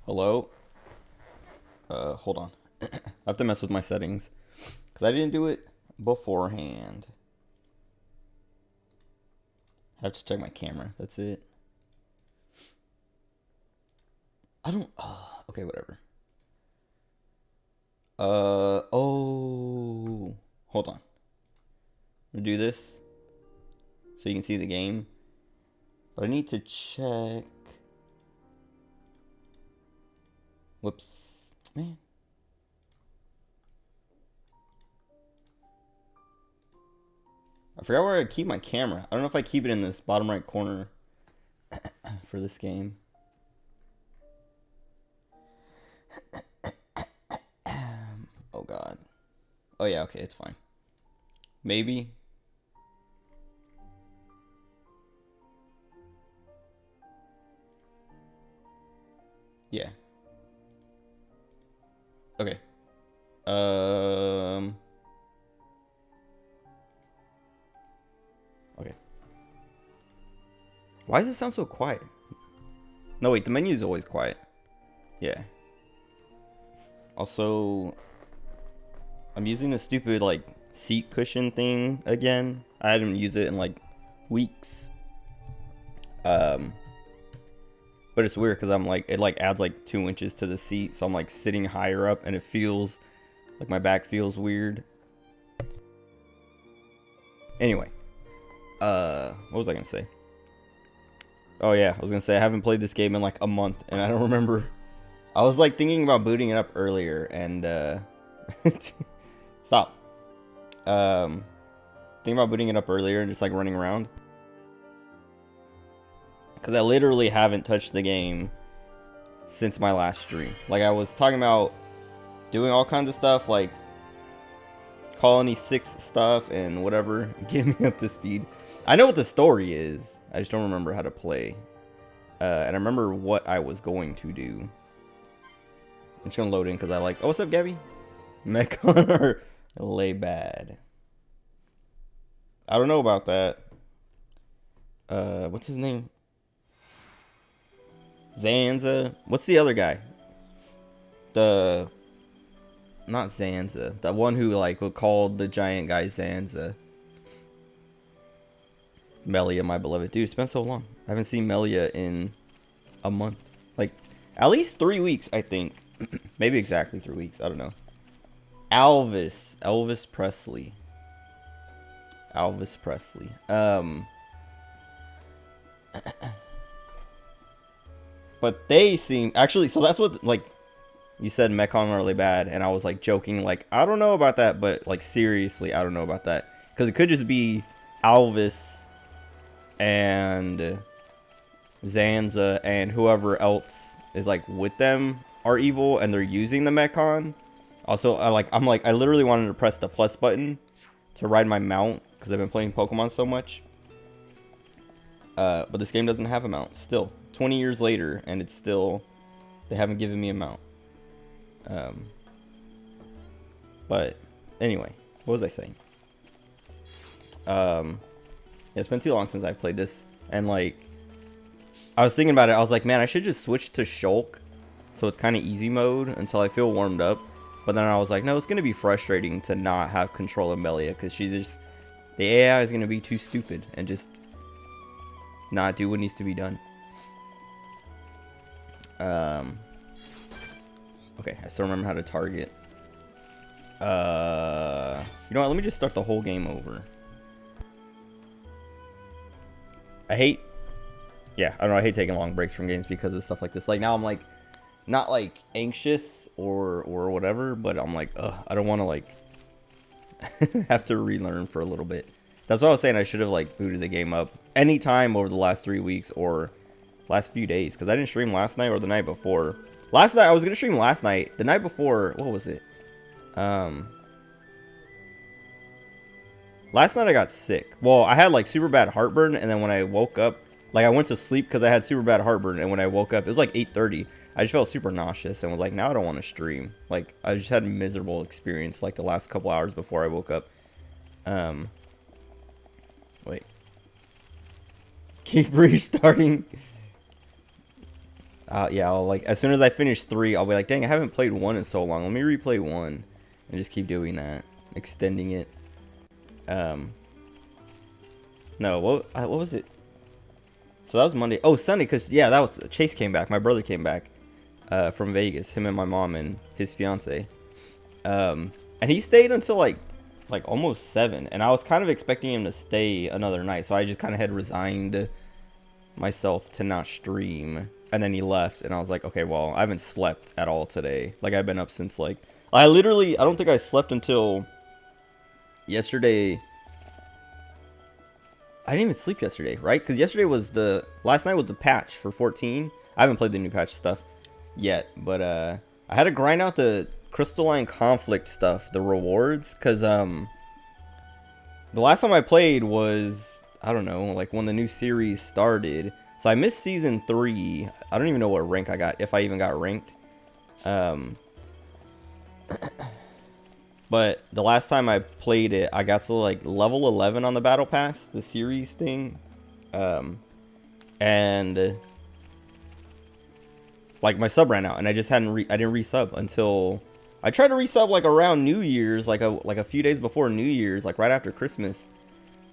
Hello? Hold on. I have to mess with my settings. Because I didn't do it beforehand. I have to check my camera. That's it. I don't... okay, whatever. Oh. Hold on. I'm gonna do this. So you can see the game. But I need to check... Whoops. Man. I forgot where I keep my camera. I don't know if I keep it in this bottom right corner for this game. Oh god. Oh yeah, okay, it's fine. Maybe. Yeah. Okay. Okay. Why does it sound so quiet? No, wait, the menu is always quiet. Yeah. Also, I'm using the stupid, like, seat cushion thing again. I hadn't used it in, like, weeks. But it's weird because I'm, like, it, like, adds, like, 2 inches to the seat. So I'm, like, sitting higher up and it feels, like, my back feels weird. Anyway. What was I gonna say? Oh yeah, I was gonna say I haven't played this game in like a month, and I don't remember. I was like thinking about booting it up earlier, and stop. Thinking about booting it up earlier and just like running around, because I literally haven't touched the game since my last stream. Like I was talking about doing all kinds of stuff, like Colony 6 stuff and whatever, get me up to speed. I know what the story is. I just don't remember how to play. And I remember what I was going to do. I'm just gonna load in because I like... Oh, what's up, Gabby? Mechon or lay bad? I don't know about that. What's his name? Zanza? What's the other guy? The... Not Zanza. The one who, like, called the giant guy Zanza. Melia, my beloved. Dude, it's been so long. I haven't seen Melia in a month. Like, at least 3 weeks, I think. Maybe exactly 3 weeks. I don't know. Elvis Presley. Elvis Presley. But they seem... Actually, so that's what, like... You said Mechon are really bad, and I was, like, joking, like, I don't know about that, but, like, seriously, I don't know about that. Because it could just be Alvis and Zanza and whoever else is, like, with them are evil, and they're using the Mechon. Also, I literally wanted to press the plus button to ride my mount, because I've been playing Pokemon so much. But this game doesn't have a mount, still. 20 years later, and it's still... They haven't given me a mount. But anyway, what was I saying? Yeah, it's been too long since I played this, and like I was thinking about it. I was like, man, I should just switch to Shulk, so it's kind of easy mode until I feel warmed up. But then I was like, no, it's gonna be frustrating to not have control of Melia because the AI is gonna be too stupid and just not do what needs to be done. Okay, I still remember how to target. You know what? Let me just start the whole game over. I don't know, I hate taking long breaks from games because of stuff like this. Like, now I'm, like, not, like, anxious or whatever, but I'm like, ugh, I don't want to, like, have to relearn for a little bit. That's what I was saying. I should have, like, booted the game up anytime over the last 3 weeks or last few days, because I didn't stream last night or the night before. Last night, I was going to stream last night. The night before, what was it? Last night I got sick. Well, I had like super bad heartburn, and then when I woke up, like I went to sleep because I had super bad heartburn, and when I woke up, it was like 8:30. I just felt super nauseous and was like, now I don't want to stream. Like, I just had a miserable experience like the last couple hours before I woke up. Wait. Keep restarting. Yeah, I'll, like, as soon as I finish 3, I'll be like, dang, I haven't played 1 in so long. Let me replay 1 and just keep doing that, extending it. No, what was it? So that was Monday. Oh, Sunday, because, yeah, that was, Chase came back. My brother came back from Vegas, him and my mom and his fiance. And he stayed until, like almost 7. And I was kind of expecting him to stay another night. So I just kind of had resigned myself to not stream. And then he left. And I was like, okay, well, I haven't slept at all today. Like, I've been up since, like, I don't think I slept until yesterday. I didn't even sleep yesterday, right? Because last night was the patch for 14. I haven't played the new patch stuff yet, but I had to grind out the Crystalline Conflict stuff, the rewards, because the last time I played was, I don't know, like when the new series started. So I missed season 3. I don't even know what rank I got, if I even got ranked. But the last time I played it, I got to like level 11 on the battle pass, the series thing. And like my sub ran out, and I just I didn't resub until I tried to resub like around New Year's, like a few days before New Year's, like right after Christmas.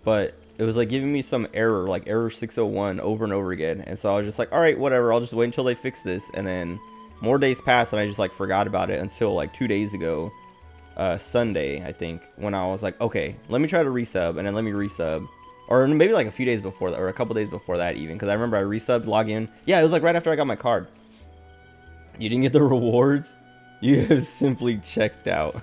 But it was like giving me some error, like error 601 over and over again. And so I was just like, all right, whatever, I'll just wait until they fix this. And then more days passed, and I just like forgot about it until like 2 days ago. Sunday, I think, when I was like, okay, let me try to resub, and then let me resub, or maybe like a few days before that, or a couple days before that even, because I remember I resubbed, log in. Yeah, it was like right after I got my card. You didn't get the rewards? You have simply checked out.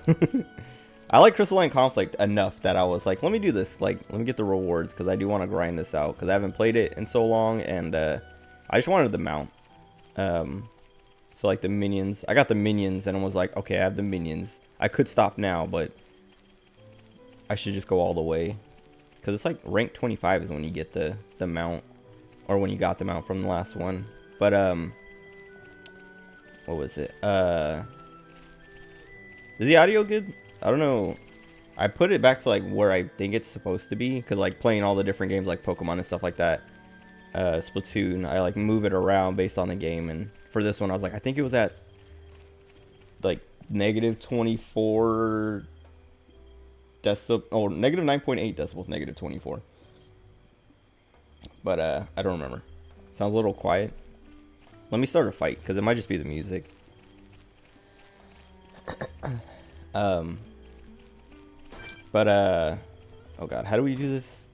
I like Crystalline Conflict enough that I was like, let me do this, like, let me get the rewards, because I do want to grind this out, because I haven't played it in so long, and I just wanted the mount. So like the minions, I got the minions, and I was like, okay, I have the minions. I could stop now, but I should just go all the way, because it's like rank 25 is when you get the mount, or when you got the mount from the last one. But what was it? Is the audio good? I don't know. I put it back to like where I think it's supposed to be, because like playing all the different games like Pokemon and stuff like that, Splatoon, I like move it around based on the game. And for this one, I was like, I think it was at like negative 24 decibels, or negative 9.8 decibels, negative 24. But I don't remember. Sounds a little quiet. Let me start a fight, because it might just be the music. But oh god, how do we do this?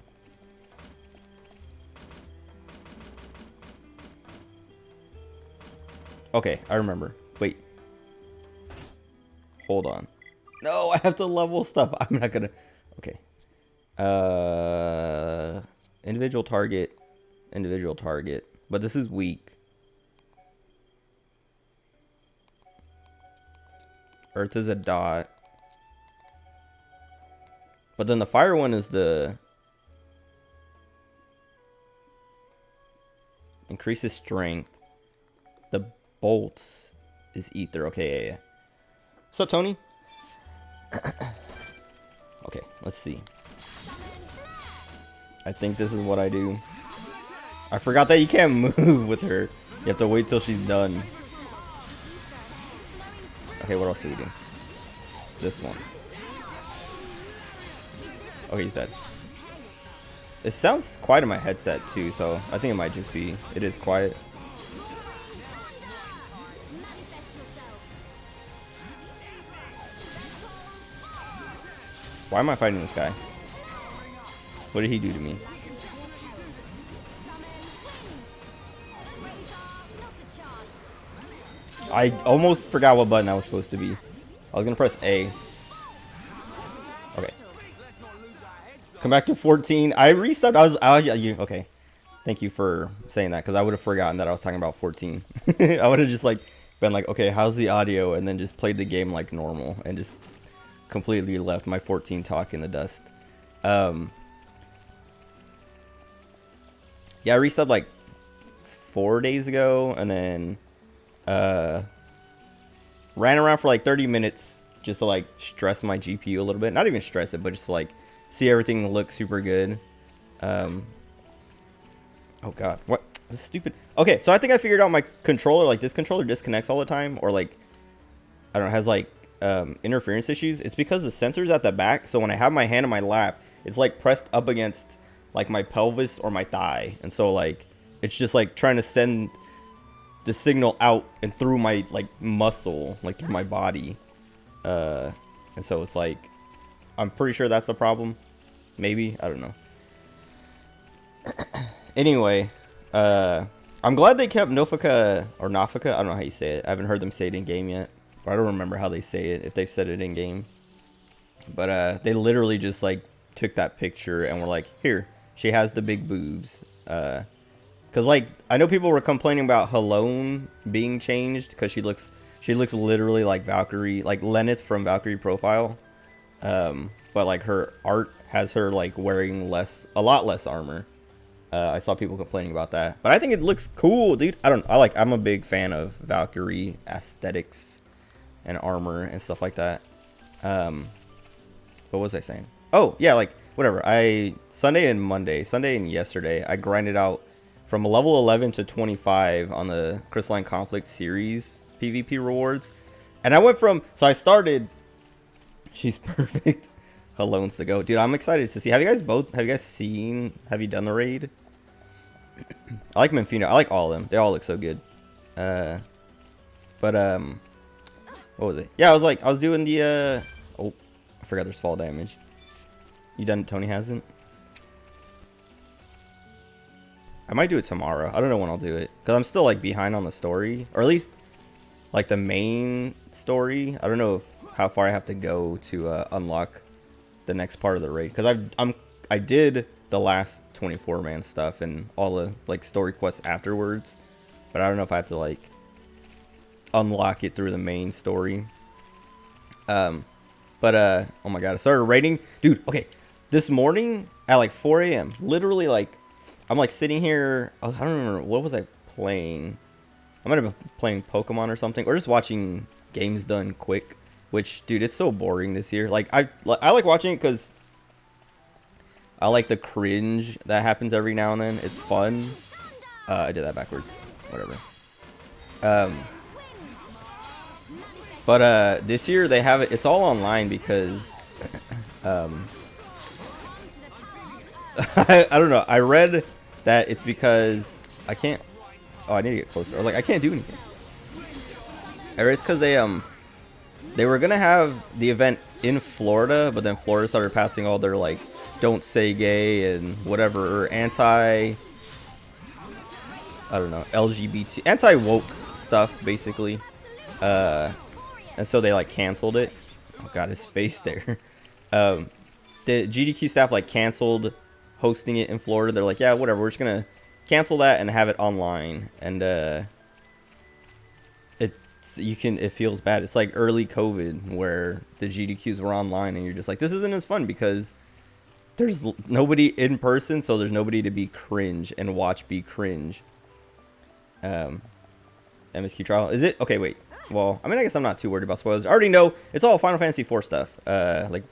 Okay, I remember. Wait. Hold on. No, I have to level stuff. I'm not gonna. Okay. Individual target. Individual target. But this is weak. Earth is a dot. But then the fire one is the increases strength. The bolts is ether. Okay, yeah. What's up, Tony? Okay, let's see. I think this is what I do. I forgot that you can't move with her. You have to wait till she's done. Okay, what else do we do? This one. Okay, he's dead. It sounds quiet in my headset too, so I think it might just be, it is quiet. Why am I fighting this guy? What did he do to me? I almost forgot what button I was supposed to be. I was gonna press A. Okay. Come back to 14. I reset. Okay. Thank you for saying that, because I would have forgotten that I was talking about 14. I would have just like been like, okay, how's the audio, and then just played the game like normal, and just completely left my 14 talk in the dust. Yeah, I resubbed like 4 days ago, and then ran around for like 30 minutes just to like stress my GPU a little bit. Not even stress it, but just to, like, see everything look super good. Oh god, what? This stupid. Okay, so I think I figured out my controller. Like, this controller disconnects all the time, or like, I don't know, has like interference issues. It's because the sensor's at the back. So when I have my hand in my lap, it's like pressed up against like my pelvis or my thigh, and so like it's just like trying to send the signal out and through my like muscle, like through my body. And so it's like, I'm pretty sure that's the problem. Maybe, I don't know. Anyway, I'm glad they kept Nofaka or Nafaka. I don't know how you say it. I haven't heard them say it in game yet, but I don't remember how they say it, if they said it in game. But they literally just like took that picture and were like, here, she has the big boobs. Cause like I know people were complaining about Helone being changed because she looks literally like Valkyrie, like Lenneth from Valkyrie Profile. But like her art has her like wearing a lot less armor. I saw people complaining about that, but I think it looks cool, dude. I'm a big fan of Valkyrie aesthetics and armor and stuff like that. What was I saying? Oh yeah, like whatever. Sunday and yesterday, I grinded out from level 11 to 25 on the Crystalline Conflict series PvP rewards, and I went from, so I started. She's perfect. Halone's the goat, dude. I'm excited to see. Have you guys done the raid? I like Memphino. I like all of them. They all look so good. What was it? Yeah, I was doing the oh, I forgot there's fall damage. You done? Tony hasn't. I might do it tomorrow. I don't know when I'll do it because I'm still like behind on the story, or at least like the main story. I don't know how far I have to go to unlock the next part of the raid, because I did the last 24-man stuff and all the like story quests afterwards, but I don't know if I have to like unlock it through the main story. Oh my god, I started raiding, dude. Okay, this morning at like 4 a.m. literally, like I'm like sitting here, I don't remember what was I playing. I might have been playing Pokemon or something, or just watching Games Done Quick, which, dude, it's so boring this year. Like I like watching it because I like the cringe that happens every now and then. It's fun. I did that backwards. Whatever. This year they have it. It's all online because I don't know. I read that it's because I can't. Oh, I need to get closer. I was like, I can't do anything. Or it's because they were gonna have the event in Florida, but then Florida started passing all their like don't say gay and whatever, or I don't know, LGBT, anti-woke stuff basically. And so they like canceled it. Oh god, his face there. The GDQ staff like canceled hosting it in Florida. They're like, yeah, whatever, we're just gonna cancel that and have it online. And it feels bad. It's like early COVID where the GDQs were online and you're just like, this isn't as fun because there's nobody in person, so there's nobody to be cringe and watch be cringe. MSQ trial, is it? Okay, wait. Well, I mean, I guess I'm not too worried about spoilers. I already know it's all Final Fantasy IV stuff. Like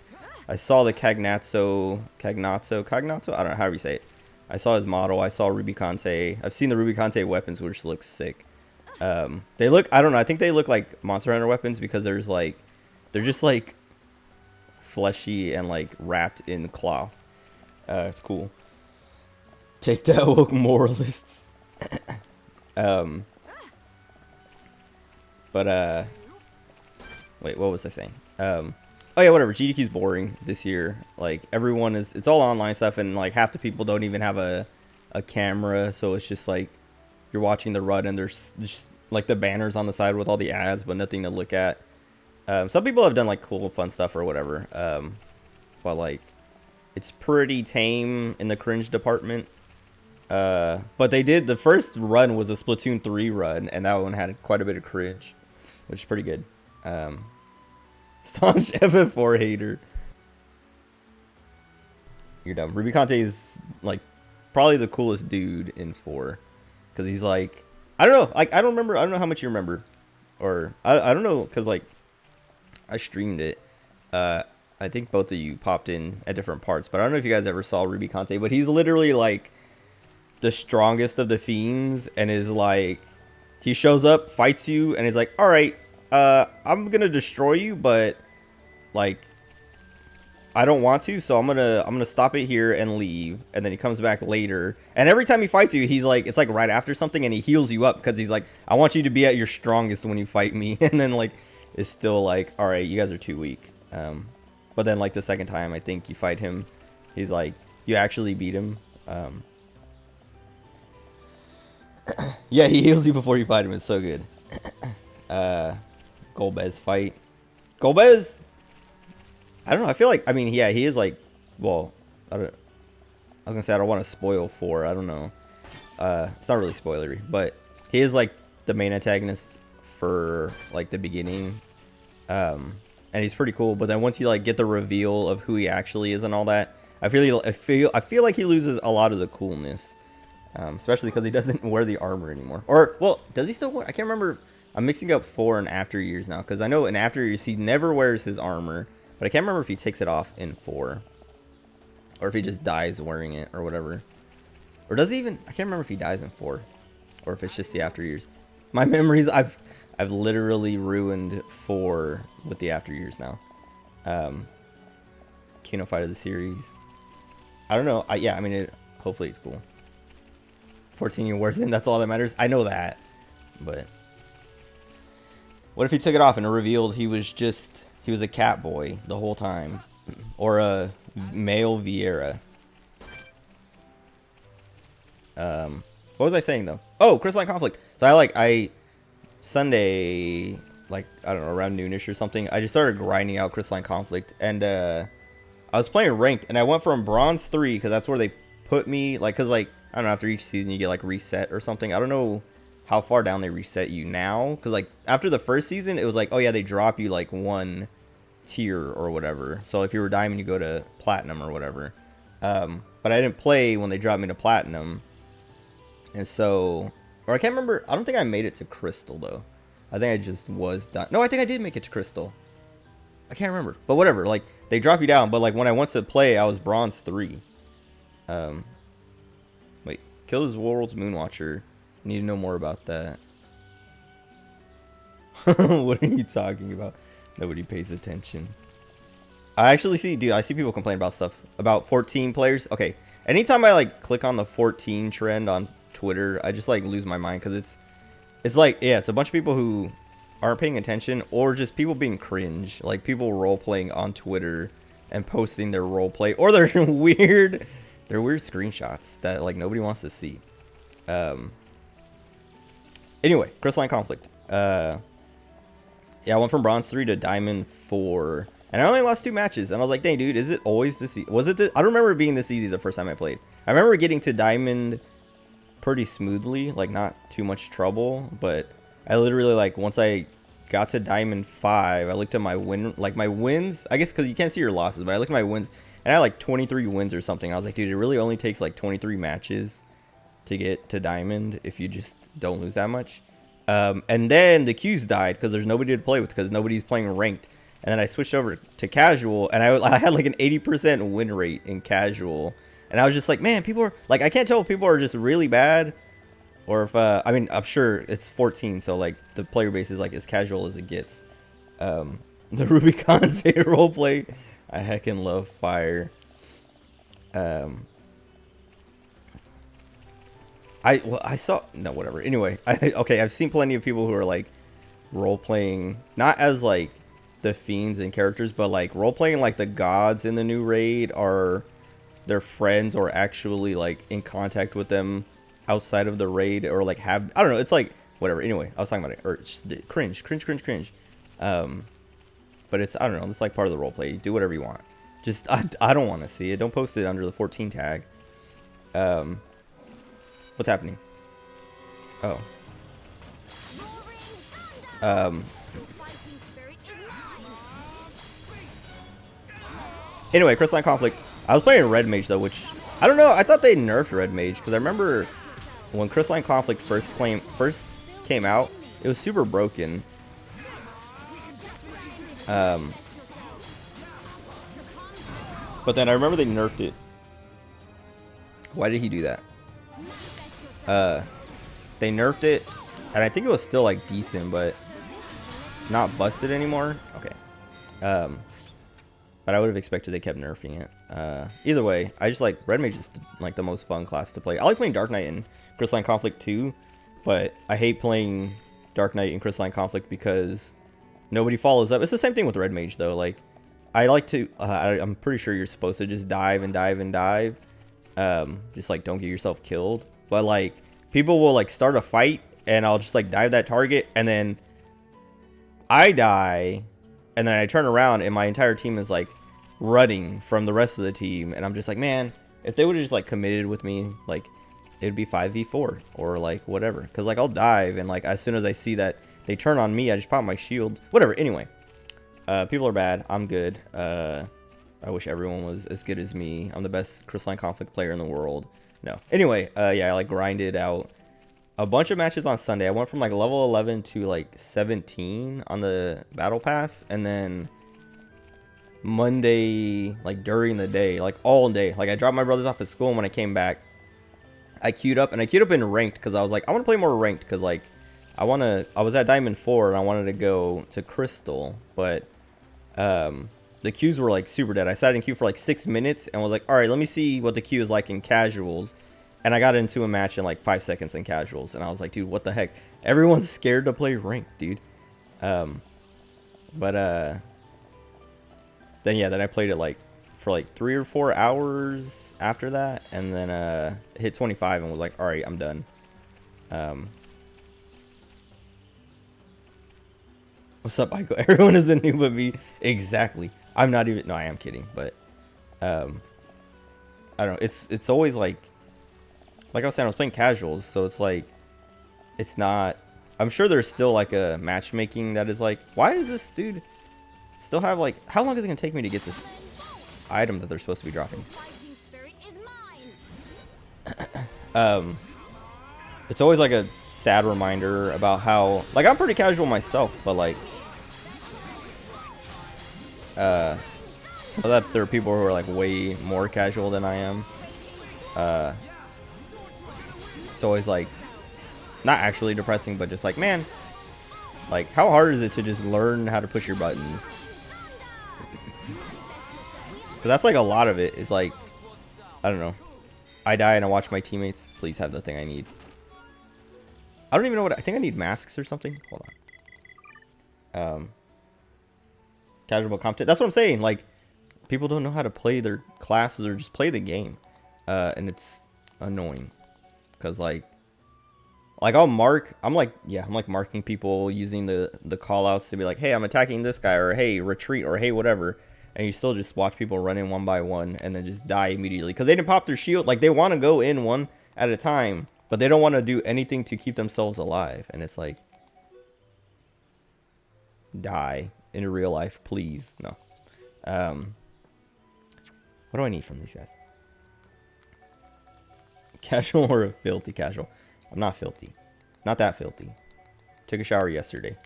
I saw the Cagnazzo, I don't know, however you say it. I saw his model. I saw Rubicante. I've seen the Rubicante weapons, which look sick. They look, I don't know, I think they look like Monster Hunter weapons because they're just like fleshy and like wrapped in cloth. It's cool. Take that, woke moralists. Wait, what was I saying? Oh yeah, whatever. GDQ's boring this year. Like everyone is, it's all online stuff, and like half the people don't even have a camera, so it's just like you're watching the run and there's just like the banners on the side with all the ads, but nothing to look at. Some people have done like cool, fun stuff or whatever. But like it's pretty tame in the cringe department. But they did, the first run was a Splatoon 3 run, and that one had quite a bit of cringe, which is pretty good. Staunch FF4 hater. You're dumb. Rubicante is like probably the coolest dude in 4, because he's like, I don't know, like I don't know how much you remember, or I don't know, because like I streamed it. I think both of you popped in at different parts, but I don't know if you guys ever saw Rubicante, but he's literally like the strongest of the fiends and is like, he shows up, fights you, and he's like, all right, I'm gonna destroy you, but like, I don't want to, so I'm gonna stop it here and leave. And then he comes back later, and every time he fights you, he's like, it's like right after something, and he heals you up because he's like, I want you to be at your strongest when you fight me. And then like, it's still like, all right, you guys are too weak. But then like the second time I think you fight him, he's like, you actually beat him. Yeah, he heals you before you fight him. It's so good. Golbez fight. Golbez, I don't know. I feel like, I mean, yeah, he is like, well, I was gonna say I don't want to spoil 4. I don't know. It's not really spoilery, but he is like the main antagonist for like the beginning. And he's pretty cool. But then once you like get the reveal of who he actually is and all that, I feel like he loses a lot of the coolness. Especially because he doesn't wear the armor anymore. Or, well, does he still wear? I can't remember. I'm mixing up 4 and After Years now, because I know in After Years he never wears his armor, but I can't remember if he takes it off in 4, or if he just dies wearing it or whatever. Or does he even? I can't remember if he dies in 4, or if it's just the After Years. My memories, I've literally ruined 4 with the After Years now. Kino Fight of the series. I don't know. Yeah, I mean, hopefully it's cool. 14-year Warzone, that's all that matters. I know that, but what if he took it off and it revealed he was a cat boy the whole time, or a male Vieira? What was I saying though? Oh, Crystalline Conflict. So I Sunday, like, I don't know, around noonish or something, I just started grinding out Crystalline Conflict, and I was playing ranked, and I went from bronze 3 because that's where they put me, like, because like, I don't know, after each season you get like reset or something. I don't know how far down they reset you now, because like after the first season it was like, oh yeah, they drop you like 1 tier or whatever. So if you were diamond, you go to platinum or whatever. But I didn't play when they dropped me to platinum, and so, or I can't remember, I don't think I made it to crystal though. I think I just was done. No, I think I did make it to crystal. I can't remember, but whatever. Like, they drop you down, but like when I went to play, I was bronze 3. Wait, killed his world's Moonwatcher. Need to know more about that. What are you talking about? Nobody pays attention. I actually see, dude, I see people complain about stuff about 14 players. Okay, anytime I like click on the 14 trend on Twitter, I just like lose my mind, because it's like, yeah, it's a bunch of people who aren't paying attention, or just people being cringe, like people role playing on Twitter and posting their role play, or their weird screenshots that like nobody wants to see. Anyway, Crystalline Conflict. Yeah, I went from bronze 3 to diamond 4, and I only lost 2 matches, and I was like, dang, dude, is it always this easy? Was it this? I don't remember it being this easy the first time I played. I remember getting to diamond pretty smoothly, like not too much trouble, but I literally, like, once I got to diamond 5, I looked at my wins, I guess, because you can't see your losses, but I looked at my wins, and I had like 23 wins or something. I was like, dude, it really only takes like 23 matches to get to diamond if you just don't lose that much. And then the queues died because there's nobody to play with, because nobody's playing ranked. And then I switched over to casual, and I had like an 80% win rate in casual. And I was just like, man, people are like, I can't tell if people are just really bad, or if I mean, I'm sure it's 14, so like the player base is like as casual as it gets. The Rubicon say roleplay, I heckin' love fire. I saw, no, whatever. Anyway, okay, I've seen plenty of people who are like role playing, not as like the fiends and characters, but like role playing like the gods in the new raid are their friends, or actually like in contact with them outside of the raid, or like have, I don't know, it's like whatever. Anyway, I was talking about it, or just cringe. But it's, I don't know, it's like part of the role play. Do whatever you want. Just I don't want to see it. Don't post it under the 14 tag. What's happening? Oh. Anyway, Crystalline Conflict. I was playing Red Mage though, which I don't know. I thought they nerfed Red Mage, because I remember when Crystalline Conflict first came out, it was super broken. But then I remember they nerfed it. Why did he do that? They nerfed it, and I think it was still like decent, but not busted anymore. Okay. But I would have expected they kept nerfing it. Either way, I just like Red Mage is like the most fun class to play. I like playing Dark Knight and Crystalline Conflict too, but I hate playing Dark Knight and Crystalline Conflict because nobody follows up. It's the same thing with Red Mage though. Like I like to. I'm pretty sure you're supposed to just dive and dive and dive. Just like don't get yourself killed. But like people will like start a fight and I'll just like dive that target and then I die. And then I turn around and my entire team is like running from the rest of the team. And I'm just like, man, if they would have just like committed with me, like it'd be 5v4 or like whatever. Cause like I'll dive and like as soon as I see that they turn on me, I just pop my shield. Whatever. Anyway, people are bad. I'm good. I wish everyone was as good as me. I'm the best Crystalline Conflict player in the world. No. Anyway, yeah, I like grinded out a bunch of matches on Sunday. I went from like level 11 to like 17 on the battle pass, and then Monday, like during the day, like all day, like I dropped my brothers off at school, and when I came back I queued up, and I queued up in ranked because I was like I want to play more ranked because like I was at Diamond 4 and I wanted to go to Crystal, but the queues were like super dead. I sat in queue for like 6 minutes and was like, all right, let me see what the queue is like in casuals. And I got into a match in like 5 seconds in casuals. And I was like, dude, what the heck? Everyone's scared to play ranked, dude. Then I played it like for like 3 or 4 hours after that. And then hit 25 and was like, all right, I'm done. What's up, Iko? Everyone is a new but me. Exactly. I'm not even... No, I am kidding. But, I don't know. It's always like I was saying, I was playing casuals. So it's like, it's not... I'm sure there's still like a matchmaking that is like, why is this dude still have like... How long is it going to take me to get this item that they're supposed to be dropping? It's always like a sad reminder about how... Like, I'm pretty casual myself, but like... so that there are people who are like way more casual than I am. It's always like not actually depressing, but just like, man, like how hard is it to just learn how to push your buttons? Because that's like a lot of it is like, I don't know, I die and I watch my teammates please have the thing I need. I don't even know what I think. I need masks or something. Hold on. Casual content. That's what I'm saying. Like, people don't know how to play their classes or just play the game, and it's annoying. Cause like I'll mark. I'm like marking people using the call outs to be like, hey, I'm attacking this guy, or hey, retreat, or hey, whatever. And you still just watch people run in one by one and then just die immediately because they didn't pop their shield. Like they want to go in one at a time, but they don't want to do anything to keep themselves alive. And it's like, die in real life, please. No. What do I need from these guys? Casual or a filthy casual? I'm not filthy. Not that filthy. Took a shower yesterday.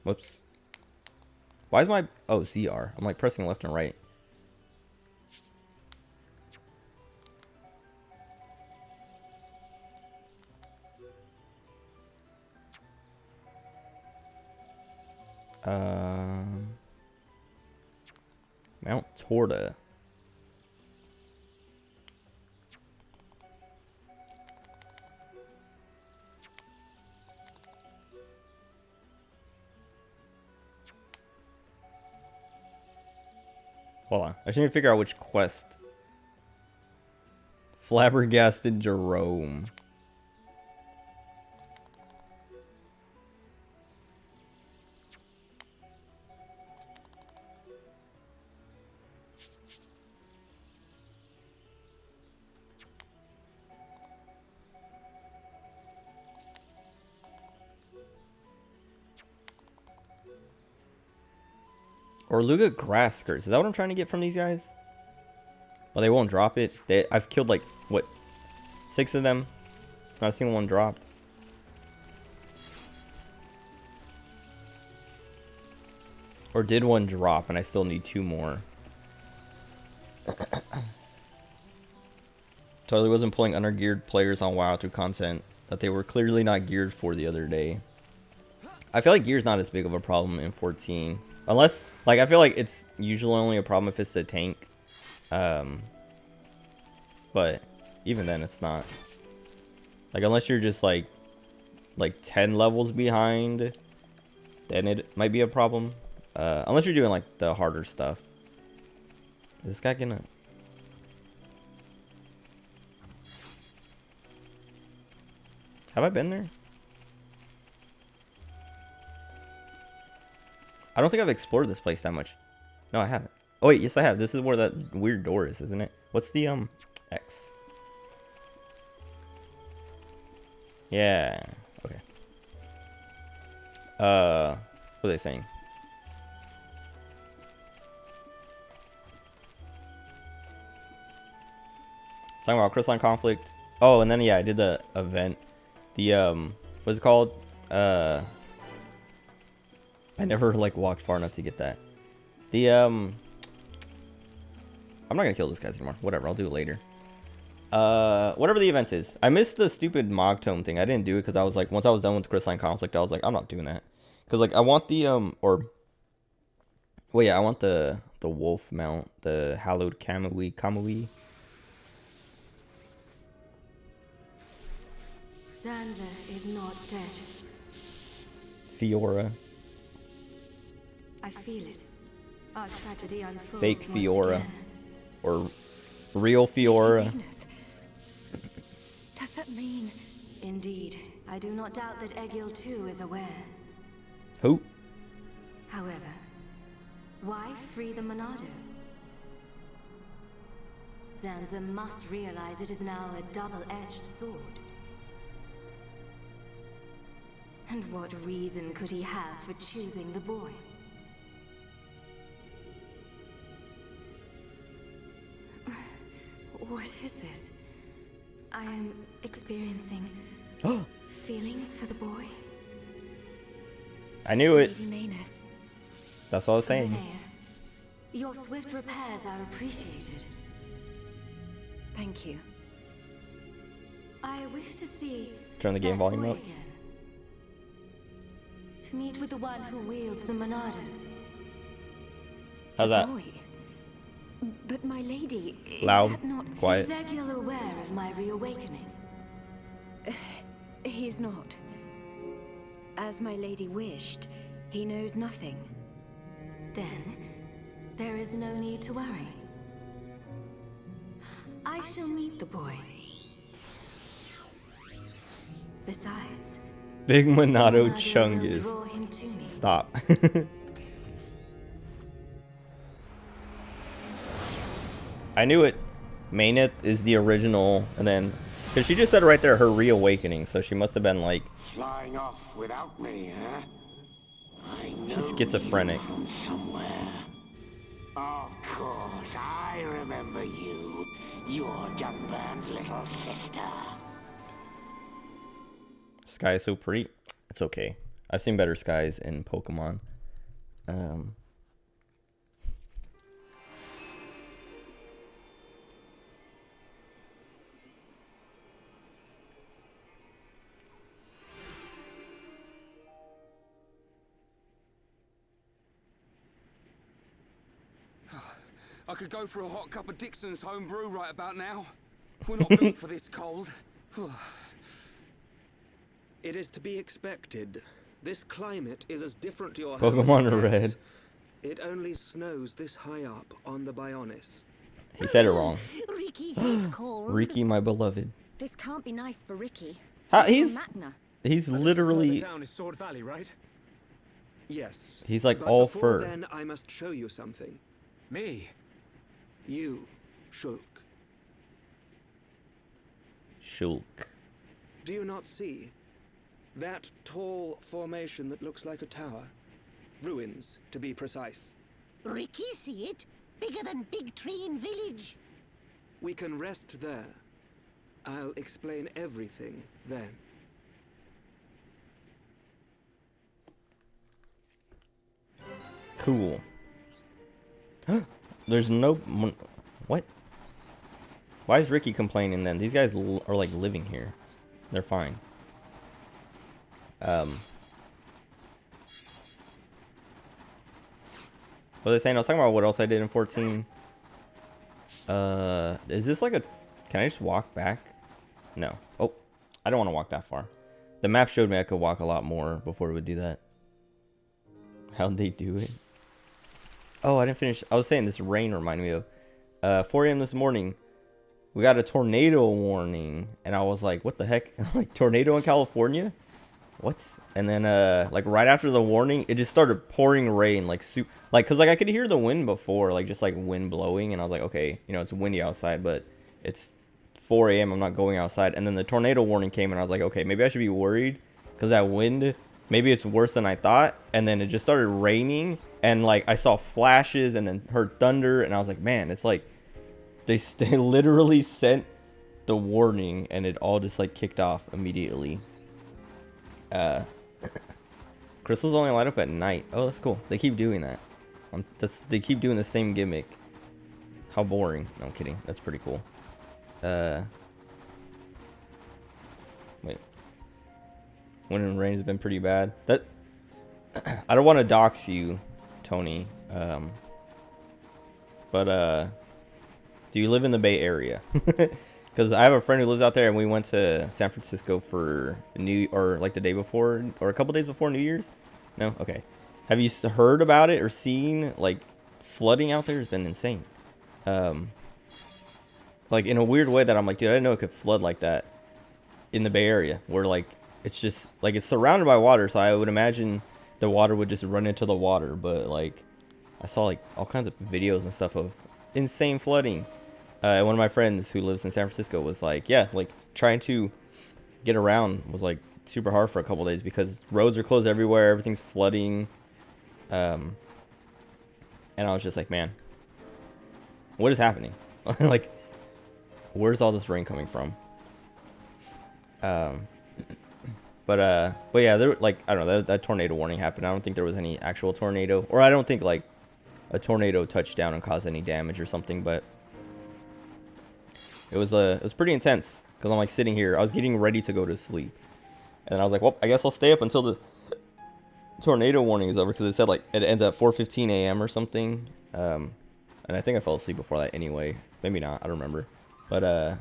Whoops. Why is my... Oh, ZR. I'm like pressing left and right. Mount Torda. Hold on. I just need to figure out which quest. Flabbergasted Jerome. Or Luga grass skirts. Is that what I'm trying to get from these guys? Well, they won't drop it. I've killed like, what, 6 of them? Not a single one dropped. Or did one drop and I still need 2 more? Totally wasn't pulling undergeared players on WoW through content that they were clearly not geared for the other day. I feel like gear's not as big of a problem in 14. Unless, like, I feel like it's usually only a problem if it's a tank. But even then, it's not. Like, unless you're just, like 10 levels behind, then it might be a problem. Unless you're doing, like, the harder stuff. Is this guy gonna... Have I been there? I don't think I've explored this place that much. No, I haven't. Oh wait, yes I have. This is where that weird door is, isn't it? What's the X? Yeah. Okay. What are they saying? Talking about crystalline conflict. Oh, and then yeah, I did the event. The what's it called? I never like walked far enough to get that. The I'm not gonna kill those guys anymore. Whatever, I'll do it later. Whatever the event is. I missed the stupid Mog Tome thing. I didn't do it because I was like, once I was done with the crystalline conflict, I was like, I'm not doing that. Because like I want the well yeah, I want the wolf mount, the hallowed Kamui. Zanza is not dead. Fiora. I feel it. Our tragedy unfolds. Fake Fiora. Or real Fiora. Does that mean? Indeed. I do not doubt that Egil too is aware. Who? However, why free the Monado? Zanza must realize it is now a double-edged sword. And what reason could he have for choosing the boy? What is this? I am experiencing feelings for the boy. I knew it. That's all I was saying. Linnea, your swift repairs are appreciated. Thank you. I wish to see. Turn the game volume boy up. Again. To meet with the one who wields the Monado. How's that? Boy. But my lady, Loud, is that not... quiet. Is Egil aware of my reawakening? He's not. As my lady wished, he knows nothing. Then, there is no need to worry. I shall meet the boy. Besides, Big Monado Monado will Chungus. draw him to me. Stop. I knew it. Maineth is the original, and then, because she just said right there, her reawakening, so she must have been like... Flying off without me, huh? I know She's schizophrenic. you from somewhere. Of course, I remember you. You're Junburn's little sister. Sky is so pretty. It's okay. I've seen better skies in Pokemon. I could go for a hot cup of Dixon's home brew right about now. We're not built for this cold. It is to be expected. This climate is as different to your home as Pokemon it gets. Red. It only snows this high up on the Bionis. He said it wrong. Ricky hate cold. Ricky, my beloved. This can't be nice for Ricky. He's Matna. literally... Down is Sword Valley, right? Yes. He's like but all before fur. then, I must show you something. Me? You, Shulk. Shulk. Do you not see? That tall formation that looks like a tower. Ruins, to be precise. Ricky see it? Bigger than Big Tree in Village. We can rest there. I'll explain everything then. Cool. There's no... What? Why is Ricky complaining then? These guys are like living here. They're fine. What was I saying? I was talking about what else I did in 14. Is this like a... Can I just walk back? No. Oh, I don't want to walk that far. The map showed me I could walk a lot more before it would do that. How'd they do it? Oh, I didn't finish. I was saying this rain reminded me of 4 a.m. this morning. We got a tornado warning, and I was like, what the heck? Like, tornado in California? What? And then like right after the warning, it just started pouring rain, like cause like I could hear the wind before, like just like wind blowing, and I was like, okay, you know, it's windy outside, but it's 4 a.m. I'm not going outside. And then the tornado warning came, and I was like, okay, maybe I should be worried because that wind, maybe it's worse than I thought. And then it just started raining, and like I saw flashes and then heard thunder, and I was like, man, it's like they literally sent the warning, and it all just like kicked off immediately. Crystals only light up at night. Oh, that's cool. They keep doing that. They keep doing the same gimmick. How boring. No, I'm kidding. That's pretty cool. Wait. Wind and rain has been pretty bad. That I don't want to dox you, Tony. But do you live in the Bay Area? Because I have a friend who lives out there, and we went to San Francisco for like the day before, or a couple days before New Year's. No, okay. Have you heard about it or seen like flooding out there? Has been insane. Like in a weird way that I'm like, dude, I didn't know it could flood like that in the Bay Area, where like it's just like it's surrounded by water. So I would imagine the water would just run into the water, but like I saw like all kinds of videos and stuff of insane flooding. One of my friends who lives in San Francisco was like, yeah, like trying to get around was like super hard for a couple days because roads are closed everywhere, everything's flooding. And I was just like, man, what is happening? Like, where's all this rain coming from? But yeah, there, like, I don't know, that tornado warning happened. I don't think there was any actual tornado, or I don't think like a tornado touched down and caused any damage or something, but it was pretty intense because I'm like sitting here. I was getting ready to go to sleep, and I was like, well, I guess I'll stay up until the tornado warning is over, because it said like it ends at 4:15 a.m. or something. And I think I fell asleep before that anyway. Maybe not. I don't remember. But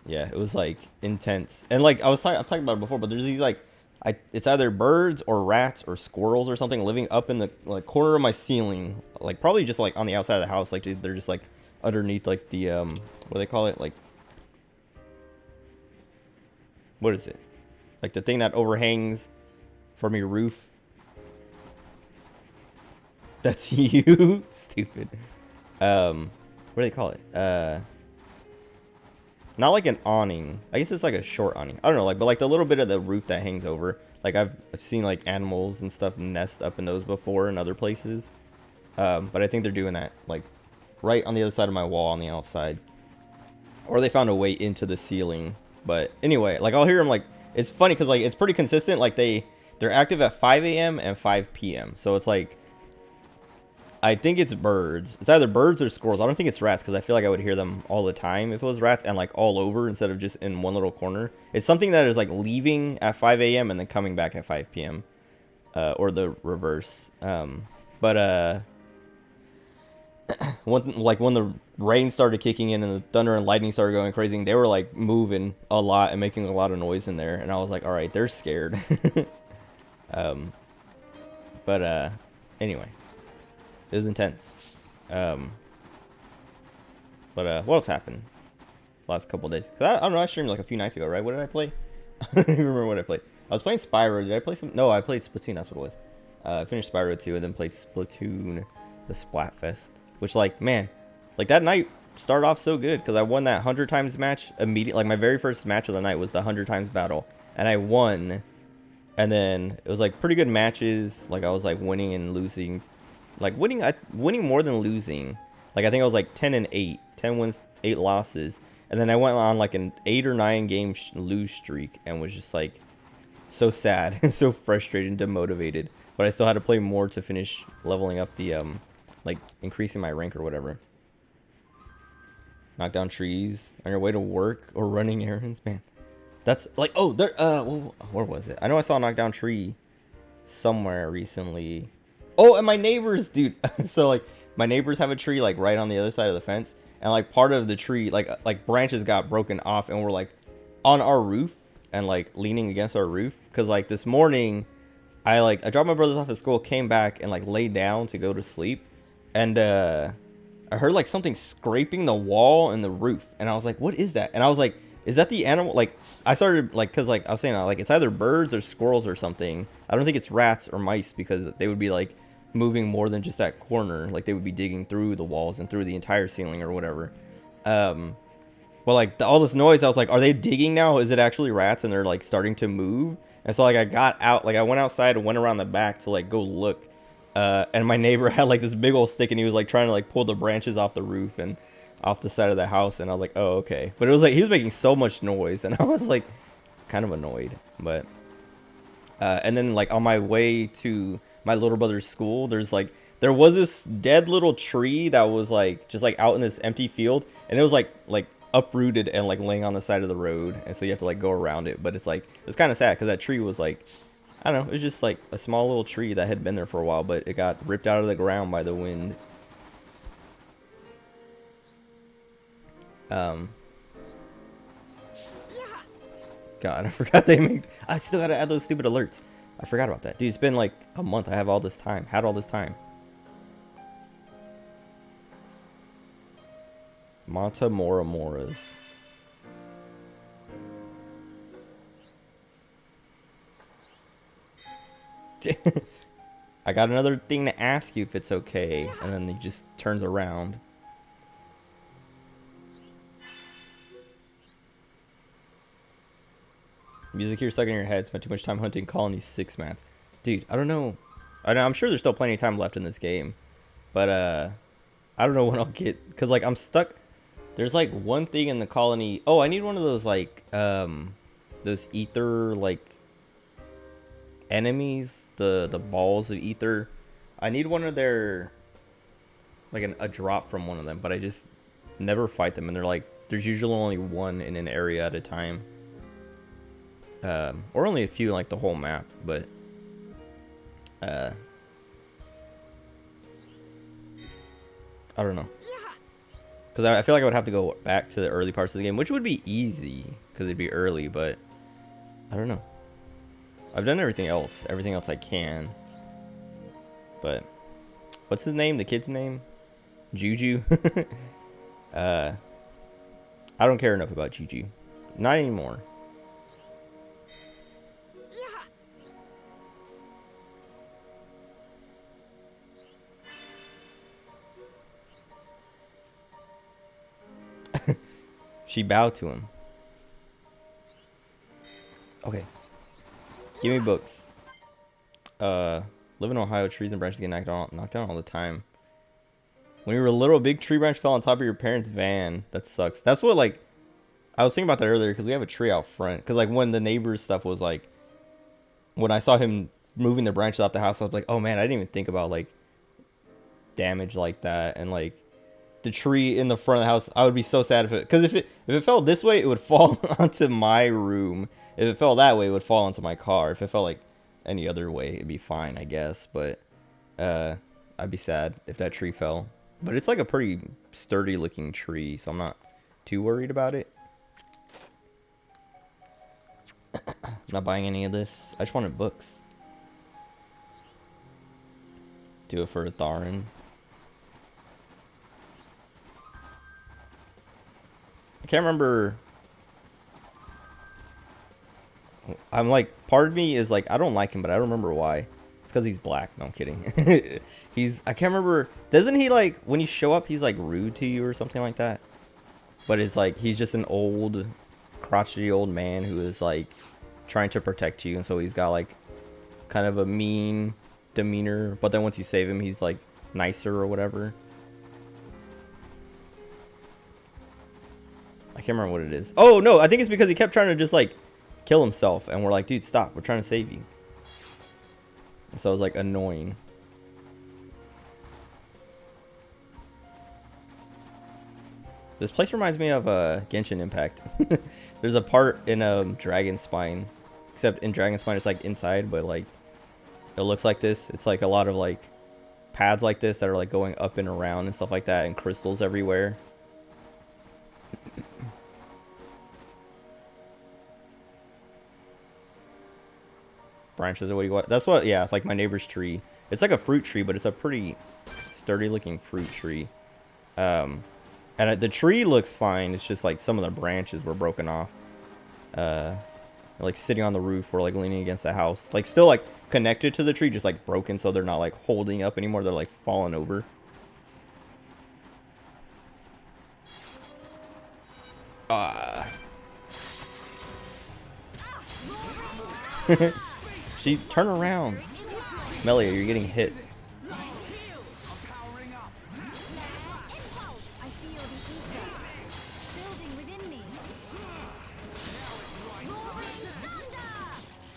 yeah, it was like intense. And like I've talked about it before, but there's these like it's either birds or rats or squirrels or something living up in the like corner of my ceiling, like probably just like on the outside of the house. Like they're just like underneath like the what do they call it, like what is it, like the thing that overhangs from your roof. That's you. Stupid. What do they call it? Not like an awning. I guess it's like a short awning. I don't know, like, but like the little bit of the roof that hangs over. Like I've seen like animals and stuff nest up in those before in other places. But I think they're doing that like right on the other side of my wall on the outside. Or they found a way into the ceiling. But anyway, like I'll hear them like, it's funny because like it's pretty consistent. Like they're active at 5 a.m. and 5 p.m. So it's like, I think it's birds. It's either birds or squirrels. I don't think it's rats because I feel like I would hear them all the time if it was rats, and like all over instead of just in one little corner. It's something that is like leaving at 5 a.m. and then coming back at 5 p.m. Or the reverse. But when the rain started kicking in and the thunder and lightning started going crazy, they were like moving a lot and making a lot of noise in there, and I was like, all right, they're scared. But anyway, it was intense. But what else happened last couple of days? Cause I don't know, I streamed like a few nights ago, right? What did I play? I don't even remember what I played. I was playing Spyro. Did I play some? No, I played Splatoon. That's what it was. I finished Spyro 2 and then played Splatoon, the Splatfest. Which, like, man, like that night started off so good because I won that 100 times match immediately. Like my very first match of the night was the 100 times battle, and I won. And then it was like pretty good matches. Like I was like winning and losing, like winning more than losing. Like I think I was like 10-8, 10 wins, 8 losses. And then I went on like an 8 or 9 game lose streak and was just like so sad and so frustrated and demotivated but I still had to play more to finish leveling up the like increasing my rank or whatever. Knock down trees on your way to work or running errands, man. That's like, oh, there. Where was it? I know I saw a knockdown tree somewhere recently. Oh, and my neighbors, dude. So like, my neighbors have a tree like right on the other side of the fence, and like part of the tree, like branches got broken off, and were like on our roof and like leaning against our roof. Cause like this morning, I dropped my brothers off at school, came back and like laid down to go to sleep, and I heard like something scraping the wall and the roof, and I was like, what is that? And I was like, is that the animal? Like, I started like, cause like I was saying, like it's either birds or squirrels or something. I don't think it's rats or mice, because they would be like moving more than just that corner. Like they would be digging through the walls and through the entire ceiling or whatever. But like all this noise, I was like, are they digging now? Is it actually rats and they're like starting to move? And so like I got out, like I went outside and went around the back to like go look. And my neighbor had like this big old stick, and he was like trying to like pull the branches off the roof and off the side of the house. And I was like, oh, okay. But it was like he was making so much noise, and I was like kind of annoyed. But and then like on my way to my little brother's school, there was this dead little tree that was like just like out in this empty field, and it was like uprooted and like laying on the side of the road, and so you have to like go around it. But it's like, it was kind of sad because that tree was like, I don't know, it was just like a small little tree that had been there for a while, but it got ripped out of the ground by the wind. God, I forgot I still gotta add those stupid alerts. I forgot about that. Dude, it's been like a month. I have all this time. Had all this time. Mata Mora Moras. I got another thing to ask you if it's okay. And then he just turns around. Music here stuck in your head. Spent too much time hunting Colony 6 mats. Dude, I don't know. I'm sure there's still plenty of time left in this game. But I don't know when I'll get, because like I'm stuck. There's like one thing in the colony. Oh, I need one of those like those ether like enemies, the balls of ether. I need one of their like a drop from one of them, but I just never fight them, and they're like, there's usually only one in an area at a time. Or only a few in like the whole map, but I don't know. Because I feel like I would have to go back to the early parts of the game, which would be easy because it'd be early, but I don't know. I've done everything else I can. But what's his name? The kid's name? Juju. I don't care enough about Juju. Not anymore. She bowed to him. Okay. Give me books. Live in Ohio, trees and branches get knocked down all the time. When you were little, a big tree branch fell on top of your parents' van. That sucks. That's what, like, I was thinking about that earlier, because we have a tree out front. Because, like, when the neighbor's stuff was, like, when I saw him moving the branches off the house, I was like, oh, man, I didn't even think about, like, damage like that. And, like, the tree in the front of the house, I would be so sad if it, because if it fell this way, it would fall onto my room. If it fell that way, it would fall onto my car. If it fell like any other way, it'd be fine, I guess. But I'd be sad if that tree fell. But it's like a pretty sturdy looking tree, so I'm not too worried about it. I'm not buying any of this. I just wanted books. Do it for a Tharin. I can't remember. I'm like, part of me is like, I don't like him, but I don't remember why. It's because he's black. No, I'm kidding. I can't remember. Doesn't he, like, when you show up, he's like rude to you or something like that? But it's like, he's just an old, crotchety old man who is like trying to protect you. And so he's got like kind of a mean demeanor. But then once you save him, he's like nicer or whatever. I can't remember what it is. Oh, no, I think it's because he kept trying to just, like, kill himself. And we're like, dude, stop. We're trying to save you. So it was like annoying. This place reminds me of Genshin Impact. There's a part in Dragon Spine, except in Dragon Spine it's like inside, but like it looks like this. It's like a lot of like pads like this that are like going up and around and stuff like that, and crystals everywhere. Branches are what you want. That's what, yeah, it's like my neighbor's tree. It's like a fruit tree, but it's a pretty sturdy looking fruit tree. And the tree looks fine. It's just like some of the branches were broken off. Like sitting on the roof or like leaning against the house. Like still like connected to the tree, just like broken, so they're not like holding up anymore. They're like falling over. She turn around. Melia, you're getting hit. I feel the ether building within me. Roaring thunder!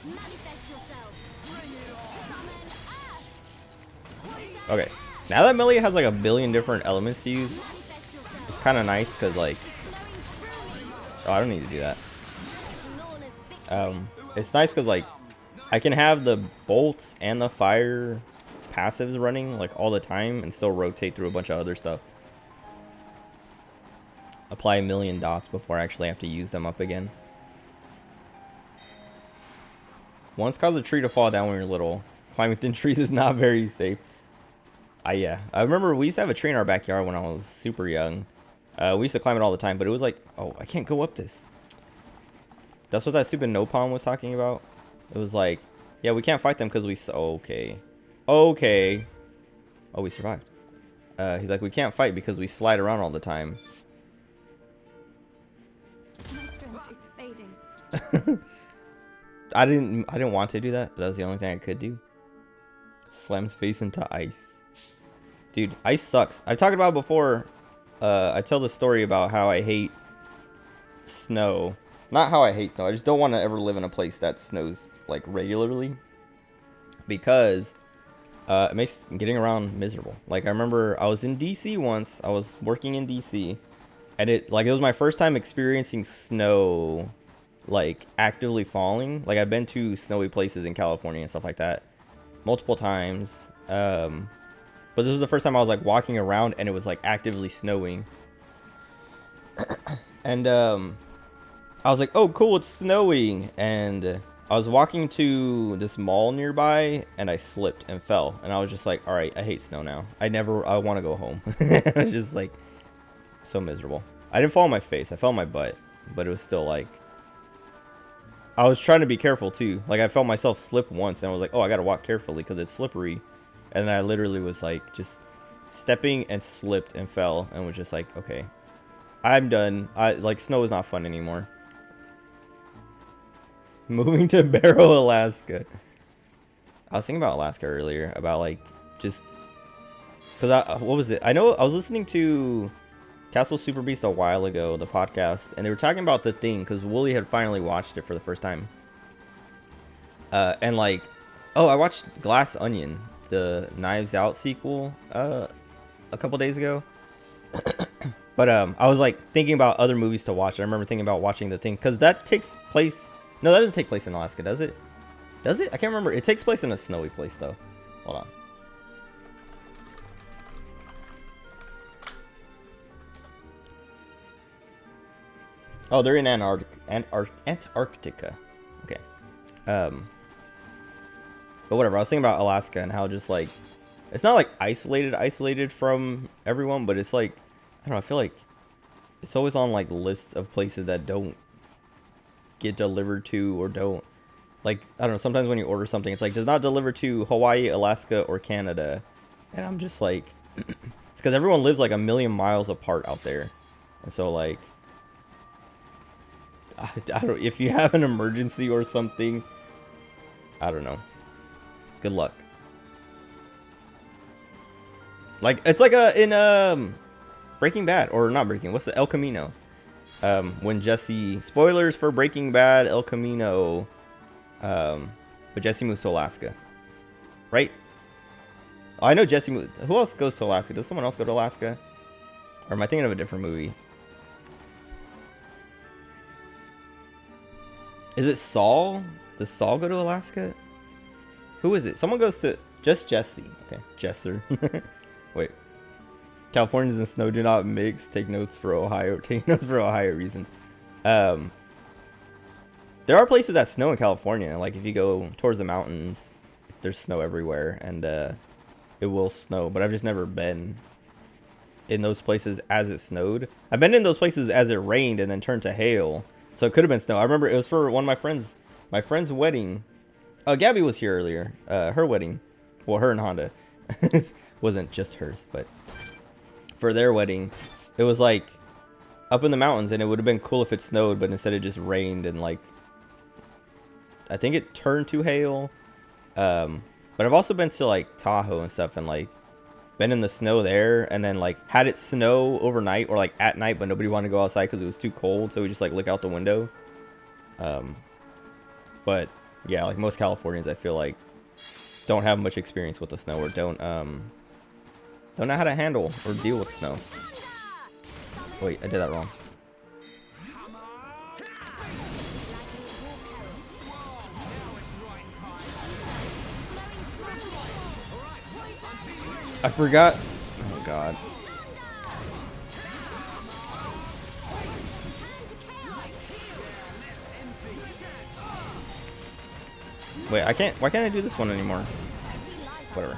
Manifest yourself. Summon earth. Okay, now that Melia has like a billion different elements to use, Manifest yourself. it's kind of nice because like, oh, I don't need to do that. Flawless victory. It's nice because like I can have the bolts and the fire passives running like all the time and still rotate through a bunch of other stuff. Apply a million dots before I actually have to use them up again. Once caused a tree to fall down when you're little. Climbing within trees is not very safe. Yeah, I remember we used to have a tree in our backyard when I was super young. We used to climb it all the time, but it was like, oh, I can't go up this. That's what that stupid Nopalm was talking about. It was like, yeah, we can't fight them because we... Okay. Okay. Oh, we survived. He's like, we can't fight because we slide around all the time. My strength is fading. I didn't want to do that, but that was the only thing I could do. Slams face into ice. Dude, ice sucks. I've talked about it before. I tell the story about how I hate snow. Not how I hate snow. I just don't want to ever live in a place that snows like regularly, because it makes getting around miserable. Like I remember I was in DC once. I was working in DC, and it was my first time experiencing snow like actively falling. Like I've been to snowy places in California and stuff like that multiple times, but this was the first time I was like walking around and it was like actively snowing. And I was like, oh cool, it's snowing. And I was walking to this mall nearby and I slipped and fell, and I was just like, all right, I hate snow now. I want to go home. It was just like so miserable. I didn't fall on my face, I fell on my butt, but it was still like, I was trying to be careful too. Like I felt myself slip once and I was like, oh, I gotta walk carefully because it's slippery. And then I literally was like just stepping and slipped and fell and was just like, okay, I'm done. Like snow is not fun anymore. Moving to Barrow, Alaska. I was thinking about Alaska earlier, about like just because what was it? I know I was listening to Castle Super Beast a while ago, the podcast, and they were talking about The Thing because Wooly had finally watched it for the first time. And like, oh, I watched Glass Onion, the Knives Out sequel, a couple days ago. But I was like thinking about other movies to watch. I remember thinking about watching The Thing because that takes place. No, that doesn't take place in Alaska, does it? Does it? I can't remember. It takes place in a snowy place though. Hold on. Oh, they're in Antarctica. Okay. But whatever. I was thinking about Alaska and how just like it's not like isolated from everyone, but it's like, I don't know, I feel like it's always on like lists of places that don't get delivered to, or don't, like, I don't know, sometimes when you order something it's like does not deliver to Hawaii, Alaska, or Canada, and I'm just like it's because everyone lives like a million miles apart out there, and so like I don't, if you have an emergency or something, I don't know, good luck. Like it's like in Breaking Bad, or not Breaking, what's the El Camino, when Jesse, spoilers for Breaking Bad, El Camino, but Jesse moves to Alaska. right? Oh, I know Jesse. Who else goes to Alaska? Does someone else go to Alaska? Or am I thinking of a different movie? Is it Saul? Does Saul go to Alaska? Who is it? Someone goes to... Just Jesse. Okay, Jesser. Wait. Californians and snow do not mix. Take notes for Ohio. Take notes for Ohio reasons. There are places that snow in California. Like if you go towards the mountains, there's snow everywhere, and it will snow. But I've just never been in those places as it snowed. I've been in those places as it rained and then turned to hail. So it could have been snow. I remember it was for one of my friend's wedding. Oh, Gabby was here earlier. Her wedding. Well, her and Honda. It wasn't just hers, but for their wedding, it was like up in the mountains, and it would have been cool if it snowed, but instead it just rained and like I think it turned to hail. But I've also been to like Tahoe and stuff, and like been in the snow there, and then like had it snow overnight or like at night, but nobody wanted to go outside because it was too cold, so we just like look out the window. But yeah, like most Californians, I feel like don't have much experience with the snow, or don't know how to handle or deal with snow. Wait, I did that wrong. I forgot. Oh god. Wait, I can't. Why can't I do this one anymore? Whatever.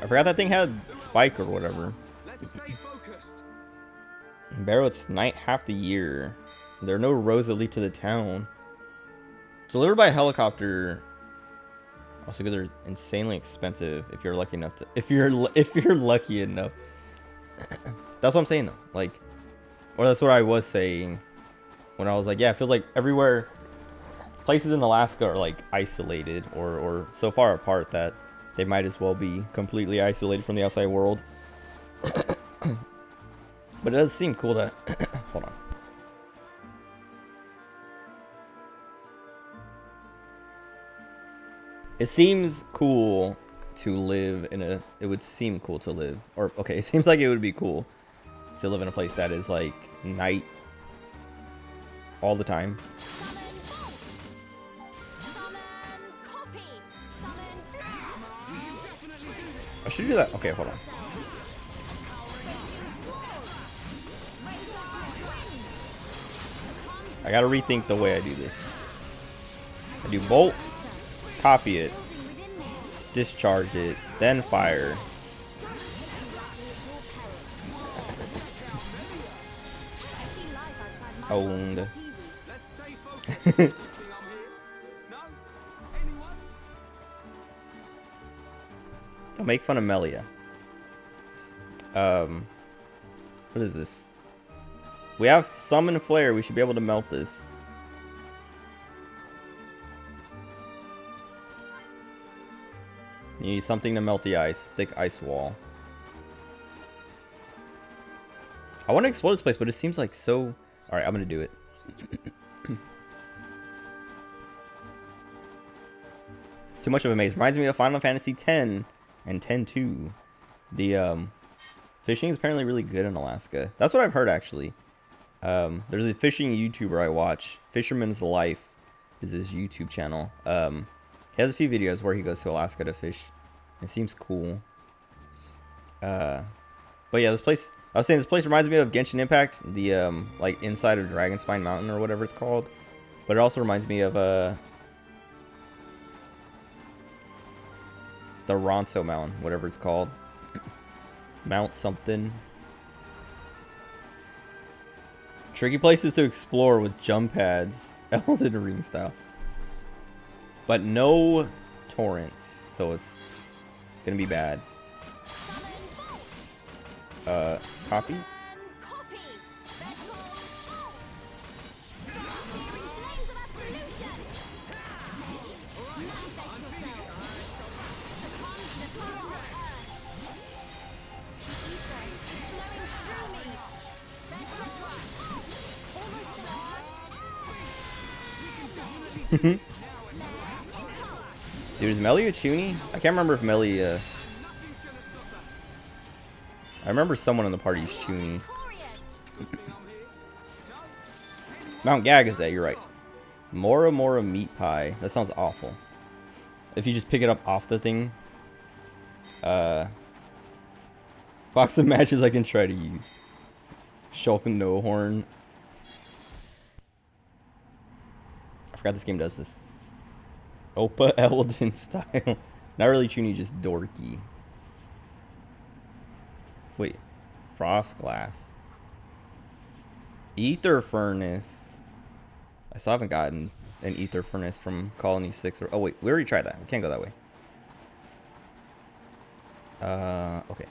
I forgot that thing had spike or whatever. Barrett's night half the year. There are no roads that lead to the town. Delivered by helicopter. Also, because they're insanely expensive if you're lucky enough to. If you're lucky enough. That's what I'm saying though. Like, or that's what I was saying when I was like, yeah, it feels like everywhere. Places in Alaska are like isolated or so far apart that they might as well be completely isolated from the outside world. But it does seem cool to hold on. It seems cool to live in a... It would seem cool to live... Or, okay, it seems like it would be cool to live in a place that is, like, night all the time. I should do that. Okay, hold on. I gotta rethink the way I do this. I do bolt, copy it, discharge it, then fire. Owned. Don't make fun of Melia. What is this? We have summon flare. We should be able to melt this. You need something to melt the ice. Thick ice wall. I want to explode this place, but it seems like so... Alright, I'm going to do it. It's too much of a maze. Reminds me of Final Fantasy X and 10-2. The fishing is apparently really good in Alaska. That's what I've heard, actually. There's a fishing YouTuber I watch. Fisherman's Life is his YouTube channel. He has a few videos where he goes to Alaska to fish. It seems cool. But yeah, this place... I was saying this place reminds me of Genshin Impact. The, like, inside of Dragonspine Mountain or whatever it's called. But it also reminds me of, the Ronso Mountain, whatever it's called. Mount something. Tricky places to explore with jump pads. Elden Ring style. But no torrents, so it's gonna be bad. Copy? Dude, is Melly a Chuny? I can't remember if Melly, I remember someone in the party is Chuny. Mount Gagaze, you're right. Mora Mora meat pie. That sounds awful. If you just pick it up off the thing. Box of matches I can try to use. Shulk and No Horn. I forgot this game does this. Opa Eldon style. Not really Chuny, just dorky. Wait. Frost Glass. Ether Furnace. I still haven't gotten an Ether Furnace from Colony 6. Oh, wait. We already tried that. We can't go that way. Okay.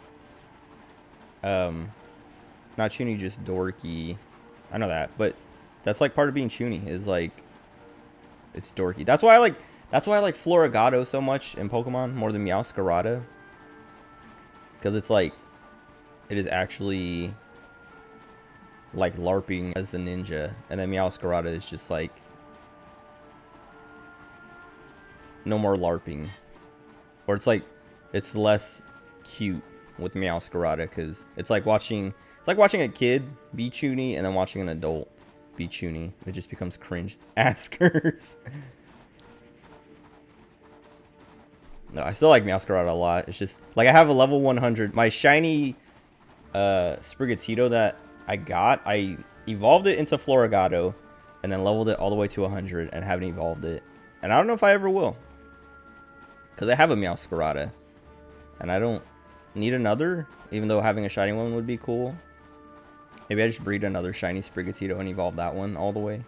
Not Chuny, just dorky. I know that, but that's like part of being Chuny is like it's dorky. That's why I like Floragato so much in Pokemon more than Meowscarada. Because it's like it is actually like LARPing as a ninja, and then Meowscarada is just like no more LARPing. Or it's like it's less cute with Meowscarada because it's like watching a kid be Chuny and then watching an adult be Chuny. It just becomes cringe. Askers. No, I still like Meowscarada a lot. It's just like I have a level 100. My shiny Sprigatito that I evolved it into Floragato and then leveled it all the way to 100 and haven't evolved it. And I don't know if I ever will. Because I have a Meowscarada. And I don't need another, even though having a shiny one would be cool. Maybe I just breed another shiny Sprigatito and evolve that one all the way.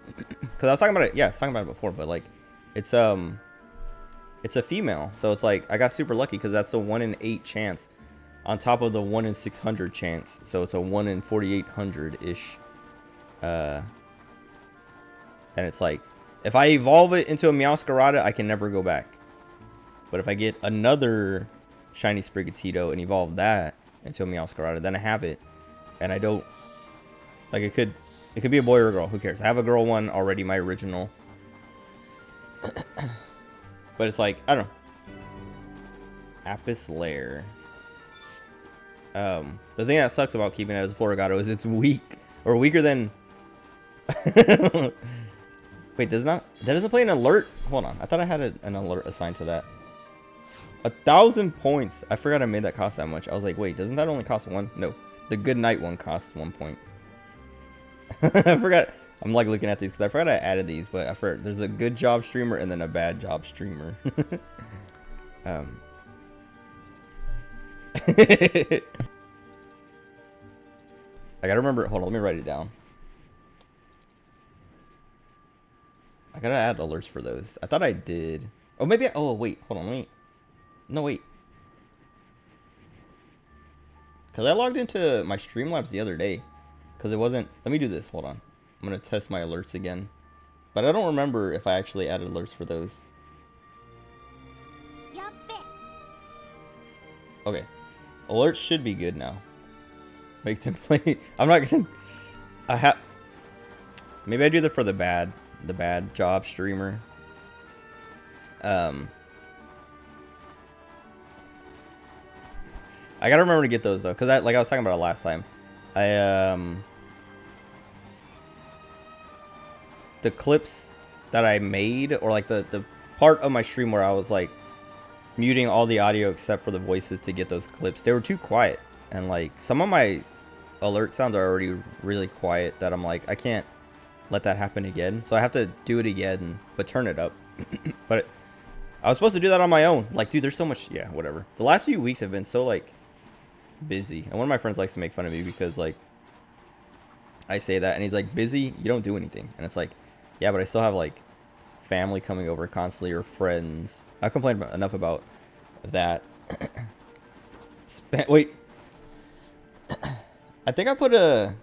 Because I was talking about it, yeah, I was talking about it before, but like, it's a female, so it's like I got super lucky because that's the 1 in 8 chance, on top of the 1 in 600 chance, so it's a 1 in 4,800 ish. And it's like, if I evolve it into a Meowscarada, I can never go back. But if I get another shiny Sprigatito and evolve that into a Meowscarada, then I have it. And I don't, like, it could be a boy or a girl, who cares? I have a girl one already, my original. But it's like, I don't know. Apis Lair. The thing that sucks about keeping it as a Floragato is it's weak, or weaker than wait, that doesn't play an alert? Hold on, I thought I had an alert assigned to that. 1,000 points. I forgot I made that cost that much. I was like, wait, doesn't that only cost 1? No, the good night one costs 1 point. I forgot. I'm like looking at these because I forgot I added these, but I forgot there's a good job streamer and then a bad job streamer. I gotta remember. Hold on, let me write it down. I gotta add alerts for those. I thought I did. Oh, maybe. Oh, wait. Hold on. Let me. No, wait. Because I logged into my Streamlabs the other day. Because it wasn't. Let me do this. Hold on. I'm going to test my alerts again. But I don't remember if I actually added alerts for those. Okay. Alerts should be good now. Make them play. I'm not going to. Maybe I do that for the bad job streamer. I gotta remember to get those though, because like I was talking about it last time. The clips that I made, or like the part of my stream where I was like muting all the audio except for the voices to get those clips, they were too quiet, and like some of my alert sounds are already really quiet that I'm like, I can't let that happen again, so I have to do it again but turn it up. But I was supposed to do that on my own. Like, dude, there's so much. Yeah, whatever. The last few weeks have been so like busy, and one of my friends likes to make fun of me because like I say that and he's like, busy, you don't do anything. And it's like, yeah, but I still have like family coming over constantly, or friends. I complained enough about that. Wait, I think I put a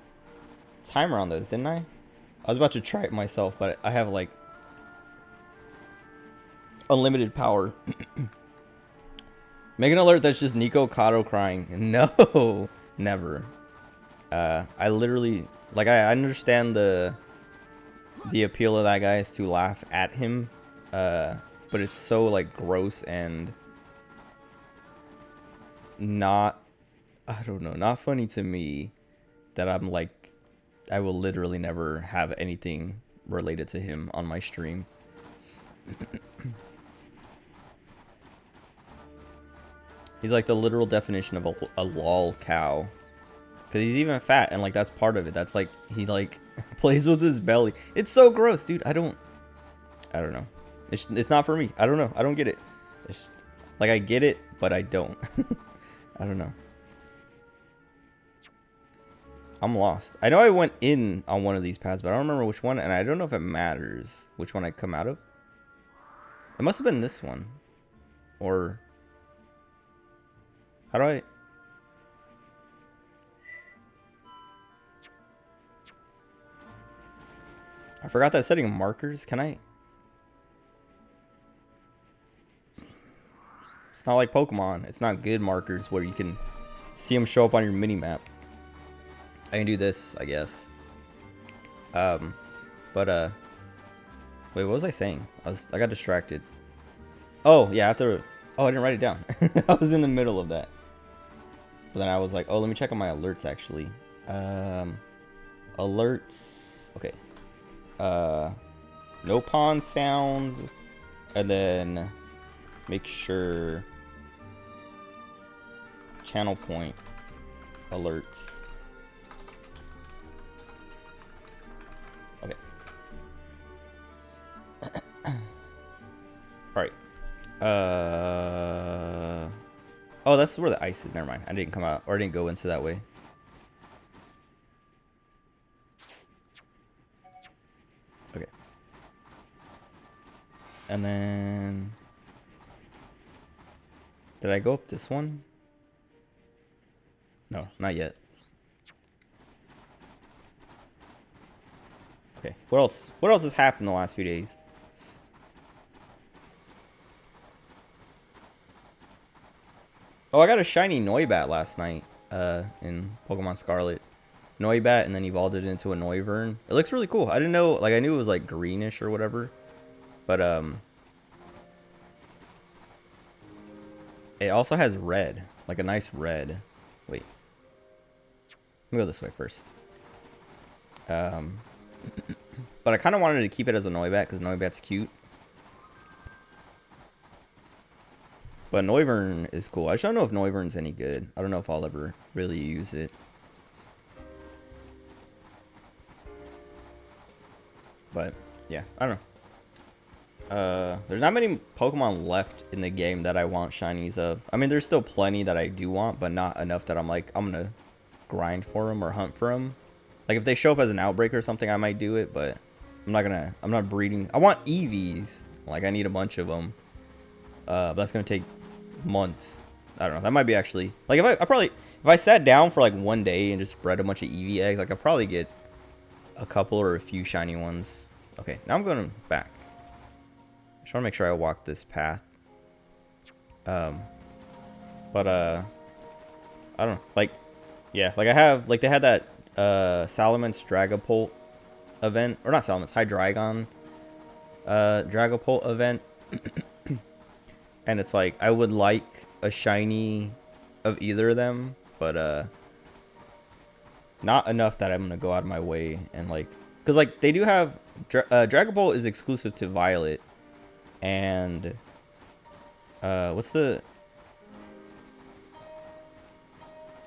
timer on those, didn't I? I was about to try it myself, but I have like unlimited power. Make an alert that's just Nico Kato crying. No, never. I literally, like, I understand the appeal of that guy is to laugh at him. but it's so like gross and not, I don't know, not funny to me that I'm like, I will literally never have anything related to him on my stream. He's like the literal definition of a lol cow. Because he's even fat, and like that's part of it. That's like, he like plays with his belly. It's so gross, dude. I don't know. It's not for me. I don't know. I don't get it. It's like, I get it, but I don't. I don't know. I'm lost. I know I went in on one of these paths, but I don't remember which one, and I don't know if it matters which one I come out of. It must have been this one. Or how do I... I forgot that setting of markers. Can I... It's not like Pokemon. It's not good markers where you can see them show up on your mini-map. I can do this, I guess. Wait, what was I saying? I got distracted. Oh, yeah, after... Oh, I didn't write it down. I was in the middle of that. But then I was like, oh, let me check on my alerts, actually. Alerts... Okay. No pawn sounds. And then... Make sure... Channel point. Alerts. Okay. Alright. Oh, that's where the ice is. Never mind. I didn't come out, or I didn't go into that way. Okay. And then... Did I go up this one? No, not yet. Okay, what else? What else has happened the last few days? Oh, I got a shiny Noibat last night in Pokemon Scarlet. Noibat, and then evolved it into a Noivern. It looks really cool. I didn't know, like, I knew it was like greenish or whatever, but it also has red, like a nice red. Wait, let me go this way first. But I kind of wanted to keep it as a Noibat because Noibat's cute. But Noivern is cool. I just don't know if Noivern's any good. I don't know if I'll ever really use it. But yeah, I don't know. There's not many Pokemon left in the game that I want shinies of. I mean, there's still plenty that I do want, but not enough that I'm like, I'm gonna grind for them or hunt for them. Like if they show up as an outbreak or something, I might do it, but I'm not breeding. I want EVs. Like I need a bunch of them. But that's gonna take months. I don't know. That might be actually like if I sat down for like one day and just bred a bunch of EV eggs, like I'd probably get a couple or a few shiny ones. Okay, now I'm going back. I just want to make sure I walk this path. I don't know. Like, yeah, like I have, like they had that Salamence Dragapult event, or not Salamence, Hydreigon Dragapult event. And it's like I would like a shiny of either of them, but not enough that I'm gonna go out of my way and like, because like they do have Dragapult is exclusive to Violet, and what's the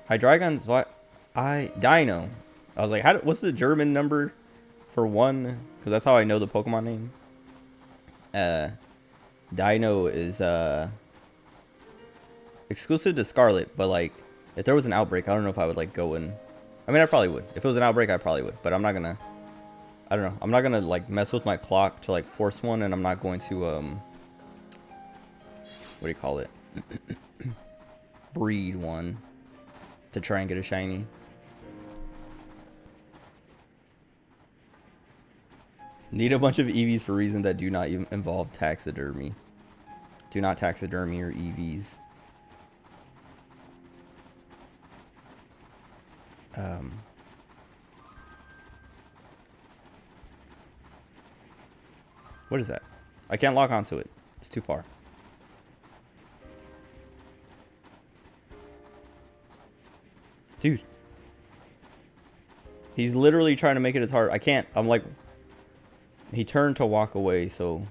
Hydreigon's what? Dino. I was like, what's the German number for one? Because that's how I know the Pokemon name. Dino is exclusive to Scarlet, but like if there was an outbreak, I don't know if I would like go in. I mean, I probably would. If it was an outbreak, I probably would, but I'm not gonna, I don't know. I'm not gonna like mess with my clock to like force one, and I'm not going to what do you call it? Breed one to try and get a shiny. Need a bunch of EVs for reasons that do not even involve taxidermy. Do not taxidermy or EVs. What is that? I can't lock onto it. It's too far. Dude. He's literally trying to make it as hard. I can't. I'm like... He turned to walk away, so...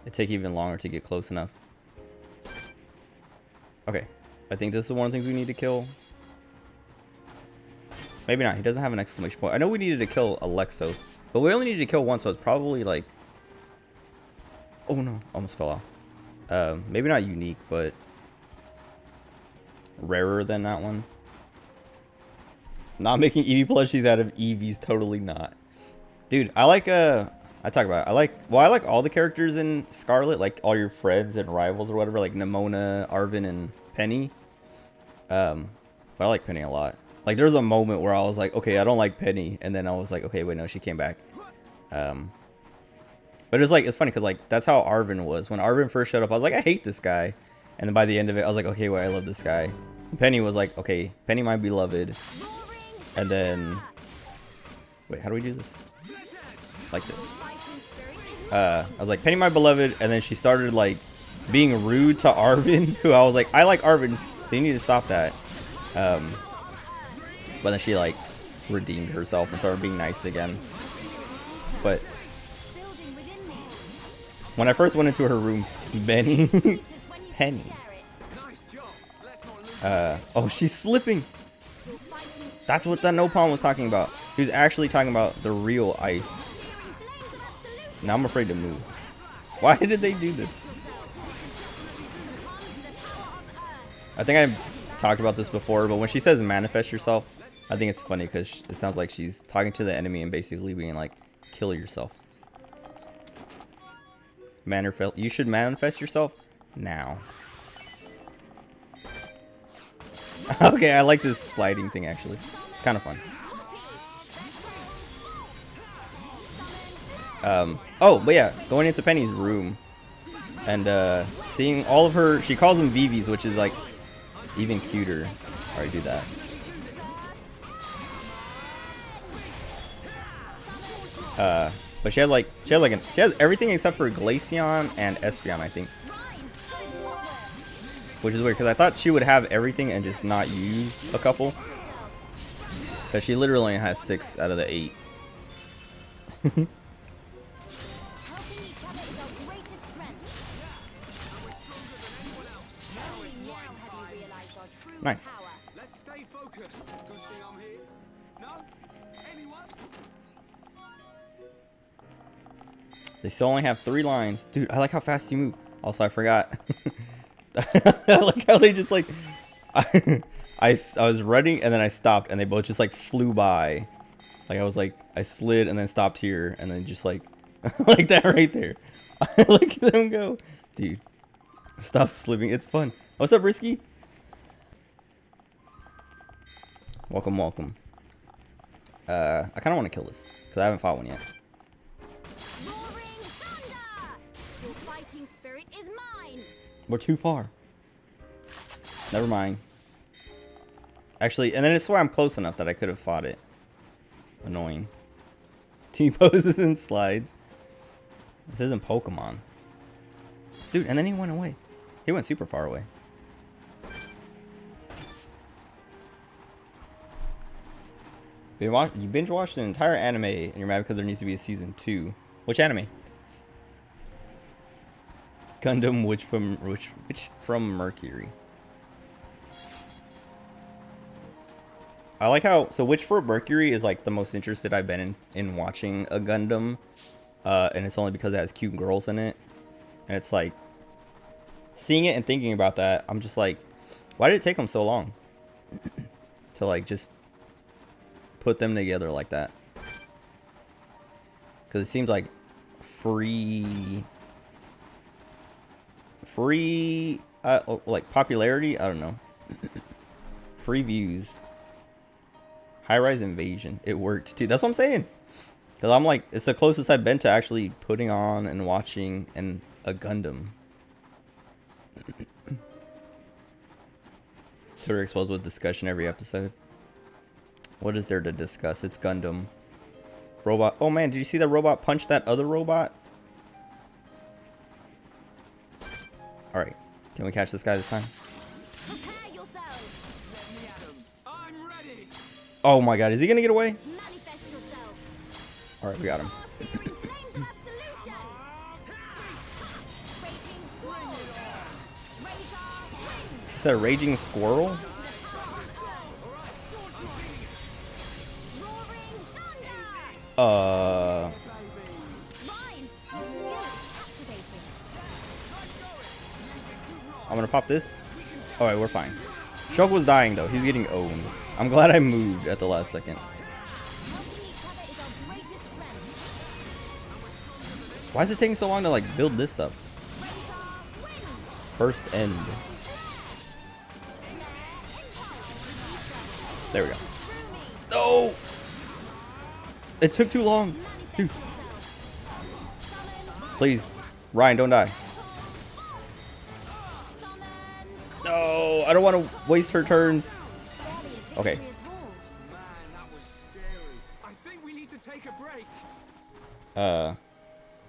It'd take even longer to get close enough. Okay. I think this is one of the things we need to kill. Maybe not. He doesn't have an exclamation point. I know we needed to kill Alexos, but we only needed to kill one, so it's probably like... Oh no. Almost fell off. Maybe not unique, but... rarer than that one. Not making Eevee plushies out of Eevees. Totally not. Dude, I like... I talk about it. I like all the characters in Scarlet, like all your friends and rivals or whatever, like Nimona, Arven, and Penny. But I like Penny a lot. Like, there was a moment where I was like, okay, I don't like Penny, and then I was like, okay, wait, no, she came back. But it was like, it's funny because like that's how Arven was. When Arven first showed up, I was like, I hate this guy, and then by the end of it, I was like, okay, wait, I love this guy. And Penny was like, okay, Penny my beloved, and then wait, how do we do this? Like this. I was like, Penny my beloved, and then she started like being rude to Arven, who I was like, I like Arven, so you need to stop that. But then she like redeemed herself and started being nice again. But when I first went into her room, Penny, oh, she's slipping. That's what that Nopalm was talking about. He was actually talking about the real ice. Now I'm afraid to move. Why did they do this? I think I've talked about this before, but when she says manifest yourself, I think it's funny because it sounds like she's talking to the enemy and basically being like, kill yourself. You should manifest yourself now. Okay, I like this sliding thing actually. It's kind of fun. Oh, but yeah, going into Penny's room and seeing all of her, she calls them VVs, which is like even cuter. Alright, do that. But she has everything except for Glaceon and Espeon, I think. Which is weird because I thought she would have everything and just not use a couple. Because she literally only has 6 out of the 8. Nice. Let's stay focused. Good thing I'm here. No? Anyone? They still only have 3 lines. Dude, I like how fast you move. Also, I forgot. I like how they just like... I was running and then I stopped and they both just like flew by. Like I was like, I slid and then stopped here and then just like... like that right there. Look at them go. Dude, stop slipping. It's fun. What's up, Risky? Welcome, welcome. I kind of want to kill this because I haven't fought one yet. Your fighting spirit is mine. We're too far. Never mind. Actually, and then it's why I'm close enough that I could have fought it. Annoying. T-poses and slides. This isn't Pokemon. Dude, and then he went away. He went super far away. You binge watched an entire anime and you're mad because there needs to be a season 2. Which anime? Gundam which from Mercury. I like how which from Mercury is like the most interested I've been in watching a Gundam. And it's only because it has cute girls in it. And it's like seeing it and thinking about that, I'm just like, why did it take them so long to like just put them together like that? Because it seems like free like popularity, I don't know. Free views. High-rise invasion. It worked too. That's what I'm saying. Because I'm like, it's the closest I've been to actually putting on and watching a Gundam. Twitter exposed with discussion every episode. What is there to discuss? It's Gundam. Robot. Oh man, did you see that robot punch that other robot? All right, can we catch this guy this time? Prepare yourselves. Let me at 'em. I'm ready. Oh my God, is he gonna get away? Manifest yourselves. All right, we got him. Flames of absolution. Raging squall. Razor wind. Is that a raging squirrel? Roaring thunder. Rhyme. Your skill is activated. I'm gonna pop this. All right, we're fine. Shulk was dying though. He's getting owned. I'm glad I moved at the last second. Helping each other is our greatest strength. Why is it taking so long to like build this up? Razor wind. First end. There we go. No! It took too long. Dude. Please. Ryan, don't die. No, I don't want to waste her turns. Okay. Man, that was scary. I think we need to take a break.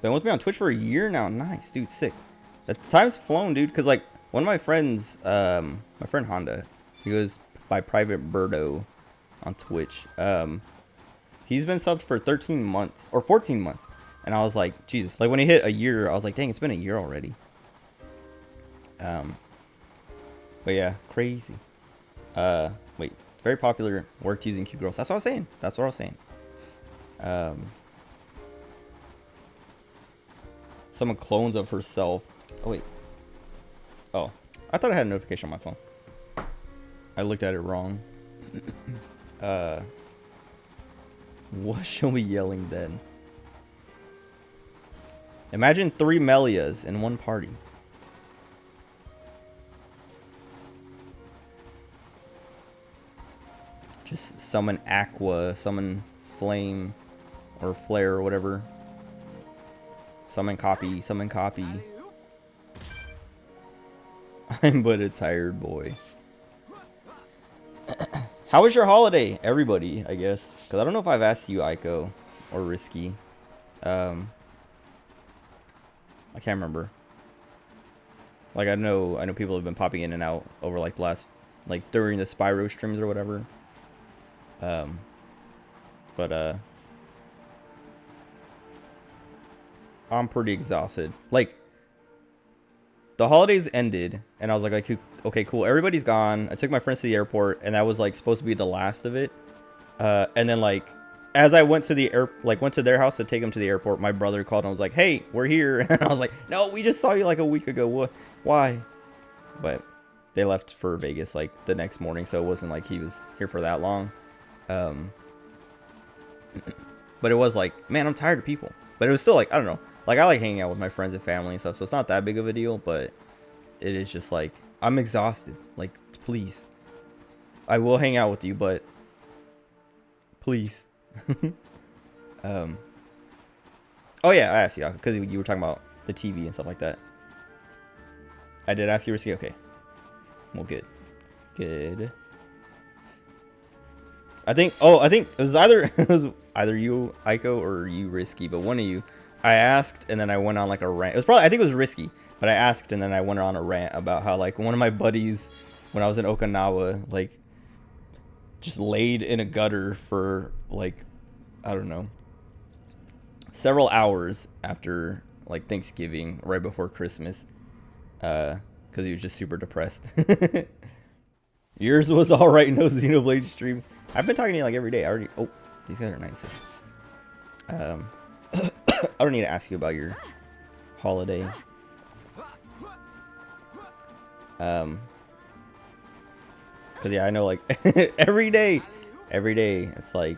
Been with me on Twitch for a year now. Nice, dude. Sick. The time's flown, dude. Cause like one of my friends, my friend Honda, he goes by Private Birdo on Twitch. He's been subbed for 13 months or 14 months, and I was like, Jesus. Like when he hit a year, I was like, dang, it's been a year already. But yeah, crazy. Wait, very popular. Worked using cute girls. That's what I was saying. That's what I was saying. Someone clones of herself. Oh wait. Oh, I thought I had a notification on my phone. I looked at it wrong. What shall we yelling then? Imagine 3 Melias in one party. Just summon Aqua, summon Flame, or Flare, or whatever. Summon Copy, summon Copy. I'm but a tired boy. How was your holiday, everybody, I guess? Because I don't know if I've asked you, Aiko, or Risky. I can't remember. Like, I know people have been popping in and out over, like, last, like, during the Spyro streams or whatever. I'm pretty exhausted. Like, the holidays ended, and I was like, okay, cool. Everybody's gone. I took my friends to the airport, and that was like supposed to be the last of it. And then like, as I went to the went to their house to take them to the airport, my brother called and was like, "Hey, we're here." And I was like, "No, we just saw you like a week ago. What? Why?" But they left for Vegas like the next morning, so it wasn't like he was here for that long. But it was like, man, I'm tired of people. But it was still like, I don't know. Like, I like hanging out with my friends and family and stuff, so it's not that big of a deal, but it is just like, I'm exhausted. Like, please. I will hang out with you, but please. Oh yeah, I asked you, because you were talking about the TV and stuff like that. I did ask you, Risky. Okay. Well, good. Good. I think it was either you, Aiko, or you, Risky, but one of you. I asked and then I went on like a rant. It was probably, I think it was Risky, but I asked and then I went on a rant about how like one of my buddies when I was in Okinawa like just laid in a gutter for like, I don't know, several hours after like Thanksgiving, right before Christmas, because he was just super depressed. Yours was all right. No Xenoblade streams. I've been talking to you like every day. I already. Oh, these guys are 96. I don't need to ask you about your holiday. Cause yeah, I know like every day it's like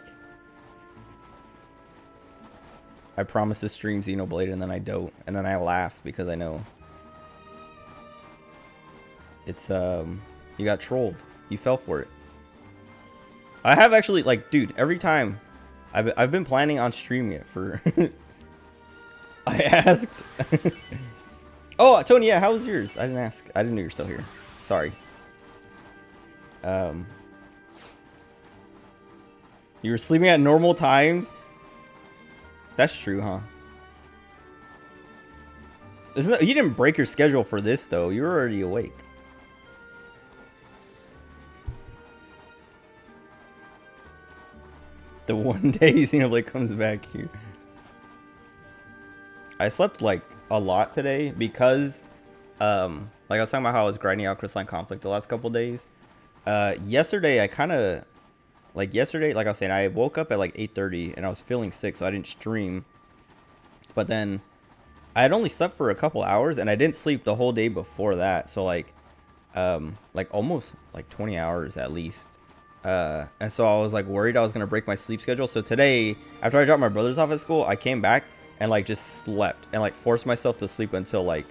I promise to stream Xenoblade and then I don't, and then I laugh because I know it's you got trolled. You fell for it. I have actually, like, dude, every time I've been planning on streaming it for I asked oh, Tony, yeah, how was yours? I didn't ask. I didn't know you're still here. Sorry. You were sleeping at normal times? That's true, huh? Isn't that, you didn't break your schedule for this though. You were already awake. The one day Xenoblade comes back here. I slept like a lot today because like I was talking about how I was grinding out Crystalline Conflict the last couple days. Yesterday I kind of like I was saying, I woke up at like 8:30 and I was feeling sick, so I didn't stream. But then I had only slept for a couple hours and I didn't sleep the whole day before that, so like almost like 20 hours at least. And so I was like worried I was gonna break my sleep schedule. So today, after I dropped my brothers off at school, I came back and like just slept and like forced myself to sleep until like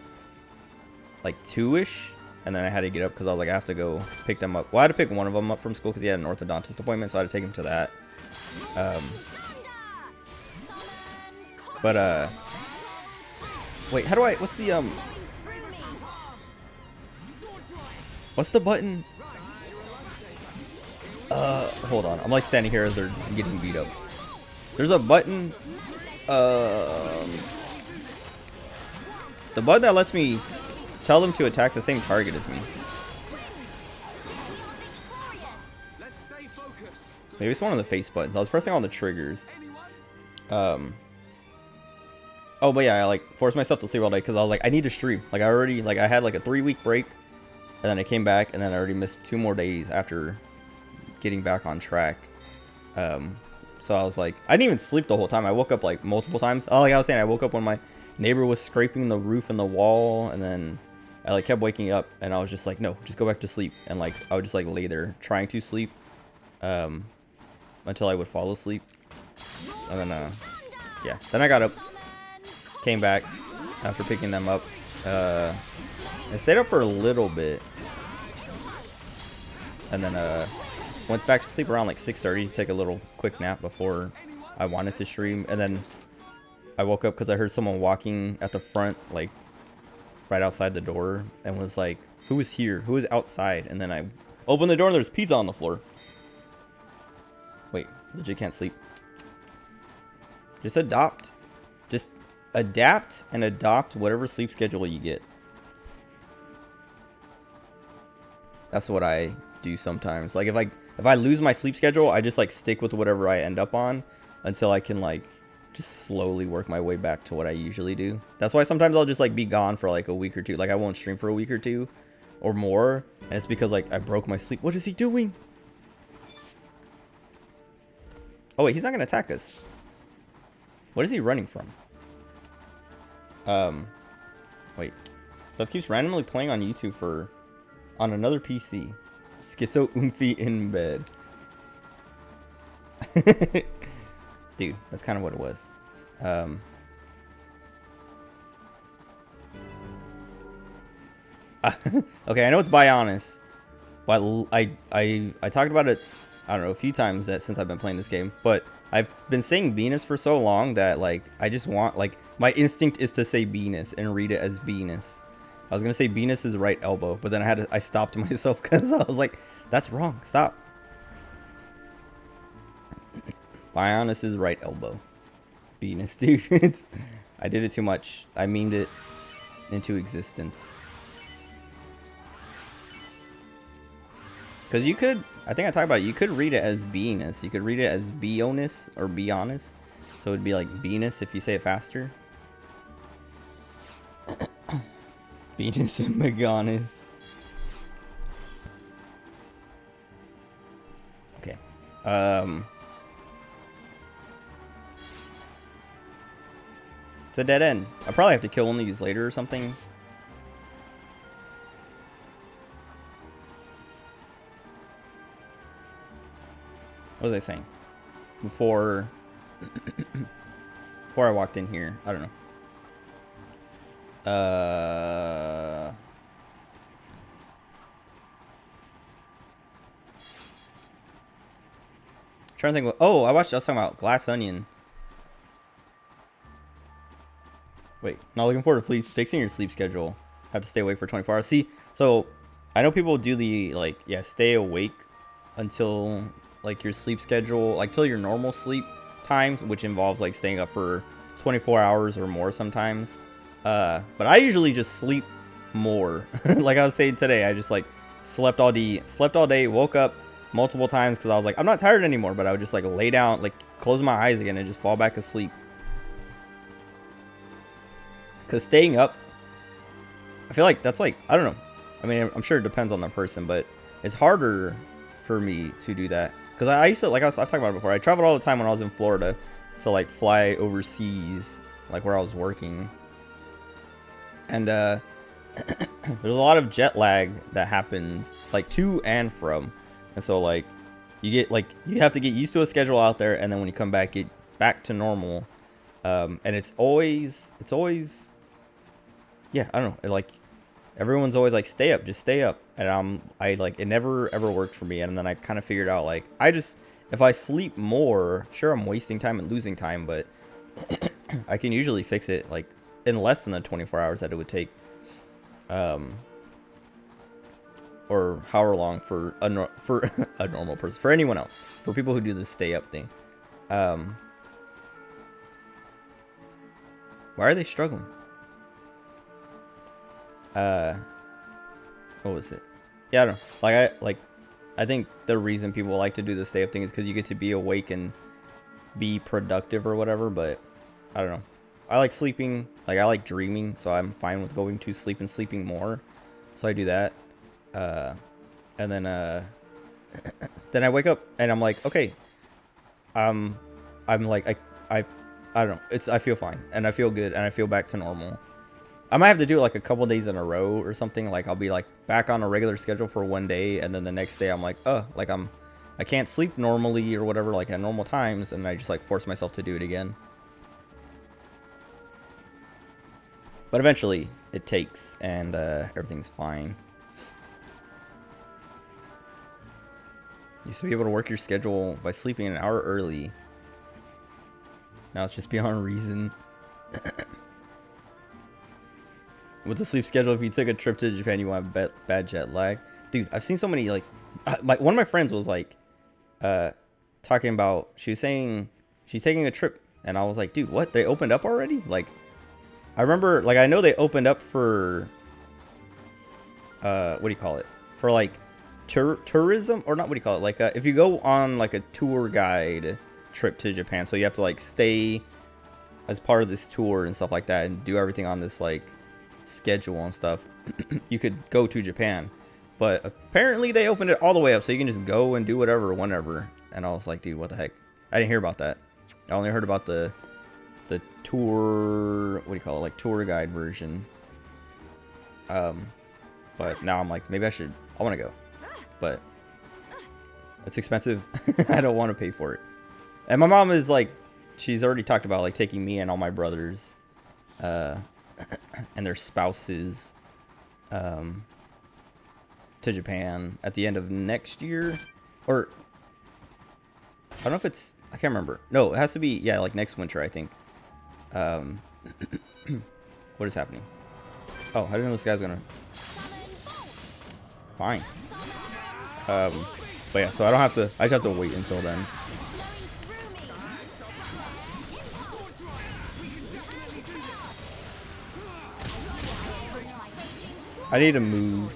2ish, and then I had to get up because I was like, I have to go pick them up. Well, I had to pick one of them up from school because he had an orthodontist appointment, so I had to take him to that. Wait, how do I, what's the button? Hold on, I'm like standing here as they're getting beat up. There's a button, the button that lets me tell them to attack the same target as me. Maybe it's one of the face buttons. I was pressing all the triggers. Oh, but yeah, I like forced myself to sleep all day because I was like, I need to stream. Like I already, like I had like a 3-week break, and then I came back, and then I already missed 2 more days after getting back on track. So I was like, I didn't even sleep the whole time. I woke up like multiple times. Oh, like I was saying, I woke up when my neighbor was scraping the roof and the wall, and then I like kept waking up, and I was just like, no, just go back to sleep. And like I would just like lay there trying to sleep until I would fall asleep. And then yeah, then I got up, came back after picking them up. I stayed up for a little bit, and then went back to sleep around like 6:30 to take a little quick nap before I wanted to stream. And then I woke up because I heard someone walking at the front, like right outside the door, and was like, who is here? Who is outside? And then I opened the door and there's pizza on the floor. Wait, legit can't sleep. Just adapt and adopt whatever sleep schedule you get. That's what I do sometimes. Like if I lose my sleep schedule, I just like stick with whatever I end up on until I can like just slowly work my way back to what I usually do. That's why sometimes I'll just like be gone for like a week or two. Like I won't stream for a week or two or more, and it's because like I broke my sleep. What is he doing? Oh wait, he's not gonna attack us. What is he running from? Wait. Stuff keeps randomly playing on YouTube on another PC. Schizo Oomphy in bed. Dude, that's kind of what it was. Okay, I know it's Bionis, but I talked about it, I don't know, a few times since I've been playing this game, but I've been saying Venus for so long that like I just want, like, my instinct is to say Venus and read it as Venus. I was gonna say Venus is right elbow, but then I stopped myself because I was like, that's wrong. Stop. Bionis is right elbow. Venus, dude. I did it too much. I memed it into existence. Because you could, I think I talked about it, you could read it as Venus. You could read it as Bionis or Bionis. So it would be like Venus if you say it faster. Venus and Meganis. Okay. It's a dead end. I'll probably have to kill one of these later or something. What was I saying? Before I walked in here. I don't know. Trying to think what, oh, I was talking about Glass Onion. Wait, not looking forward to fixing your sleep schedule. Have to stay awake for 24 hours. See, so I know people do the like, yeah, stay awake until like your sleep schedule, like till your normal sleep times, which involves like staying up for 24 hours or more sometimes. But I usually just sleep more. Like I was saying today, I just like slept all day, woke up multiple times because I was like, I'm not tired anymore, but I would just like lay down, like close my eyes again and just fall back asleep. Because staying up, I feel like that's like, I don't know. I mean, I'm sure it depends on the person, but it's harder for me to do that. Because I used to, like I've talked about it before, I traveled all the time when I was in Florida. So like fly overseas, like where I was working. And there's a lot of jet lag that happens like to and from. And so like you get like, you have to get used to a schedule out there. And then when you come back, get back to normal. And it's always, yeah, I don't know. Like everyone's always like, stay up, just stay up. And I like, it never ever worked for me. And then I kind of figured out like, if I sleep more, sure, I'm wasting time and losing time, but I can usually fix it like in less than the 24 hours that it would take. Or however long for a normal person, for anyone else, for people who do the stay up thing. Why are they struggling? What was it? Yeah, I don't know. I think the reason people like to do the stay up thing is because you get to be awake and be productive or whatever, but I don't know. I like sleeping, like I like dreaming, so I'm fine with going to sleep and sleeping more. So I do that. And then then I wake up and I'm like, okay. I'm like I don't know. I feel fine and I feel good and I feel back to normal. I might have to do it like a couple days in a row or something. Like I'll be like back on a regular schedule for one day, and then the next day I'm like, like I can't sleep normally or whatever, like at normal times, and I just like force myself to do it again. But eventually it takes, and everything's fine. You used to be able to work your schedule by sleeping an hour early. Now it's just beyond reason. With the sleep schedule, if you took a trip to Japan, you want bad jet lag. Dude, I've seen so many, like one of my friends was like, talking about, she was saying she's taking a trip. And I was like, dude, what? They opened up already? Like, I remember, like, I know they opened up for, what do you call it? For, like, tourism? Or not, what do you call it? Like, if you go on, like, a tour guide trip to Japan, so you have to, like, stay as part of this tour and stuff like that and do everything on this, like, schedule and stuff, you could go to Japan. But apparently they opened it all the way up so you can just go and do whatever whenever. And I was like, dude, what the heck? I didn't hear about that. I only heard about the tour, what do you call it, like tour guide version. But now I'm like, maybe I want to go, but it's expensive. I don't want to pay for it. And my mom is like, she's already talked about like taking me and all my brothers and their spouses to Japan at the end of next year, or I don't know if it's, I can't remember. No, it has to be, yeah, like next winter, I think. What is happening? Oh, I didn't know this guy's gonna. Fine. But yeah, so I don't have to, I just have to wait until then. I need to move.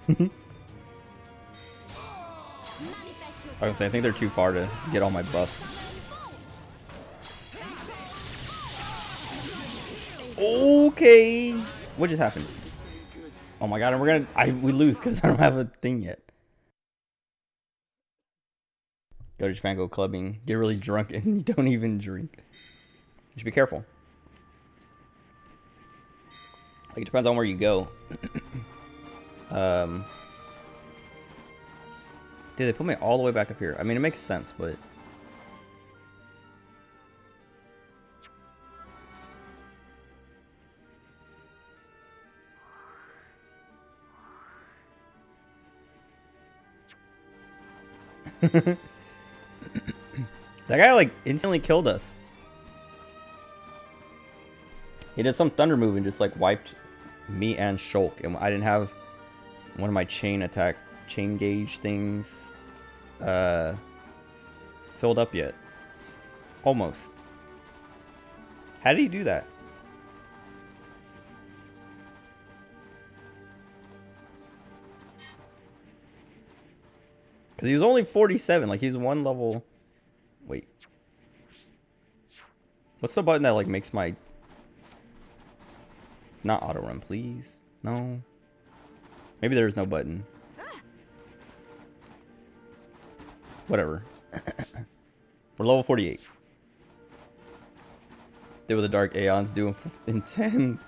I was gonna say, I think they're too far to get all my buffs. Okay. What just happened? Oh my god, and we lose because I don't have a thing yet. Go to Japan, go clubbing, get really drunk, and you don't even drink. You should be careful. Like, it depends on where you go. Dude, they put me all the way back up here. I mean, it makes sense, but... That guy, like, instantly killed us. He did some thunder move and just, like, wiped me and Shulk, and I didn't have one of my chain gauge things filled up yet. Almost. How did he do that? Because he was only 47. Like, he was one level. Wait. What's the button that, like, makes my... Not auto run, please. No. Maybe there's no button. Whatever. We're level 48. Did what the Dark Aeons do in 10.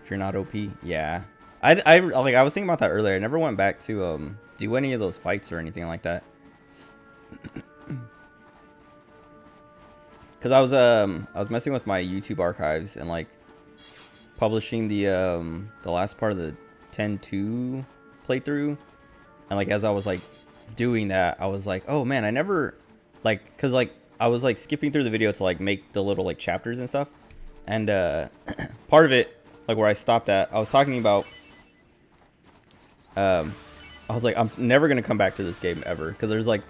If you're not OP. Yeah. I was thinking about that earlier. I never went back to do any of those fights or anything like that. Cause I was messing with my YouTube archives and like publishing the last part of the 10-2 playthrough, and like as I was like doing that, I was like, oh man, I never like, cause like I was like skipping through the video to like make the little like chapters and stuff, and part of it, like where I stopped at, I was talking about I was like, I'm never gonna come back to this game ever, because there's like,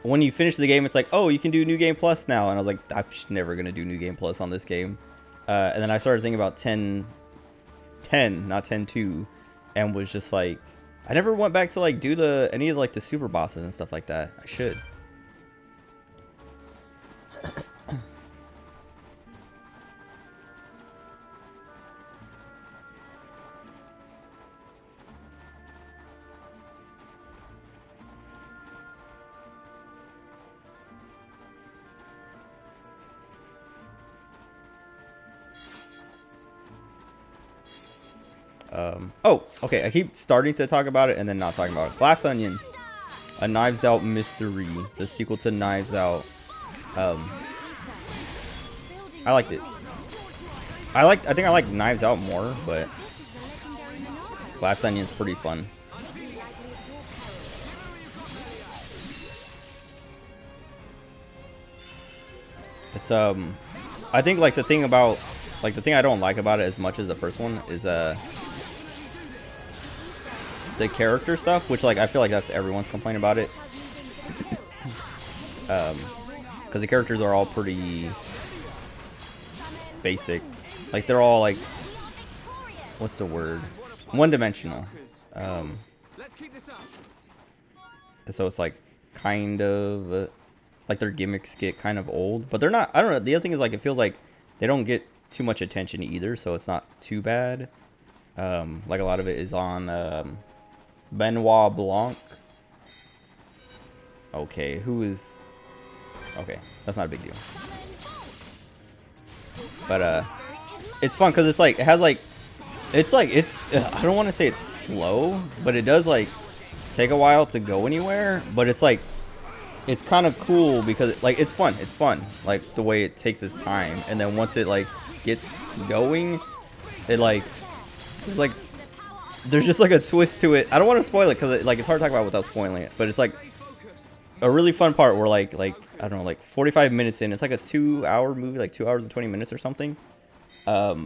when you finish the game, it's like, oh, you can do New Game Plus now, and I was like, I'm just never gonna do New Game Plus on this game. And then I started thinking about 10, not 10-2, and was just like, I never went back to like do any of like the super bosses and stuff like that. I should. Oh, okay, I keep starting to talk about it and then not talking about it. Glass Onion, a Knives Out mystery, the sequel to Knives Out. I liked it. I think I like Knives Out more, but Glass Onion's pretty fun. It's I think like the thing I don't like about it as much as the first one is the character stuff, which like I feel like that's everyone's complaint about it. Because the characters are all pretty basic. Like they're all like, what's the word? One-dimensional. So it's like kind of like their gimmicks get kind of old, but they're not. I don't know. The other thing is like it feels like they don't get too much attention either, so it's not too bad. Like a lot of it is on Benoit Blanc. Okay, who is... Okay, that's not a big deal. But it's fun because it's like, it has like, it's I don't want to say it's slow, but it does like take a while to go anywhere, but it's like, it's kind of cool because like it's fun like the way it takes its time, and then once it like gets going, it like, it's like there's just like a twist to it. I don't want to spoil it because like it's hard to talk about without spoiling it, but it's like a really fun part where like I don't know, like 45 minutes in, it's like a 2-hour movie, like 2 hours and 20 minutes or something. But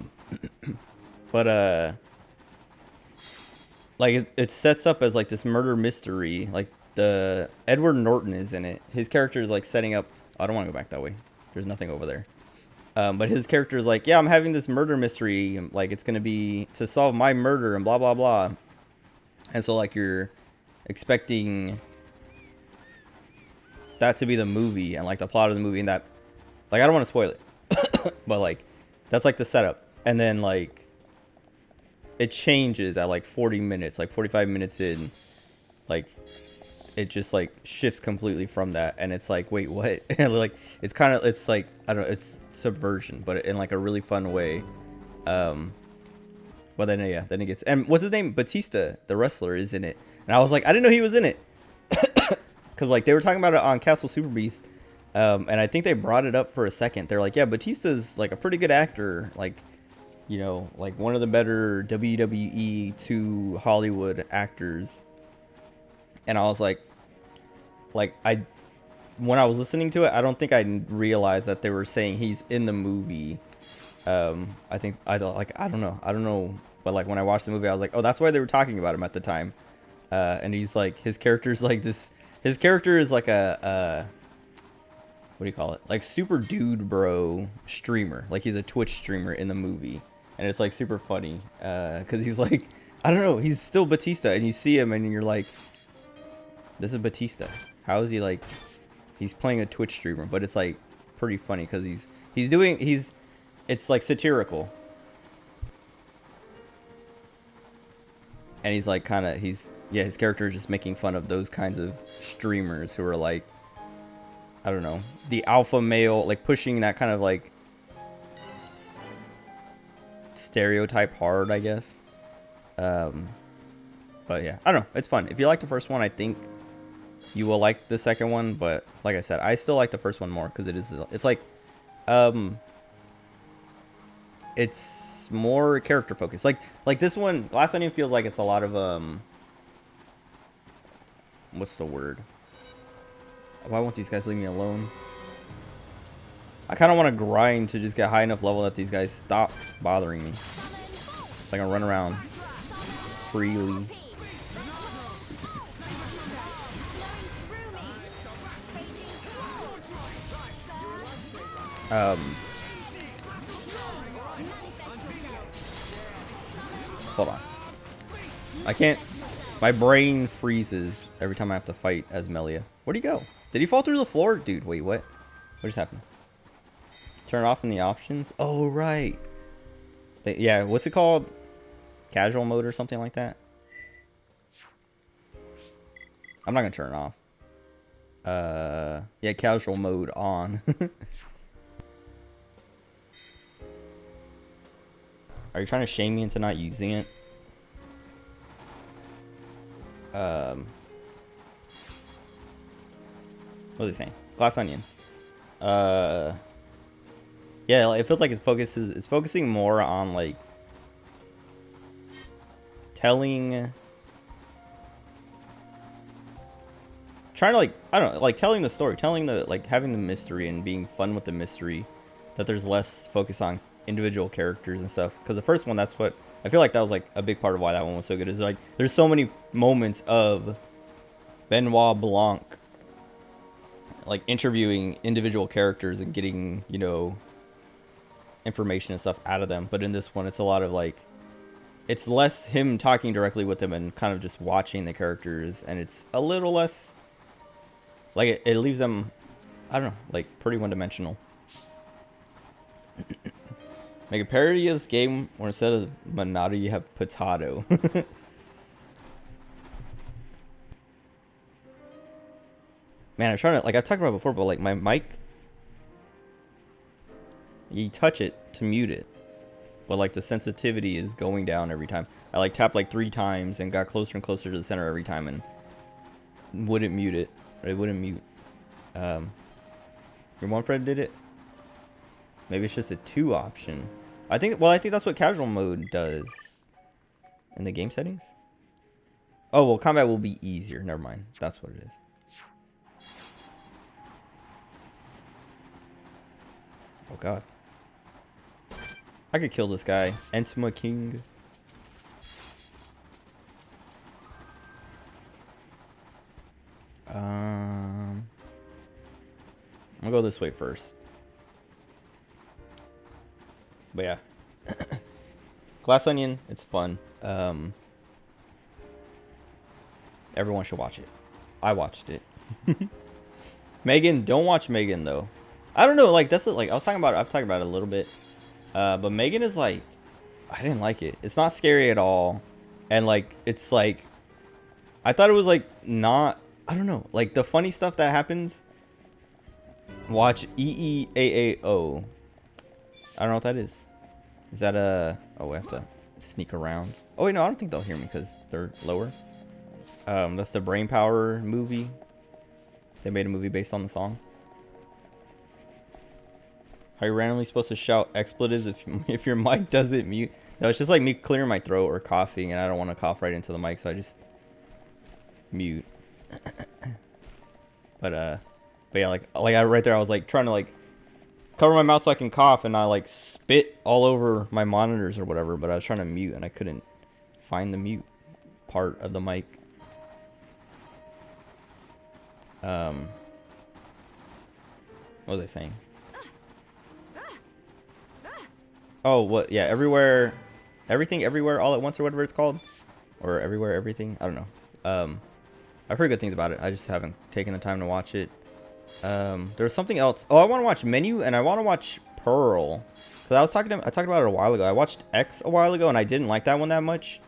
like it sets up as like this murder mystery. Like the Edward Norton is in it. His character is like setting up. I don't want to go back that way. There's nothing over there. But his character is like, yeah, I'm having this murder mystery. Like it's gonna be to solve my murder and blah blah blah. And so like you're expecting that to be the movie and like the plot of the movie, and that like I don't want to spoil it, but like that's like the setup, and then like it changes at like 40 minutes, like 45 minutes in, like it just like shifts completely from that, and it's like, wait, what? And like it's kind of, it's like, I don't know, it's subversion, but in like a really fun way. But then yeah, then it gets, and what's his name, Batista the wrestler is in it, and I was like, I didn't know he was in it. Because like they were talking about it on Castle Super Beast, and I think they brought it up for a second. They're like, yeah, Batista's like a pretty good actor, like, you know, like one of the better WWE to Hollywood actors. And I was like when I was listening to it, I don't think I realized that they were saying he's in the movie. I think I thought, like, I don't know but like when I watched the movie, I was like, oh, that's why they were talking about him at the time. And he's like, his character's like this. His character is like a what do you call it? Like super dude bro streamer. Like he's a Twitch streamer in the movie, and it's like super funny because he's like, I don't know, he's still Batista, and you see him and you're like, this is Batista. How is he like? He's playing a Twitch streamer, but it's like pretty funny because it's like satirical, and he's like his character is just making fun of those kinds of streamers who are like, I don't know, the alpha male, like pushing that kind of like stereotype hard, I guess. But yeah, I don't know, it's fun. If you like the first one, I think you will like the second one, but like I said, I still like the first one more because it's like it's more character focused. Like this one, Glass Onion feels like it's a lot of what's the word? Why won't these guys leave me alone? I kind of want to grind to just get high enough level that these guys stop bothering me, so I can run around freely. Hold on. I can't. My brain freezes every time I have to fight Asmelia. Where'd he go? Did he fall through the floor? Dude, wait, what? What just happened? Turn it off in the options? Oh, right. Yeah, what's it called? Casual mode or something like that? I'm not gonna turn it off. Yeah, casual mode on. Are you trying to shame me into not using it? What is he saying? Glass Onion. Yeah, it feels like it's focusing more on like trying to like, I don't know, like telling the story, like having the mystery and being fun with the mystery, that there's less focus on individual characters and stuff. Because the first one, that's what I feel like that was like a big part of why that one was so good, is like there's so many moments of Benoit Blanc like interviewing individual characters and getting, you know, information and stuff out of them. But in this one, it's a lot of like, it's less him talking directly with them and kind of just watching the characters, and it's a little less like it leaves them, I don't know, like pretty one-dimensional. Make a parody of this game where instead of Monado you have potato. Man, I'm trying to, like I've talked about before, but like my mic, you touch it to mute it, but like the sensitivity is going down every time. I like tapped like 3 times and got closer and closer to the center every time and wouldn't mute it. Or it wouldn't mute. Your one friend did it. Maybe it's just a 2 option. I think that's what casual mode does in the game settings. Oh, well, combat will be easier. Never mind. That's what it is. Oh, God. I could kill this guy. Entma King. I'm gonna go this way first. But yeah. Glass Onion, it's fun. Everyone should watch it. I watched it. Megan, don't watch Megan though. I don't know, like that's like I've talked about it a little bit. But Megan is like, I didn't like it. It's not scary at all. And like it's like, I thought it was like not, I don't know, like the funny stuff that happens. Watch EEAAO. I don't know what that is. Is that a... Oh, we have to sneak around. Oh, wait, no, I don't think they'll hear me because they're lower. That's the Brain Power movie. They made a movie based on the song. Are you randomly supposed to shout expletives if your mic doesn't mute? No, it's just like me clearing my throat or coughing, and I don't want to cough right into the mic, so I just mute. But yeah, like right there, I was like trying to like cover my mouth so I can cough, and I like spit all over my monitors or whatever, but I was trying to mute and I couldn't find the mute part of the mic. What was I saying? Oh, what? Yeah, everywhere, everything, everywhere, all at once, or whatever it's called, or everywhere, everything. I don't know. I've heard good things about it. I just haven't taken the time to watch it. There's something else. Oh, I want to watch Menu, and I want to watch Pearl. Cause I talked about it a while ago. I watched X a while ago, and I didn't like that one that much.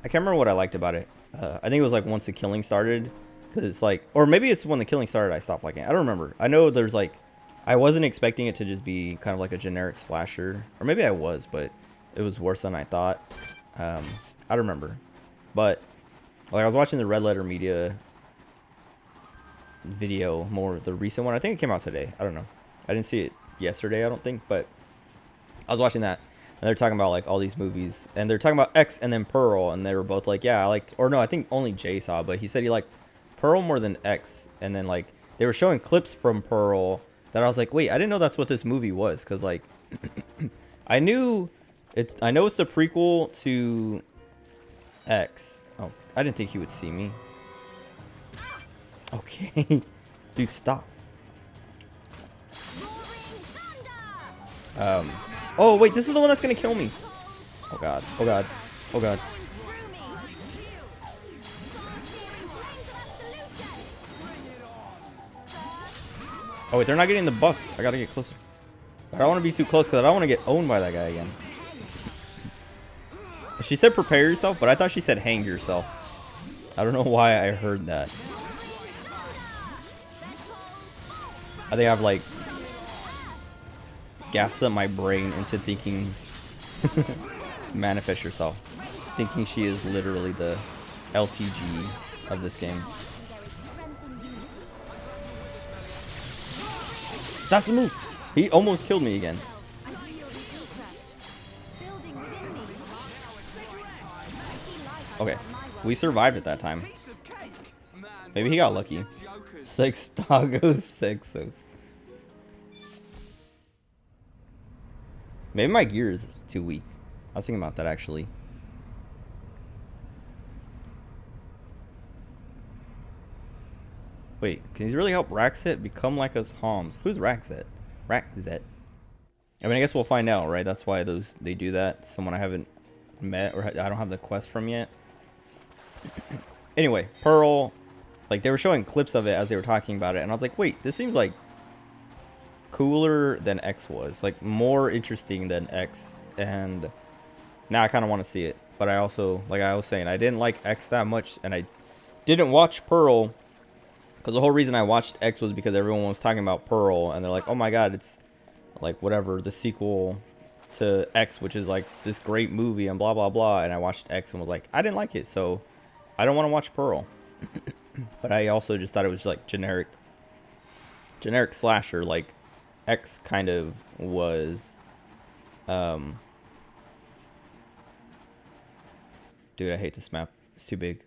I can't remember what I liked about it. I think it was like once the killing started, because it's like, or maybe it's when the killing started I stopped liking it. I don't remember. I know there's like, I wasn't expecting it to just be kind of like a generic slasher, or maybe I was, but it was worse than I thought. I don't remember, but like I was watching the Red Letter Media video, more the recent one. I think it came out today. I don't know. I didn't see it yesterday, I don't think, but I was watching that. And they're talking about like all these movies, and they're talking about X and then Pearl, and they were both like, yeah, I liked, or no, I think only Jay saw, but he said he liked Pearl more than X. And then like they were showing clips from Pearl that I was like, wait, I didn't know that's what this movie was, because like I know it's the prequel to X. Oh, I didn't think he would see me. Okay. Dude, stop. Oh wait, this is the one that's gonna kill me. Oh god, oh god, oh god. Oh wait, they're not getting the buffs. I gotta get closer. I don't want to be too close because I don't want to get owned by that guy again. She said prepare yourself, but I thought she said hang yourself. I don't know why I heard that. I think I've like gassed up my brain into thinking manifest yourself, thinking she is literally the LTG of this game. That's the move. He almost killed me again. Okay, we survived at that time. Maybe he got lucky. Sextagos Sexos. Maybe my gear is too weak. I was thinking about that actually. Wait, can he really help Raxet become like us Homs? Who's Raxet? Raxet. I mean, I guess we'll find out, right? That's why they do that. Someone I haven't met or I don't have the quest from yet. Anyway, Pearl, like they were showing clips of it as they were talking about it, and I was like, wait, this seems like cooler than X was, like more interesting than X, and now I kind of want to see it. But I also, like I was saying, I didn't like X that much, and I didn't watch Pearl because the whole reason I watched X was because everyone was talking about Pearl, and they're like, oh my god, it's like whatever, the sequel to X, which is like this great movie and blah blah blah. And I watched X and was like, I didn't like it, so I don't want to watch Pearl. But I also just thought it was like generic slasher, like X kind of was. Dude, I hate this map. It's too big.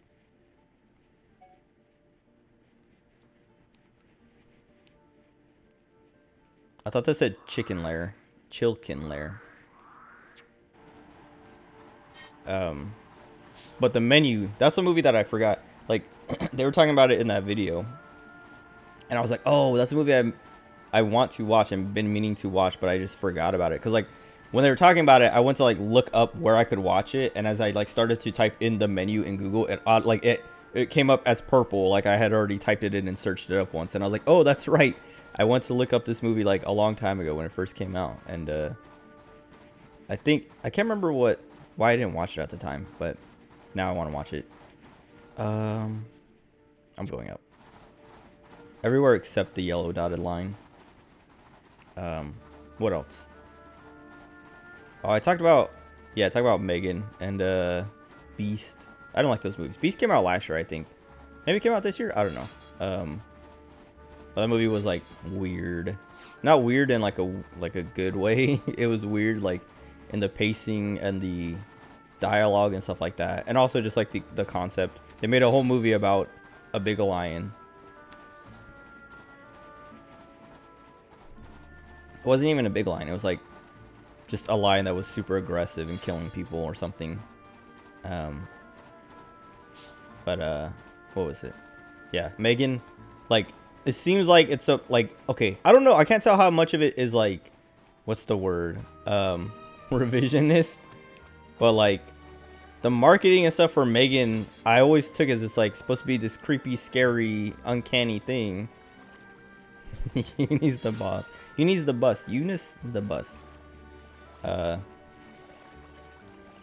I thought that said chicken lair. Chilkin lair. But the Menu, that's a movie that I forgot. Like, they were talking about it in that video. And I was like, oh, that's a movie I want to watch and been meaning to watch, but I just forgot about it. Because, like, when they were talking about it, I went to, like, look up where I could watch it. And as I, like, started to type in the Menu in Google, it came up as purple. Like, I had already typed it in and searched it up once. And I was like, oh, that's right. I went to look up this movie, like, a long time ago when it first came out. And, I can't remember why I didn't watch it at the time, but now I want to watch it. I'm going up. Everywhere except the yellow dotted line. What else? Oh, I talked about Megan and Beast. I don't like those movies. Beast came out last year, I think. Maybe it came out this year. I don't know. But that movie was like weird. Not weird in like a good way. It was weird like in the pacing and the dialogue and stuff like that, and also just like the concept. They made a whole movie about a big lion. It wasn't even a big lion. It was like just a lion that was super aggressive and killing people or something. But what was it? Yeah, Megan, like, it seems like it's a, like, okay, I don't know, I can't tell how much of it is like, what's the word, revisionist, but like the marketing and stuff for Megan, I always took as it's like supposed to be this creepy, scary, uncanny thing. Eunice the boss. Eunice the bus. Eunice the bus. I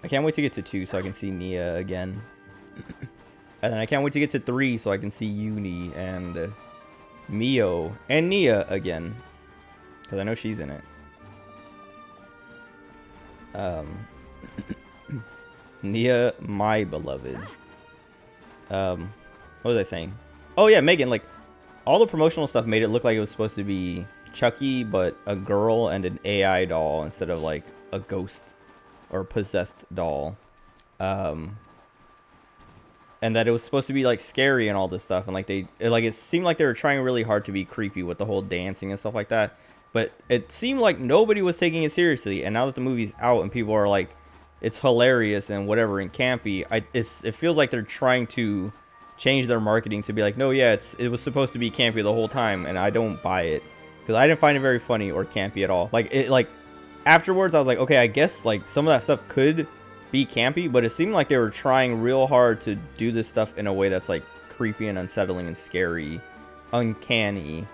can't wait to get to 2 so I can see Nia again. And then I can't wait to get to 3 so I can see Uni and Mio and Nia again. Because I know she's in it. Nia, my beloved. What was I saying? Oh yeah, Megan, like, all the promotional stuff made it look like it was supposed to be Chucky, but a girl and an AI doll instead of like a ghost or possessed doll. And that it was supposed to be like scary and all this stuff, and like it seemed like they were trying really hard to be creepy with the whole dancing and stuff like that, but it seemed like nobody was taking it seriously. And now that the movie's out and people are like, it's hilarious and whatever and campy, it feels like they're trying to change their marketing to be like, no, yeah, it was supposed to be campy the whole time, and I don't buy it because I didn't find it very funny or campy at all. Like afterwards I was like, okay, I guess like some of that stuff could be campy, but it seemed like they were trying real hard to do this stuff in a way that's like creepy and unsettling and scary, uncanny,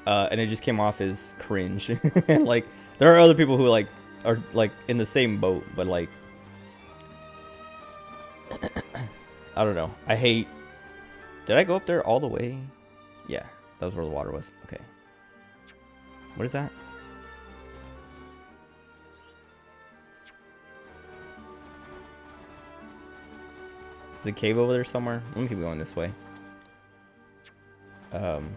and it just came off as cringe. And like there are other people who like are like in the same boat, but like I don't know. I hate. Did I go up there all the way? Yeah, that was where the water was. Okay. What is that? There's a cave over there somewhere. Let me keep going this way. Don't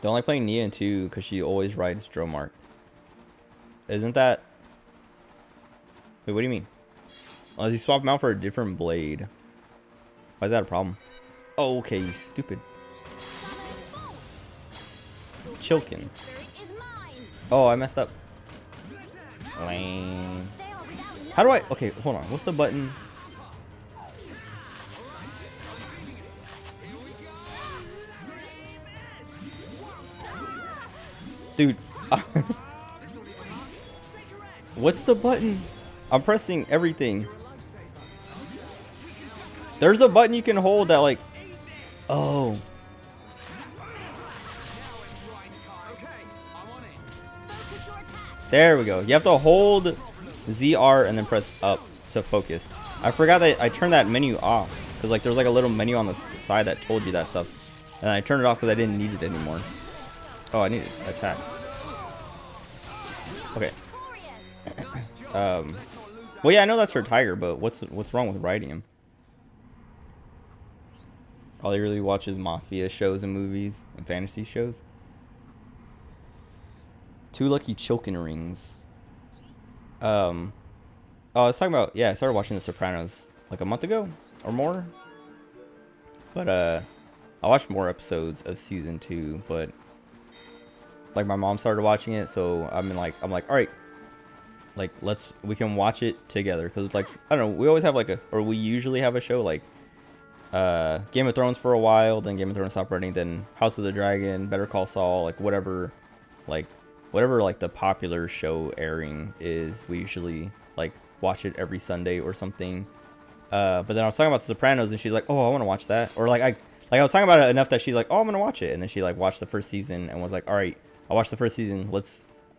like playing Nia in 2 because she always rides Dromark. Isn't that... Wait, what do you mean? Unless you swap them out for a different blade. Why is that a problem? Oh, okay, you stupid. Chilkin. Oh, I messed up. Lame. How do I... Okay, hold on. What's the button? Dude. What's the button? I'm pressing everything. There's a button you can hold that like... Oh. There we go. You have to hold ZR and then press up to focus. I forgot that I turned that menu off. Because like there's like a little menu on the side that told you that stuff. And I turned it off because I didn't need it anymore. Oh, I need to attack. Okay. Well, yeah, I know that's her tiger, but what's wrong with riding him? All he really watches mafia shows and movies and fantasy shows. 2 lucky Chilkin rings. Oh, I was talking about, yeah, I started watching The Sopranos like a month ago or more. But I watched more episodes of season 2, but like my mom started watching it, so I'm like, all right, like we can watch it together, because like I don't know, we always have like we usually have a show like Game of Thrones for a while, then Game of Thrones stopped running, then House of the Dragon, Better Call Saul, like whatever like the popular show airing is, we usually like watch it every Sunday or something. But then I was talking about The Sopranos and she's like, oh, I want to watch that, or like I was talking about it enough that she's like, oh, I'm gonna watch it, and then she like watched the first season and was like, all right, I watched the first season,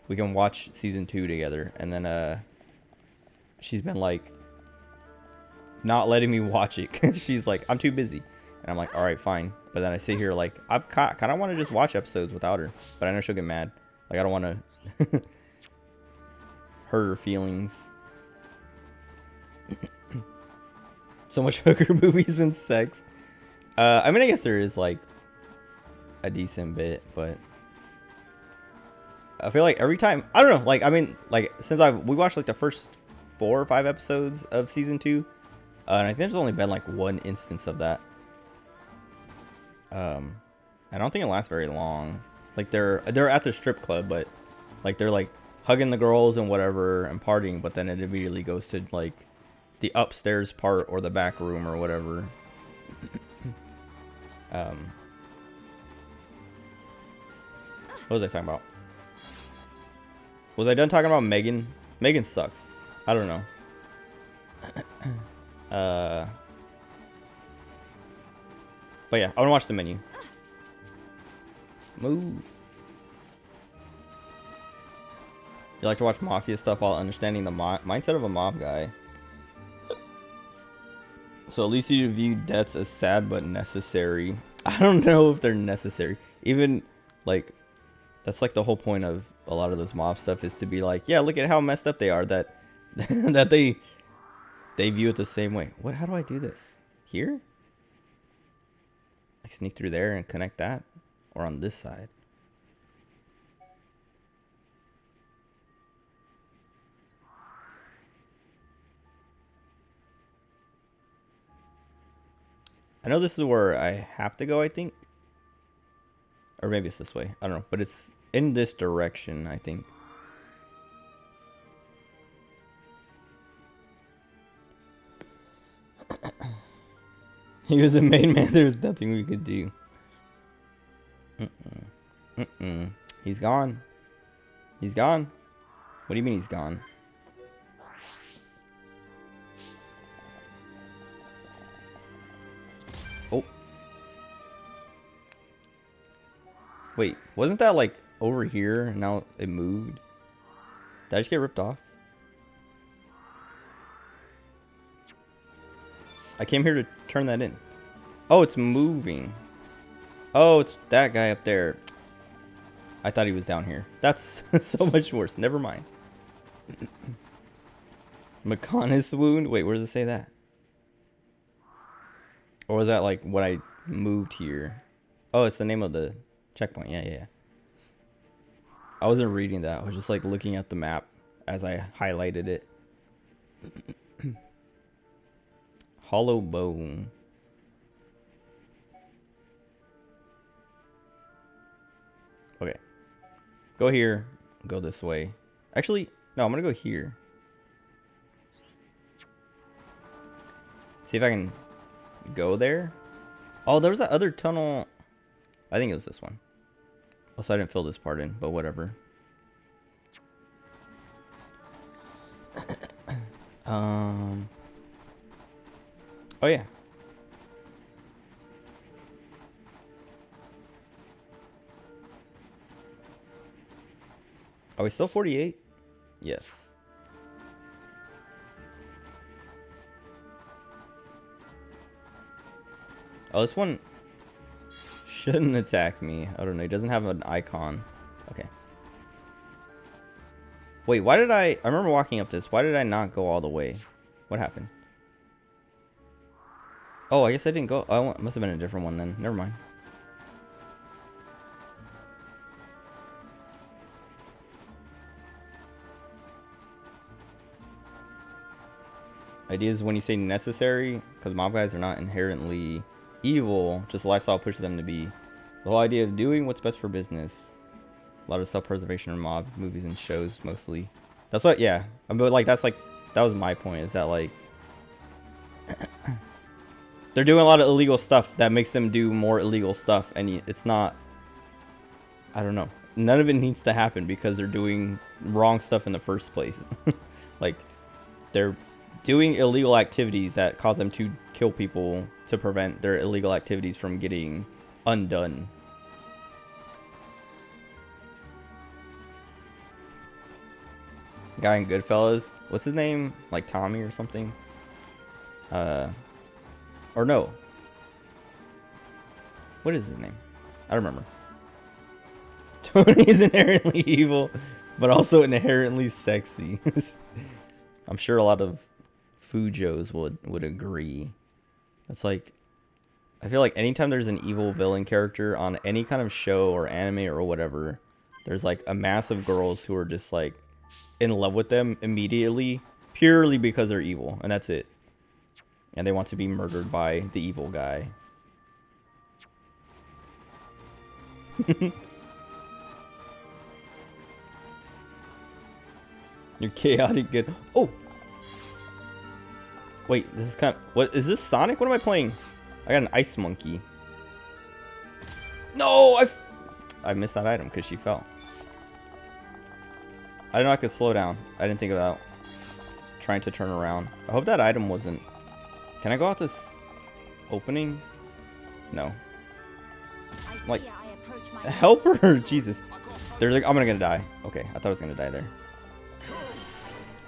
we can watch season 2 together. And then she's been like not letting me watch it because she's like, I'm too busy, and I'm like, all right, fine. But then I sit here like I kind of want to just watch episodes without her, but I know she'll get mad. Like I don't want to hurt her feelings. So much hooker movies and sex. I mean, I guess there is like a decent bit, but I feel like every time, I don't know, like I mean, like since we watched like the first 4 or 5 episodes of season 2, and I think there's only been like 1 instance of that. I don't think it lasts very long. Like they're at the strip club, but Like they're like hugging the girls and whatever and partying, but then it immediately goes to like the upstairs part or the back room or whatever. What was I talking about? Was I done talking about Megan? Megan sucks. I don't know. But yeah, I want to watch the menu. Move. You like to watch mafia stuff while understanding the mindset of a mob guy. So at least you view deaths as sad but necessary. I don't know if they're necessary. Even like that's like the whole point of a lot of those mob stuff is to be like, yeah, look at how messed up they are that that they view it the same way. What? How do I do this? Here? Like sneak through there and connect that, or on this side? I know this is where I have to go, I think. Or maybe it's this way. I don't know. But it's in this direction, I think. He was a main man. There was nothing we could do. He's gone. He's gone. What do you mean he's gone? Oh. Wait, wasn't that like over here and now it moved? Did I just get ripped off? I came here to turn that in. Oh, it's moving. Oh, it's that guy up there. I thought he was down here. That's so much worse. Never mind. Mechonis wound? Wait, where does it say that? Or was that like when I moved here? Oh, it's the name of the checkpoint. Yeah. I wasn't reading that. I was just like looking at the map as I highlighted it. Hollow bone. Okay. Go here. Go this way. Actually, no, I'm gonna go here. See if I can go there. Oh, there was that other tunnel. I think it was this one. Also, I didn't fill this part in, but whatever. Oh yeah. Are we still 48? Yes. Oh, this one shouldn't attack me. I don't know. He doesn't have an icon. Okay. Wait, why did I remember walking up this. Why did I not go all the way? What happened? Oh, I guess I didn't go. Oh, it must have been a different one then. Never mind. Idea is when you say necessary, because mob guys are not inherently evil, just lifestyle pushes them to be. The whole idea of doing what's best for business. A lot of self-preservation in mob movies and shows mostly. That's what, yeah. But like that's like that was my point. Is that like they're doing a lot of illegal stuff that makes them do more illegal stuff, and it's not. I don't know. None of it needs to happen because they're doing wrong stuff in the first place. Like they're doing illegal activities that cause them to kill people to prevent their illegal activities from getting undone. Guy in Goodfellas, what's his name? Like Tommy or something? Or no. What is his name? I don't remember. Tony is inherently evil, but also inherently sexy. I'm sure a lot of Fujos would agree. That's like, I feel like anytime there's an evil villain character on any kind of show or anime or whatever, there's like a mass of girls who are just like in love with them immediately, purely because they're evil, and that's it. And they want to be murdered by the evil guy. You're chaotic good. Oh! Wait, this is kind of... What? Is this Sonic? What am I playing? I got an ice monkey. No! I missed that item because she fell. I didn't know I could slow down. I didn't think about trying to turn around. I hope that item wasn't... Can I go out this opening? No. Like, help her! Jesus. They're like, I'm gonna die. Okay, I thought I was gonna die there.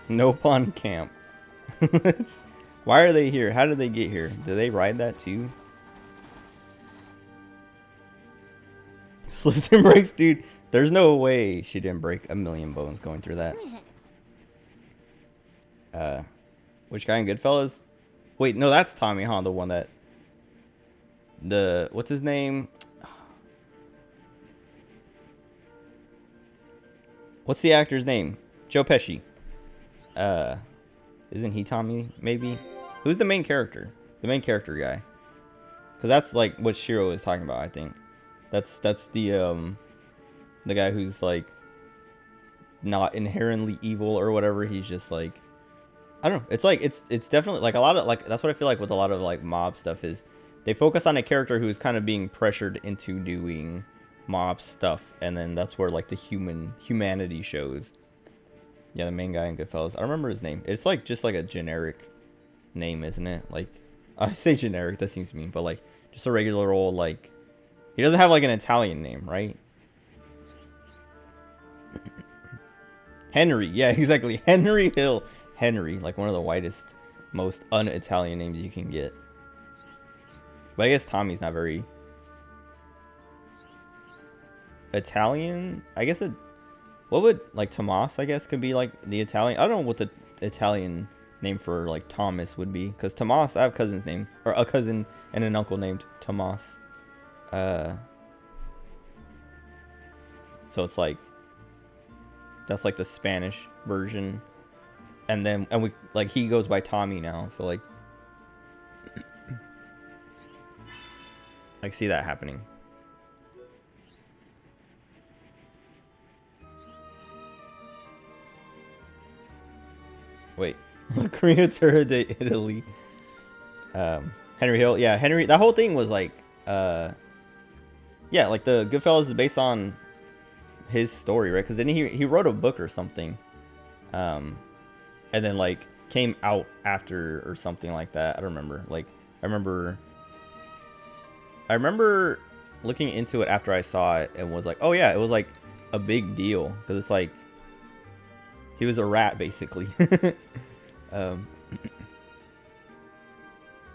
No pawn camp. Why are they here? How did they get here? Did they ride that too? Slips and breaks, dude. There's no way she didn't break a million bones going through that. Which guy in Goodfellas? Wait, no, that's Tommy, huh? The one that... What's his name? What's the actor's name? Joe Pesci. Isn't he Tommy, maybe? Who's the main character? The main character guy. Because that's like what Shiro is talking about, I think. That's the guy who's like not inherently evil or whatever. He's just like, I don't know. It's like it's definitely like a lot of like, that's what I feel like with a lot of like mob stuff is they focus on a character who's kind of being pressured into doing mob stuff, and then that's where like the humanity shows. Yeah, the main guy in Goodfellas. I don't remember his name. It's like just like a generic name, isn't it? Like, I say generic, that seems mean, but like just a regular old, like, he doesn't have like an Italian name, right? Henry, yeah, exactly. Henry Hill. Henry, like one of the whitest, most un-Italian names you can get. But I guess Tommy's not very Italian. I guess what would, like, Tomas, I guess, could be like the Italian. I don't know what the Italian name for like Thomas would be, because Tomas, I have a cousin's name, or a cousin and an uncle named Tomas. So it's like, that's like the Spanish version, and we like, he goes by Tommy now, so like I see that happening. Wait, Creatura de Italy. Henry Hill, yeah, Henry. That whole thing was like, yeah, like the Goodfellas is based on his story, right? Because then he wrote a book or something, and then like came out after or something like that. I don't remember. Like, I remember looking into it after I saw it and was like, oh yeah, it was like a big deal because it's like he was a rat basically.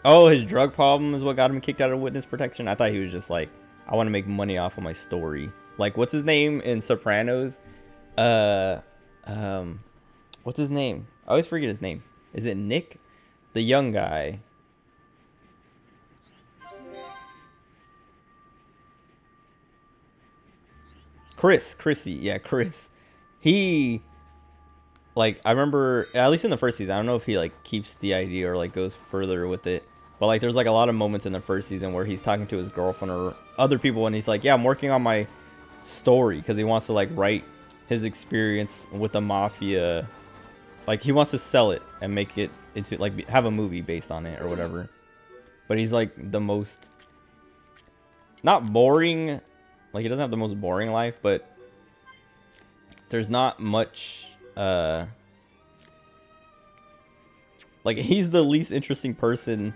Oh, his drug problem is what got him kicked out of witness protection. I thought he was just like, I want to make money off of my story. Like, what's his name in Sopranos? What's his name? I always forget his name. Is it Nick? The young guy. Chrissy. Yeah, Chris. He, like, I remember, at least in the first season, I don't know if he, like, keeps the idea or, like, goes further with it. But, like, there's, like, a lot of moments in the first season where he's talking to his girlfriend or other people, and he's like, yeah, I'm working on my story, because he wants to, like, write his experience with the mafia. Like, he wants to sell it and make it into, like, have a movie based on it or whatever. But he's, like, the most, not boring, like, he doesn't have the most boring life, but there's not much, like, he's the least interesting person.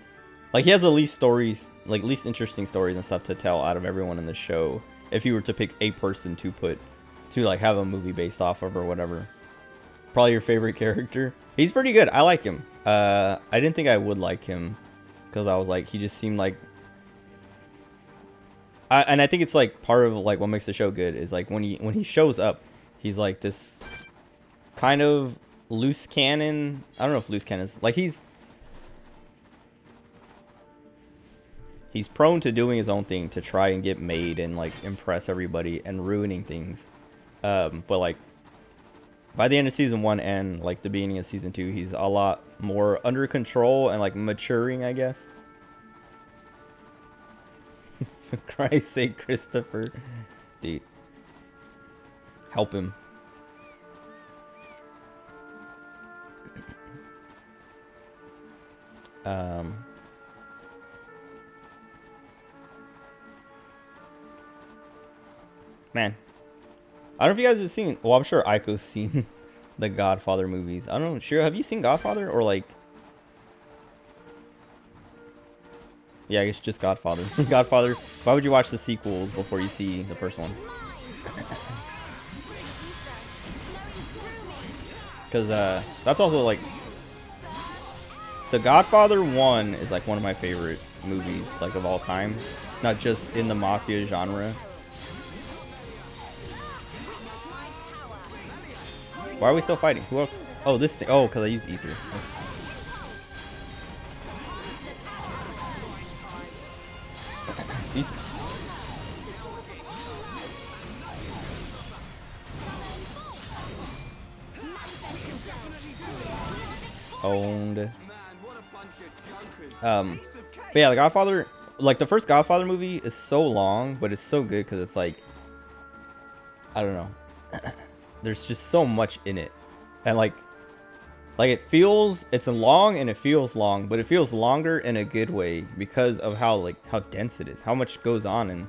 Like, he has the least stories, like, least interesting stories and stuff to tell out of everyone in the show. If you were to pick a person to put, to, like, have a movie based off of or whatever. Probably your favorite character. He's pretty good. I like him. I didn't think I would like him, because I was like, he just seemed like, and I think it's like part of like what makes the show good is like when he shows up, he's like this kind of loose cannon. I don't know if loose cannon is like, he's prone to doing his own thing to try and get made and like impress everybody and ruining things. But like by the end of season 1 and like the beginning of season 2, he's a lot more under control and like maturing, I guess. For Christ's sake, Christopher. Dude. Help him. Man, I don't know if you guys have seen. Well, I'm sure Aiko's seen the Godfather movies. I don't know. Sure, have you seen Godfather or like? Yeah, I guess just Godfather. Godfather. Why would you watch the sequels before you see the first one? Because that's also like the Godfather 1 is like one of my favorite movies like of all time, not just in the mafia genre. Why are we still fighting? Who else? Oh, this thing. Oh, because I used ether. See? Owned. But yeah, the Godfather, like the first Godfather movie is so long, but it's so good because it's like, I don't know, there's just so much in it, and like it feels, it's long and it feels long, but it feels longer in a good way because of how dense it is, how much goes on. And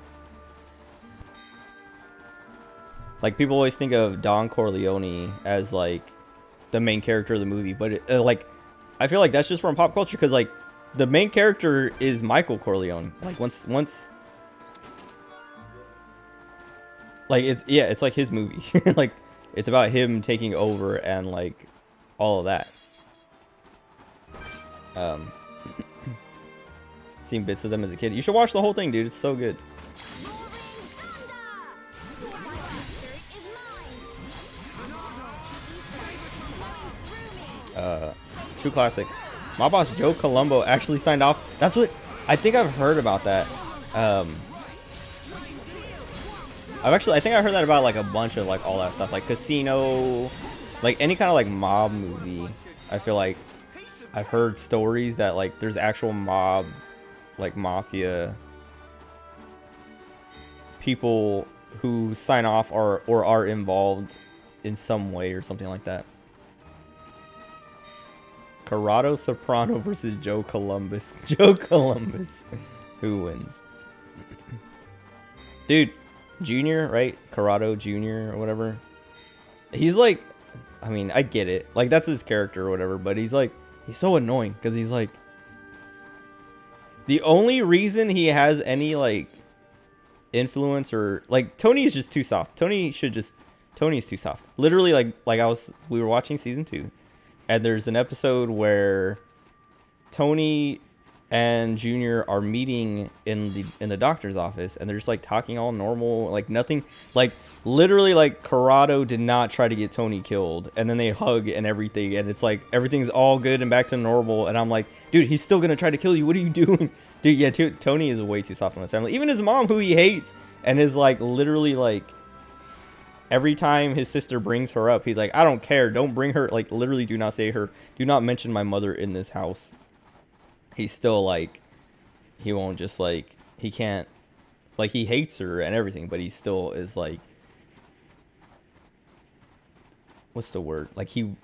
like people always think of Don Corleone as like the main character of the movie, but it, like I feel like that's just from pop culture because like the main character is Michael Corleone. Like once like it's like his movie. Like it's about him taking over and like all of that. Seen bits of them as a kid. You should watch the whole thing, dude. It's so good. True classic. My boss Joe Colombo actually signed off. That's what I think I've heard about that. I think I heard that about like a bunch of like all that stuff, like Casino, like any kind of like mob movie. I feel like I've heard stories that like there's actual mob, like mafia people who sign off or are involved in some way or something like that. Corrado Soprano versus Joe Columbus. Joe Columbus. Who wins? Dude, Junior, right? Corrado Junior or whatever. He's like, I mean, I get it. Like, that's his character or whatever, but he's like, he's so annoying because he's like, the only reason he has any like influence or like Tony is just too soft. Tony is too soft. Literally, we were watching season 2. And there's an episode where Tony and Junior are meeting in the doctor's office, and they're just like talking all normal, like nothing, like literally like Corrado did not try to get Tony killed, and then they hug and everything, and it's like everything's all good and back to normal, and I'm like, dude, he's still gonna try to kill you. What are you doing, dude? Yeah, Tony is way too soft on his family. Even his mom, who he hates, and is like literally like. Every time his sister brings her up, he's like, I don't care. Don't bring her. Like, literally do not say her. Do not mention my mother in this house. He's still like, he won't just like, he can't, like, he hates her and everything, but he still is like, what's the word? Like, he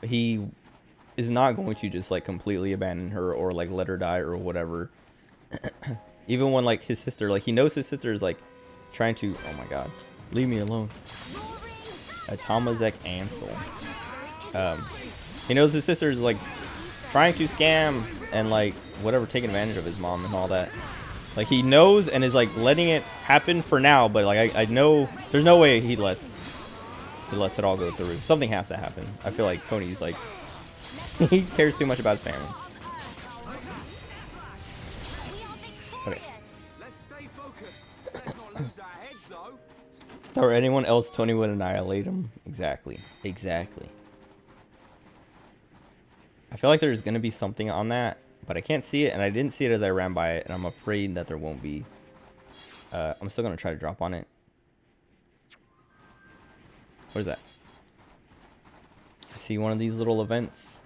is not going to just like completely abandon her or like let her die or whatever. Even when like his sister, like, he knows his sister is like trying to, oh my God, leave me alone. Tomazek Ansel. He knows his sister is like trying to scam and like whatever, taking advantage of his mom and all that. Like he knows and is like letting it happen for now, but like I know there's no way he lets it all go through. Something has to happen. I feel like Tony's like he cares too much about his family. Okay. Let's stay focused. Let's not lose our heads though. Or anyone else, Tony would annihilate him. Exactly. I feel like there's going to be something on that, but I can't see it, and I didn't see it as I ran by it, and I'm afraid that there won't be. I'm still going to try to drop on it. What is that? I see one of these little events.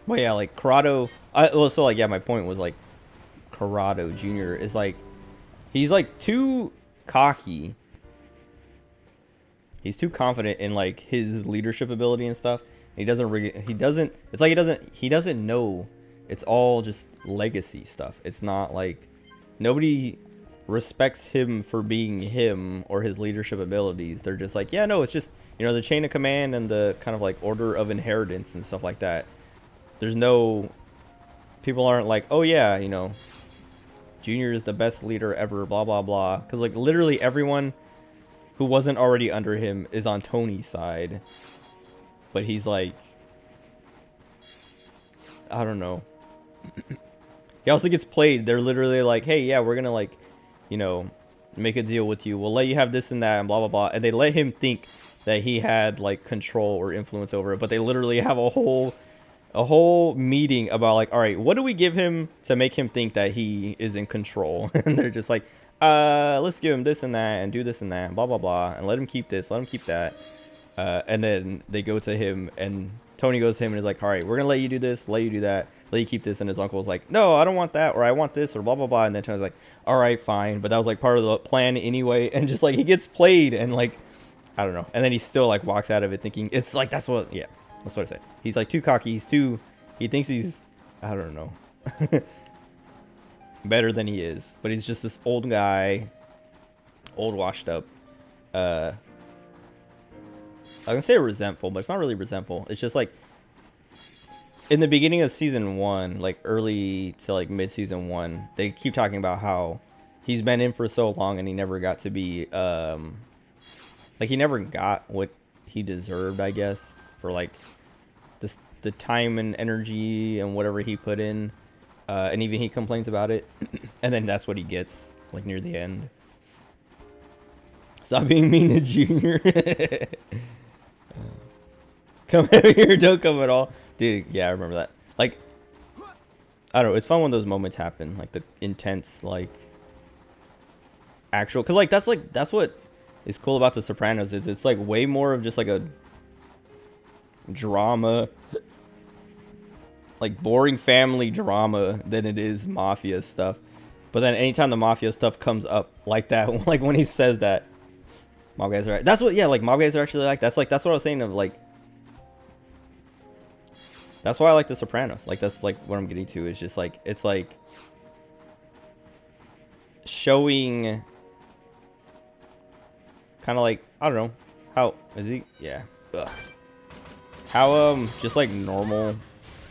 Well, yeah, like Corrado. So like, yeah, my point was like, Corrado Jr. is like, he's like too cocky. He's too confident in like his leadership ability and stuff. He doesn't it's like he doesn't know it's all just legacy stuff. It's not like nobody respects him for being him or his leadership abilities. They're just like, yeah, no, it's just, you know, the chain of command and the kind of like order of inheritance and stuff like that. There's no, people aren't like, oh yeah, you know, Junior is the best leader ever, blah blah blah, because like literally everyone who wasn't already under him is on Tony's side, but he's like, I don't know. He also gets played. They're literally like, hey, yeah, we're gonna like, you know, make a deal with you. We'll let you have this and that and blah blah blah. And they let him think that he had like control or influence over it, but they literally have a whole meeting about like, all right, what do we give him to make him think that he is in control? And they're just like, let's give him this and that and do this and that and blah blah blah and let him keep this, let him keep that. And then they go to him and Tony goes to him and is like, all right, we're gonna let you do this, let you do that, let you keep this. And his uncle's like, no, I don't want that, or I want this, or blah blah blah. And then Tony's like, all right, fine, but that was like part of the plan anyway. And just like he gets played and like, I don't know. And then he still like walks out of it thinking it's like, that's what I said. He's like too cocky. He thinks he's, I don't know, better than he is. But he's just this old guy, old washed up. I can say resentful, but it's not really resentful. It's just like in the beginning of season 1, like early to like mid season 1, they keep talking about how he's been in for so long and he never got to be, like he never got what he deserved, I guess, for like the time and energy and whatever he put in. And even he complains about it. And then that's what he gets like near the end. Stop being mean to Junior. Come here, don't come at all. Dude, yeah, I remember that. Like, I don't know, it's fun when those moments happen. Like the intense, like, actual, because like that's what is cool about The Sopranos. It's like way more of just like a drama, like boring family drama than it is mafia stuff. But then anytime the mafia stuff comes up like that, like when he says that, mob guys are right. That's what, yeah, like mob guys are actually like, that's what I was saying of like, that's why I like The Sopranos. Like that's like what I'm getting to is just like, it's like showing kind of like, I don't know, how is he? Yeah. Ugh. How just like normal,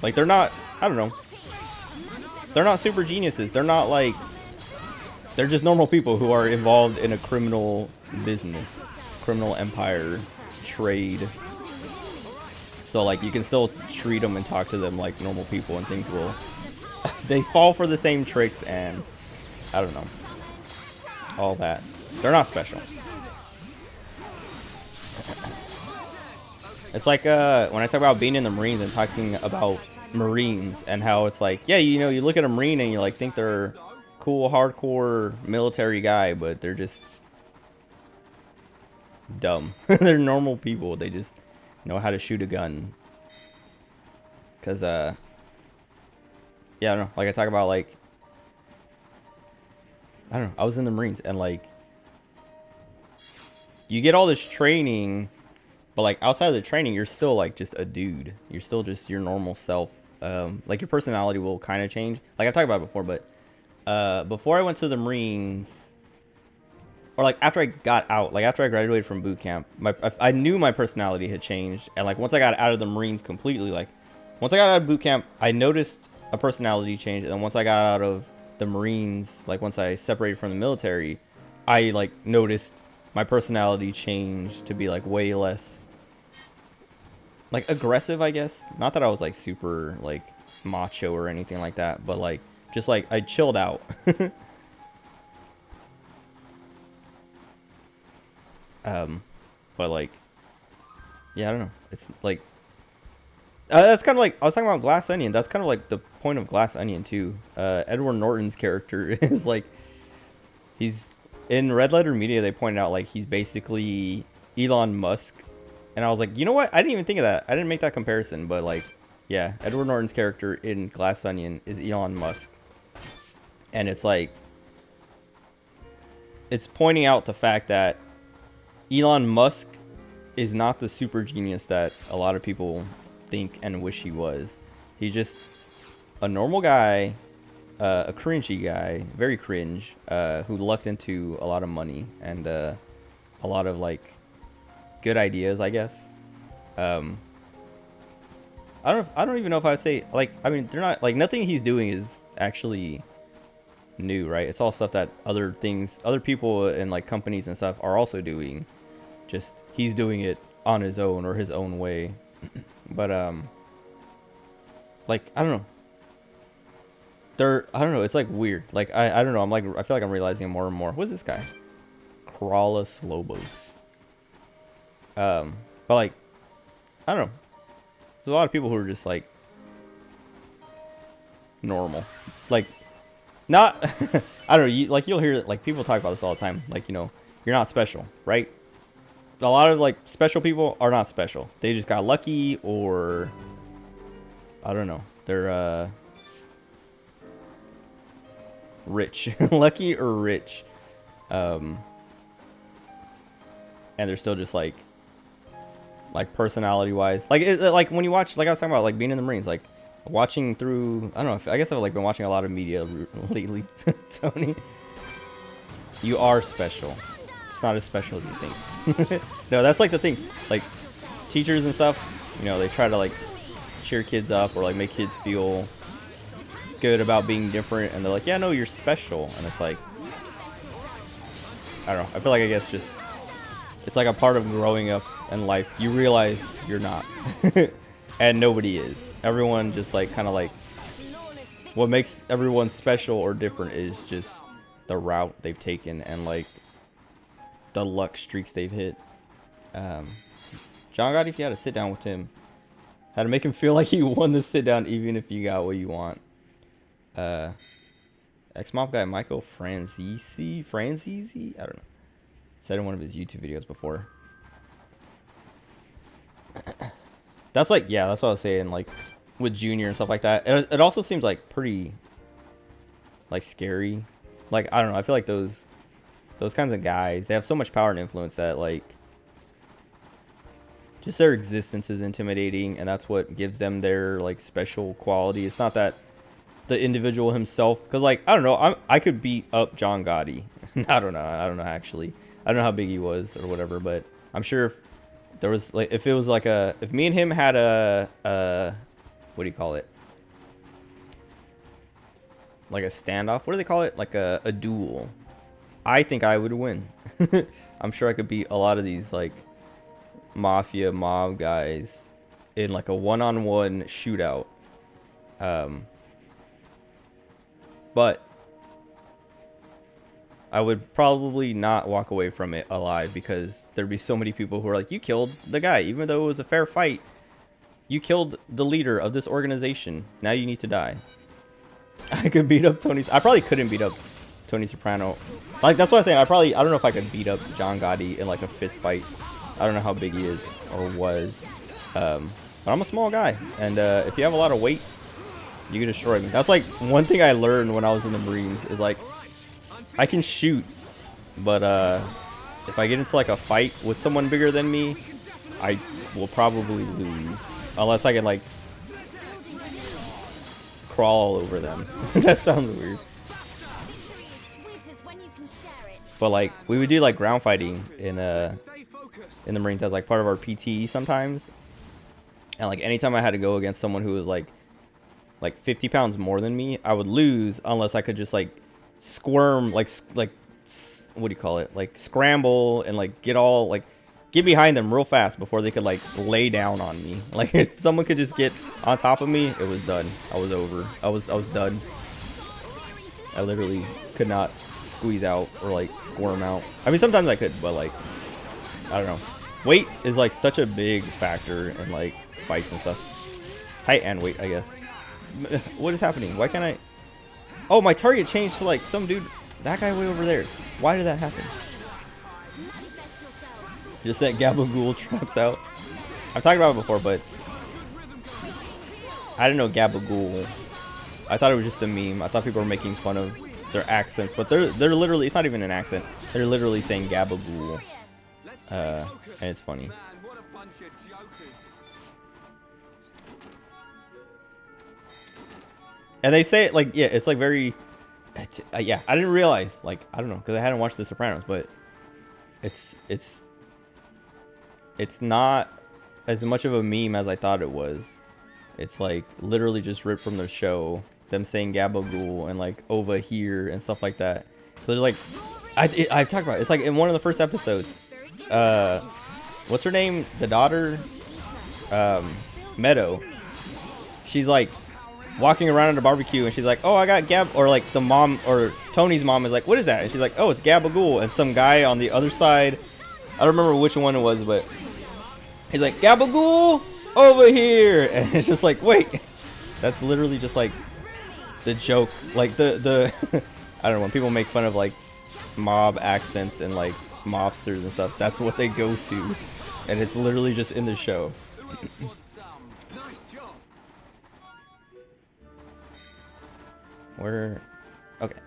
like they're not, I don't know, they're not super geniuses. They're not like, they're just normal people who are involved in a criminal business, criminal empire, trade. So like you can still treat them and talk to them like normal people and things will, they fall for the same tricks and I don't know, all that. They're not special. It's like when I talk about being in the Marines and talking about Marines and how it's like, yeah, you know, you look at a Marine and you like think they're cool, hardcore military guy, but they're just dumb. They're normal people. They just know how to shoot a gun. Cause yeah, I don't know. Like I talk about like, I don't know. I was in the Marines and like, you get all this training, but like outside of the training, you're still like just a dude. You're still just your normal self. Like your personality will kind of change. Like I've talked about it before, but before I went to the Marines, or like after I got out, like after I graduated from boot camp, I knew my personality had changed. And like once I got out of the Marines completely, like once I got out of boot camp, I noticed a personality change. And then once I got out of the Marines, like once I separated from the military, I like noticed my personality changed to be like way less like aggressive, I guess. Not that I was like super like macho or anything like that, but like just like I chilled out. But like, yeah, I don't know. It's like that's kind of like I was talking about Glass Onion. That's kind of like the point of Glass Onion too. Edward Norton's character is like, he's in Red Letter Media. They pointed out like he's basically Elon Musk. And I was like, you know what? I didn't even think of that. I didn't make that comparison. But, like, yeah. Edward Norton's character in Glass Onion is Elon Musk. And it's like, it's pointing out the fact that Elon Musk is not the super genius that a lot of people think and wish he was. He's just a normal guy, a cringy guy, very cringe, who lucked into a lot of money and a lot of like good ideas, I guess. I don't even know if I'd say, like, I mean, they're not, like, nothing he's doing is actually new, right? It's all stuff that other people and like companies and stuff are also doing. Just he's doing it on his own or his own way. But like, I don't know. I don't know, it's like weird. Like I don't know, I feel like I'm realizing more and more. What's this guy? Crawlus Lobos. But like, I don't know. There's a lot of people who are just like normal. Like, not I don't know, you'll hear like people talk about this all the time. Like, you know, you're not special, right? A lot of like special people are not special. They just got lucky, or I don't know. They're rich. Lucky or rich. And they're still just like personality wise, like when you watch, like I was talking about, like being in the Marines, like watching through, I don't know, I guess I've like been watching a lot of media lately. Tony, you are special. It's not as special as you think. No, that's like the thing, like teachers and stuff, you know, they try to like cheer kids up or like make kids feel good about being different, and they're like, yeah, no, you're special. And it's like, I don't know, I feel like, I guess just, it's like a part of growing up in life. You realize you're not. And nobody is. Everyone just like kind of like, what makes everyone special or different is just the route they've taken and like the luck streaks they've hit. John Gotti, if you had to sit down with him, how to make him feel like you won the sit down even if you got what you want. Ex-mob guy Michael Franzese, I don't know, said in one of his YouTube videos before. That's like, yeah, that's what I was saying, like with Junior and stuff like that. It also seems like pretty like scary. Like, I don't know, I feel like those kinds of guys, they have so much power and influence that like just their existence is intimidating, and that's what gives them their like special quality. It's not that the individual himself, because like, I don't know, I could beat up John Gotti. I don't know actually. I don't know how big he was or whatever, but I'm sure if there was like, if it was like if me and him had a what do you call it, like a standoff, what do they call it, like a duel, I think I would win. I'm sure I could beat a lot of these like mafia mob guys in like a one-on-one shootout. But I would probably not walk away from it alive, because there'd be so many people who are like, you killed the guy, even though it was a fair fight. You killed the leader of this organization. Now you need to die. I could beat up I probably couldn't beat up Tony Soprano. Like, that's what I'm saying. I don't know if I could beat up John Gotti in like a fist fight. I don't know how big he is or was. But I'm a small guy. And if you have a lot of weight, you can destroy me. That's like one thing I learned when I was in the Marines, is like, I can shoot, but if I get into like a fight with someone bigger than me, I will probably lose, unless I can like crawl all over them. That sounds weird. But like, we would do like ground fighting in the Marines as like part of our PTE sometimes, and like anytime I had to go against someone who was like 50 pounds more than me, I would lose unless I could just like squirm, like what do you call it, like scramble and like get behind them real fast before they could like lay down on me. Like, if someone could just get on top of me, it was done. I was over. I was done. I literally could not squeeze out or like squirm out. I mean, sometimes I could, but like, I don't know. Weight is like such a big factor in like fights and stuff. Height and weight, I guess. What is happening? Why can't I? Oh, my target changed to like some dude. That guy way over there. Why did that happen? Just sent Gabagool traps out. I've talked about it before, but I didn't know Gabagool. I thought it was just a meme. I thought people were making fun of their accents, but they're literally, it's not even an accent. They're literally saying Gabagool. And it's funny. bunch of jokers. And they say it like, yeah, it's like very, yeah, I didn't realize, like, I don't know, because I hadn't watched The Sopranos, but it's not as much of a meme as I thought it was. It's like literally just ripped from the show, them saying gabagool and like over here and stuff like that. So they're like, I've talked about it. It's like in one of the first episodes, what's her name? The daughter, Meadow. She's like walking around at a barbecue and she's like, oh, I got gab, or like the mom or Tony's mom is like, what is that? And she's like, oh, it's gabagool. And some guy on the other side, I don't remember which one it was, but he's like, gabagool over here. And it's just like, wait, that's literally just like the joke, like the I don't know, when people make fun of like mob accents and like mobsters and stuff, that's what they go to, and it's literally just in the show. Where, okay.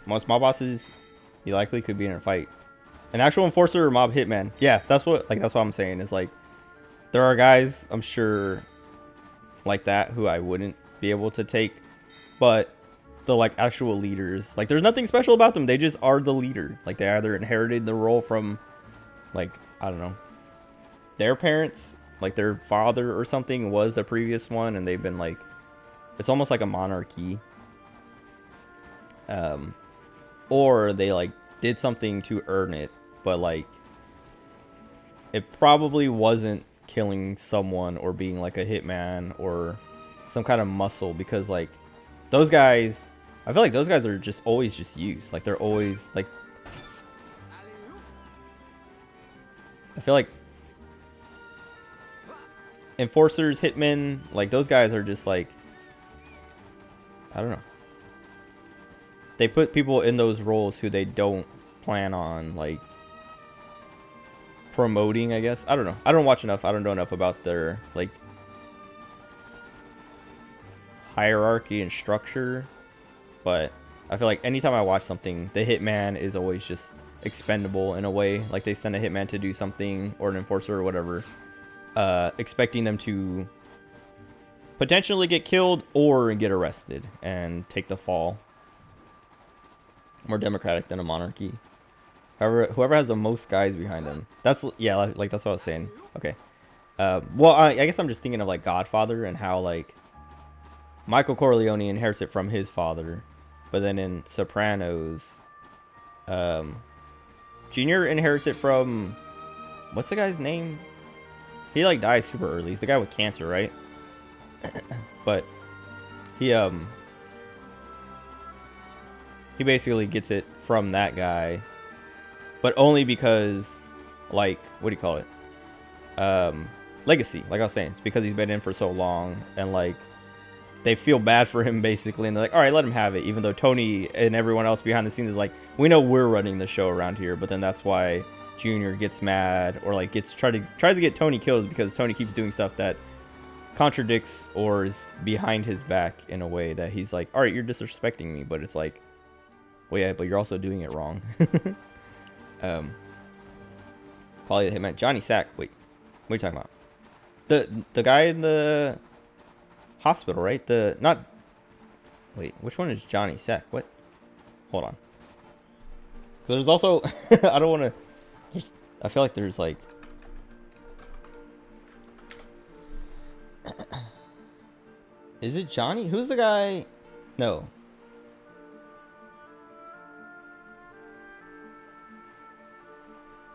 Most mob bosses, you likely could be in a fight. An actual enforcer or mob hitman. Yeah, that's what I'm saying. Is like, there are guys, I'm sure, like that who I wouldn't be able to take, but the like actual leaders, like there's nothing special about them. They just are the leader. Like they either inherited the role from, like, I don't know, their parents, like their father or something was the previous one, and they've been like, it's almost like a monarchy. Or they like did something to earn it, but like it probably wasn't killing someone or being like a hitman or some kind of muscle, because like those guys, I feel like those guys are just always just used. Like they're always like, I feel like enforcers, hitmen, like those guys are just like, I don't know. They put people in those roles who they don't plan on like promoting, I guess. I don't know. I don't watch enough. I don't know enough about their like hierarchy and structure, but I feel like anytime I watch something, the hitman is always just expendable in a way. Like they send a hitman to do something, or an enforcer or whatever, expecting them to potentially get killed or get arrested and take the fall. More democratic than a monarchy. However, whoever has the most guys behind them, that's, yeah, like that's what I was saying. Okay. Well, I guess I'm just thinking of like Godfather and how like Michael Corleone inherits it from his father, but then in Sopranos, Junior inherits it from, what's the guy's name? He like dies super early. He's the guy with cancer, right? But he basically gets it from that guy, but only because, like, what do you call it? Legacy. Like I was saying, it's because he's been in for so long, and like they feel bad for him basically, and they're like, all right, let him have it, even though Tony and everyone else behind the scenes is like, we know we're running the show around here. But then that's why Junior gets mad, or like tries to get Tony killed, because Tony keeps doing stuff that contradicts or is behind his back in a way that he's like, all right, you're disrespecting me, but it's like, well, yeah, but you're also doing it wrong. Probably the hitman. Johnny Sack. Wait, what are you talking about? The guy in the hospital, right? Wait, which one is Johnny Sack? What? Hold on. So there's also, I don't want to, I feel like there's like, is it Johnny? Who's the guy? No.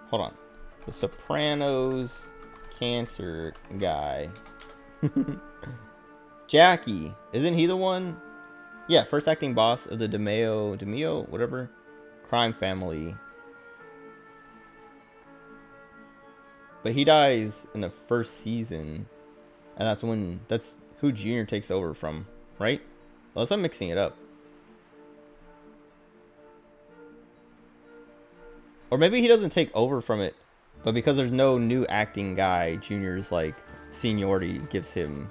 Hold on. The Sopranos cancer guy. Jackie. Isn't he the one? Yeah, first acting boss of the DeMeo, whatever, crime family. But he dies in the first season. And that's who Junior takes over from, right? Unless I'm mixing it up. Or maybe he doesn't take over from it, but because there's no new acting guy, Junior's like seniority gives him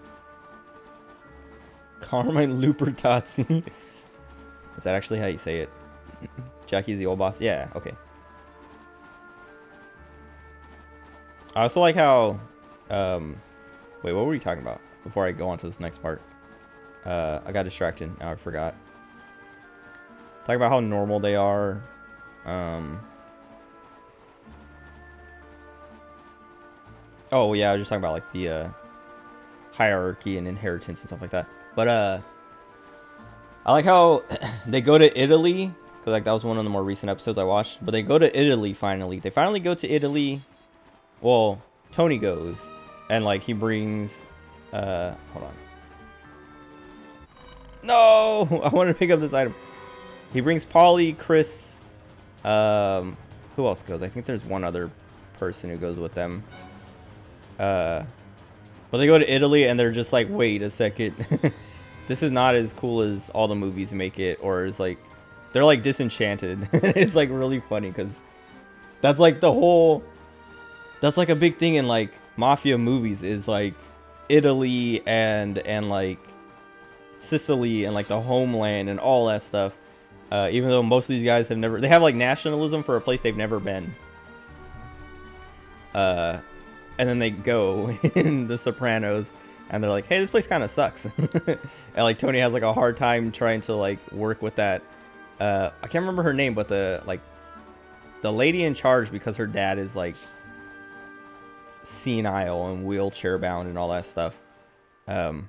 Carmine Lupertazzi. Is that actually how you say it? Jackie's the old boss? Yeah, okay. I also like how, wait, what were we talking about before I go on to this next part? I got distracted. Now I forgot. Talk about how normal they are. Oh yeah, I was just talking about like the hierarchy and inheritance and stuff like that. But I like how they go to Italy, because like that was one of the more recent episodes I watched. But they go to Italy finally. They finally go to Italy. Well, Tony goes, and like he brings hold on. No, I wanted to pick up this item. He brings Polly, Chris, who else goes? I think there's one other person who goes with them. But they go to Italy and they're just like, wait a second. This is not as cool as all the movies make it, or is like, they're like disenchanted. It's like really funny because that's like the whole, that's like a big thing in like mafia movies is like Italy and like Sicily and like the homeland and all that stuff. Even though most of these guys have never, they have like nationalism for a place they've never been. And then they go in The Sopranos and they're like, hey, this place kind of sucks. And like Tony has like a hard time trying to like work with that. I can't remember her name, but the lady in charge, because her dad is like senile and wheelchair bound and all that stuff. And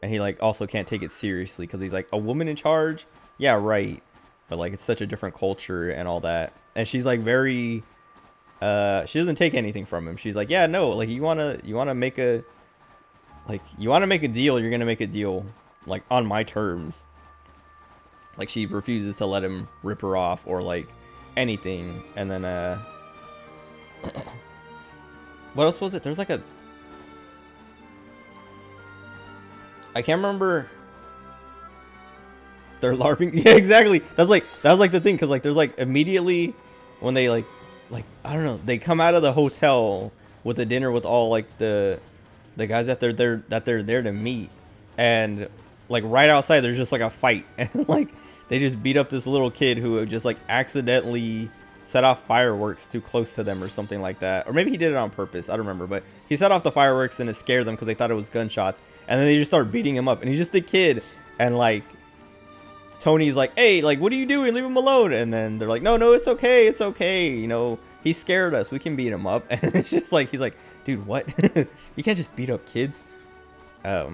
he like also can't take it seriously because he's like, a woman in charge? Yeah, right. But like it's such a different culture and all that. And she's like very she doesn't take anything from him. She's like, yeah, no, like you wanna make a deal, you're gonna make a deal like on my terms. Like she refuses to let him rip her off or like anything. And then what else was it? There's like a, I can't remember. They're LARPing. Yeah, exactly. That was like the thing, because like there's like immediately when they like I don't know, they come out of the hotel with the dinner with all like the guys that they're there to meet, and like right outside there's just like a fight, and like they just beat up this little kid who just like accidentally set off fireworks too close to them or something like that, or maybe he did it on purpose, I don't remember, but he set off the fireworks and it scared them because they thought it was gunshots, and then they just start beating him up, and he's just a kid, and like Tony's like, hey, like, what are you doing? Leave him alone. And then they're like, no, it's okay. You know, he scared us. We can beat him up. And it's just like, he's like, dude, what? You can't just beat up kids. But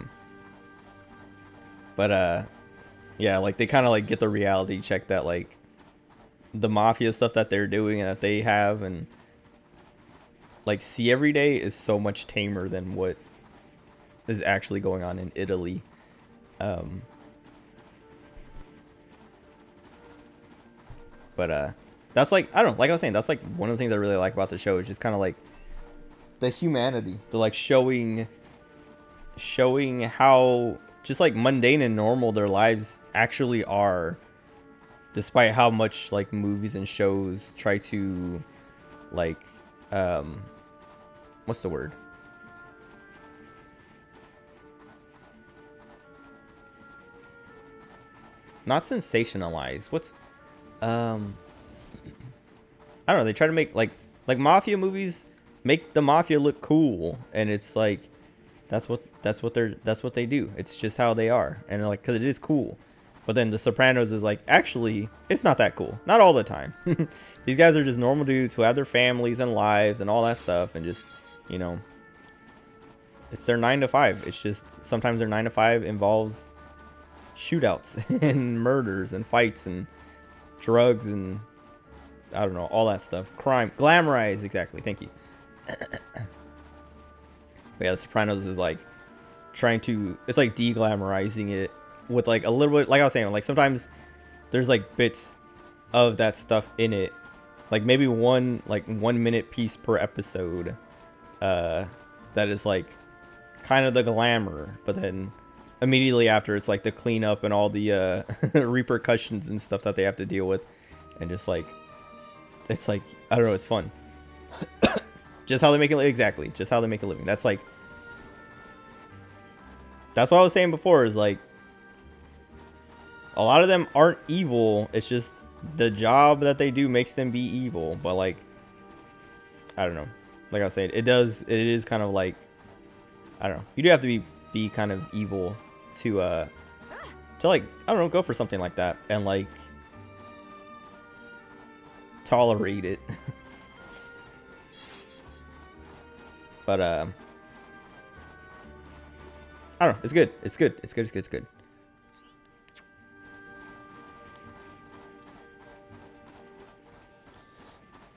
yeah, like they kind of like get the reality check that like the mafia stuff that they're doing and that they have and like see every day is so much tamer than what is actually going on in Italy. But that's like, I don't know, like I was saying, that's like one of the things I really like about the show is just kind of like the humanity, the like showing how just like mundane and normal their lives actually are, despite how much like movies and shows try to like what's the word? Not sensationalize. What's I don't know, they try to make like mafia movies make the mafia look cool, and it's like that's what they do. It's just how they are, and like because it is cool. But then The Sopranos is like, actually it's not that cool, not all the time. These guys are just normal dudes who have their families and lives and all that stuff, and just, you know, it's their 9 to 5. It's just sometimes their 9 to 5 involves shootouts and murders and fights and drugs and I don't know, all that stuff. Crime, glamorize, exactly. Thank you. But yeah, The Sopranos is like trying to, it's like de-glamorizing it with like a little bit, like I was saying, like sometimes there's like bits of that stuff in it, like maybe one 1 minute piece per episode, that is like kind of the glamour, but then immediately after it's like the cleanup and all the repercussions and stuff that they have to deal with, and just like it's like, I don't know, it's fun. Just how they make it, exactly, just how they make a living. That's like, that's what I was saying before, is like a lot of them aren't evil, it's just the job that they do makes them be evil. But like, I don't know, like I was saying, it is kind of like, I don't know, you do have to be kind of evil to like, I don't know, go for something like that and like tolerate it. But I don't know, it's good. It's good. It's good. It's good. It's good.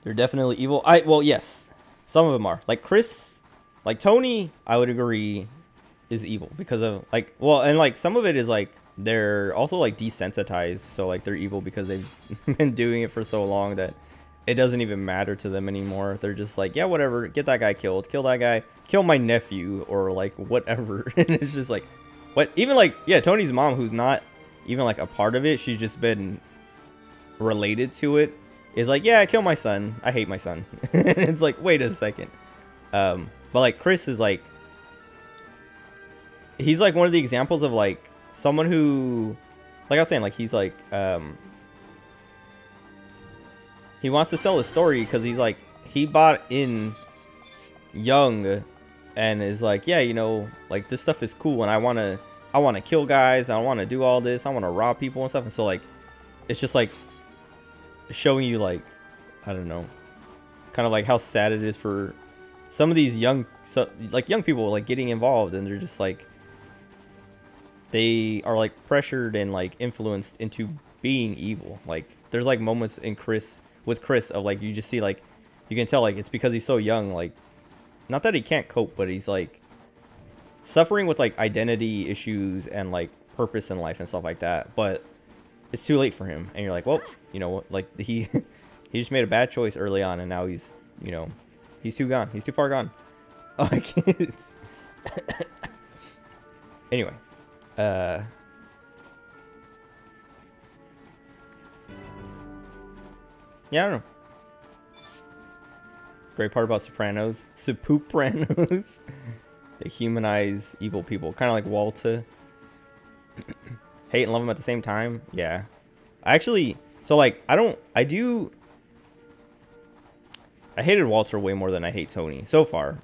They're definitely evil. Well, yes. Some of them are. Like Chris, like Tony, I would agree is evil because of like, well, and like some of it is like they're also like desensitized, so like they're evil because they've been doing it for so long that it doesn't even matter to them anymore. They're just like, yeah, whatever, get that guy killed, kill that guy, kill my nephew, or like whatever. And it's just like, what? Even like, yeah, Tony's mom, who's not even like a part of it, she's just been related to it, is like, yeah, kill my son, I hate my son. And it's like, wait a second. But like Chris is like, he's like one of the examples of like someone who, like I was saying, like he's like he wants to sell his story because he's like, he bought in young and is like, yeah, you know, like this stuff is cool and I want to kill guys, I want to do all this, I want to rob people and stuff. And so like it's just like showing you like, I don't know, kind of like how sad it is for some of these young people like getting involved, and they're just like, they are like pressured and like influenced into being evil. Like there's like moments in Chris of like, you just see like, you can tell like it's because he's so young, like not that he can't cope, but he's like suffering with like identity issues and like purpose in life and stuff like that, but it's too late for him. And you're like, well, you know what, like he just made a bad choice early on, and now he's, you know, he's too far gone. Like it's anyway, yeah, I don't know. Great part about Sopranos. They humanize evil people. Kind of like Walter. Hate and love him at the same time. Yeah. I actually, so like, I hated Walter way more than I hate Tony so far.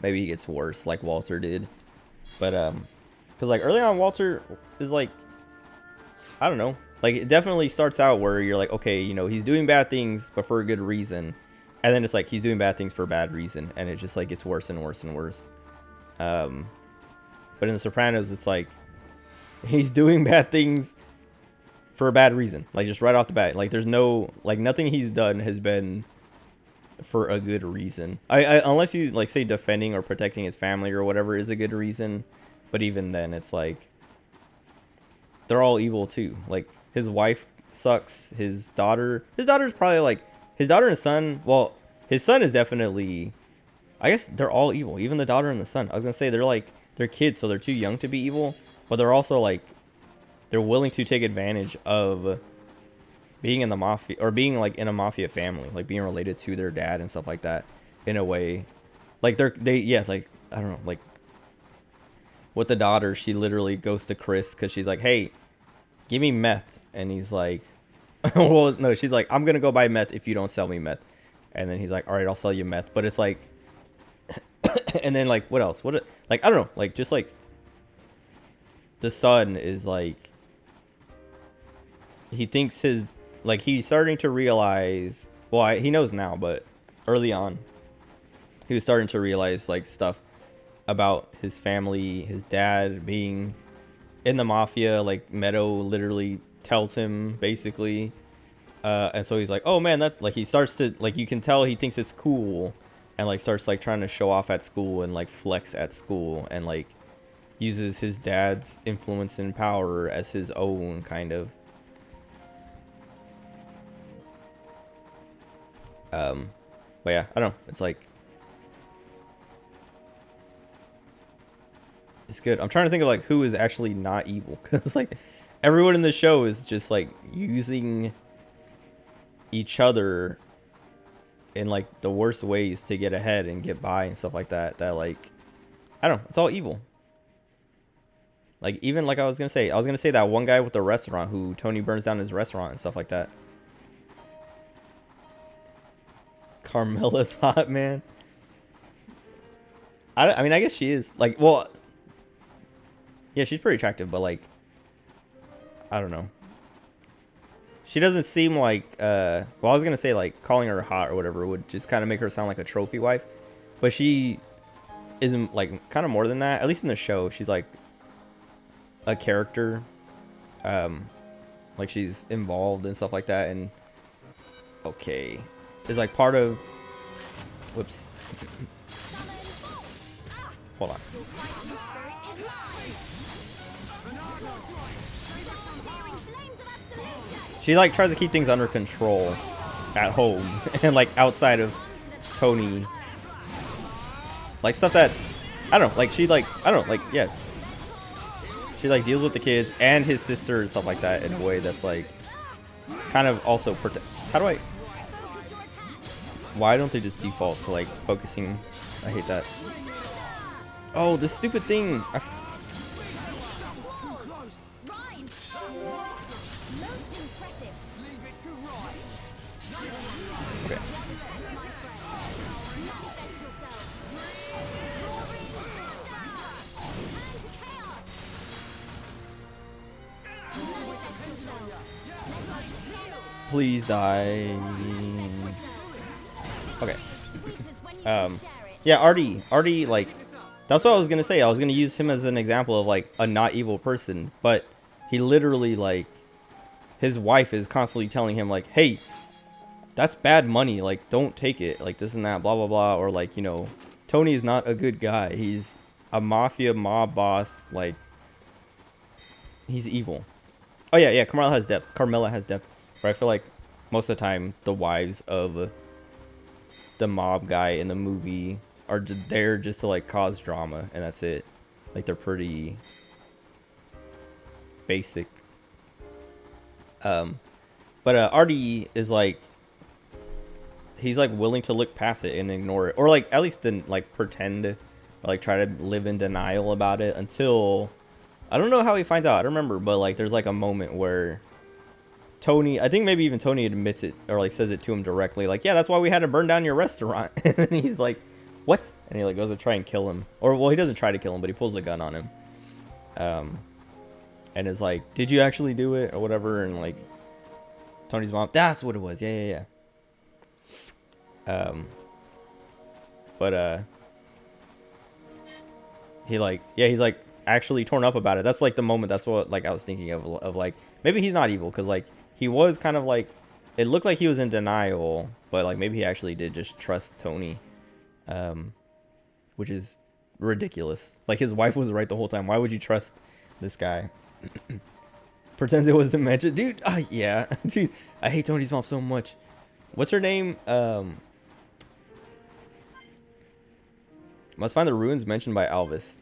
Maybe he gets worse like Walter did. But, because like early on, Walter is like, I don't know. Like, it definitely starts out where you're like, okay, you know, he's doing bad things, but for a good reason. And then it's like, he's doing bad things for a bad reason. And it just like gets worse and worse and worse. But in The Sopranos, it's like, he's doing bad things for a bad reason. Like, just right off the bat. Like, there's no, like, nothing he's done has been for a good reason. Unless you, like, say defending or protecting his family or whatever is a good reason. But even then, it's like, they're all evil too. Like, his wife sucks. His daughter's probably like, his daughter and son, well, his son is definitely, I guess they're all evil. Even the daughter and the son. I was gonna say they're kids, so they're too young to be evil. But they're also like, they're willing to take advantage of being in the mafia, or being like in a mafia family, like being related to their dad and stuff like that in a way. Like yeah, like, I don't know, like with the daughter, she literally goes to Chris because she's like, hey, give me meth. And he's like, well, no, she's like, I'm gonna go buy meth if you don't sell me meth. And then he's like, all right, I'll sell you meth. But it's like, and then like, what else? Like, I don't know, like, just like the son is like, he thinks he's starting to realize, well, he knows now, but early on, he was starting to realize like stuff about his family, his dad being in the mafia. Like, Meadow literally tells him basically, and so he's like, oh man, that, like, he starts to, like, you can tell he thinks it's cool, and like starts like trying to show off at school and like flex at school, and like uses his dad's influence and power as his own, kind of. But yeah, I don't know, it's like, it's good. I'm trying to think of like who is actually not evil, because like everyone in the show is just like using each other in like the worst ways to get ahead and get by and stuff like that. That, like, I don't know, it's all evil. Like, even like I was gonna say that one guy with the restaurant who Tony burns down his restaurant and stuff like that. Carmella's hot, man. I mean, I guess she is. Like, well, yeah, she's pretty attractive, but like, I don't know. She doesn't seem like, well, I was gonna say like calling her hot or whatever would just kind of make her sound like a trophy wife, but she isn't, like, kind of more than that. At least in the show, she's like a character, like she's involved and stuff like that. And okay, is like part of, whoops, hold on. She like tries to keep things under control at home and like outside of Tony. Like stuff that, I don't know, like she like, I don't know, like, yeah. She like deals with the kids and his sister and stuff like that in a way that's like kind of also how do I, why don't they just default to like focusing? I hate that. Oh, this stupid thing. Okay. Please die. Okay. Yeah, Artie, like, that's what I was gonna say. I was gonna use him as an example of like a not evil person, but he literally, like, his wife is constantly telling him like, hey, that's bad money, like, don't take it, like this and that, blah blah blah, or like, you know, Tony is not a good guy, he's a mafia mob boss, like, he's evil. Oh yeah, Carmella has depth, but I feel like most of the time the wives of the mob guy in the movie are there just to like cause drama, and that's it. Like, they're pretty basic. But Artie is like, he's like willing to look past it and ignore it, or like at least didn't like pretend, or like try to live in denial about it until, I don't know how he finds out, I don't remember, but like there's like a moment where Tony, I think maybe even Tony admits it, or like says it to him directly, like, yeah, that's why we had to burn down your restaurant. And then he's like, what? And he like goes to try and kill him, or well, he doesn't try to kill him, but he pulls the gun on him, and is like, did you actually do it or whatever? And like Tony's mom, that's what it was, yeah. But he like, yeah, he's like actually torn up about it. That's like the moment, that's what like I was thinking of like, maybe he's not evil, because like he was kind of like, it looked like he was in denial, but like maybe he actually did just trust Tony, which is ridiculous. Like, his wife was right the whole time. Why would you trust this guy? Pretends it was dementia, dude. Yeah, dude, I hate Tony's mom so much. What's her name? Must find the ruins mentioned by Alvis.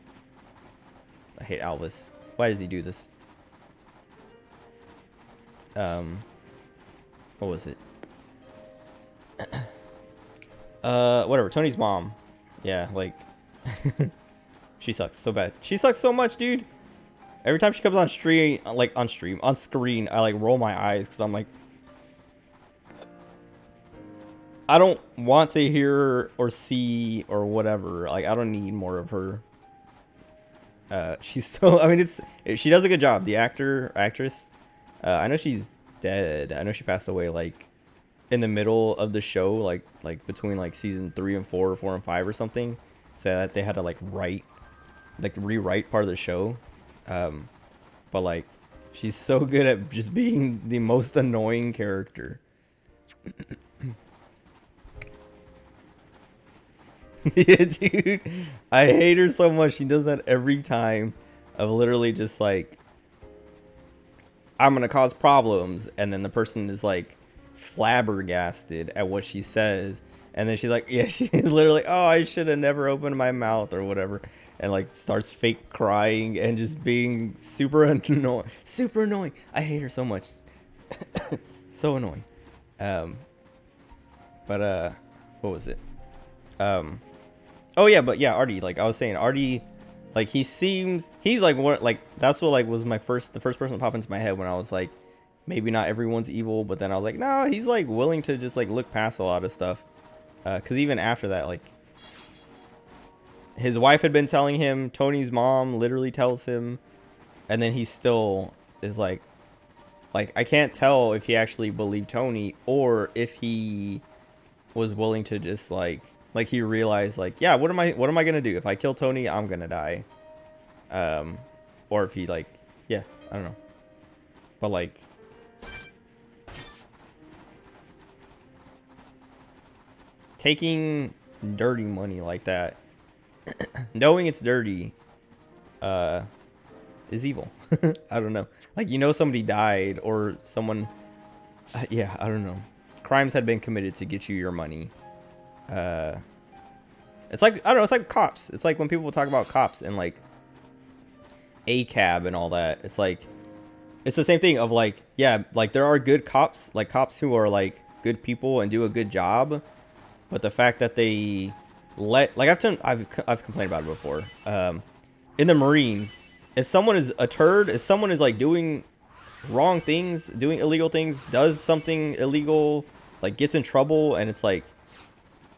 I hate Alvis. Why does he do this? What was it? Whatever. Tony's mom. Yeah, like, she sucks so bad. She sucks so much, dude. Every time she comes on screen, I like roll my eyes, because I'm like, I don't want to hear or see or whatever. Like, I don't need more of her. She's so, I mean, she does a good job. The actress, I know she's dead. I know she passed away like in the middle of the show, like between like season 3 and 4 or 4 and 5 or something. So that they had to like rewrite part of the show. But like, she's so good at just being the most annoying character. Yeah, dude, I hate her so much. She does that every time, of literally just like, I'm gonna cause problems, and then the person is like flabbergasted at what she says, and then she's like, yeah, she's literally, oh, I should have never opened my mouth or whatever, and like starts fake crying and just being super annoying. I hate her so much. So annoying. But what was it? Oh yeah, but yeah, Artie, like I was saying, Artie, like, he's like what, like, that's what like was the first person to pop into my head when I was like, maybe not everyone's evil, but then I was like, no, he's like willing to just like look past a lot of stuff. because even after that, like, his wife had been telling him, Tony's mom literally tells him, and then he still is like I can't tell if he actually believed Tony or if he was willing to just like he realized like, yeah, what am I gonna do if I kill Tony? I'm gonna die. Or if he like, yeah, I don't know, but like, taking dirty money like that, knowing it's dirty, is evil. I don't know. Like, you know, somebody died or someone, yeah, I don't know. Crimes had been committed to get you your money. It's like, I don't know, it's like cops. It's like when people talk about cops and like ACAB and all that. It's like, it's the same thing of like, yeah, like there are good cops, like cops who are like good people and do a good job. But the fact that they let, like I've complained about it before. In the Marines, if someone is a turd, if someone is like doing wrong things, doing illegal things, does something illegal, like gets in trouble, and it's like,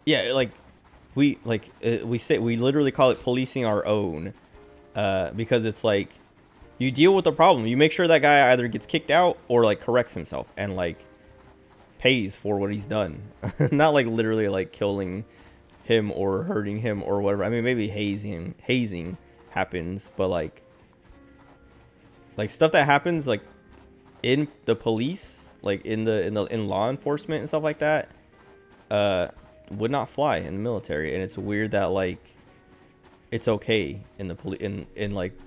yeah, like we literally call it policing our own, because it's like you deal with the problem, you make sure that guy either gets kicked out or like corrects himself and like pays for what he's done. Not like literally like killing him or hurting him or whatever. I mean, maybe hazing happens, but like stuff that happens like in the police, like in law enforcement and stuff like that, would not fly in the military. And it's weird that like it's okay in the in like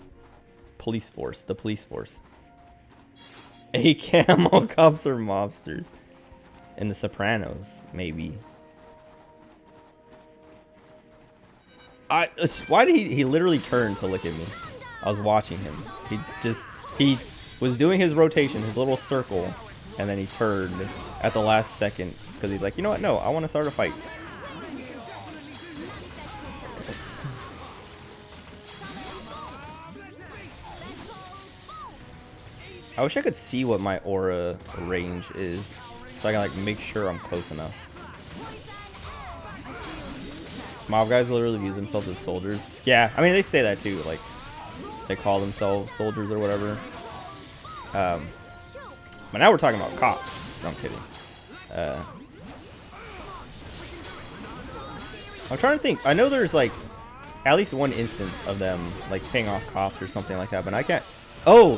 police force, the police force. All cops are mobsters. In The Sopranos, maybe. Why did he literally turned to look at me? I was watching him. He was doing his rotation, his little circle, and then he turned at the last second because he's like, you know what? No, I want to start a fight. I wish I could see what my aura range is, so I can like make sure I'm close enough. Mob guys literally use themselves as soldiers. Yeah, I mean they say that too, like they call themselves soldiers or whatever. But now we're talking about cops. No, I'm kidding. I'm trying to think. I know there's like at least one instance of them like paying off cops or something like that, but I can't. Oh,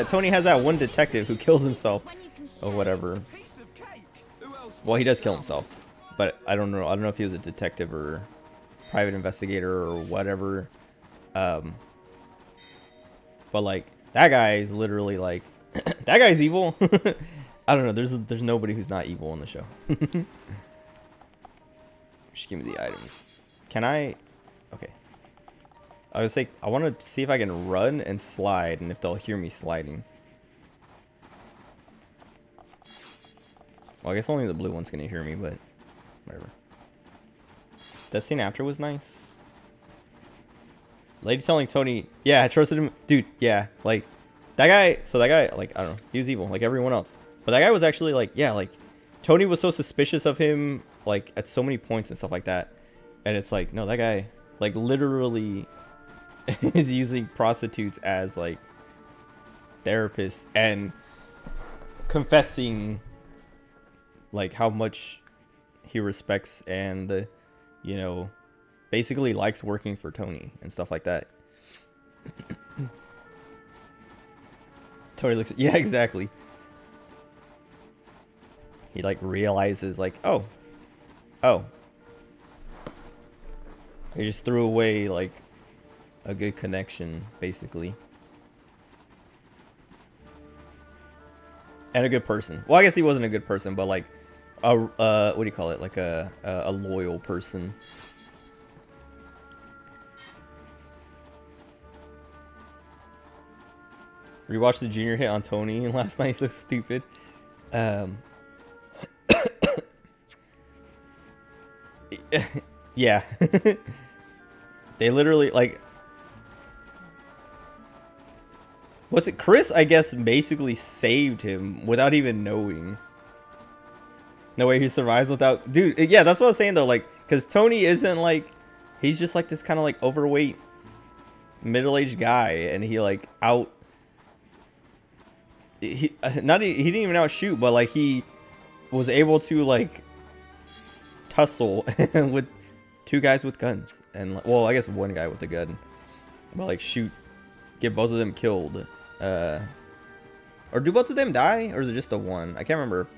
Tony has that one detective who kills himself or whatever. Well, he does kill himself, but I don't know. I don't know if he was a detective or private investigator or whatever. But like that guy is literally like that guy's evil. I don't know. There's nobody who's not evil in the show. Just give me the items. Can I? Okay. I was like, I want to see if I can run and slide, and if they'll hear me sliding. Well, I guess only the blue one's gonna hear me, but whatever. That scene after was nice. Lady telling Tony, yeah, I trusted him, dude. Yeah, like that guy. So that guy, like, I don't know, he was evil, like everyone else. But that guy was actually like, yeah, like Tony was so suspicious of him, like at so many points and stuff like that. And it's like, no, that guy, like, literally is using prostitutes as like therapists and confessing like how much he respects and you know, basically likes working for Tony and stuff like that. Tony looks, yeah, exactly. He like realizes like, oh, he just threw away like a good connection, basically. And a good person. Well, I guess he wasn't a good person, but like a what do you call it? Like a loyal person. Rewatched the junior hit on Tony last night. So stupid. Yeah. They literally like, what's it? Chris, I guess, basically saved him without even knowing. No way he survives without... Dude, yeah, that's what I was saying, though. Like, because Tony isn't, like... He's just, like, this kind of, like, overweight, middle-aged guy. And he, like, He didn't even outshoot, but, like, he was able to, like, tussle with 2 guys with guns. And, well, I guess 1 guy with a gun. But, like, get both of them killed. Or do both of them die? Or is it just the one? I can't remember if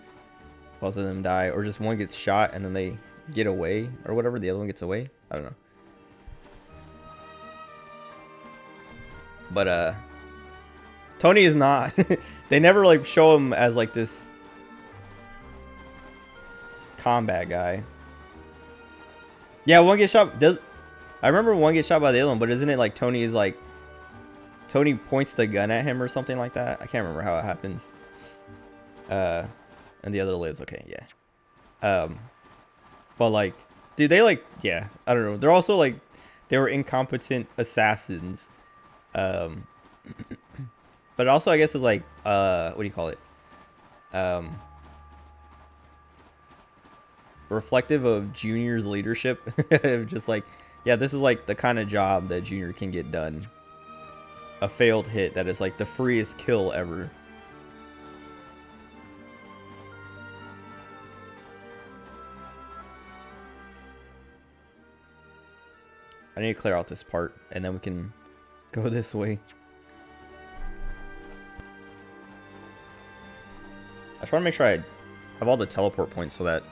both of them die. Or just one gets shot and then they get away. Or whatever. The other one gets away. I don't know. But, Tony is not. They never, like, show him as, like, this combat guy. Yeah, one gets shot. I remember one gets shot by the other one. But isn't it, like, Tony is, like... Tony points the gun at him or something like that. I can't remember how it happens. And the other lives. Okay, yeah. But like, dude, they like, yeah, I don't know. They're also like, they were incompetent assassins. But also, I guess it's like, what do you call it? Reflective of Junior's leadership. Just like, yeah, this is like the kind of job that Junior can get done. A failed hit that is like the freest kill ever. I need to clear out this part and then we can go this way. I just want to make sure I have all the teleport points so that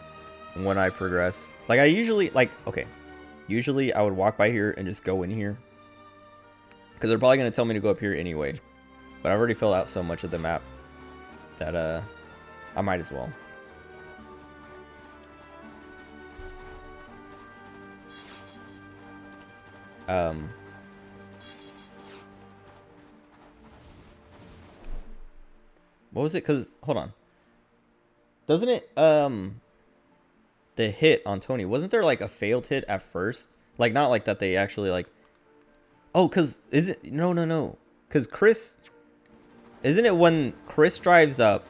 when I progress, like I usually, like, okay, usually I would walk by here and just go in here. Because they're probably going to tell me to go up here anyway. But I've already filled out so much of the map that I might as well. What was it? Because, hold on. Doesn't it, the hit on Tony, wasn't there like a failed hit at first? Like, not like that they actually like... Oh, because, is it... No. Because Chris... Isn't it when Chris drives up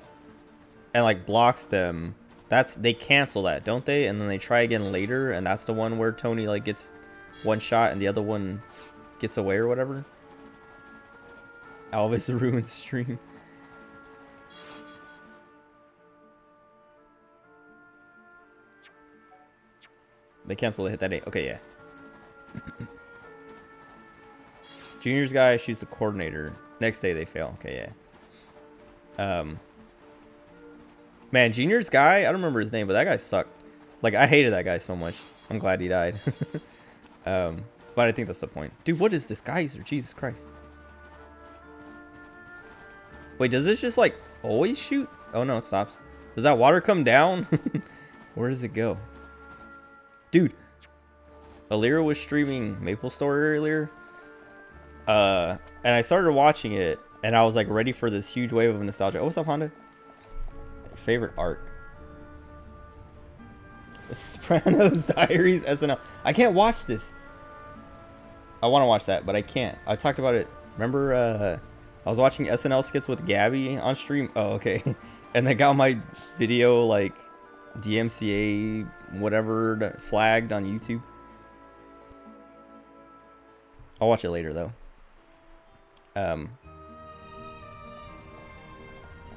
and, like, blocks them, that's... They cancel that, don't they? And then they try again later, and that's the one where Tony, like, gets one shot and the other one gets away or whatever? Alvis ruined stream. They cancel the hit that day. Okay, yeah. Junior's guy shoots the coordinator. Next day they fail. Okay, yeah. Man, Junior's guy, I don't remember his name, but that guy sucked. Like, I hated that guy so much. I'm glad he died. But I think that's the point. Dude, what is this geyser? Jesus Christ. Wait, does this just, like, always shoot? Oh, no, it stops. Does that water come down? Where does it go? Dude. Alira was streaming Maple Story earlier. And I started watching it, and I was like ready for this huge wave of nostalgia. Oh, what's up, Honda? Favorite arc? The Sopranos, Diaries, SNL. I can't watch this. I want to watch that, but I can't. I talked about it. Remember, I was watching SNL skits with Gabby on stream. Oh, okay. And they got my video like DMCA, whatever, flagged on YouTube. I'll watch it later though.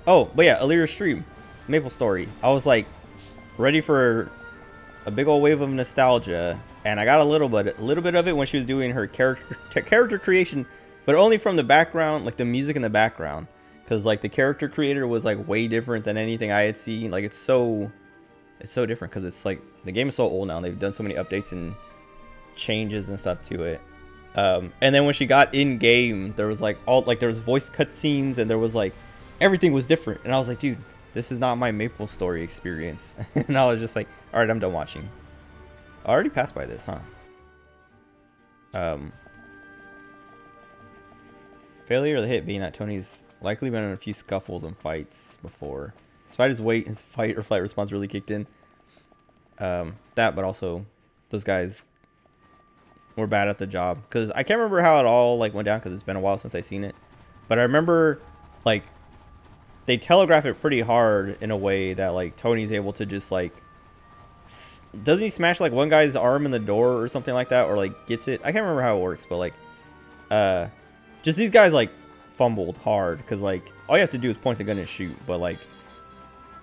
Oh, but yeah, Alira's stream, Maple Story. I was like ready for a big old wave of nostalgia, and I got a little bit of it when she was doing her character creation, but only from the background, like the music in the background, because like the character creator was like way different than anything I had seen. Like it's so different because it's like the game is so old now. And they've done so many updates and changes and stuff to it. And then when she got in game, there was like there was voice cutscenes and there was like everything was different. And I was like, dude, this is not my Maple Story experience. And I was just like, all right, I'm done watching. I already passed by this, huh? Failure of the hit being that Tony's likely been in a few scuffles and fights before. Despite his weight, his fight or flight response really kicked in. That, but also those guys were bad at the job. Because I can't remember how it all like went down because it's been a while since I seen it. But I remember like they telegraph it pretty hard in a way that like Tony's able to just like, doesn't he smash like one guy's arm in the door or something like that, or like gets it? I can't remember how it works, but like, just these guys like fumbled hard because like all you have to do is point the gun and shoot, but like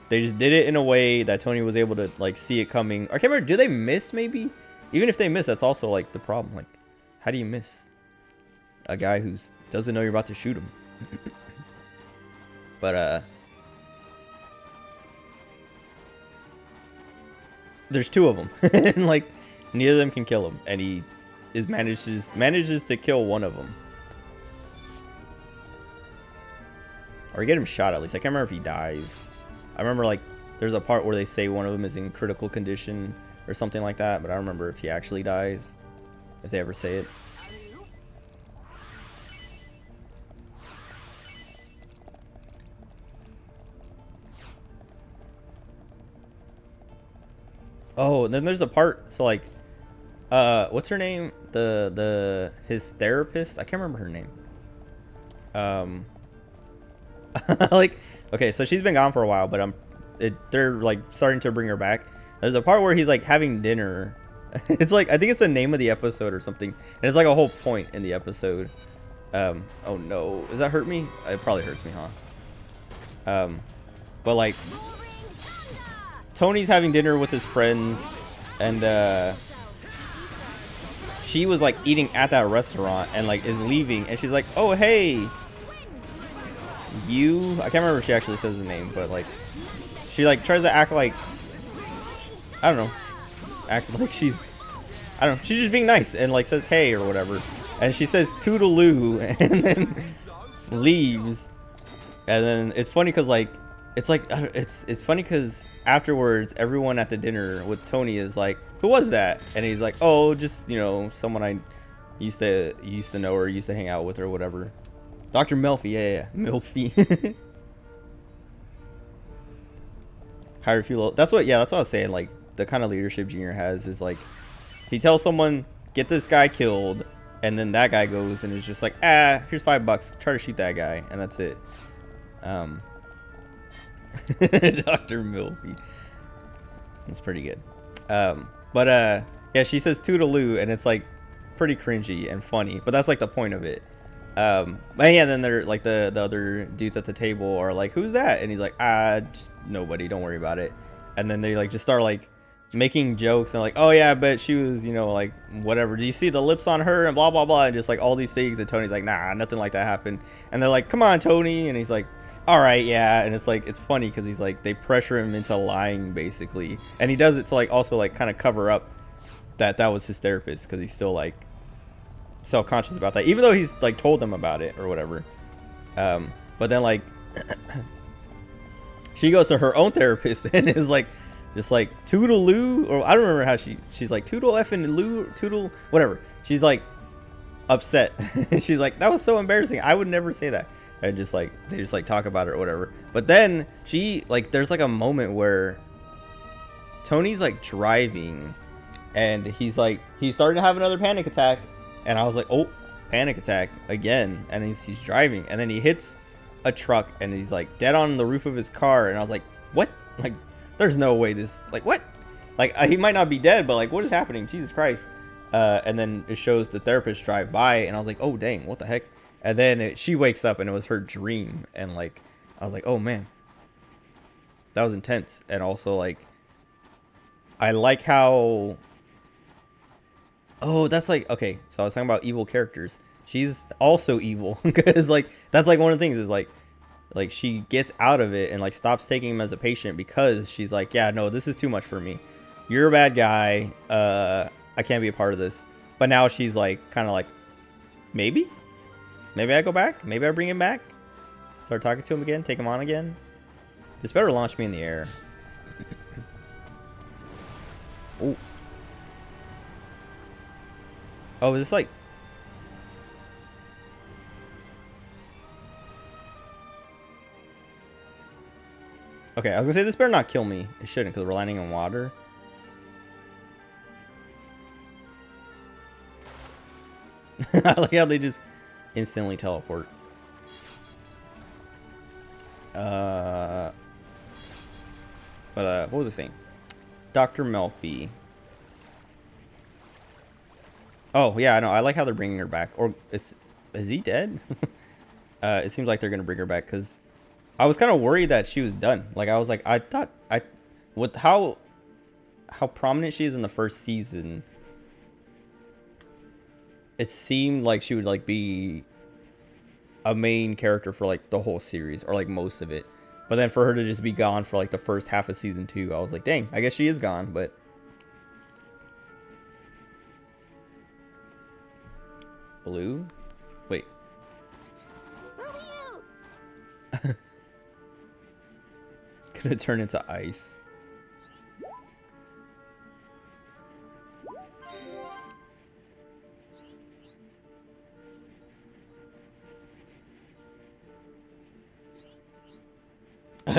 they just did it in a way that Tony was able to like see it coming. I can't remember. Do they miss? Maybe even if they miss, that's also like the problem. Like, how do you miss a guy who doesn't know you're about to shoot him? But there's two of them, and like neither of them can kill him, and he manages to kill one of them, or get him shot at least. I can't remember if he dies. I remember like there's a part where they say one of them is in critical condition or something like that, but I don't remember if he actually dies, if they ever say it. Oh, and then there's a part, so like, what's her name? His therapist? I can't remember her name. Like, okay, so she's been gone for a while, but they're like starting to bring her back. There's a part where he's like having dinner. It's like, I think it's the name of the episode or something, and it's like a whole point in the episode. Oh no, does that hurt me? It probably hurts me, huh? But like, Tony's having dinner with his friends, and she was like eating at that restaurant and like is leaving, and she's like, oh hey, you, I can't remember if she actually says the name, but like she like tries to act like, I don't know, act like she's, I don't know, she's just being nice and like says hey or whatever, and she says toodaloo and then leaves. And then it's funny because like it's funny because afterwards everyone at the dinner with Tony is like, who was that? And he's like, oh, just, you know, someone I used to know or used to hang out with or whatever. Dr. Melfi, yeah, Melfi. Hierarchical. That's what I was saying. Like, the kind of leadership Junior has is like, he tells someone, get this guy killed, and then that guy goes and is just like, here's $5, try to shoot that guy, and that's it. Dr. Milfy. That's pretty good. Yeah, she says toodaloo, and it's like pretty cringy and funny, but that's like the point of it. But yeah, then they're like the other dudes at the table are like, who's that? And he's like, just nobody, don't worry about it. And then they like just start like making jokes and like, oh yeah, but she was, you know, like whatever, do you see the lips on her and blah blah blah, and just like all these things. And Tony's like, nah, nothing like that happened. And they're like, come on Tony, and he's like, all right, yeah. And it's like, it's funny because he's like, they pressure him into lying basically, and he does it to like also like kind of cover up that was his therapist, because he's still like self-conscious about that, even though he's like told them about it or whatever. But then like she goes to her own therapist and is like just like toodaloo, or I don't remember how she's like toodle effing loo, toodle whatever. She's like upset. She's like, that was so embarrassing, I would never say that. And just like they just like talk about it or whatever. But then she like, there's like a moment where Tony's like driving and he's starting to have another panic attack. And I was like, oh, panic attack again. And he's driving, and then he hits a truck and he's like dead on the roof of his car. And I was like, what? Like, there's no way this, like, what? Like, he might not be dead, but like, what is happening? Jesus Christ. And then it shows the therapist drive by, and I was like, oh dang, what the heck? And then she wakes up and it was her dream. And like, I was like, oh man, that was intense. And also like, I like how, oh, that's like, okay, so I was talking about evil characters. She's also evil because like, that's like one of the things is like she gets out of it and like stops taking him as a patient because she's like, yeah, no, this is too much for me. You're a bad guy. I can't be a part of this. But now she's like, kind of like, maybe I go back. Maybe I bring him back. Start talking to him again. Take him on again. This better launch me in the air. Oh. Oh, is this like... Okay, I was gonna say this better not kill me. It shouldn't, because we're landing in water. I like how they just instantly teleport. But what was I saying? Dr. Melfi. Oh yeah, I know. I like how they're bringing her back. Or is he dead? It seems like they're gonna bring her back because I was kind of worried that she was done. Like I was like, I thought with how prominent she is in the first season, it seemed like she would like be a main character for like the whole series or like most of it. But then for her to just be gone for like the first half of season 2, I was like, dang, I guess she is gone. But blue? Wait. Gonna turn into ice.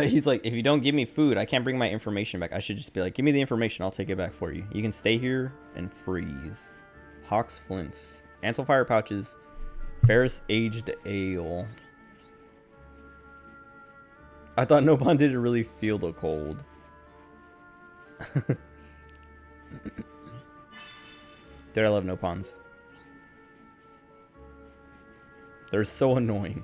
He's like, if you don't give me food, I can't bring my information back. I should just be like, give me the information, I'll take it back for you. You can stay here and freeze. Hawk's flints. Ansel fire pouches. Ferris aged ale. I thought Nopon didn't really feel the cold. Dude, I love Nopons. They're so annoying.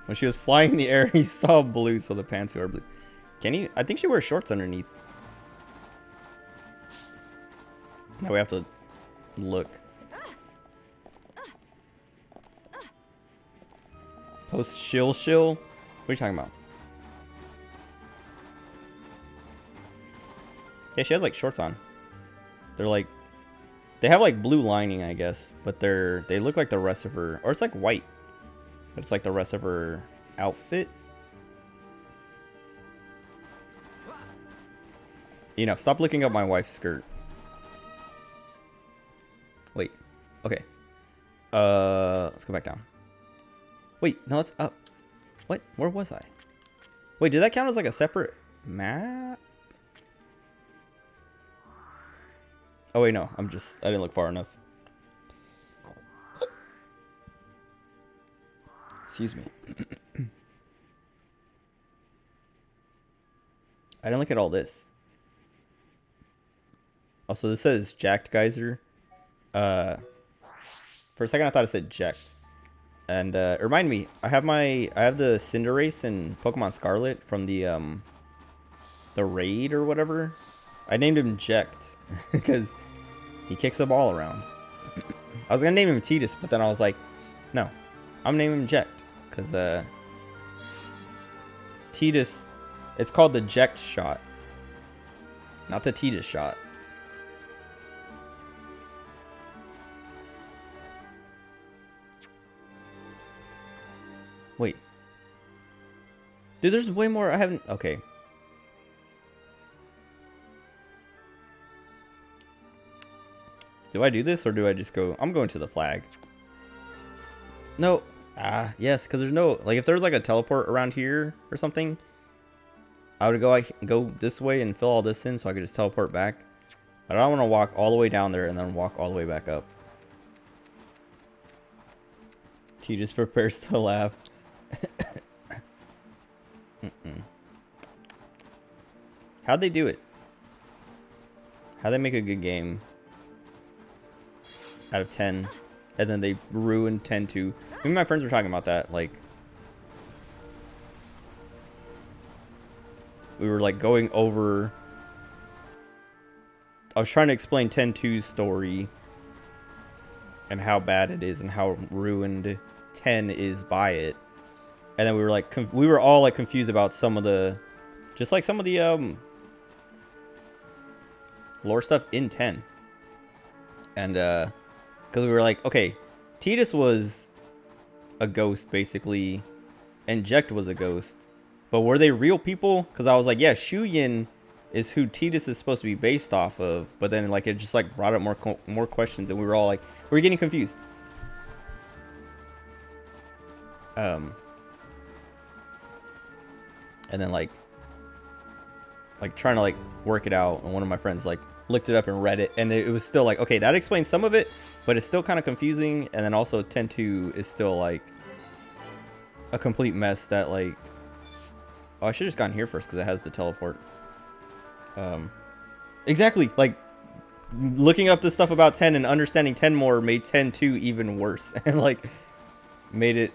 When she was flying in the air, he saw blue, so the pants are blue. Can you? I think she wears shorts underneath. Now we have to look. Post shill. What are you talking about? Yeah, she has like shorts on. They're like, they have like blue lining, I guess, but they look like the rest of her, or it's like white, but it's like the rest of her outfit. You know, stop looking up my wife's skirt. Wait. Okay. Let's go back down. Wait, no, it's up. What? Where was I? Wait, did that count as like a separate map? Oh wait, no. I didn't look far enough. Excuse me. I didn't look at all this. Also, this says Jacked Geyser. For a second I thought it said Jacked. And it reminded me, I have the Cinderace in Pokemon Scarlet from the raid or whatever. I named him Jacked because he kicks the ball around. I was gonna name him Tidus, but then I was like, no, I'm naming him Jacked because Tidus, it's called the Jacked shot, not the Tidus shot. Wait. Dude, there's way more I haven't... Okay. Do I do this or do I just go... I'm going to the flag. No. Yes, because there's no... Like, if there was like a teleport around here or something, I would go this way and fill all this in so I could just teleport back. But I don't want to walk all the way down there and then walk all the way back up. T just prepares to laugh. How'd they do it? How'd they make a good game out of 10 and then they ruined 10 to... Me and my friends were talking about that, like we were like going over, I was trying to explain 10-2's story and how bad it is and how ruined 10 is by it. And then we were like, we were all like confused about some of the, just like some of the lore stuff in 10. And because we were like, okay, Tidus was a ghost basically, and Jekt was a ghost, but were they real people? Because I was like, yeah, Shuyin is who Tidus is supposed to be based off of, but then like it just like brought up more questions, and we were all like, we were getting confused. And then like trying to like work it out, and one of my friends like looked it up and read it, and it was still like, okay, that explains some of it, but it's still kind of confusing. And then also 10-2 is still like a complete mess that like, oh, I should have just gone here first because it has the teleport. Exactly, like looking up the stuff about 10 and understanding 10 more made 10-2 even worse, and like made it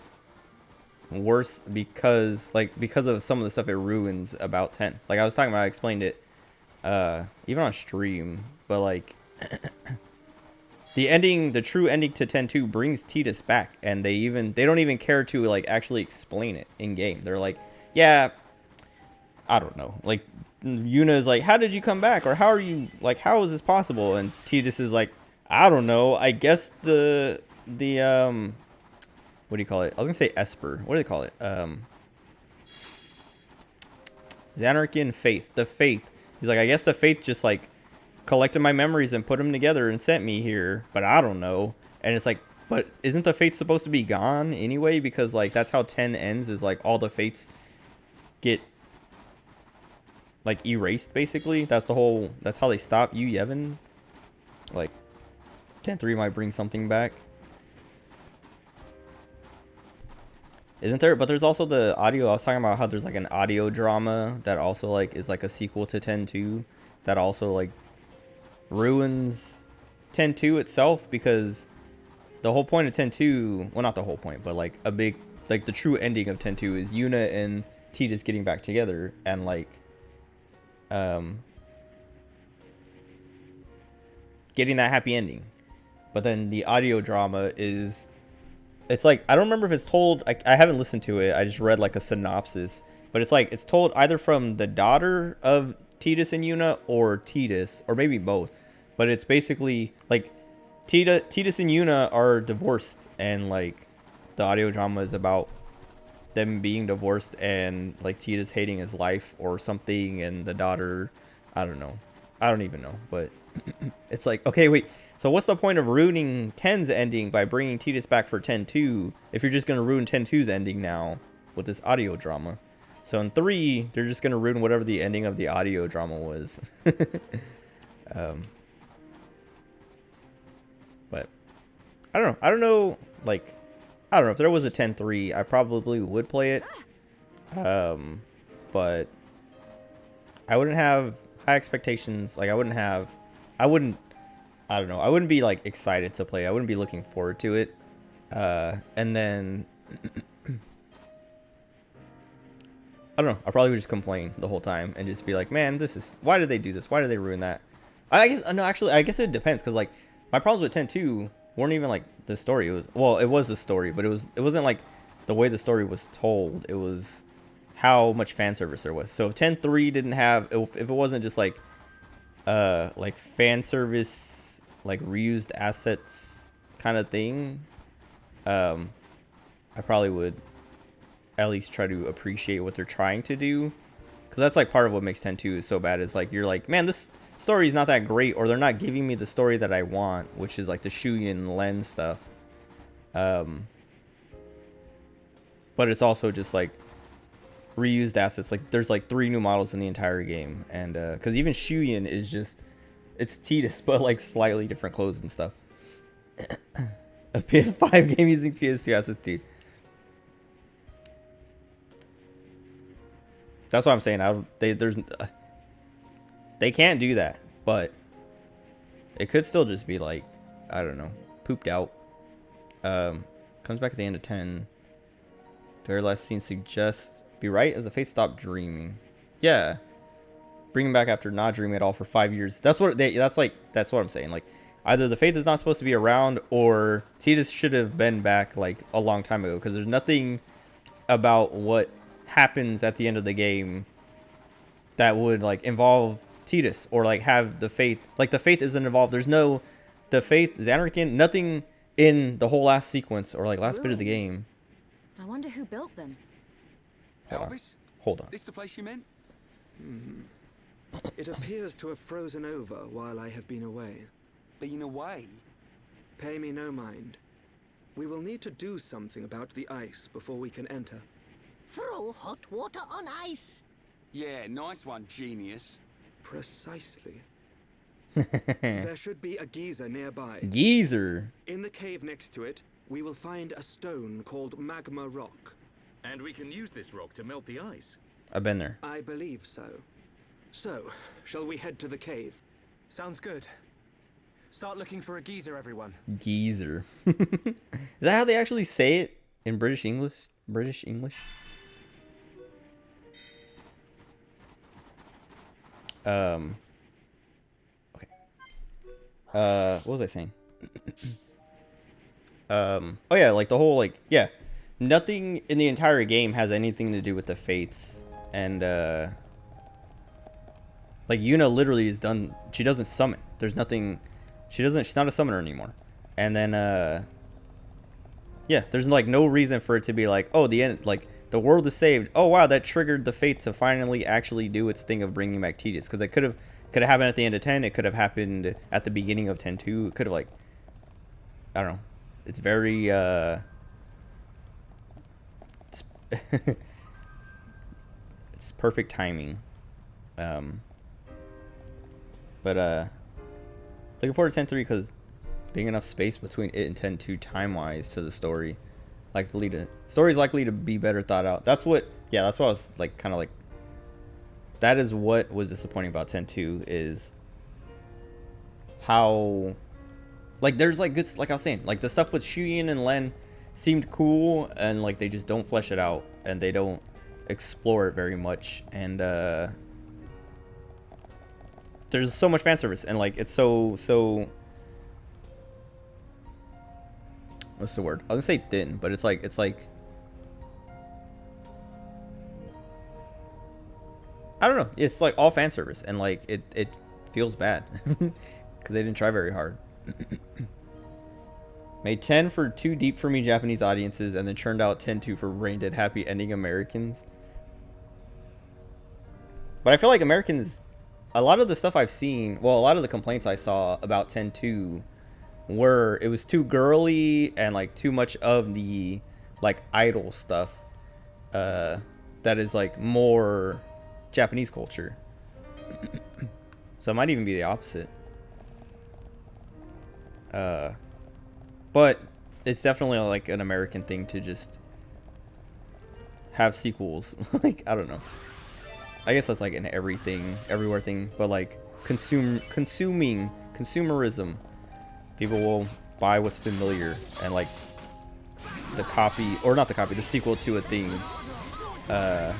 worse because of some of the stuff it ruins about 10. Like I was talking about, I explained it even on stream, but like the true ending to 10-2 brings Tidus back, and they don't even care to like actually explain it in game. They're like, yeah, I don't know, like Yuna is like, how did you come back, or how are you, like, how is this possible? And Tidus is like, I don't know, I guess the what do you call it? I was gonna say Esper. What do they call it? Xanarchian Faith. The Faith. He's like, I guess the Faith just like collected my memories and put them together and sent me here, but I don't know. And it's like, but isn't the Faith supposed to be gone anyway? Because like that's how 10 ends, is like all the Fates get like erased basically. That's how they stop you, Yevon. Like 10-3 might bring something back. Isn't there? But there's also the audio. I was talking about how there's like an audio drama that also like is like a sequel to 10-2 that also like ruins 10-2 itself, because the whole point of 10-2, well, not the whole point, but like a big, like the true ending of 10-2 is Yuna and Tidus getting back together and like getting that happy ending. But then the audio drama is, it's like, I don't remember if it's told, I haven't listened to it, I just read like a synopsis, but it's like it's told either from the daughter of Tidus and Yuna or Tidus, or maybe both. But it's basically like Tidus and Yuna are divorced, and like the audio drama is about them being divorced and like Tidus hating his life or something, and the daughter, I don't know, I don't even know, but it's like, okay, wait, so what's the point of ruining 10's ending by bringing Tidus back for 10-2 if you're just going to ruin 10-2's ending now with this audio drama? So in 3, they're just going to ruin whatever the ending of the audio drama was. But I don't know, like, I don't know, if there was a 10-3, I probably would play it. But I wouldn't have high expectations. Like I wouldn't, I don't know, I wouldn't be like excited to play. I wouldn't be looking forward to it. And then I don't know, I probably would just complain the whole time and just be like, man, this is, why did they do this? Why did they ruin that? I guess, no, actually, I guess it depends, because like my problems with 10-2 weren't even like the story. It was, well, it was the story, but it wasn't like the way the story was told. It was how much fan service there was. So if 10-3 didn't have, if it wasn't just like fan service, like reused assets kind of thing, I probably would at least try to appreciate what they're trying to do, because that's like part of what makes 10-2 is so bad. Is like, you're like, man, this story is not that great, or they're not giving me the story that I want, which is like the Shuyin Len stuff. But it's also just like reused assets. Like there's like 3 new models in the entire game, and because even Shuyin is just, it's Tidus but like slightly different clothes and stuff. A PS5 game using PS2 assets, dude. That's what I'm saying. They can't do that, but it could still just be like, I don't know, pooped out. Comes back at the end of 10. Their last scene suggests, be right as the Fates stop dreaming. Yeah, bring him back after not dreaming at all for 5 years. That's what I'm saying. Like, either the Faith is not supposed to be around, or Tidus should have been back like a long time ago, because there's nothing about what happens at the end of the game that would like involve Tidus, or like have the Faith, like the Faith isn't involved. There's no, the Faith, Xanarchian, nothing in the whole last sequence or like last bit of the game. I wonder who built them. Elvis? Hold on. This the place you meant? It appears to have frozen over while I have been away. Been away? Pay me no mind. We will need to do something about the ice before we can enter. Throw hot water on ice. Yeah, nice one, genius. Precisely. There should be a geyser nearby. Geezer. In the cave next to it, we will find a stone called magma rock. And we can use this rock to melt the ice. I've been there. I believe so. So, shall we head to the cave? Sounds good. Start looking for a geyser, everyone. Geezer. Is that how they actually say it in British English? British English? Okay. What was I saying? Oh yeah, like the whole, like, yeah. Nothing in the entire game has anything to do with the fates. And, like, Yuna literally is done. She doesn't summon. There's nothing. She's not a summoner anymore. And then, yeah, there's like no reason for it to be like, oh, the end, like the world is saved. Oh wow, that triggered the fate to finally actually do its thing of bringing back Tidus. Because it could have happened at the end of 10. It could have happened at the beginning of 10-2. It could have, like, I don't know. It's very it's perfect timing. But looking forward to 10-3 because being enough space between it and 10-2 time-wise to the story, story's likely to be better thought out. That's what I was like, kind of like, that is what was disappointing about 10-2 is how, like, there's like good, like I was saying, like the stuff with Shuyin and Len seemed cool, and like they just don't flesh it out and they don't explore it very much, and there's so much fan service, and like it's so what's the word? I was gonna say thin, but it's like I don't know. It's like all fan service, and like it feels bad because they didn't try very hard. Made 10 for too deep for me Japanese audiences, and then turned out 10-2 for brain dead happy ending Americans. But I feel like Americans, a lot of the stuff I've seen, well, a lot of the complaints I saw about 10-2 were it was too girly and like too much of the like idol stuff that is like more Japanese culture. So it might even be the opposite. But it's definitely like an American thing to just have sequels. Like, I don't know. I guess that's like an everywhere thing, but like consumerism. People will buy what's familiar, and like the copy, or not the copy, the sequel to a thing, the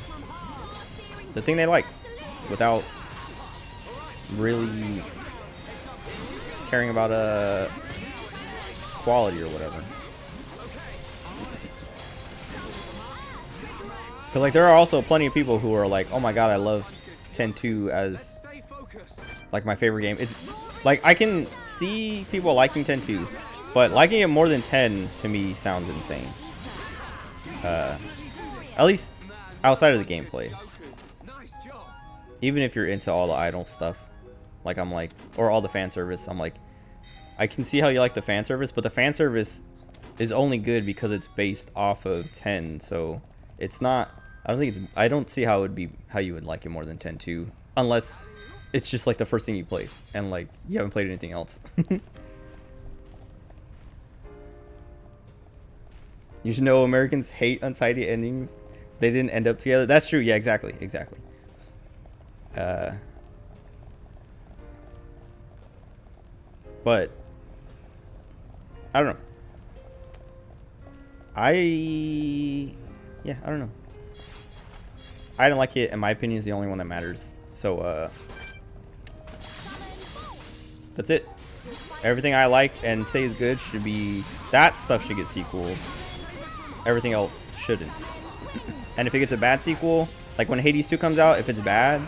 thing they like, without really caring about quality or whatever. Because like there are also plenty of people who are like, oh my god, I love 10-2 as like my favorite game. It's like I can see people liking 10-2, but liking it more than 10 to me sounds insane. At least outside of the gameplay. Even if you're into all the idol stuff, like I'm like, or all the fan service, I'm like, I can see how you like the fan service, but the fan service is only good because it's based off of 10, so it's not. I don't see how it would be, how you would like it more than 10-2, unless it's just like the first thing you played and like you haven't played anything else. You should know Americans hate untidy endings. They didn't end up together. That's true. Yeah, exactly. But I don't know. I don't know. I don't like it, and my opinion is the only one that matters. So that's it. Everything I like and say is good should be, that stuff should get sequels. Everything else shouldn't. And if it gets a bad sequel, like when Hades 2 comes out, if it's bad,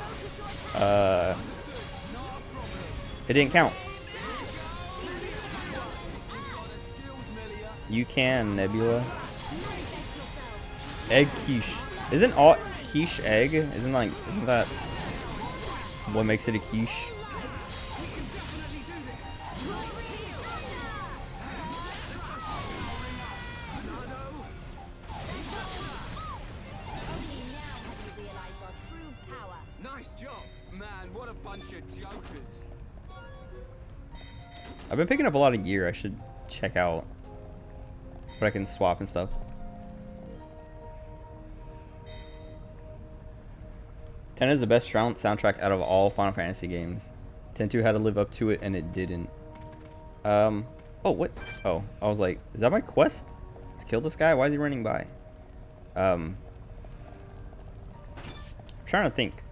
it didn't count. You can, Nebula. Egg quiche. Isn't all quiche egg? Isn't that what makes it a quiche? Nice job, man. What a bunch of jokers. I've been picking up a lot of gear. I should check out what I can swap and stuff. 10 is the best soundtrack out of all Final Fantasy games. 10-2 had to live up to it, and it didn't. Oh, what? Oh, I was like, is that my quest? To kill this guy? Why is he running by? I'm trying to think.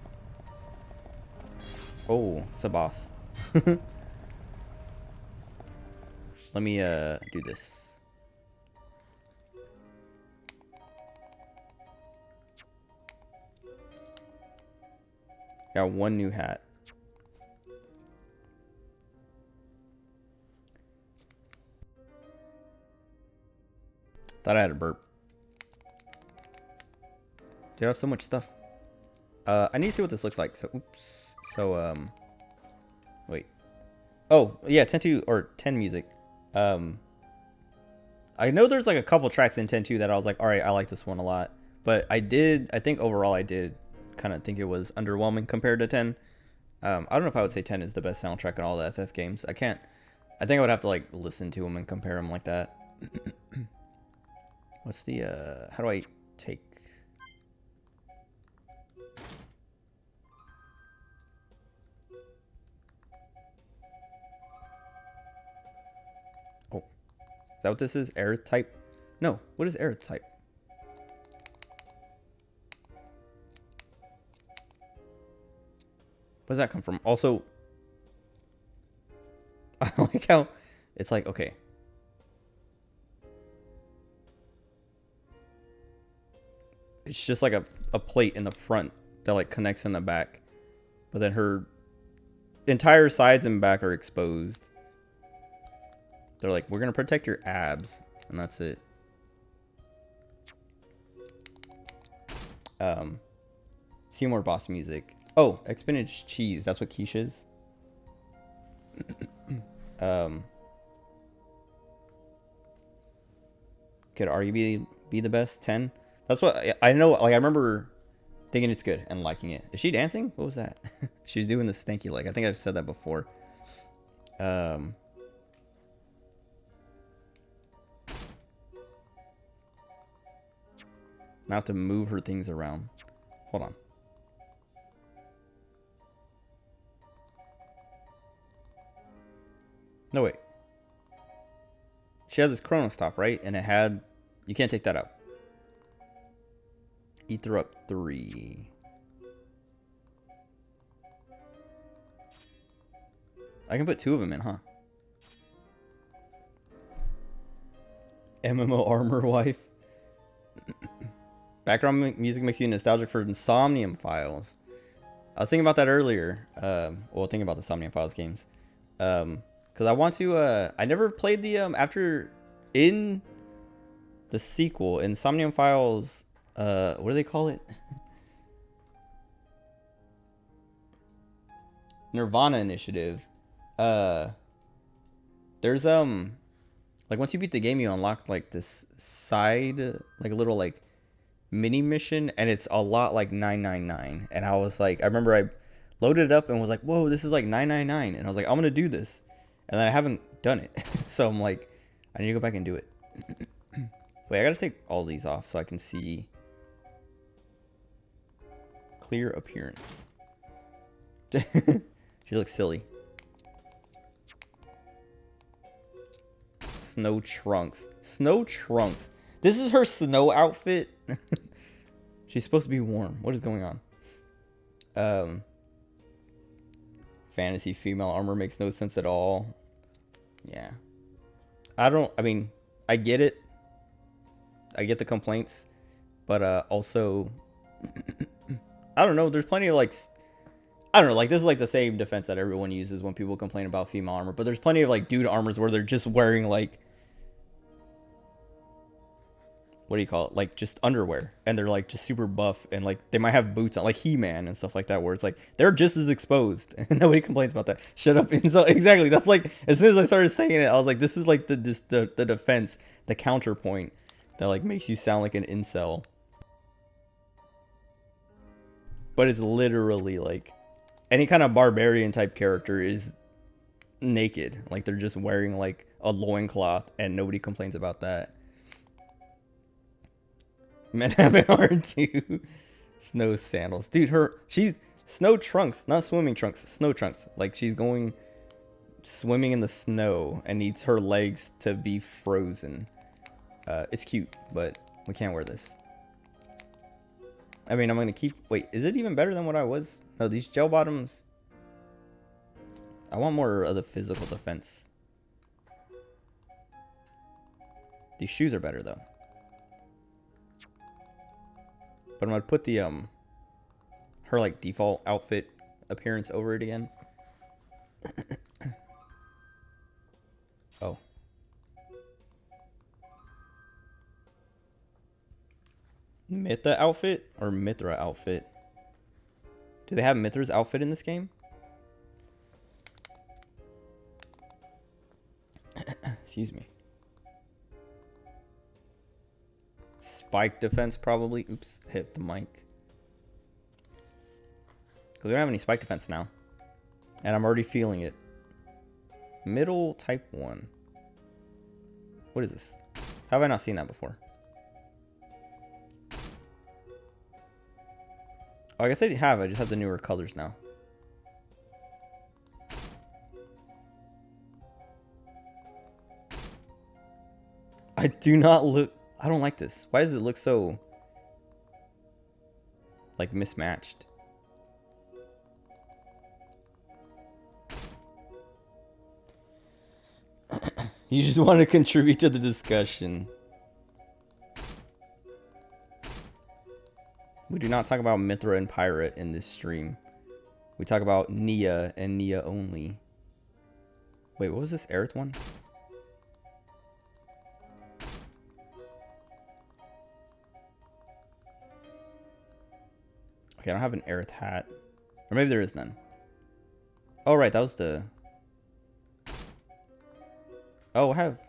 Oh, it's a boss. Let me do this. Got one new hat. Thought I had a burp. Dude, I have so much stuff. I need to see what this looks like. So, oops. So, wait. Oh, yeah, 10-2 or 10 music. I know there's like a couple tracks in 10-2 that I was like, all right, I like this one a lot. But I think overall I did kind of think it was underwhelming compared to 10. I don't know if I would say 10 is the best soundtrack in all the FF games. I think I would have to like listen to them and compare them like that. What's the, how do I take? Oh, is that what this is? Air type? No, what is air type? Where does that come from? Also, I like how it's like, okay. It's just like a plate in the front that like connects in the back. But then her entire sides and back are exposed. They're like, we're going to protect your abs. And that's it. See more boss music. Oh, spinach cheese. That's what quiche is. Could arguably be the best 10. That's what I know. Like I remember thinking it's good and liking it. Is she dancing? What was that? She's doing the stanky leg. I think I've said that before. I have to move her things around. Hold on. No, wait. She has this Chronos top, right? And it had... You can't take that out. Ether up 3. I can put 2 of them in, huh? MMO armor wife. Background music makes you nostalgic for Insomnium Files. I was thinking about that earlier. Well, thinking about the Insomnium Files games. Because I want to... I never played the... after... In the sequel, Insomnium Files... what do they call it? Nirvana Initiative. There's... Like, once you beat the game, you unlock, like, this side... Like, a little, like... mini mission, and it's a lot like 999. And I was like... I remember I loaded it up and was like, whoa, this is like 999. And I was like, I'm gonna do this. And then I haven't done it. So I'm like, I need to go back and do it. Wait, I gotta take all these off so I can see clear appearance. She looks silly. Snow trunks. Snow trunks. This is her snow outfit. She's supposed to be warm. What is going on? Fantasy female armor makes no sense at all. Yeah. I mean, I get it. I get the complaints. But also, I don't know. There's plenty of like, I don't know. Like this is like the same defense that everyone uses when people complain about female armor. But there's plenty of like dude armors where they're just wearing like, what do you call it? Like just underwear, and they're like just super buff, and like they might have boots on, like He-Man and stuff like that, where it's like they're just as exposed, and nobody complains about that. Shut up. And so exactly, that's like as soon as I started saying it, I was like, this is like the defense, the counterpoint that like makes you sound like an incel, but it's literally like any kind of barbarian type character is naked. Like they're just wearing like a loincloth and nobody complains about that. Men have an R too. Snow sandals. Dude, she's snow trunks, not swimming trunks, snow trunks. Like she's going swimming in the snow and needs her legs to be frozen. It's cute, but we can't wear this. I mean, I'm gonna keep. Wait, is it even better than what I was? No, these gel bottoms. I want more of the physical defense. These shoes are better though. But I'm gonna put the her like default outfit appearance over it again. Oh. Mitha outfit or Mithra outfit? Do they have Mithra's outfit in this game? Excuse me. Spike defense probably. Oops, hit the mic. Because we don't have any spike defense now. And I'm already feeling it. Middle type 1. What is this? How have I not seen that before? Oh, I guess I have. I just have the newer colors now. I do not look... I don't like this. Why does it look so... like mismatched? You just want to contribute to the discussion. We do not talk about Mithra and Pirate in this stream. We talk about Nia and Nia only. Wait, what was this Aerith one? Okay, I don't have an Aerith hat. Or maybe there is none. Oh, right, that was the... Oh, I have...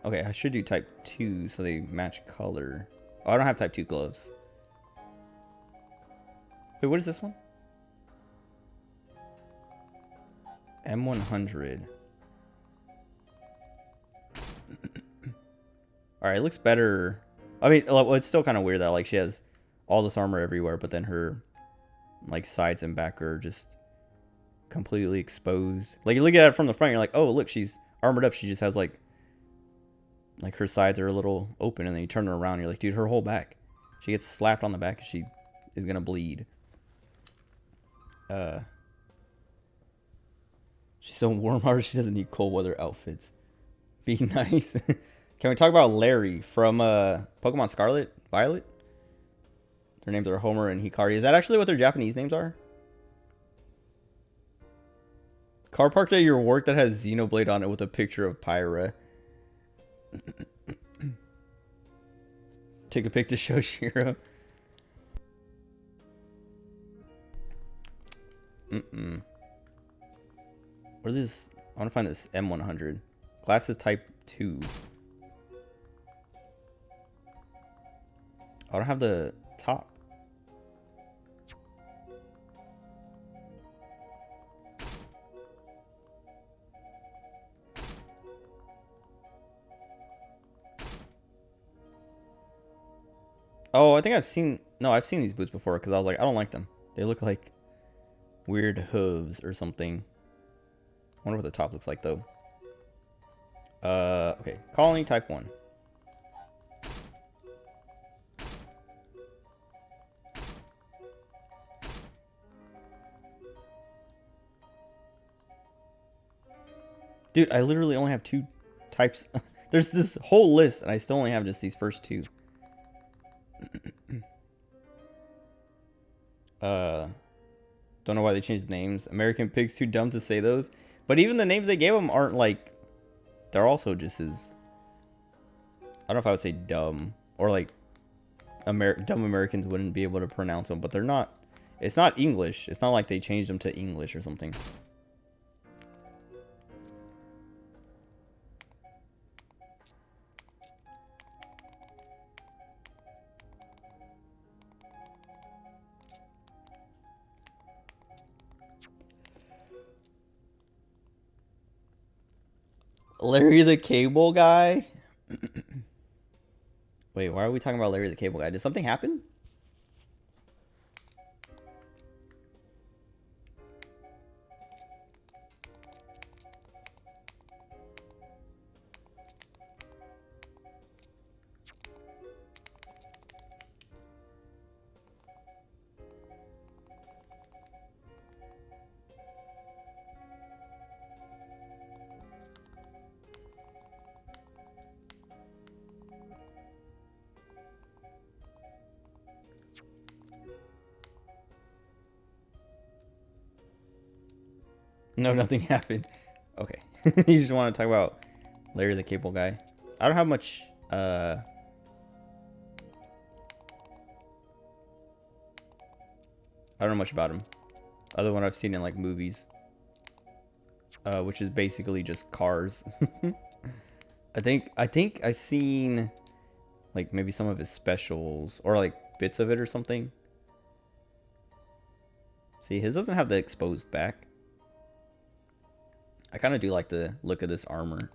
Okay, I should do type 2 so they match color. Oh, I don't have type 2 gloves. Wait, what is this one? M100. Alright, it looks better. I mean, well, it's still kind of weird that like she has all this armor everywhere, but then her like sides and back are just completely exposed. Like you look at it from the front, you're like, oh look, she's armored up. She just has like her sides are a little open, and then you turn her around, you're like, dude, her whole back. She gets slapped on the back, she is gonna bleed. She's so warm-hearted, she doesn't need cold weather outfits. Be nice. Can we talk about Larry from Pokemon Scarlet, Violet? Their names are Homer and Hikari. Is that actually what their Japanese names are? Car parked at your work that has Xenoblade on it with a picture of Pyra. Take a pic to show Shiro. What is this? I want to find this M100. Glasses type 2. I don't have the top. Oh, I think I've seen... No, I've seen these boots before because I was like, I don't like them. They look like weird hooves or something. I wonder what the top looks like, though. Okay. Colony type 1. Dude, I literally only have 2 types. There's this whole list, and I still only have just these first 2. Don't know why they changed the names. American Pig's too dumb to say those. But even the names they gave them aren't like... They're also just as... I don't know if I would say dumb. Or like... dumb Americans wouldn't be able to pronounce them. But they're not... It's not English. It's not like they changed them to English or something. Larry the Cable Guy? Wait, why are we talking about Larry the Cable Guy? Did something happen? No, nothing happened. Okay. You just want to talk about Larry the Cable Guy. I don't have much, I don't know much about him. Other one I've seen in, like, movies. Which is basically just cars. I think I've seen, like, maybe some of his specials. Or, like, bits of it or something. See, his doesn't have the exposed back. I kind of do like the look of this armor.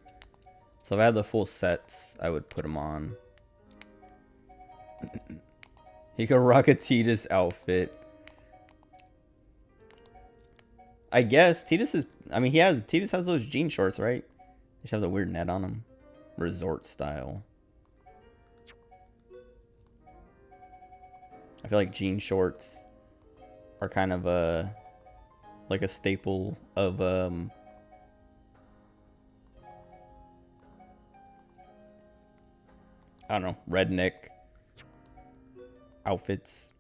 So if I had the full sets, I would put him on. He could rock a Tidus outfit. I guess Tidus is, I mean, Tidus has those jean shorts, right? He has a weird net on him. Resort style. I feel like jean shorts are kind of like a staple of I don't know, redneck outfits.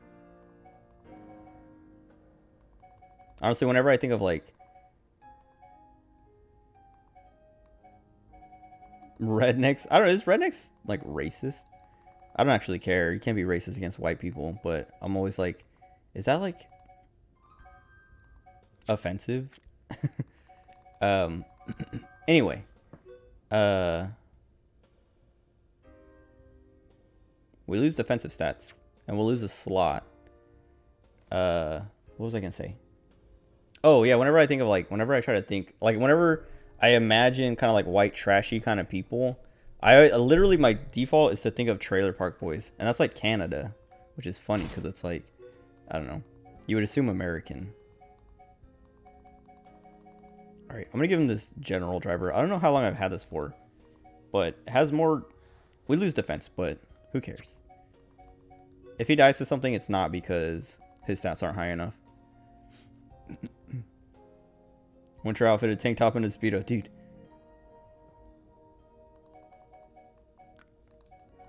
Honestly, whenever I think of, like, rednecks, I don't know, is rednecks, like, racist? I don't actually care. You can't be racist against white people, but I'm always like, is that, like, offensive? Anyway. We lose defensive stats. And we'll lose a slot. What was I gonna say? Oh, yeah, whenever I think of, like, whenever I try to think, like, whenever I imagine kind of, like, white, trashy kind of people, I literally, my default is to think of Trailer Park Boys. And that's, like, Canada, which is funny, because it's, like, I don't know. You would assume American. Alright, I'm gonna give him this general driver. I don't know how long I've had this for, but it has more, we lose defense, but who cares? If he dies to something, it's not because his stats aren't high enough. Winter outfit, a tank top, and a speedo. Dude.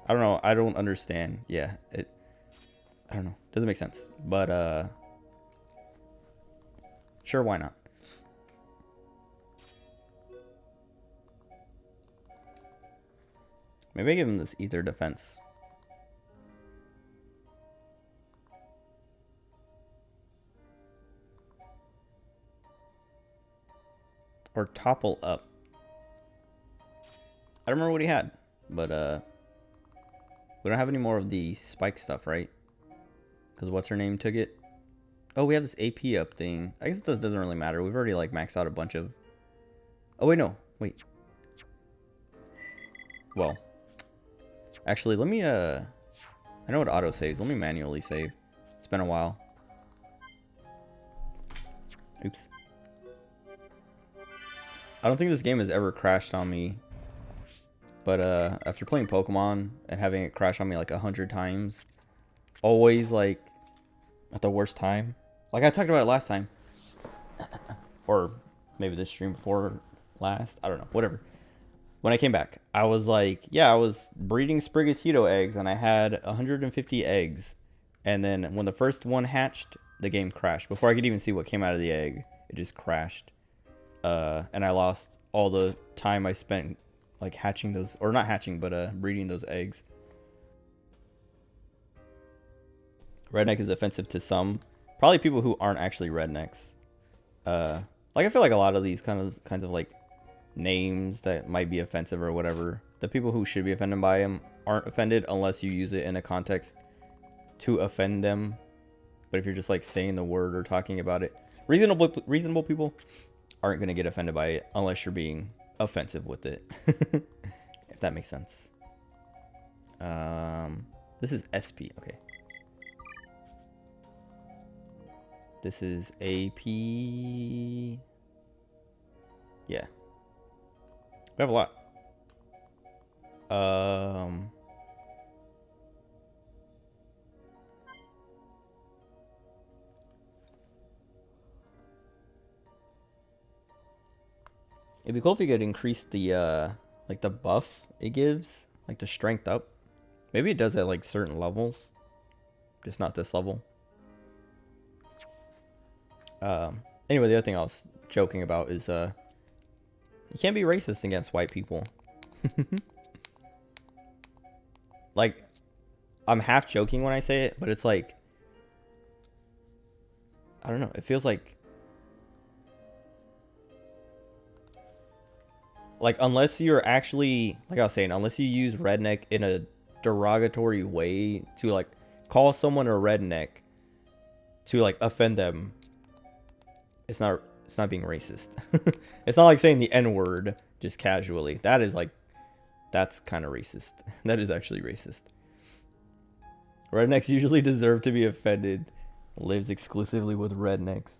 I don't know. I don't understand. Yeah. I don't know. Doesn't make sense. But, sure, why not? Maybe I give him this ether defense. Or topple up. I don't remember what he had, but we don't have any more of the spike stuff, right? Because what's her name took it. Oh, we have this AP up thing. I guess it doesn't really matter. We've already, like, maxed out a bunch of. Oh wait, no, wait. Well, actually, let me I know what auto saves. Let me manually save. It's been a while. Oops. I don't think this game has ever crashed on me. But after playing Pokemon and having it crash on me like 100 times, always like at the worst time. Like I talked about it last time. Or maybe this stream before last. I don't know. Whatever. When I came back, I was like, yeah, I was breeding Sprigatito eggs and I had 150 eggs. And then when the first one hatched, the game crashed. Before I could even see what came out of the egg, it just crashed. And I lost all the time I spent like hatching those, or not hatching, but breeding those eggs. Redneck is offensive to some, probably people who aren't actually rednecks. Like I feel like a lot of these kinds of like names that might be offensive or whatever, the people who should be offended by them aren't offended unless you use it in a context to offend them. But if you're just like saying the word or talking about it, reasonable people aren't going to get offended by it unless you're being offensive with it. If that makes sense. This is SP. Okay. This is AP. Yeah. We have a lot. It'd be cool if you could increase the like the buff it gives, like the strength up. Maybe it does at like certain levels, just not this level. Anyway, the other thing I was joking about is you can't be racist against white people. Like, I'm half joking when I say it, but it's like, I don't know, it feels like unless you're actually, like I was saying, unless you use redneck in a derogatory way to like call someone a redneck to like offend them, it's not being racist. It's not like saying the N-word just casually. That is like, that's kind of racist. That is actually racist. Rednecks usually deserve to be offended. Lives exclusively with rednecks.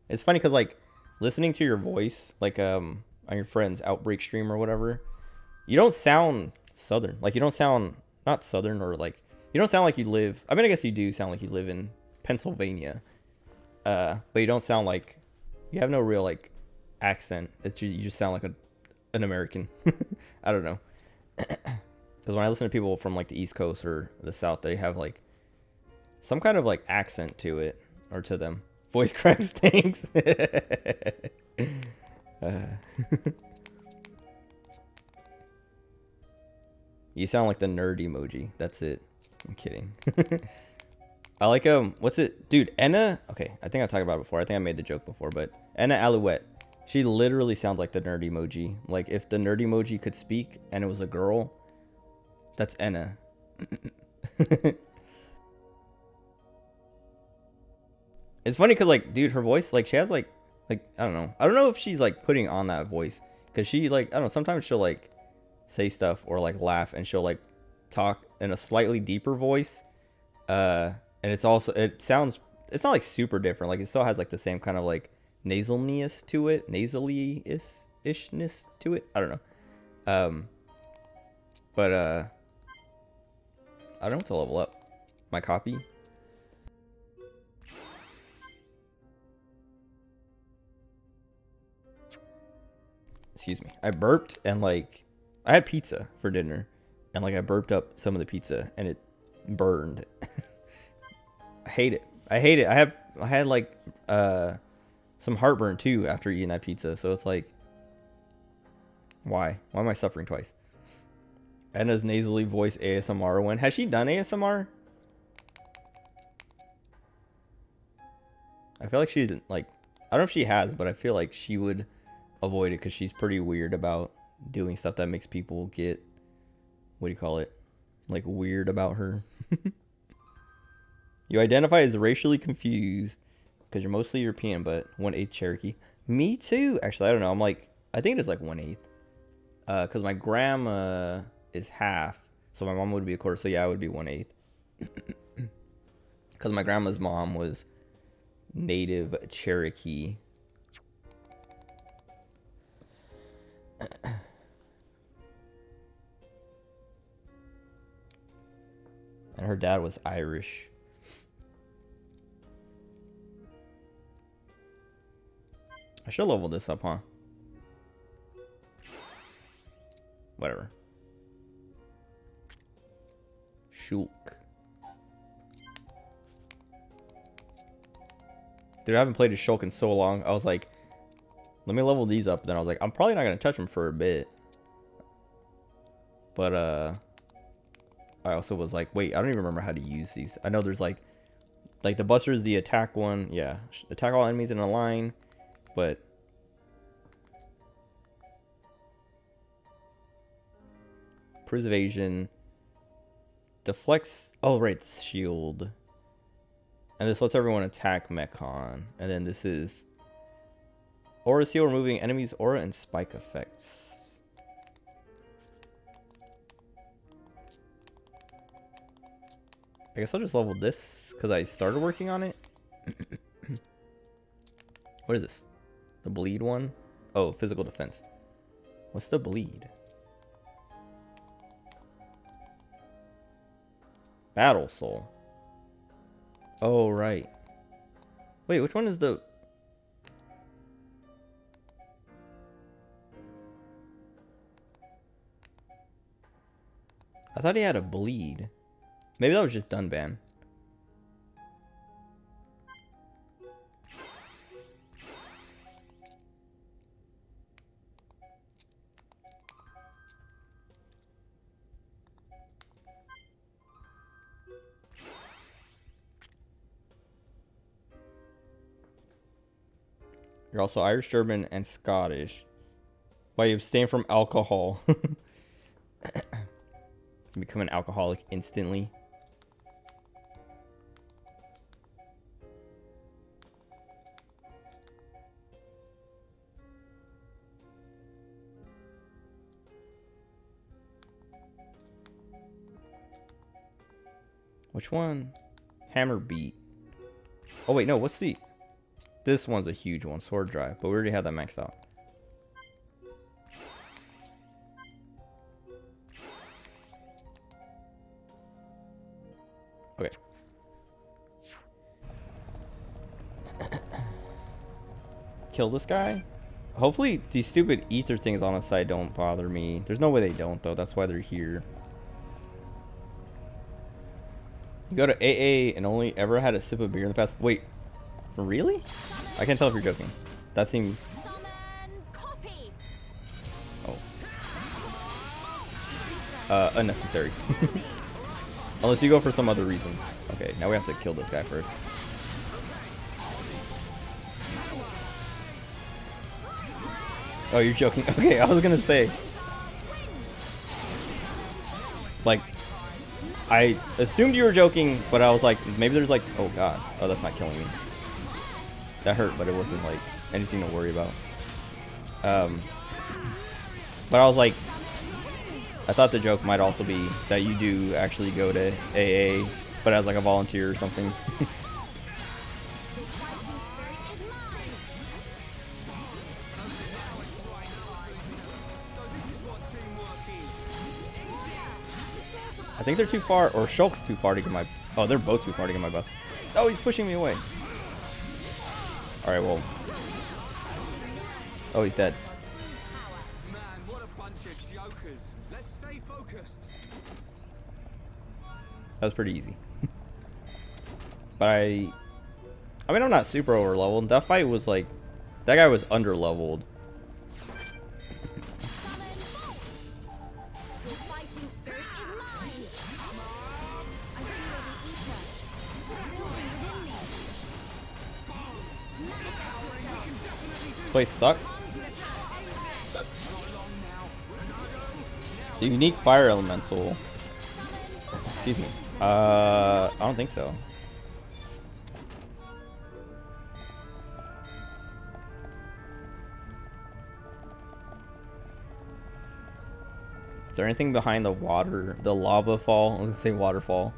It's funny because like listening to your voice, like on your friend's Outbreak stream or whatever, you don't sound Southern. Like you don't sound, not Southern, or like you don't sound like you live, I mean I guess you do sound like you live in Pennsylvania. But you don't sound like, you have no real like accent. It's you just sound like an American. I don't know. Because when I listen to people from like the East Coast or the South, they have like some kind of like accent to it, or to them. Voice crack stinks. You sound like the nerd emoji. That's it. I'm kidding. I like what's it, dude? Enna. Okay, I think I talked about it before. I think I made the joke before, but Enna Alouette. She literally sounds like the nerd emoji. Like if the nerd emoji could speak and it was a girl, that's Enna. It's funny because like, dude, her voice, like she has like I don't know if she's like putting on that voice, because she like, I don't know, sometimes she'll like say stuff or like laugh and she'll like talk in a slightly deeper voice, and it's also, it sounds, it's not like super different, like it still has like the same kind of like nasalness to it, nasally-ishness to it, I don't know. But I don't know what to level up. My copy. Excuse me. I burped and like I had pizza for dinner, and like I burped up some of the pizza and it burned. I hate it. I hate it. I had like some heartburn too after eating that pizza. So it's like, why am I suffering twice? Enna's nasally voice ASMR one. Has she done ASMR? I feel like she didn't, like, I don't know if she has, but I feel like she would avoid it because she's pretty weird about doing stuff that makes people get, what do you call it, like weird about her. You identify as racially confused because you're mostly European, but 1/8 Cherokee. Me too. Actually, I don't know. I'm like, I think it is like 1/8. Because my grandma is half, so my mom would be a quarter. So yeah, I would be 1/8. Because my grandma's mom was native Cherokee. And her dad was Irish. I should level this up, huh? Whatever. Shulk. Dude, I haven't played a Shulk in so long. I was like, let me level these up. Then I was like, I'm probably not going to touch them for a bit. But, I also was like, wait, I don't even remember how to use these. I know there's like the Buster is the attack one. Yeah. Attack all enemies in a line. But Preservation. Deflects. Oh, right. The shield. And this lets everyone attack Mechon. And then this is Aura seal, removing enemies' aura and spike effects. I guess I'll just level this because I started working on it. What is this? The bleed one? Oh, physical defense. What's the bleed? Battle soul. Oh, right. Wait, which one is the... I thought he had a bleed. Maybe that was just Dunban. You're also Irish, German, and Scottish. Why you abstain from alcohol? Become an alcoholic instantly. Which one? Hammer beat. Oh wait, no, what's the... This one's a huge one, sword drive, but we already had that maxed out. Okay. Kill this guy? Hopefully these stupid ether things on the side don't bother me. There's no way they don't though, that's why they're here. You go to AA and only ever had a sip of beer in the past. Wait, for really? I can't tell if you're joking. That seems... Oh. Unnecessary. Unless you go for some other reason. Okay, now we have to kill this guy first. Oh, you're joking? Okay, I was gonna say. Like, I assumed you were joking, but I was like, maybe there's like, oh god, oh that's not killing me. That hurt, but it wasn't like anything to worry about. But I was like, I thought the joke might also be that you do actually go to AA, but as like a volunteer or something. I think they're too far, or Shulk's too far to get my... Oh, they're both too far to get my bus. Oh, he's pushing me away. Alright, well... Oh, he's dead. Man, what a bunch of jokers. Let's stay focused. That was pretty easy. But I mean, I'm not super over leveled. That fight was like... That guy was under leveled. Place sucks. The unique fire elemental. Excuse me. I don't think so. Is there anything behind the water, the lava fall? I was gonna say waterfall.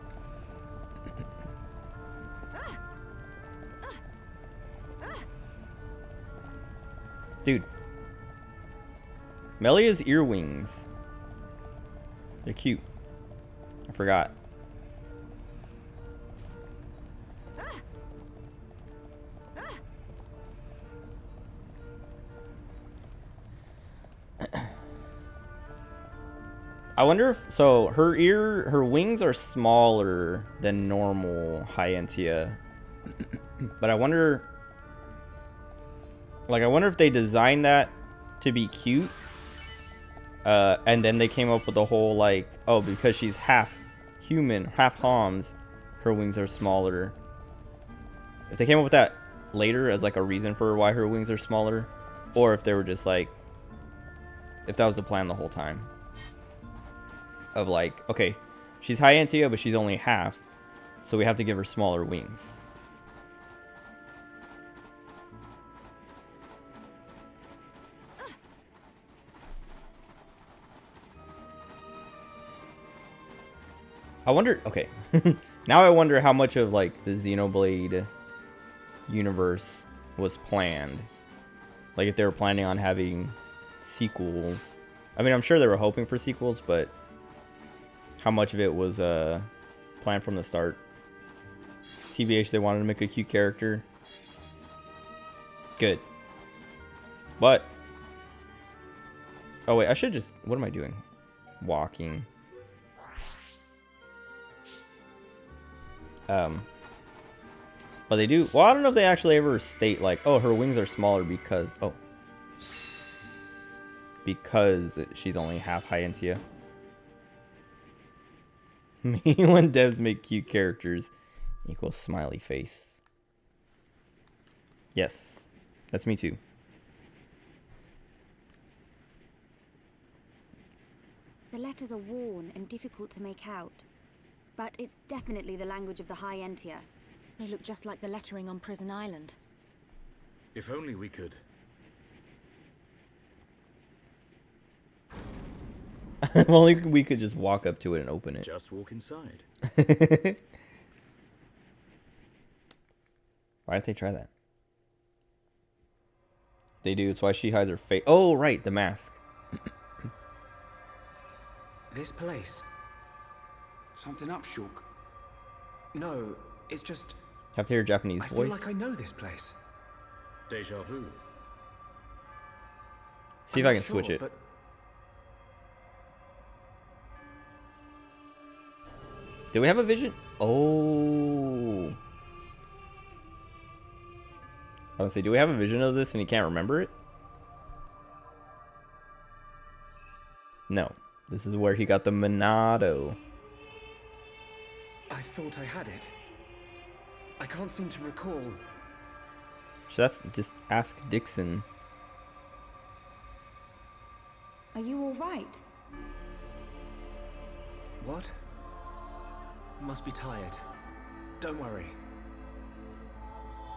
Dude. Melia's earwings. They're cute. I forgot. I wonder if... So, her wings are smaller than normal Hyantia. But I wonder... Like, I wonder if they designed that to be cute. And then they came up with the whole, like, oh, because she's half human, half Homs, her wings are smaller. If they came up with that later as, like, a reason for why her wings are smaller. Or if they were just, like... If that was the plan the whole time. Of, like, okay, she's Hyantia, but she's only half. So we have to give her smaller wings. I wonder. Okay, now I wonder how much of like the Xenoblade universe was planned. Like if they were planning on having sequels. I mean, I'm sure they were hoping for sequels, but how much of it was planned from the start? TBH, they wanted to make a cute character. Good. But oh wait, I should just. What am I doing? Walking. But they do. Well, I don't know if they actually ever state like, oh, her wings are smaller because because she's only half Hyentia. Me when devs make cute characters equals smiley face. Yes, that's me too. The letters are worn and difficult to make out, but it's definitely the language of the Hyentia. They look just like the lettering on Prison Island. If only we could. If only we could just walk up to it and open it. Just walk inside. Why didn't they try that? They do. It's why she hides her face. Oh, right, the mask. This place. Something up, Shulk. No, it's just... Have to hear a Japanese I voice. feel like I know this place. Deja vu. See if I can switch it. But Do we have a vision? Oh. I was gonna say, do we have a vision of this and he can't remember it? No. This is where he got the Monado. I thought I had it. I can't seem to recall. So that's just ask Dixon. Are you all right? What? Must be tired. Don't worry.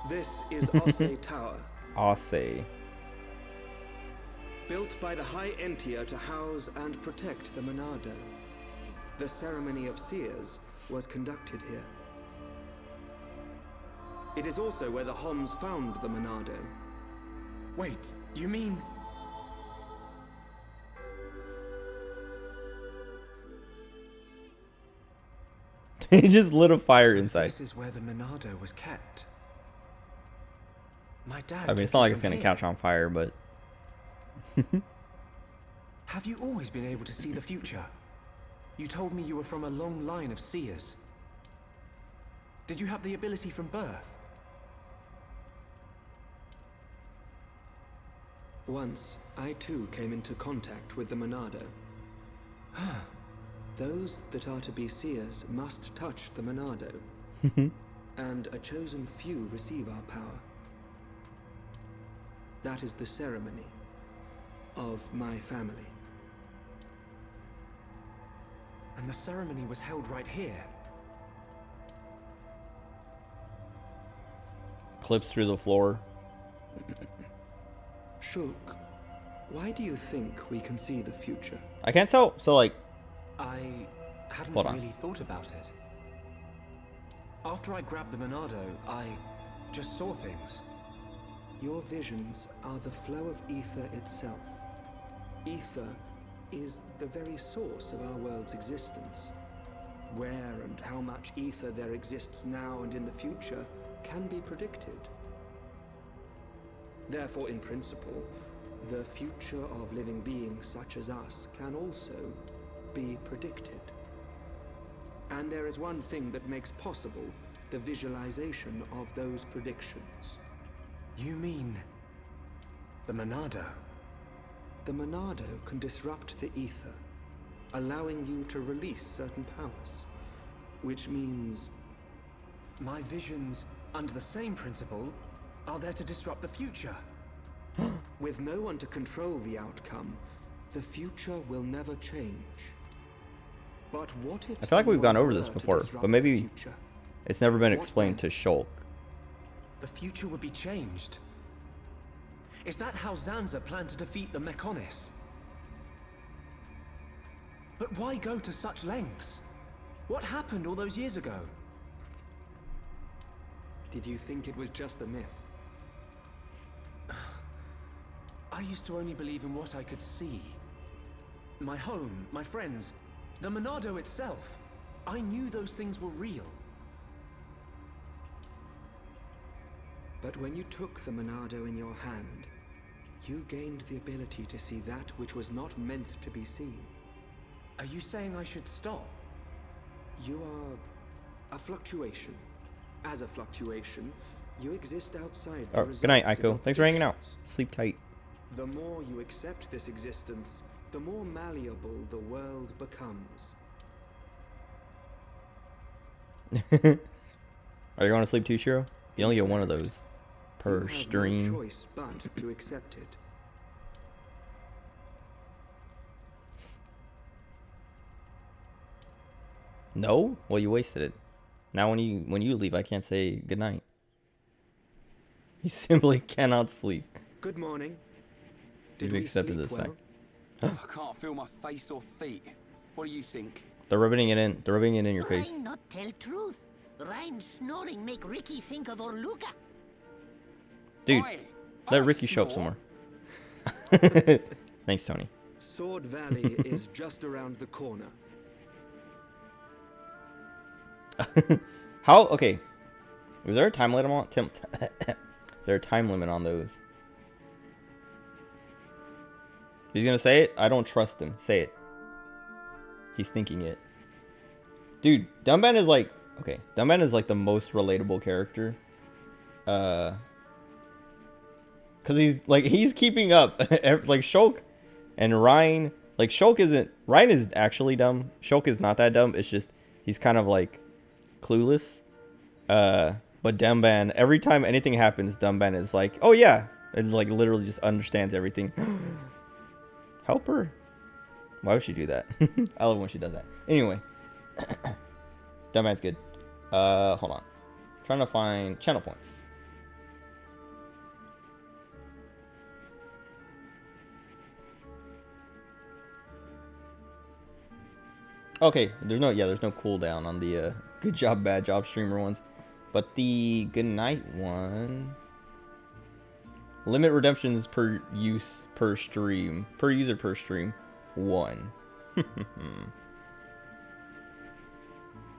This is Osse Tower, Osse. built by the Hyentia to house and protect the Monado. The ceremony of seers was conducted here. It is also where the Homs found the Monado. Wait, you mean... He just lit a fire inside. This is where the Monado was kept. My dad. I mean, it's not like it's gonna catch on fire, but... Have you always been able to see the future? You told me you were from a long line of seers. Did you have the ability from birth? Once, I too came into contact with the Monado. Those that are to be seers must touch the Monado, and a chosen few receive our power. That is the ceremony of my family. And the ceremony was held right here. Clips through the floor. Shulk, why do you think we can see the future? I can't tell. So, like... I hadn't Hold on. really thought about it. After I grabbed the Monado, I just saw things. Your visions are the flow of ether itself. Ether is the very source of our world's existence. Where and how much ether there exists now and in the future can be predicted. Therefore, in principle, the future of living beings such as us can also be predicted. And there is one thing that makes possible the visualization of those predictions. You mean... the Monado? The Monado can disrupt the ether, allowing you to release certain powers, which means... My visions, under the same principle, are there to disrupt the future. with no one to control the outcome, the future will never change. But what if I feel like we've gone over this someone were to before, disrupt but maybe the future? it's never been What explained then? to Shulk. The future would be changed. Is that how Zanza planned to defeat the Mechonis? But why go to such lengths? What happened all those years ago? Did you think it was just a myth? I used to only believe in what I could see. My home, my friends, the Monado itself. I knew those things were real. But when you took the Monado in your hand, you gained the ability to see that which was not meant to be seen. Are you saying I should stop? You are a fluctuation. As a fluctuation, you exist outside the Oh, good night, results of Aiko. Thanks for hanging out. predictions. Sleep tight. The more you accept this existence, the more malleable the world becomes. Are you going to sleep too, Shiro? You only get one of those per You have stream. no choice but to accept it. No? Well, you wasted it. Now when you leave, I can't say goodnight. You simply cannot sleep. Good morning. You've we accepted sleep this well? fact. I can't feel my face or feet. What do you think? They're rubbing it in. They're rubbing it in your face. Ryan not tell truth. Ryan snoring make Ricky think of Orluka. Dude, Oi, I let don't Ricky show up snore. somewhere. Thanks, Tony. Sword Valley is just around the corner. How? Okay. Is there a time limit on is there a time limit on those? He's gonna say it? I don't trust him. Say it. He's thinking it. Dude, Dunban is like... Okay, Dunban is like the most relatable character. Because he's keeping up. Like, Shulk and Ryan... Like, Shulk isn't... Ryan is actually dumb. Shulk is not that dumb. It's just... He's kind of, like, clueless. But Dunban... Every time anything happens, Dunban is like, oh, yeah. And, like, literally just understands everything. Help her? Why would she do that? I love when she does that. Anyway. Dumban's good. Hold on. Trying to find channel points. Okay, there's no cooldown on the good job, bad job streamer ones. But the good night one... Limit redemptions per use per stream. Per user per stream. 1.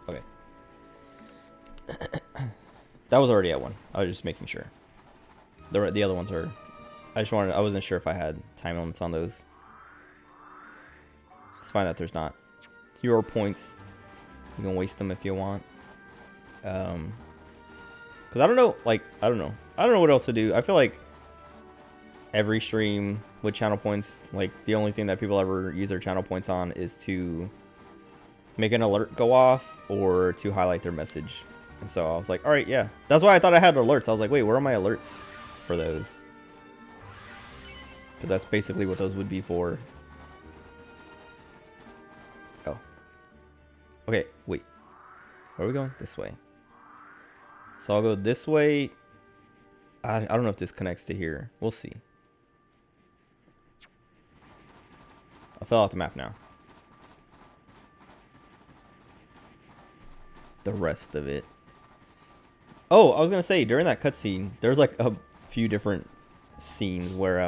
Okay. That was already at 1. I was just making sure. The other ones are... I wasn't sure if I had time limits on those. Let's find out there's not. Your points. You can waste them if you want. Because I don't know, like, I don't know what else to do. I feel like every stream with channel points, like, the only thing that people ever use their channel points on is to make an alert go off or to highlight their message. And so I was like, alright, yeah. That's why I thought I had alerts. I was like, wait, where are my alerts for those? Because that's basically what those would be for. Oh. Okay, wait. Where are we going? This way. So I'll go this way. I don't know if this connects to here. We'll see. I'll fill out the map now. The rest of it. Oh, I was gonna say, during that cutscene, there's like a few different scenes where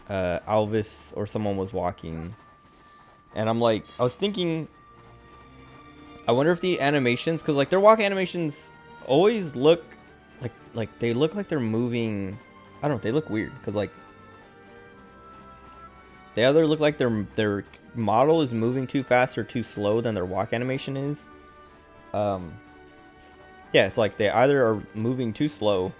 Alvis or someone was walking, and I'm like, I was thinking, I wonder if the animations, because like their walk animations always look like they look like they're moving. I don't know, they look weird because like they either look like their model is moving too fast or too slow than their walk animation is. Yeah, it's like they either are moving too slow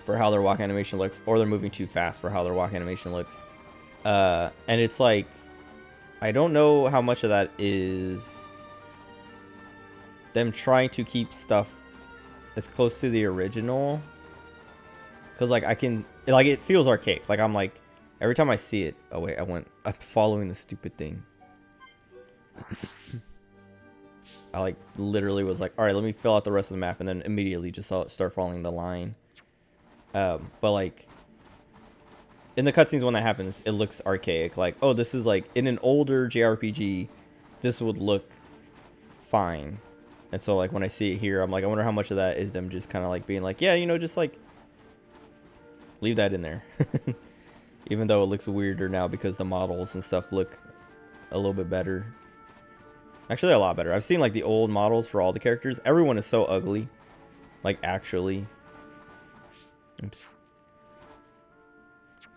for how their walk animation looks, or they're moving too fast for how their walk animation looks. And it's like, I don't know how much of that is them trying to keep stuff as close to the original, because like I can, like, it feels archaic. Like I'm like, every time I see it, oh wait, I'm following the stupid thing. I like literally was like, all right, let me fill out the rest of the map, and then immediately just start following the line. But like in the cutscenes when that happens, it looks archaic. Like, oh, this is like in an older JRPG, this would look fine. And so like when I see it here, I'm like, I wonder how much of that is them just kind of like being like, yeah, you know, just like leave that in there. Even though it looks weirder now because the models and stuff look a little bit better. Actually, a lot better. I've seen like the old models for all the characters. Everyone is so ugly. Like actually. Oops.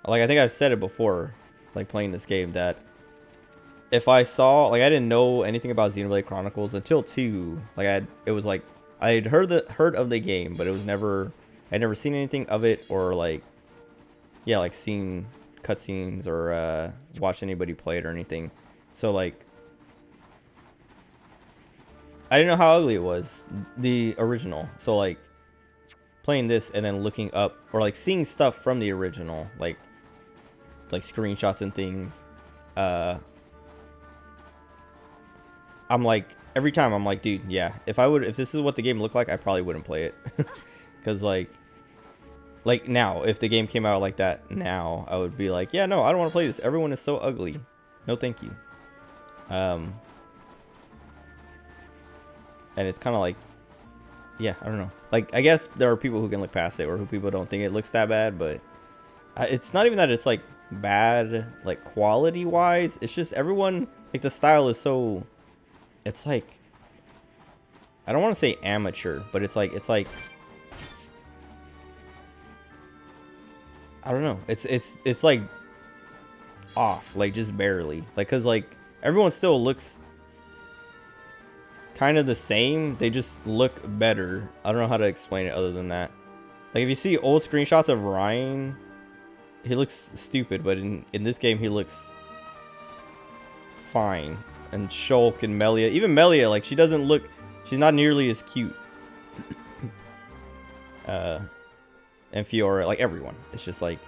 Like I think I've said it before, like playing this game, that if I saw, like I didn't know anything about Xenoblade Chronicles until 2. Like it was like I had heard of the game, but it was never, I'd never seen anything of it, or like, yeah, like seen cutscenes or watched anybody play it or anything. So like I didn't know how ugly it was, the original. So like playing this and then looking up or like seeing stuff from the original, like screenshots and things, I'm like, every time I'm like, dude, yeah, if this is what the game looked like, I probably wouldn't play it. Because like now, if the game came out like that now, I would be like, yeah, no, I don't want to play this. Everyone is so ugly. No, thank you. And it's kind of like, yeah, I don't know. Like, I guess there are people who can look past it, or who people don't think it looks that bad, but it's not even that it's like bad, like quality wise. It's just everyone, like the style is so, it's like, I don't want to say amateur, but it's like I don't know. It's like off, like just barely, like, cause like everyone still looks kind of the same. They just look better. I don't know how to explain it other than that. Like if you see old screenshots of Ryan, he looks stupid, but in this game he looks fine. And Shulk and Melia, even Melia, like she's not nearly as cute. And Fiora, like everyone. It's just like,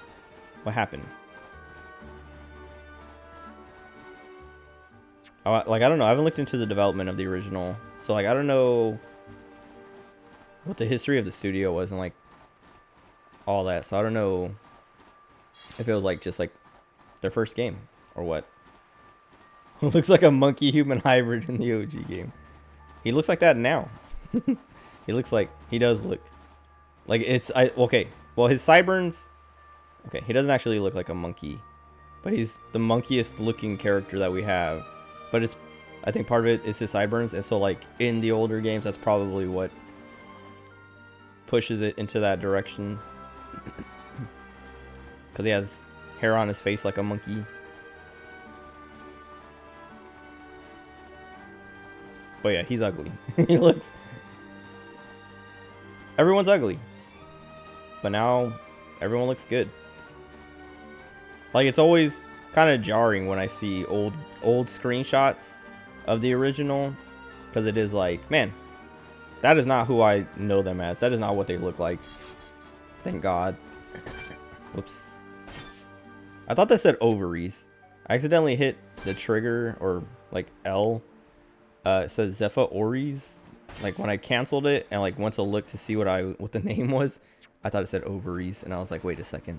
what happened? Like, I don't know. I haven't looked into the development of the original. So, like, I don't know what the history of the studio was and, like, all that. So, I don't know if it was, like, just, like, their first game or what. It looks like a monkey-human hybrid in the OG game. He looks like that now. He does look. Like, okay. Well, his sideburns, okay, he doesn't actually look like a monkey. But he's the monkiest looking character that we have. But I think part of it is his sideburns, and so like in the older games, that's probably what pushes it into that direction. Because he has hair on his face like a monkey. But yeah, he's ugly. Everyone's ugly. But now everyone looks good. Like it's always kind of jarring when I see old screenshots of the original, because it is like, man, that is not who I know them as. That is not what they look like. Thank God. Whoops. I thought that said ovaries. I accidentally hit the trigger, or like L. It says Zepha Ories. Like when I canceled it and like went to look to see what the name was, I thought it said ovaries, and I was like, wait a second.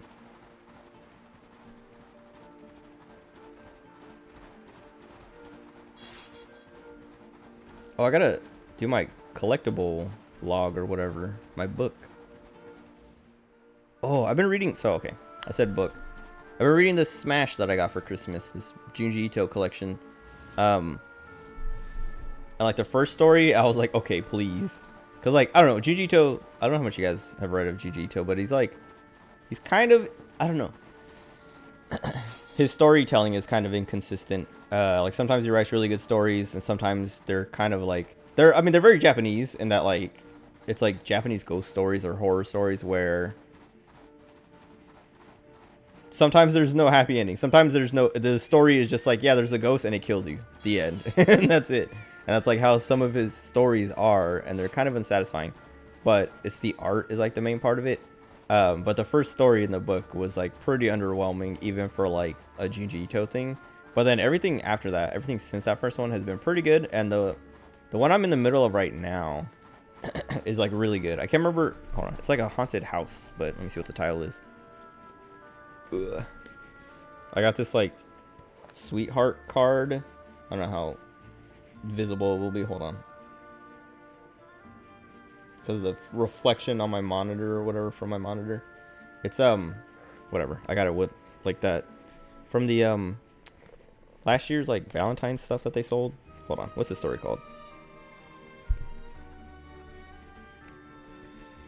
Oh, I gotta do my collectible log or whatever. My book. Oh, I've been reading. So, okay. I said book. I've been reading this Smash that I got for Christmas. This Junji Ito collection. And like the first story, I was like, okay, please. Because like, I don't know. Junji Ito, I don't know how much you guys have read of Junji Ito, but he's kind of, I don't know. His storytelling is kind of inconsistent. Like sometimes he writes really good stories, and sometimes they're kind of like they're very Japanese in that like it's like Japanese ghost stories or horror stories where sometimes there's no happy ending. Sometimes the story is just like, yeah, there's a ghost and it kills you. The end. And that's it. And that's like how some of his stories are, and they're kind of unsatisfying. But it's the art is like the main part of it. But the first story in the book was like pretty underwhelming, even for like a Junji Ito thing. But then everything after that, everything since that first one has been pretty good. And the one I'm in the middle of right now is like really good. I can't remember. Hold on. It's like a haunted house, but let me see what the title is. Ugh. I got this like sweetheart card. I don't know how visible it will be. Hold on. Because the reflection on my monitor or whatever from my monitor. It's, whatever. I got it with, like, that. From the, last year's, like, Valentine's stuff that they sold. Hold on. What's the story called?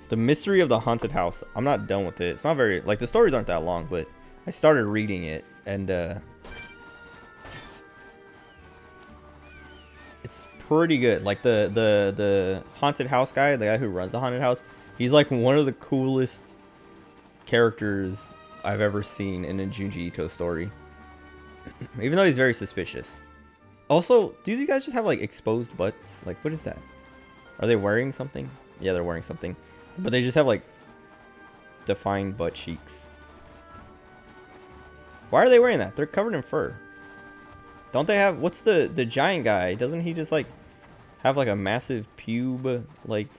The Mystery of the Haunted House. I'm not done with it. It's not very, like, the stories aren't that long, but I started reading it, and, it's pretty good. Like, the haunted house guy, the guy who runs the haunted house, he's, like, one of the coolest characters I've ever seen in a Junji Ito story. Even though he's very suspicious. Also, do these guys just have, like, exposed butts? Like, what is that? Are they wearing something? Yeah, they're wearing something. But they just have, like, defined butt cheeks. Why are they wearing that? They're covered in fur. Don't they have... What's the giant guy? Doesn't he just, like, have, like, a massive pube, like,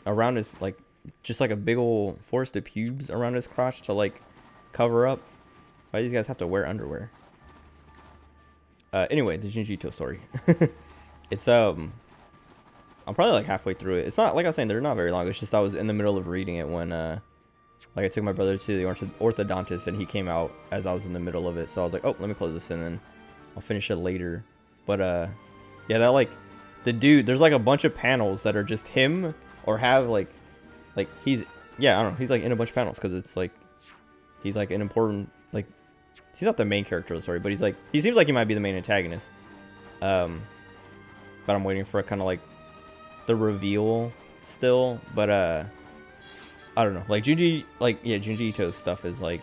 around his, like, just, like, a big old forest of pubes around his crotch to, like, cover up? Why do these guys have to wear underwear? Anyway, the Junji Ito story. It's, I'm probably like halfway through it. It's not, like I was saying, they're not very long. It's just I was in the middle of reading it when, like, I took my brother to the orthodontist and he came out as I was in the middle of it. So I was like, oh, let me close this and then I'll finish it later. But, yeah, that, like, the dude, there's, like, a bunch of panels that are just him or have, like, he's, yeah, I don't know. He's, like, in a bunch of panels because it's, like, he's, like, an important, like, he's not the main character of the story, but he's, like, he seems like he might be the main antagonist. But I'm waiting for a kind of, like, the reveal still, but I don't know, like Junji Ito's stuff is like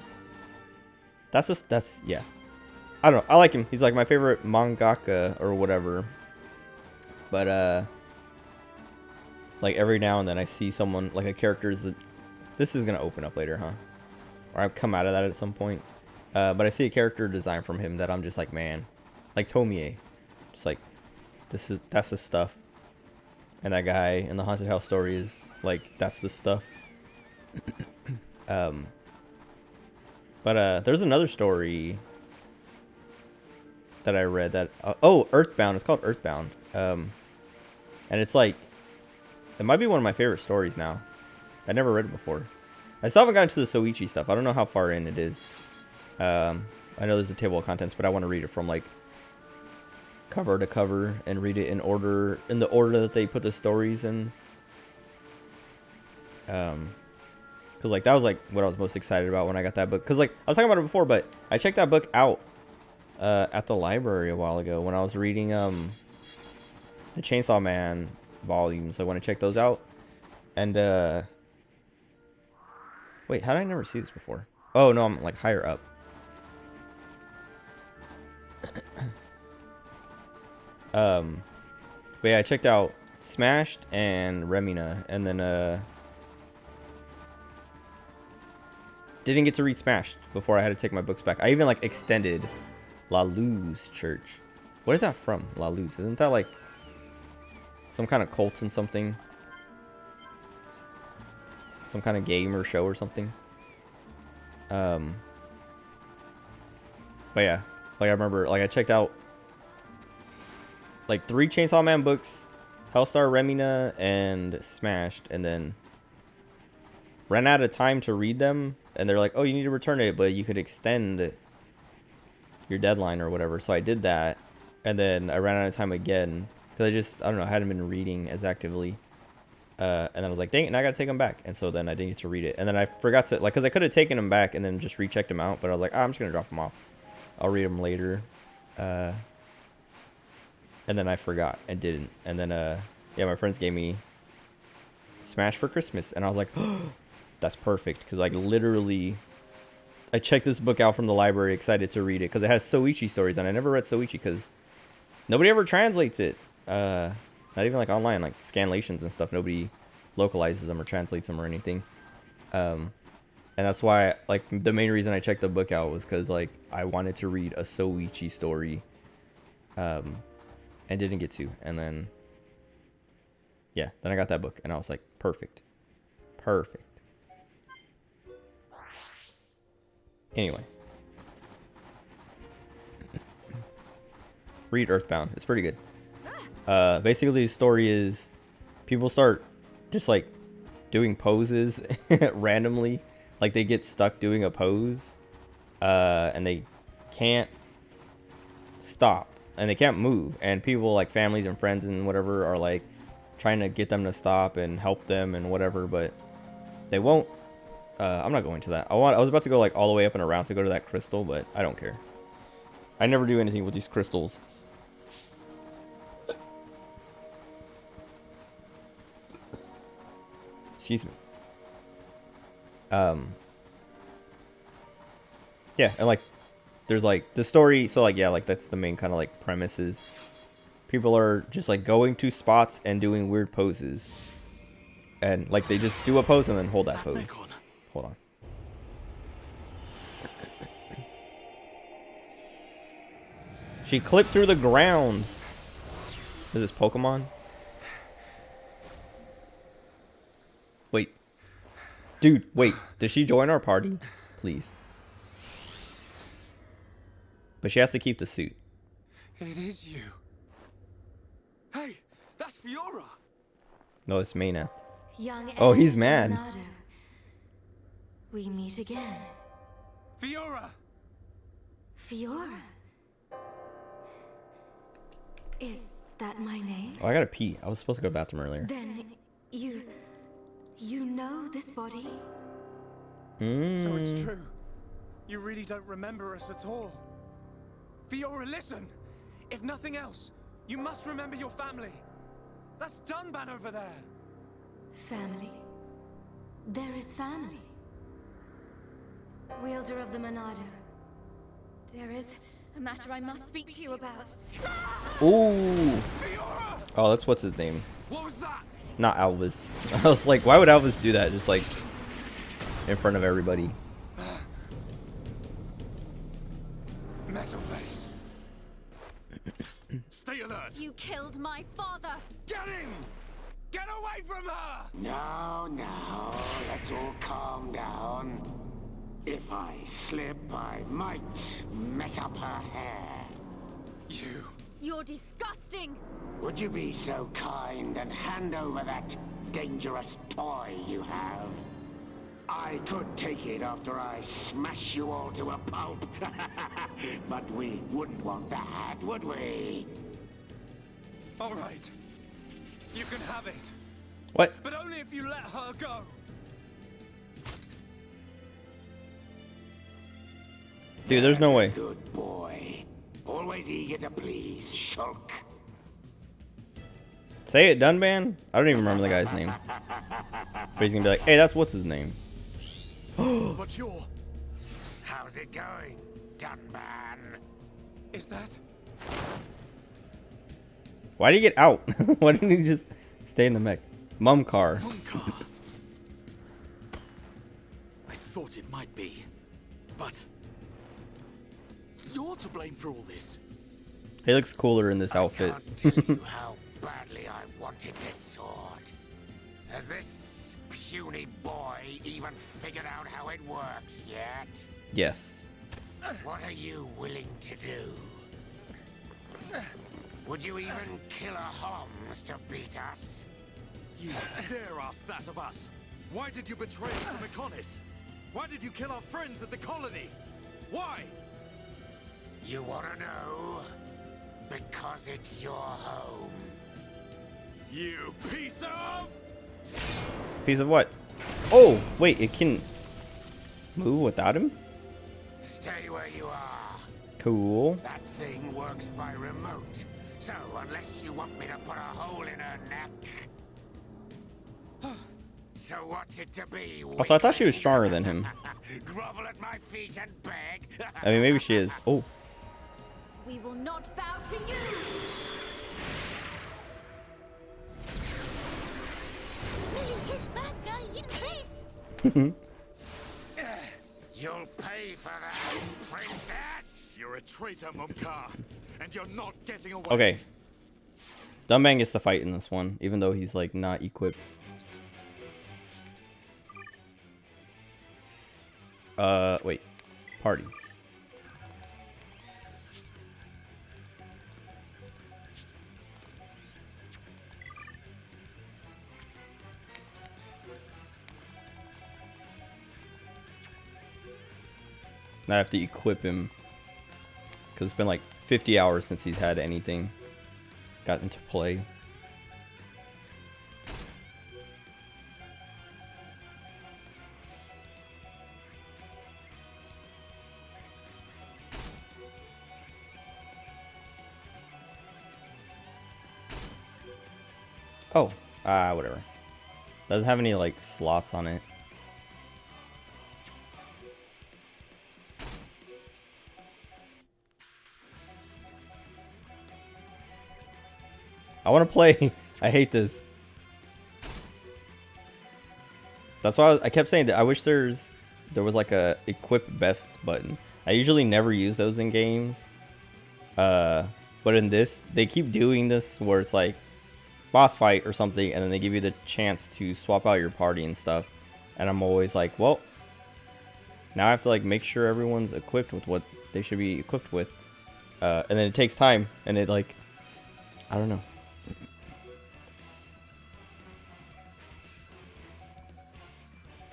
that's yeah, I don't know, I like him. He's like my favorite mangaka or whatever, but like every now and then I see someone like a character's that this is gonna open up later, huh, or I come out of that at some point, but I see a character design from him that I'm just like, man, like Tomie, just like that's the stuff. And that guy in the haunted house story is like, that's the stuff. But there's another story that I read that oh, Earthbound. It's called Earthbound. And it's like, it might be one of my favorite stories now. I never read it before. I still haven't gotten to the Soichi stuff. I don't know how far in it is. I know there's a table of contents, but I want to read it from like cover to cover and read it in order, in the order that they put the stories in. Because like that was like what I was most excited about when I got that book, because like I was talking about it before, but I checked that book out at the library a while ago when I was reading the Chainsaw Man volumes. I want to check those out. And wait, how did I never see this before? Oh no, I'm like higher up. But yeah, I checked out Smashed and Remina, and then didn't get to read Smashed before I had to take my books back. I even like extended La Luz Church. What is that from? La Luz, isn't that like some kind of cult and something? Some kind of game or show or something? But yeah, like I remember, like I checked out like 3 Chainsaw Man books, Hellstar, Remina, and Smashed, and then ran out of time to read them, and they're like, oh, you need to return it, but you could extend your deadline or whatever. So I did that, and then I ran out of time again because I don't know, I hadn't been reading as actively, and then I was like, dang it, and I gotta take them back. And so then I didn't get to read it, and then I forgot to, like, because I could have taken them back and then just rechecked them out, but I was like, I'm just gonna drop them off, I'll read them later. And then I forgot and didn't. And then, yeah, my friends gave me Smash for Christmas. And I was like, oh, that's perfect. Because, like, literally, I checked this book out from the library, excited to read it. Because it has Soichi stories. And I never read Soichi because nobody ever translates it. Not even, like, online. Like, scanlations and stuff. Nobody localizes them or translates them or anything. And that's why, like, the main reason I checked the book out was because, like, I wanted to read a Soichi story. And didn't get to, and then yeah, then I got that book and I was like, perfect. Anyway, read Earthbound. It's pretty good. Basically, the story is people start just like doing poses randomly. Like they get stuck doing a pose, and they can't stop, and they can't move. And people like families and friends and whatever are like trying to get them to stop and help them and whatever, but they won't. I'm not going to that. I was about to go like all the way up and around to go to that crystal, but I don't care. I never do anything with these crystals. Excuse me. Yeah, and like there's like the story, so like yeah, like that's the main kind of like premises. People are just like going to spots and doing weird poses. And like they just do a pose and then hold that pose. Hold on. She clipped through the ground. Is this Pokemon? Wait. Dude, wait. Did she join our party? Please. But she has to keep the suit. It is you. Hey, that's Fiora. No, it's Mayneth. Young Oh, he's and mad. Leonardo. We meet again. Fiora. Fiora. Is that my name? Oh, I gotta pee. I was supposed to go to the bathroom earlier. Then you know this body? So it's true. You really don't remember us at all. Fiora, listen. If nothing else, you must remember your family. That's Dunban over there. Family. There is family. Wielder of the Monado. There is a matter I must speak to you about. Ooh. Oh, that's what's his name. What was that? Not Alvis. I was like, why would Alvis do that? Just like in front of everybody. Metal face. Stay alert. You killed my father! Get him! Get away from her! Now, let's all calm down. If I slip, I might mess up her hair. You. You're disgusting! Would you be so kind and hand over that dangerous toy you have? I could take it after I smash you all to a pulp. But we wouldn't want that, would we? All right. You can have it. What? But only if you let her go. Dude, there's no way. Good boy. Always eager to please, Shulk. Say it, Dunban? I don't even remember the guy's name. But he's gonna be like, hey, that's what's his name. But you're... How's it going, Dunban? Is that... Why did he get out? Why didn't he just stay in the mech? Mumcar. Mumcar. I thought it might be, but you're to blame for all this. He looks cooler in this outfit. I can't tell you how badly I wanted this sword. Has this puny boy even figured out how it works yet? Yes. What are you willing to do? Would you even kill a Holmes to beat us? You dare ask that of us? Why did you betray us to Meconis? Why did you kill our friends at the colony? Why? You wanna know? Because it's your home. You piece of... Piece of what? Oh, wait, it can move without him? Stay where you are. Cool. That thing works by remote. So, unless you want me to put a hole in her neck... So what's it to be? Also, I thought she was stronger than him. Grovel at my feet and beg? I mean, maybe she is. Oh. We will not bow to you! Really hit bad guy in face! You'll pay for that, princess! You're a traitor, Mumcar, and you're not getting away. Okay. Dunban gets to fight in this one, even though he's like not equipped. Wait. Party. I have to equip him. Because it's been like 50 hours since he's had anything got into play. Oh, whatever. Doesn't have any like slots on it. I want to play. I hate this. That's why I kept saying that I wish there was like a equip best button. I usually never use those in games. But in this, they keep doing this where it's like boss fight or something, and then they give you the chance to swap out your party and stuff. And I'm always like, well, now I have to like make sure everyone's equipped with what they should be equipped with. And then it takes time, and it like, I don't know.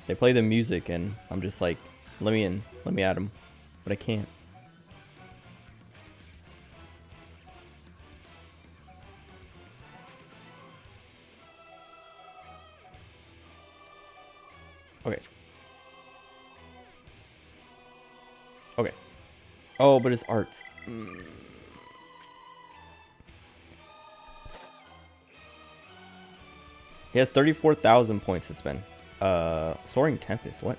They play the music, and I'm just like, let me in, let me at them, but I can't. Okay. Okay. Oh, but it's arts. He has 34,000 points to spend. Soaring Tempest, what?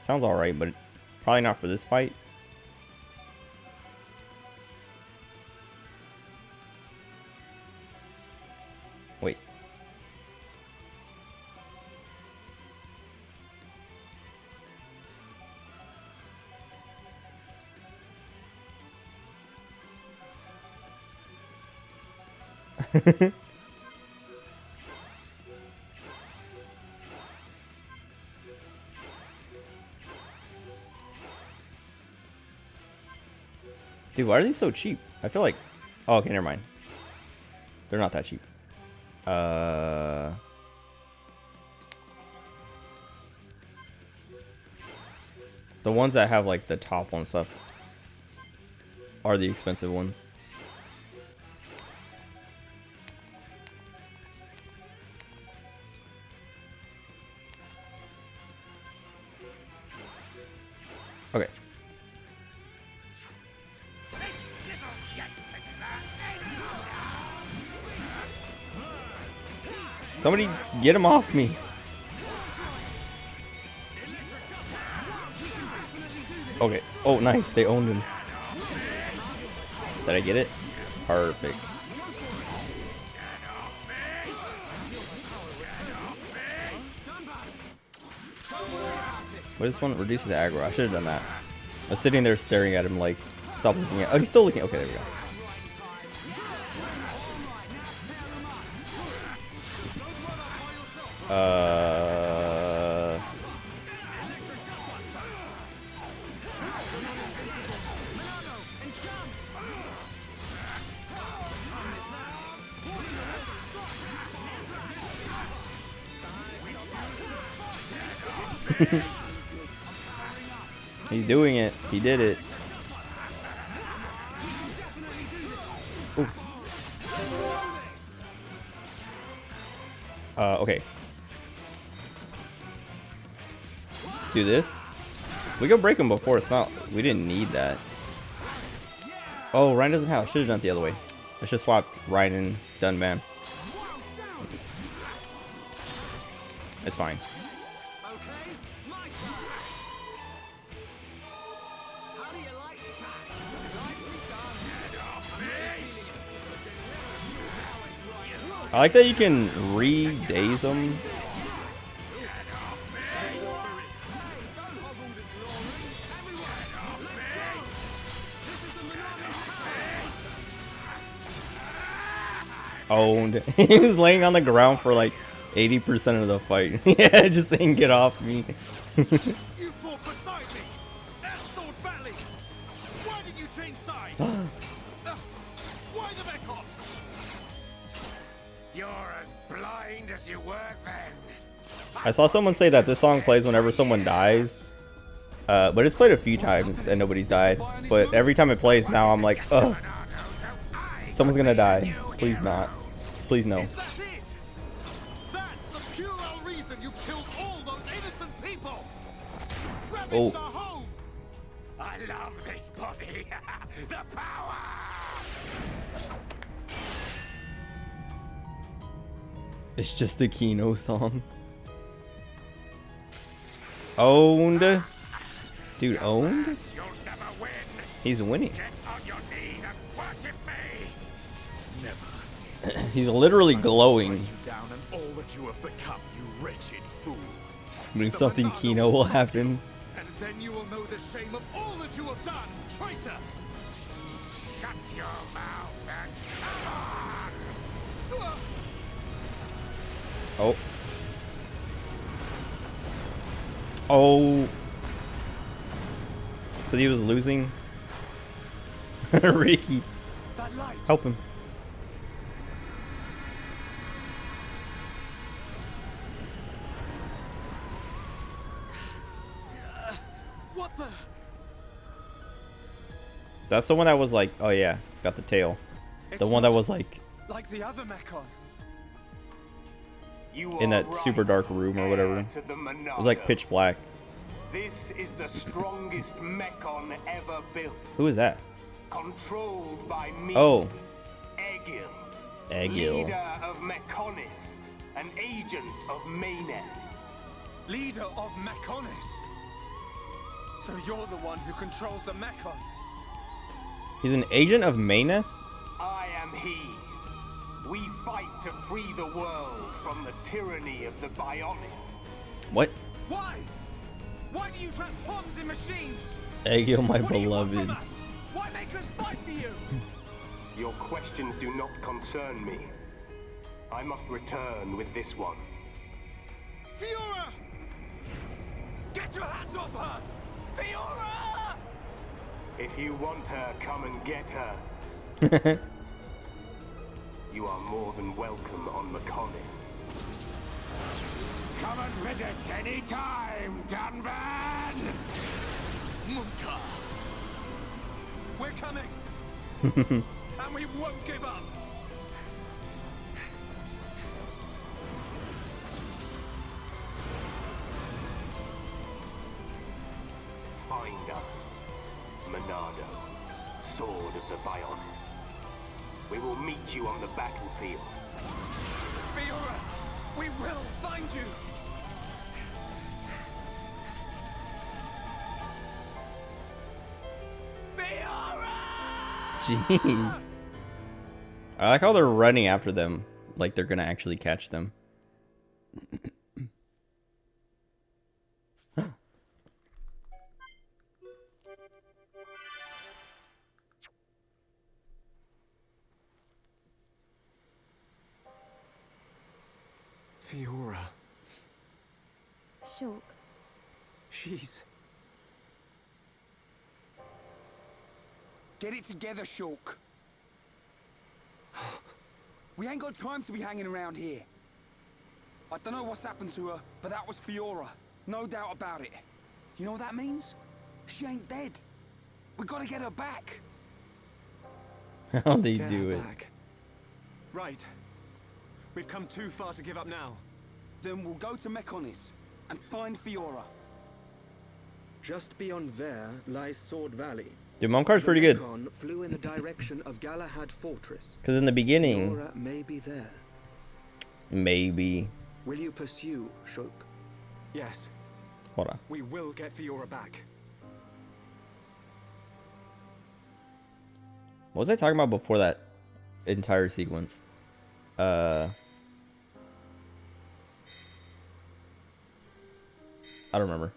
Sounds alright, but probably not for this fight. Wait. Dude, why are these so cheap? I feel like... Oh, okay, never mind. They're not that cheap. The ones that have like the top one stuff are the expensive ones. Okay. Somebody get him off me. Okay. Oh, nice. They owned him. Did I get it? Perfect. But this one reduces aggro. I should have done that. I was sitting there staring at him like, stop looking at... Oh, he's still looking. Okay, there we go. He's doing it. He did it. Ooh. Okay. Do this. We go break him before. It's not. We didn't need that. Oh, Ryan doesn't have. Should have done it the other way. I should have swapped Ryan and Dunban. It's fine. I like that you can re-daze them. Owned. He was laying on the ground for like 80% of the fight. Yeah, just saying get off me. You fought beside me. That sword badly. Why did you change sides? Why the back off? You're as blind as you were then. I saw someone say that this song plays whenever someone dies. But it's played a few times and nobody's died. But every time it plays now, I'm like, oh, someone's gonna die. Please not. Please no. Is that it? That's the puerile reason you killed all those innocent people. Ravaged Oh. our home. I love this body. The power. It's just the Kino song. Owned? Dude, owned? You'll never win. He's winning. Get on your knees and worship me. Never. He's literally glowing. You down and all that you have become, you wretched fool. When something Kino will happen. And then you will know the shame of all that you have done, traitor. Shut your mouth and come on. Oh. Oh. So he was losing. Ricky. That light. Help him. What the? That's the one that was like, oh yeah, it's got the tail. It's The one that not was like like the other Mechon. in that super dark room or whatever. It was like pitch black. This is the strongest Mechon ever built. Who is that? Controlled by me. Oh. Egil. Egil. Leader of Mechonis. An agent of Mayneth. Leader of Mechonis. So you're the one who controls the Mechon. He's an agent of Mayneth? I am he. We fight to free the world from the tyranny of the Bionis. What? Why? Why do you trap pawns in machines? Egil, my What do you want beloved. from us? Why make us fight for you? Your questions do not concern me. I must return with this one. Fiora! Get your hands off her! Fiora! If you want her, come and get her. You are more than welcome on Mechonis. Come and visit any time, Dunban! Munka. We're coming! And we won't give up! Find us, Monado, Sword of the Bionis. We will meet you on the battlefield. Fiora! We will find you! Fiora! Jeez. I like how they're running after them. Like they're gonna actually catch them. Fiora. Shulk. She's... Get it together, Shulk. We ain't got time to be hanging around here. I don't know what's happened to her, but that was Fiora. No doubt about it. You know what that means? She ain't dead. We gotta get her back. How they do it. Right. We've come too far to give up now. Then we'll go to Mechonis and find Fiora. Just beyond there lies Sword Valley. Dude, Momkar's pretty good. Mechon flew in the direction of Galahad Fortress. Because in the beginning... Fiora may be there. Maybe. Will you pursue, Shulk? Yes. Hold on. We will get Fiora back. What was I talking about before that entire sequence? I don't remember.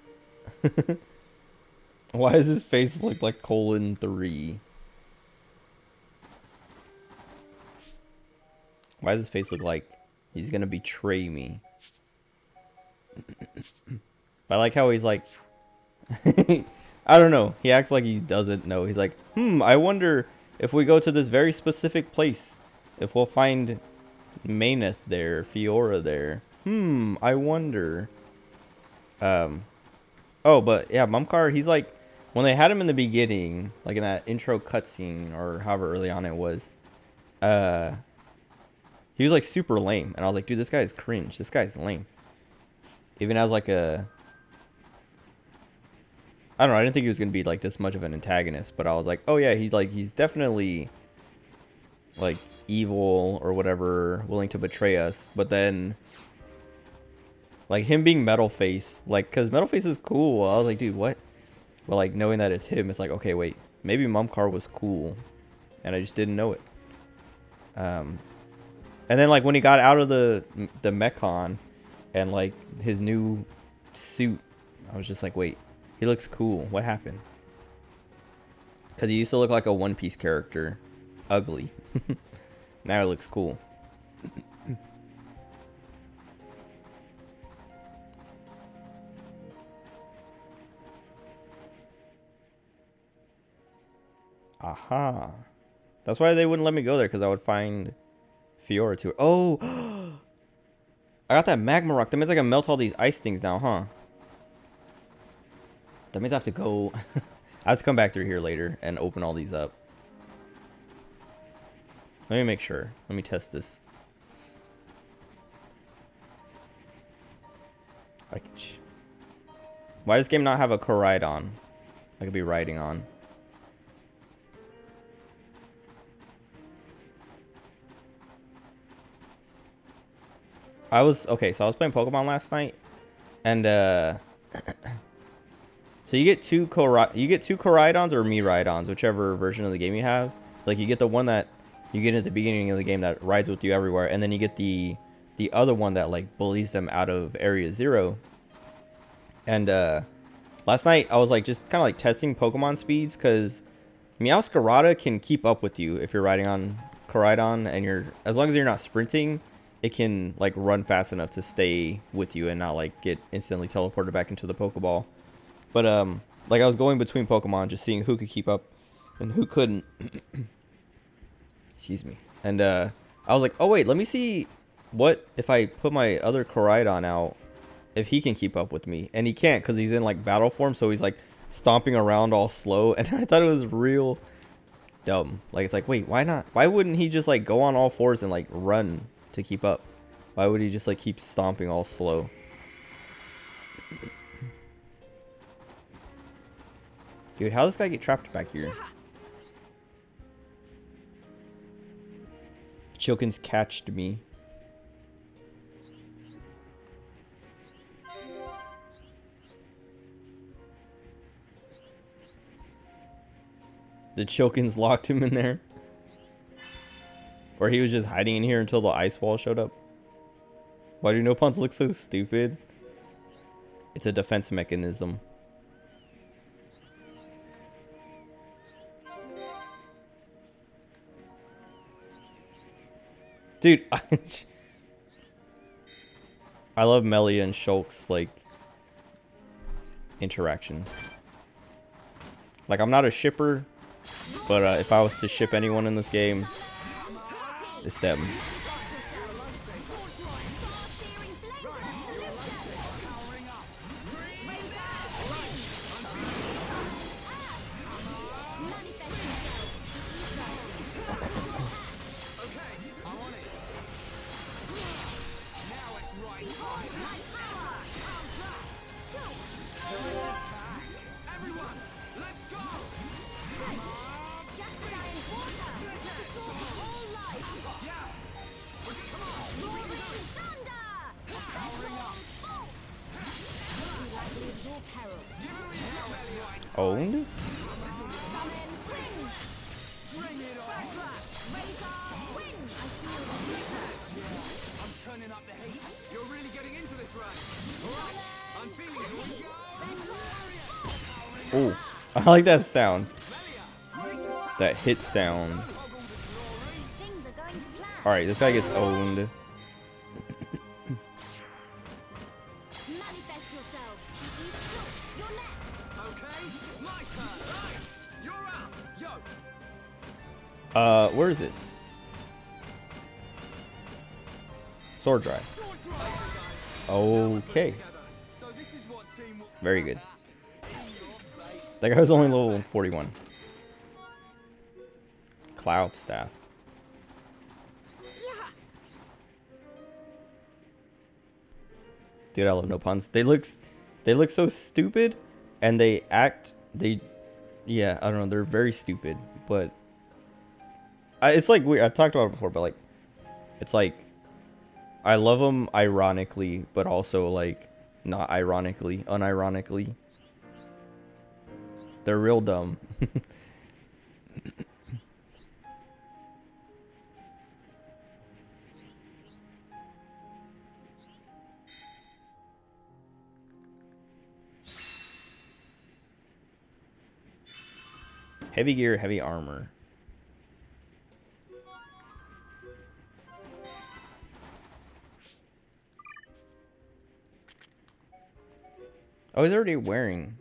Why does his face look like :3? Why does his face look like he's gonna betray me? I like how he's like... I don't know. He acts like he doesn't know. He's like, I wonder if we go to this very specific place, if we'll find Maineth there, Fiora there. I wonder. Oh, but yeah, Mumkar, he's like, when they had him in the beginning, like in that intro cutscene or however early on it was, he was like super lame, and I was like, dude, this guy is cringe. This guy's lame. Even as like a, I don't know, I didn't think he was gonna be like this much of an antagonist, but I was like, oh yeah, he's definitely like evil or whatever, willing to betray us. But then like him being Metal Face, like, cause Metal Face is cool. I was like, dude, what? But like knowing that it's him, it's like, okay, wait, maybe Mumkar was cool, and I just didn't know it. And then like when he got out of the Mechon and like his new suit, I was just like, wait, he looks cool. What happened? Because he used to look like a One Piece character, ugly. Now it looks cool. Aha. That's why they wouldn't let me go there, because I would find Fiora too. Oh! I got that magma rock. That means I can melt all these ice things now, huh? That means I have to go... I have to come back through here later and open all these up. Let me make sure. Let me test this. Why does this game not have a Koraidon I could be riding on? Okay, so I was playing Pokemon last night, and so you get two Koraidons or Miraidons, whichever version of the game you have. Like you get the one that you get at the beginning of the game that rides with you everywhere, and then you get the other one that like bullies them out of Area 0. And last night I was like just kind of like testing Pokemon speeds, because Meowscarada can keep up with you if you're riding on Koraidon, and as long as you're not sprinting, it can like run fast enough to stay with you and not like get instantly teleported back into the Pokeball. But like I was going between Pokemon just seeing who could keep up and who couldn't. Excuse me. And I was like, oh wait, let me see what if I put my other Koraidon out, if he can keep up with me. And he can't, because he's in like battle form, so he's like stomping around all slow, and I thought it was real dumb. Like it's like, wait, why not? Why wouldn't he just like go on all fours and like run to keep up? Why would he just like keep stomping all slow? Dude, how does this guy get trapped back here? Chilkins catched me. The Chilkins locked him in there. Or he was just hiding in here until the ice wall showed up. Why do no-pawns look so stupid? It's a defense mechanism. Dude, I love Melia and Shulk's like interactions. Like, I'm not a shipper, but if I was to ship anyone in this game, it's them. Owned? Oh, I like that sound. That hit sound. Alright, this guy gets owned. Where is it? Sword drive. Okay. Very good. That guy was only level 41. Cloud staff. Dude, I love no puns. They look so stupid, and yeah, I don't know, they're very stupid, but it's like weird. I've talked about it before, but like, it's like I love them ironically, but also like not ironically, unironically. They're real dumb. Heavy gear, heavy armor. Oh, he's already wearing.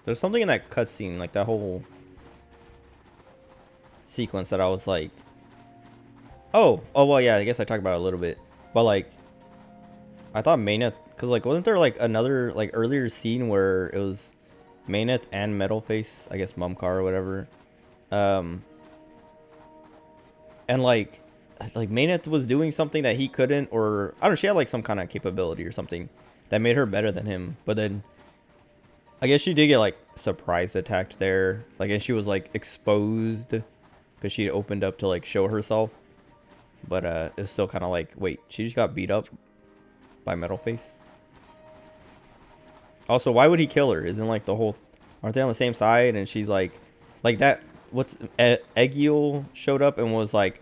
There's something in that cutscene, like that whole sequence, that I was like, oh well, yeah, I guess I talked about it a little bit, but like, I thought Mayneth, because like, wasn't there like another like earlier scene where it was Mayneth and Metalface, I guess Mumkar or whatever, and like Mayneth was doing something that he couldn't, or I don't know, she had like some kind of capability or something that made her better than him, but then I guess she did get like surprise attacked there, like, and she was like exposed because she opened up to like show herself, but it was still kind of like, wait, she just got beat up by Metalface. Also, why would he kill her? Isn't like the whole, aren't they on the same side? And she's like that. What's Egil showed up and was like,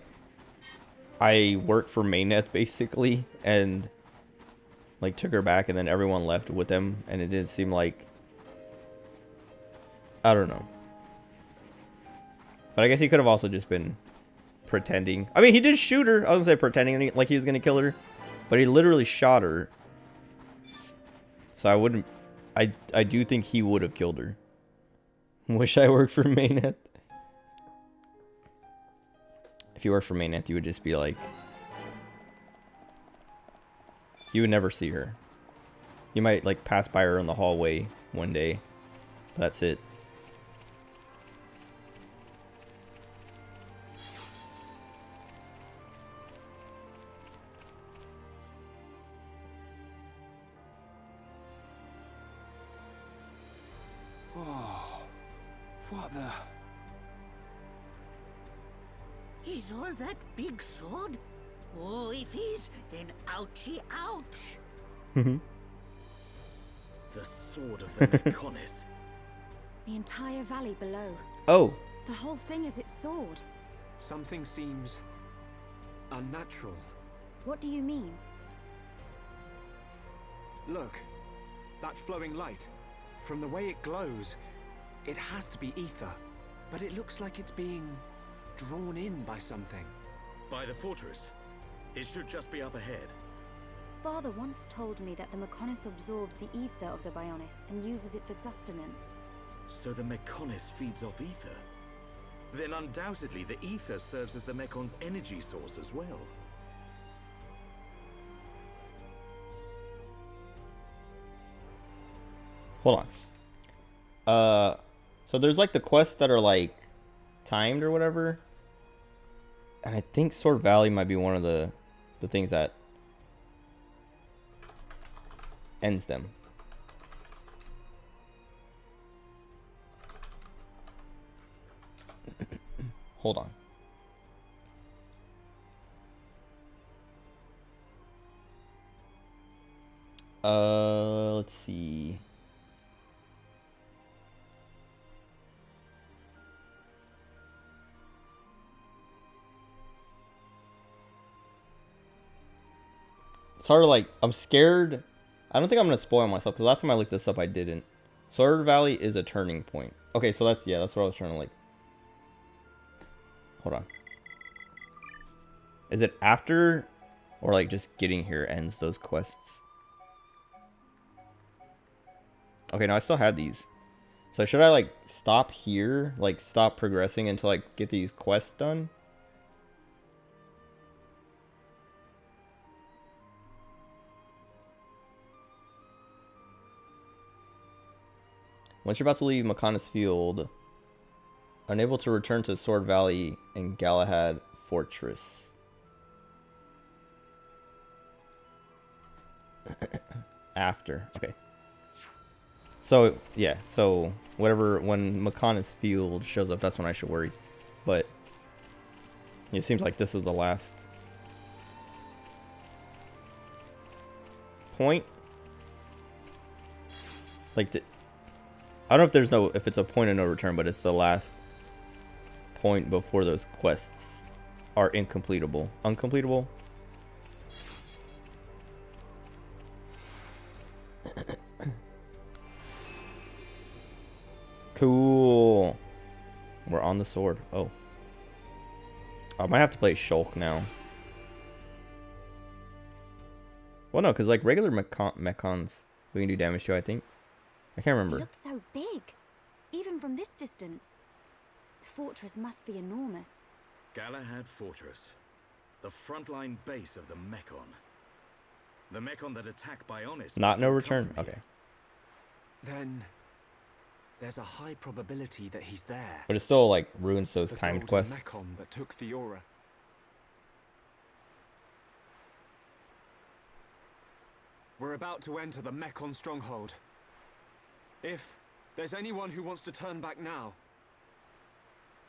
I work for Mayneth basically, and like took her back, and then everyone left with them, and it didn't seem like, I don't know. But I guess he could have also just been pretending. I mean, he did shoot her. I was gonna say pretending like he was gonna kill her, but he literally shot her. So I wouldn't. I do think he would have killed her. Wish I worked for Mayneth. If you worked for Mayneth, you would just be like, you would never see her. You might like pass by her in the hallway one day. That's it. Oh, what the? Is all that big sword? Oh, if he's, then ouchie ouch. The sword of the Mechonis. The entire valley below. Oh. The whole thing is its sword. Something seems unnatural. What do you mean? Look, that flowing light. From the way it glows, it has to be ether. But it looks like it's being drawn in by something. By the fortress. It should just be up ahead. Father once told me that the Mechonis absorbs the ether of the Bionis and uses it for sustenance. So the Mechonis feeds off ether? Then undoubtedly the ether serves as the Mekon's energy source as well. Hold on. So there's like the quests that are like timed or whatever, and I think Sword Valley might be one of the things that ends them. Hold on. Let's see. It's hard to like, I'm scared. I don't think I'm gonna spoil myself because last time I looked this up, I didn't. Sword Valley is a turning point. Okay, so that's what I was trying to like. Hold on. Is it after, or like just getting here ends those quests? Okay, no, I still had these. So should I like stop here, like stop progressing until I get these quests done? Once you're about to leave Maconis Field, unable to return to Sword Valley and Galahad Fortress. After, okay. So, yeah, so whatever, when Maconis Field shows up, that's when I should worry. But it seems like this is the last point. Like, I don't know if it's a point of no return, but it's the last point before those quests are incompletable. Uncompletable? Cool. We're on the sword. Oh. I might have to play Shulk now. Well, no, because like regular mechons we can do damage to, I think. I can't remember. It looks so big, even from this distance. The fortress must be enormous. Galahad Fortress, the frontline base of the Mechon. The Mechon that attack Bionis. Not no return? Okay. Then there's a high probability that he's there. But it still like ruins those The timed golden quests. Mechon that took Fiora. We're about to enter the Mechon stronghold. If there's anyone who wants to turn back now.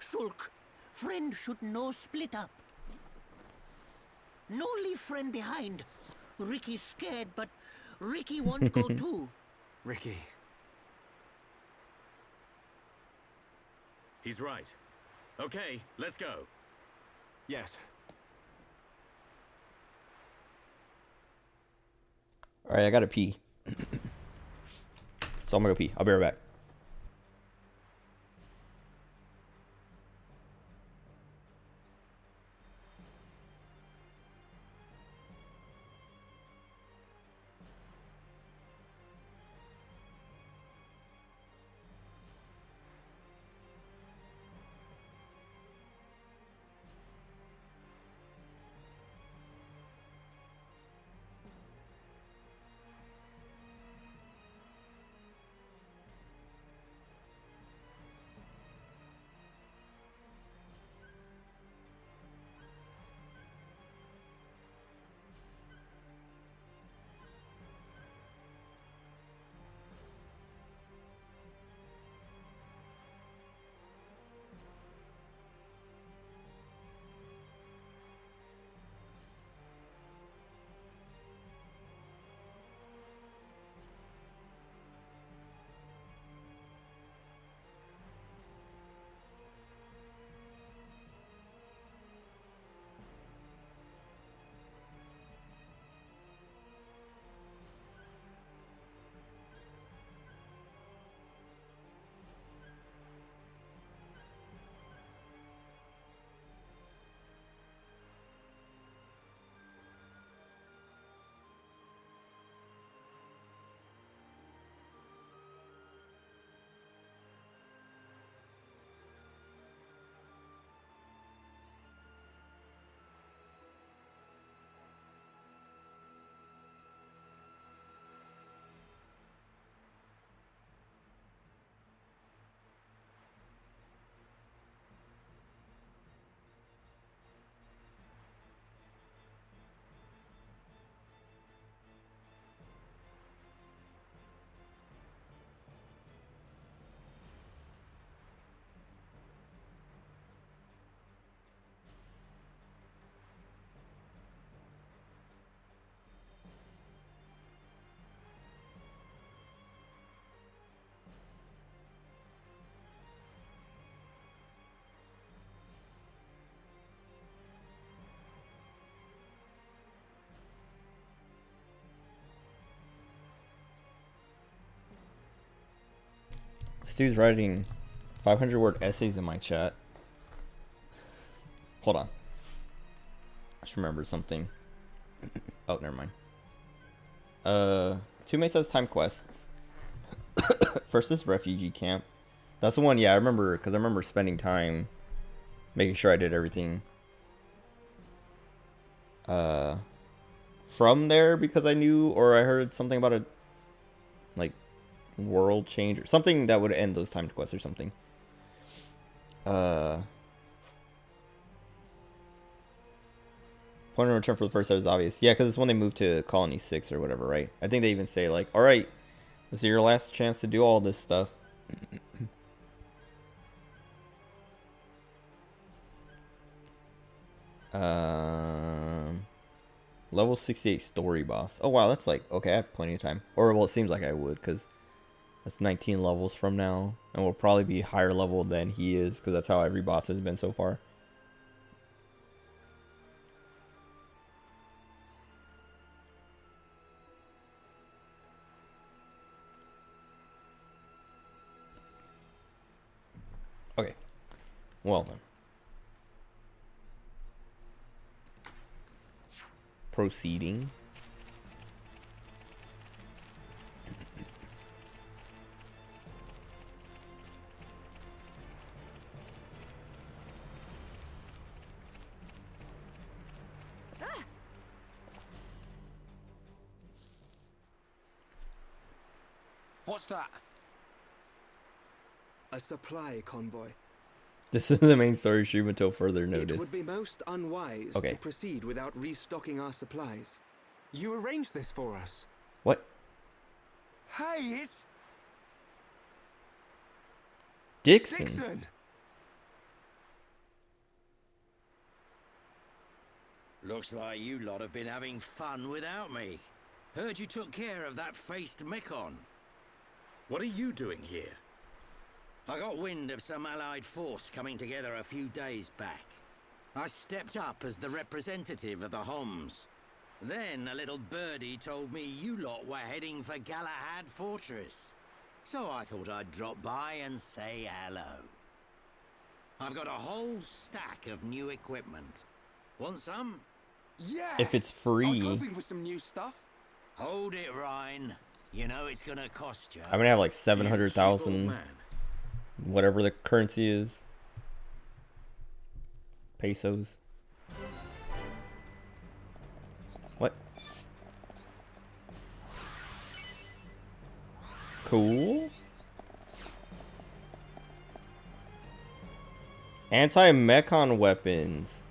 Shulk, friend should no split up. No leave friend behind. Ricky's scared, but Ricky won't go too. Ricky. He's right. Okay, let's go. Yes. Alright, I gotta pee. So I'm gonna go pee. I'll be right back. This dude's writing 500-word essays in my chat. Hold on. I just remembered something. Oh, never mind. 2 main says time quests. First is refugee camp. That's the one, yeah, I remember, because I remember spending time making sure I did everything. From there, because I knew, or I heard something about a, like, world change, or something that would end those timed quests or something. Point of return for the first set is obvious. Yeah, because it's when they move to Colony 6 or whatever, right? I think they even say, like, alright, this is your last chance to do all this stuff. Level 68 story boss. Oh, wow, that's like, okay, I have plenty of time. Or, well, it seems like I would, because that's 19 levels from now. And we'll probably be higher level than he is, because that's how every boss has been so far. Okay. Well then. Proceeding. What's that? A supply convoy. This is the main story stream until further notice. It would be most unwise to proceed without restocking our supplies. You arranged this for us. What? Hey, it's Dixon. Looks like you lot have been having fun without me. Heard you took care of that faced Mekon. What are you doing here? I got wind of some allied force coming together a few days back. I stepped up as the representative of the Homs. Then a little birdie told me you lot were heading for Galahad Fortress. So I thought I'd drop by and say hello. I've got a whole stack of new equipment. Want some? Yeah! If it's free. I was hoping for some new stuff. Hold it, Ryan. You know it's gonna cost you. I'm gonna have like 700,000, whatever the currency is, pesos. What? Cool. Anti-mechon weapons.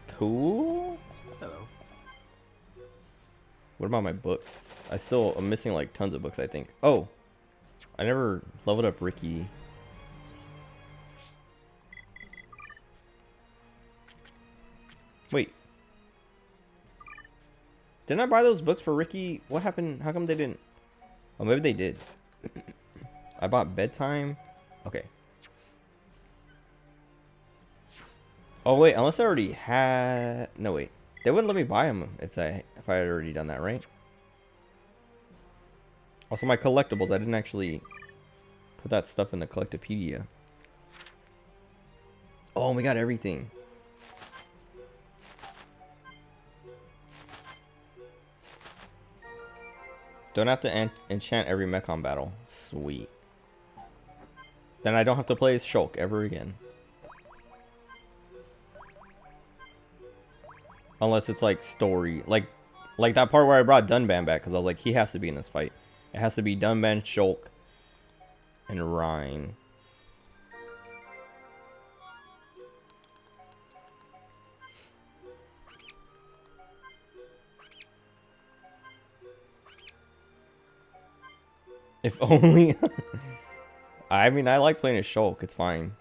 Cool. Hello. What about my books? I'm missing like tons of books, I think. Oh, I never leveled up Ricky. Wait. Didn't I buy those books for Ricky? What happened? How come they didn't? Oh, maybe they did. I bought bedtime. Okay. Oh wait, unless I already had. No wait, they wouldn't let me buy them if I had already done that, right? Also, my collectibles, I didn't actually put that stuff in the Collectopedia. Oh, we got everything. Don't have to enchant every Mechon battle. Sweet. Then I don't have to play as Shulk ever again. Unless it's like story, like that part where I brought Dunban back, because I was like, he has to be in this fight. It has to be Dunban, Shulk, and Rhine. If only. I mean, I like playing as Shulk. It's fine.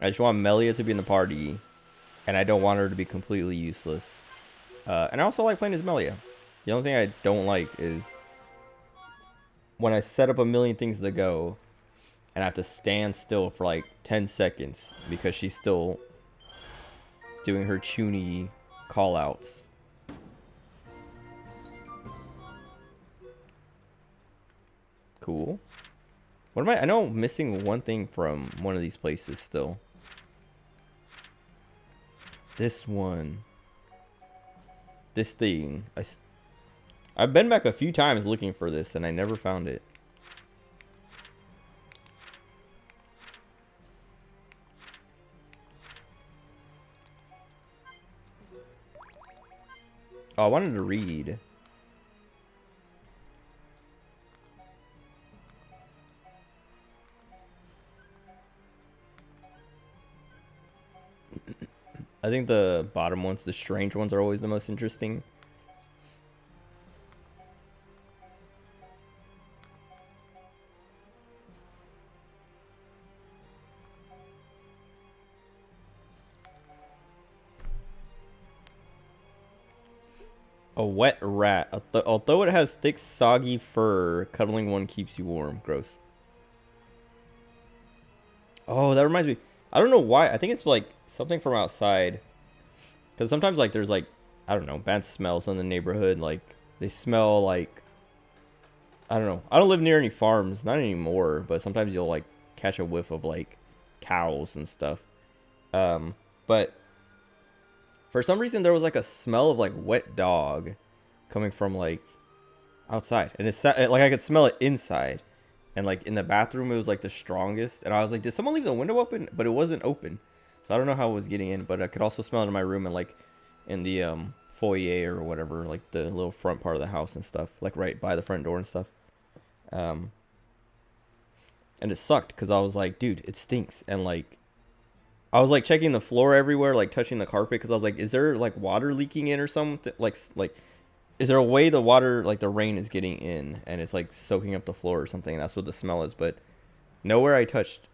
I just want Melia to be in the party. And I don't want her to be completely useless. And I also like playing as Melia. The only thing I don't like is when I set up a million things to go and I have to stand still for like 10 seconds because she's still doing her chuny callouts. Cool. What am I know I'm missing one thing from one of these places still. This one. This thing. I've been back a few times looking for this and I never found it. Oh, I wanted to read. I think the bottom ones, the strange ones, are always the most interesting. A wet rat. Although it has thick, soggy fur, cuddling one keeps you warm. Gross. Oh, that reminds me. I don't know why. I think it's like something from outside. Because sometimes like there's like, I don't know, bad smells in the neighborhood. Like they smell like, I don't know. I don't live near any farms. Not anymore. But sometimes you'll like catch a whiff of like cows and stuff. But for some reason there was like a smell of like wet dog coming from like outside. And it's like I could smell it inside. And like in the bathroom it was like the strongest. And I was like, did someone leave the window open? But it wasn't open. So I don't know how it was getting in, but I could also smell it in my room and like in the foyer or whatever, like the little front part of the house and stuff, like right by the front door and stuff. And it sucked because I was like, dude, it stinks. And like I was like checking the floor everywhere, like touching the carpet, because I was like, is there like water leaking in or something? Like is there a way the water, like the rain is getting in and it's like soaking up the floor or something? That's what the smell is. But nowhere I touched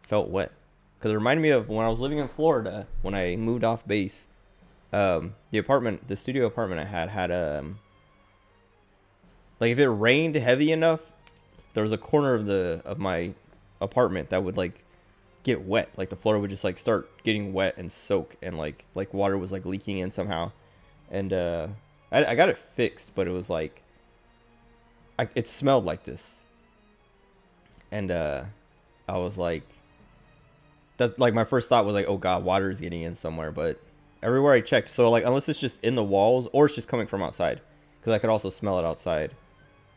felt wet. Because it reminded me of when I was living in Florida, when I moved off base. The studio apartment I had like if it rained heavy enough, there was a corner of my apartment that would like get wet. Like the floor would just like start getting wet and soak, and like water was like leaking in somehow. And I got it fixed, but it was like it smelled like this. And I was like, that like my first thought was like, oh god, water is getting in somewhere. But everywhere I checked, so like unless it's just in the walls or it's just coming from outside, because I could also smell it outside.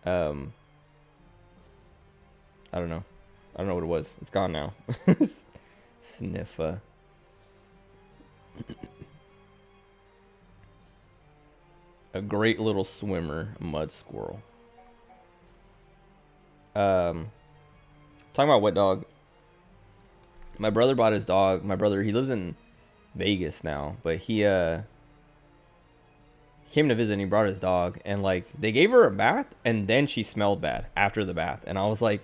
I don't know what it was. It's gone now. Sniffa. A great little swimmer, mud squirrel. Talking about wet dog. My brother bought his dog. My brother, he lives in Vegas now, but he came to visit and he brought his dog, and like they gave her a bath and then she smelled bad after the bath. And I was like,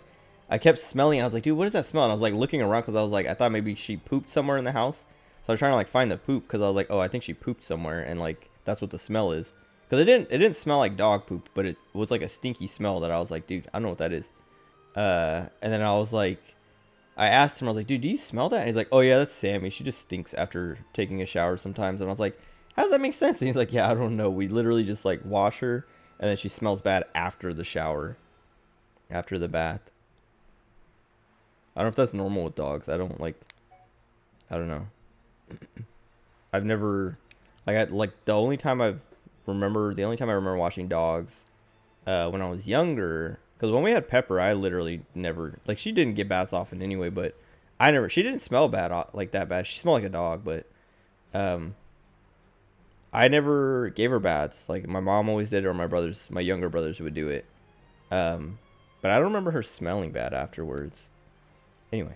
I kept smelling it. I was like, dude, what does that smell? And I was like looking around because I was like, I thought maybe she pooped somewhere in the house. So I was trying to like find the poop because I was like, oh, I think she pooped somewhere, and like that's what the smell is. Because it didn't smell like dog poop, but it was like a stinky smell that I was like, dude, I don't know what that is. And then I was like, I asked him, I was like, dude, do you smell that? And he's like, oh yeah, that's Sammy. She just stinks after taking a shower sometimes. And I was like, how does that make sense? And he's like, yeah, I don't know. We literally just like wash her, and then she smells bad after the shower, after the bath. I don't know if that's normal with dogs. I don't know. I've never, the only time I remember washing dogs, when I was younger, because when we had Pepper, I literally never, like, she didn't get baths often anyway, but she didn't smell bad, like that bad. She smelled like a dog, but, I never gave her baths. Like my mom always did it, or my younger brothers would do it. But I don't remember her smelling bad afterwards. Anyway.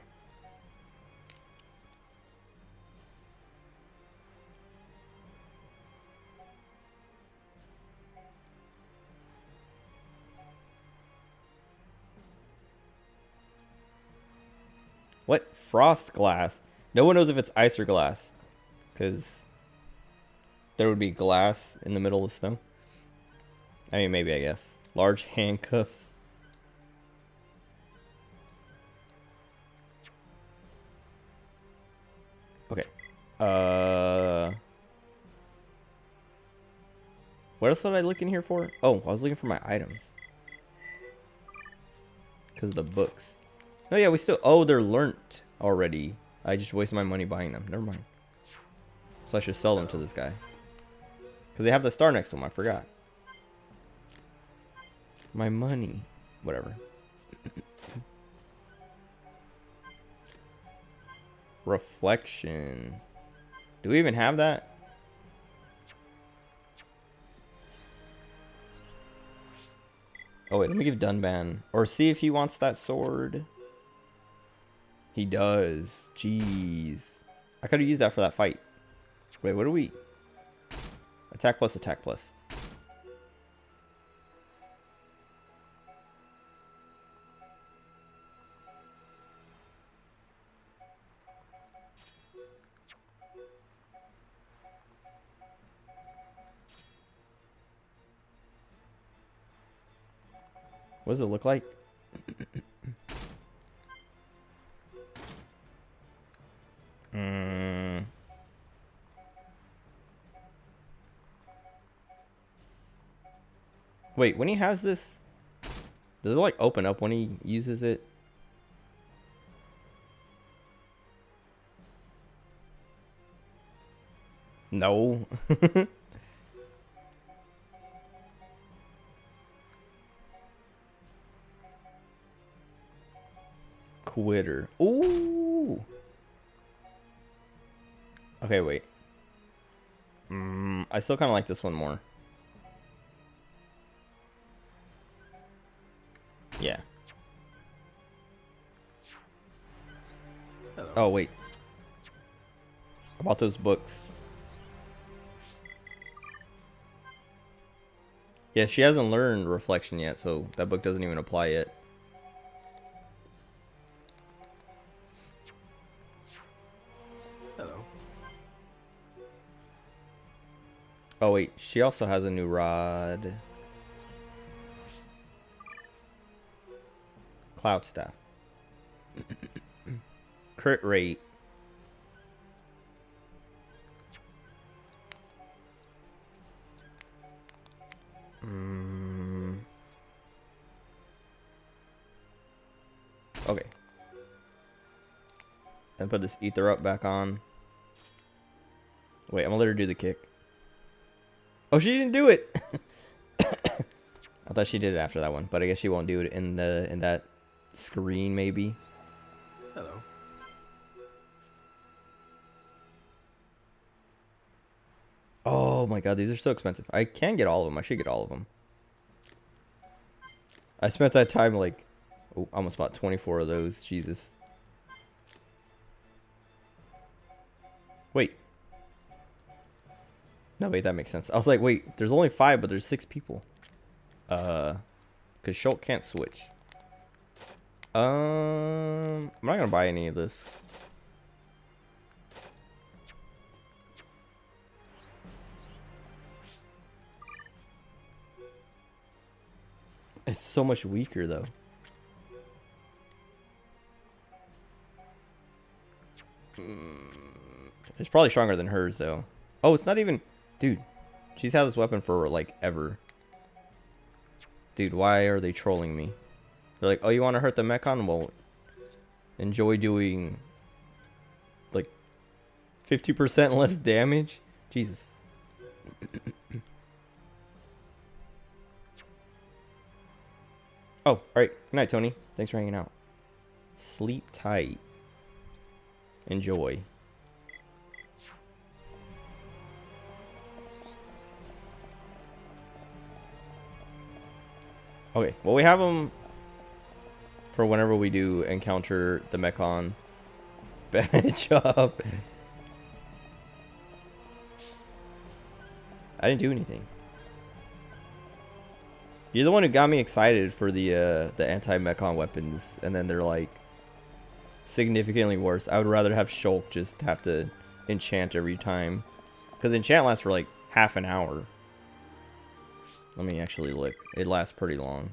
What? Frost glass? No one knows if it's ice or glass, because there would be glass in the middle of snow. I mean, maybe, I guess. Large handcuffs. Okay. What else did I look in here for? Oh, I was looking for my items. Because of the books. Oh yeah, we still... Oh, they're learnt already. I just wasted my money buying them. Never mind. So I should sell them to this guy. Because they have the star next to them. I forgot. My money. Whatever. Reflection. Do we even have that? Oh wait, let me give Dunban. Or see if he wants that sword. He does. Jeez. I could have used that for that fight. Wait, what do we... Attack plus, attack plus. What does it look like? Wait, when he has this, does it like open up when he uses it? No. Quitter. Ooh. Okay, wait. I still kind of like this one more. Yeah. Hello. Oh, wait. About those books. Yeah, she hasn't learned reflection yet, so that book doesn't even apply yet. Hello. Oh, wait. She also has a new rod. Cloud staff. Crit rate. Okay. And put this ether up back on. Wait, I'm gonna let her do the kick. Oh, she didn't do it. I thought she did it after that one, but I guess she won't do it in that screen maybe. Hello. Oh my god, these are so expensive. I can get all of them. I should get all of them. I spent that time like, oh, almost bought 24 of those. Jesus. Wait. No, wait, that makes sense. I was like, wait, there's only 5, but there's 6 people. Because Shulk can't switch. I'm not gonna buy any of this. It's so much weaker though. It's probably stronger than hers though. Oh, it's not even... Dude, she's had this weapon for like ever. Dude, why are they trolling me? They're like, oh, you want to hurt the Mechon? Well, enjoy doing like 50% less damage? Jesus. Oh, alright. Good night, Tony. Thanks for hanging out. Sleep tight. Enjoy. Okay, well, we have them for whenever we do encounter the Mechon. Bad job. I didn't do anything. You're the one who got me excited for the anti-Mechon weapons, and then they're like significantly worse. I would rather have Shulk just have to enchant every time, because enchant lasts for like half an hour. Let me actually look. It lasts pretty long.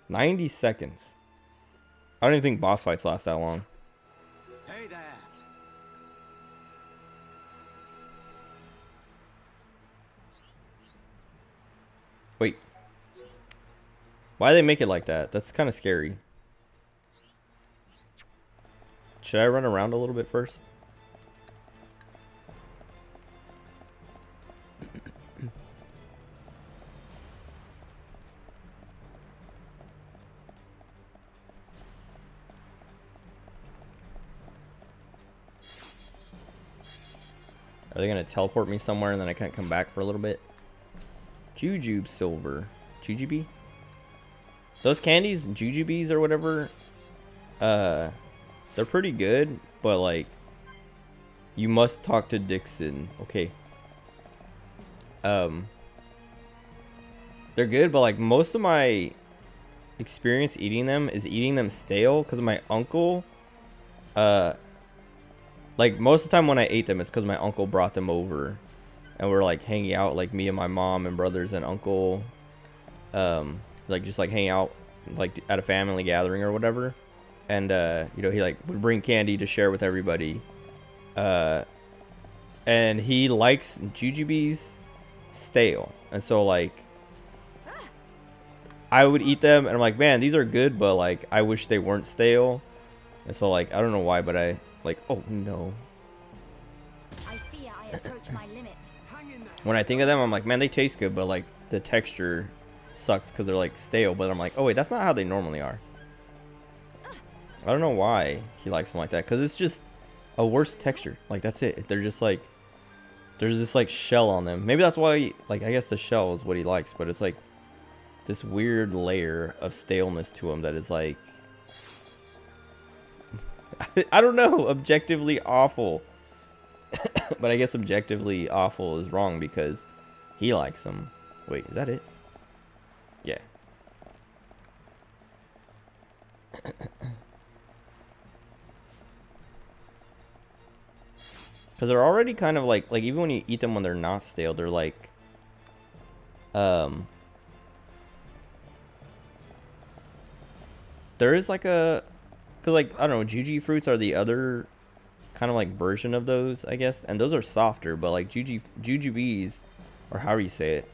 90 seconds. I don't even think boss fights last that long. Hey there. Wait. Why they make it like that? That's kind of scary. Should I run around a little bit first? Are they gonna teleport me somewhere and then I can't come back for a little bit? Jujube silver. Jujube? Those candies, jujubes or whatever, they're pretty good, but like, you must talk to Dixon. Okay. They're good, but like most of my experience eating them is eating them stale because my uncle, like most of the time when I ate them, it's because my uncle brought them over and we're like hanging out, like me and my mom and brothers and uncle, like just like hang out like at a family gathering or whatever. And you know, he like would bring candy to share with everybody, and he likes jujubes stale, and so like I would eat them and I'm like, man, these are good, but like I wish they weren't stale. And so like I don't know why, but I like, oh no, I fear I approach my limit. when I think of them I'm like, man, they taste good, but like the texture sucks because they're like stale. But I'm like, oh wait, that's not how they normally are. I don't know why he likes them like that, because it's just a worse texture. Like that's it. They're just like, there's this like shell on them. Maybe that's why like, I guess the shell is what he likes, but it's like this weird layer of staleness to him that is like I don't know, objectively awful. But I guess objectively awful is wrong because he likes them. Wait, is that it? Yeah. Because they're already kind of like even when you eat them when they're not stale, they're like there is like a, because like I don't know, juji fruits are the other kind of like version of those, I guess, and those are softer, but like jujubes, or however you say it,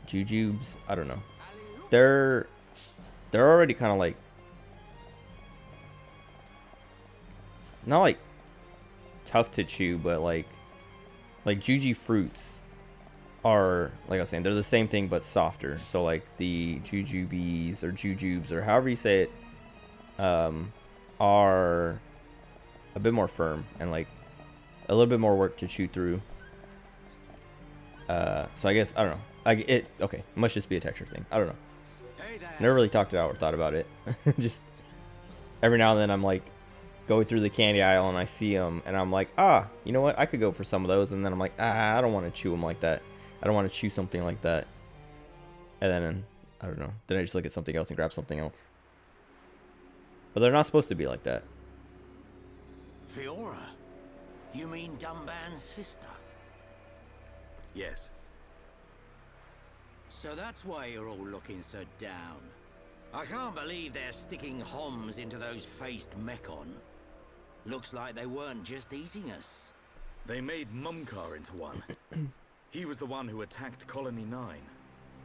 jujubes, I don't know, they're already kind of like, not like tough to chew, but like juji fruits are, like I was saying, they're the same thing but softer. So like the jujubes or jujubes or however you say it, are a bit more firm and like a little bit more work to chew through. So I guess, I don't know, okay, it must just be a texture thing. I don't know. Never really talked it out or thought about it. Just every now and then I'm like going through the candy aisle and I see them and I'm like, you know what, I could go for some of those, and then I'm like, I don't want to chew them like that. I don't want to chew something like that. And then I don't know, then I just look at something else and grab something else. But they're not supposed to be like that. Fiora? You mean Dumban's sister? Yes. So that's why you're all looking so down. I can't believe they're sticking Homs into those faced Mekon. Looks like they weren't just eating us. They made Mumkar into one. He was the one who attacked Colony 9.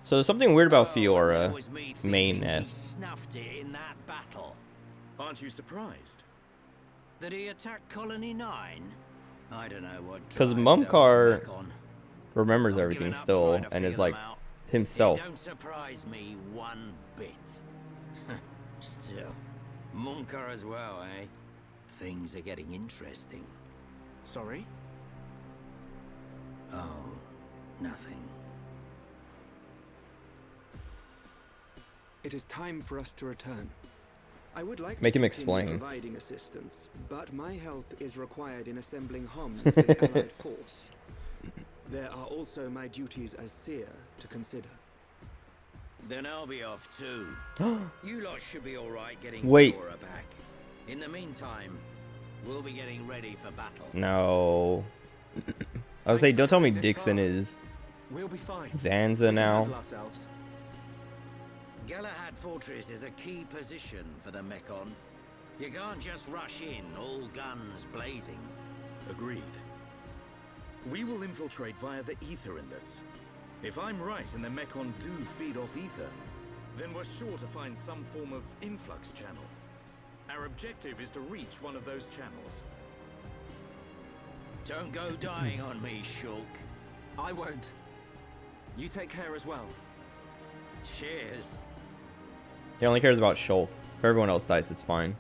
So there's something weird about Fiora That was me main thinking he nest. snuffed it in that battle. Aren't you surprised? Did he attack Colony 9? I don't know what. Because drives those Mumkar Mekon. remembers I've everything given up still trying to and is figure like them out. himself. It don't surprise me one bit. Still, Mumkar as well, eh? Things are getting interesting. Sorry? Oh, nothing. It is time for us to return. I would like Make to him continue explain. providing assistance, but my help is required in assembling Homs for the Allied force. There are also my duties as seer to consider. Then I'll be off too. You lot should be all right getting Wait. Fiora back. In the meantime, we'll be getting ready for battle. No. I would say, don't tell me Dixon is We'll be fine. Zanza now. Handle ourselves. Galahad Fortress is a key position for the Mekon. You can't just rush in, all guns blazing. Agreed. We will infiltrate via the ether inlets. If I'm right and the Mekon do feed off ether, Then we're sure to find some form of influx channel. Our objective is to reach one of those channels. Don't go dying on me, Shulk. I won't. You take care as well. Cheers. He only cares about Shulk. If everyone else dies, it's fine.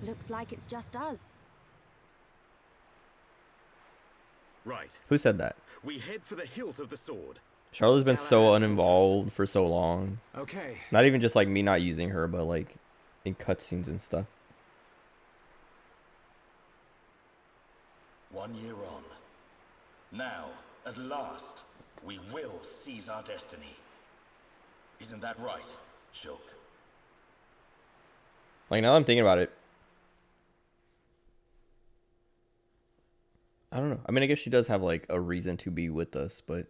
Looks like it's just us. Right. Who said that? We head for the hilt of the sword. Charlotte's been so uninvolved for so long. Okay. Not even just like me not using her, but like in cutscenes and stuff. 1 year on. Now, at last, we will seize our destiny. Isn't that right, Shulk? Like, now that I'm thinking about it, I don't know. I mean, I guess she does have like a reason to be with us, but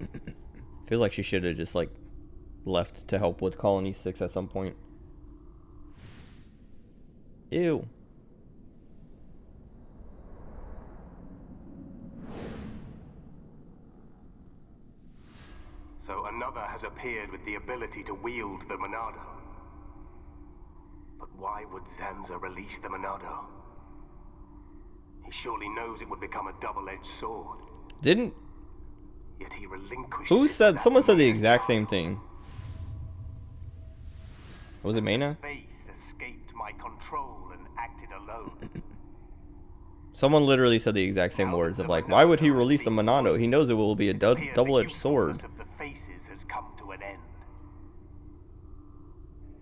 I feel like she should have just like left to help with Colony 6 at some point. Ew. So another has appeared with the ability to wield the Monado. But why would Zanza release the Monado? He surely knows it would become a double-edged sword. Didn't... Yet he relinquished Who it said... without Someone said the mere exact charge. same thing. Was it Maina? Face escaped my control and acted alone. Someone literally said the exact same words of like, why would he release the Monado? He knows it will be a double-edged sword. The usefulness of the faces has come to an end.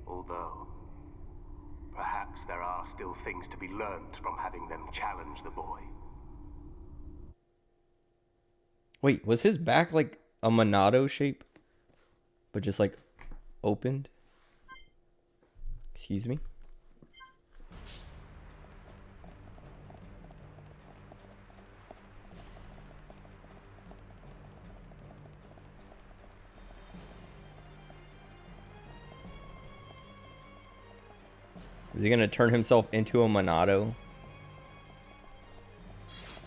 Although, perhaps there are still things to be learned from having them challenge the boy. Wait, was his back like a Monado shape? But just like opened? Excuse me? Is he gonna turn himself into a Monado?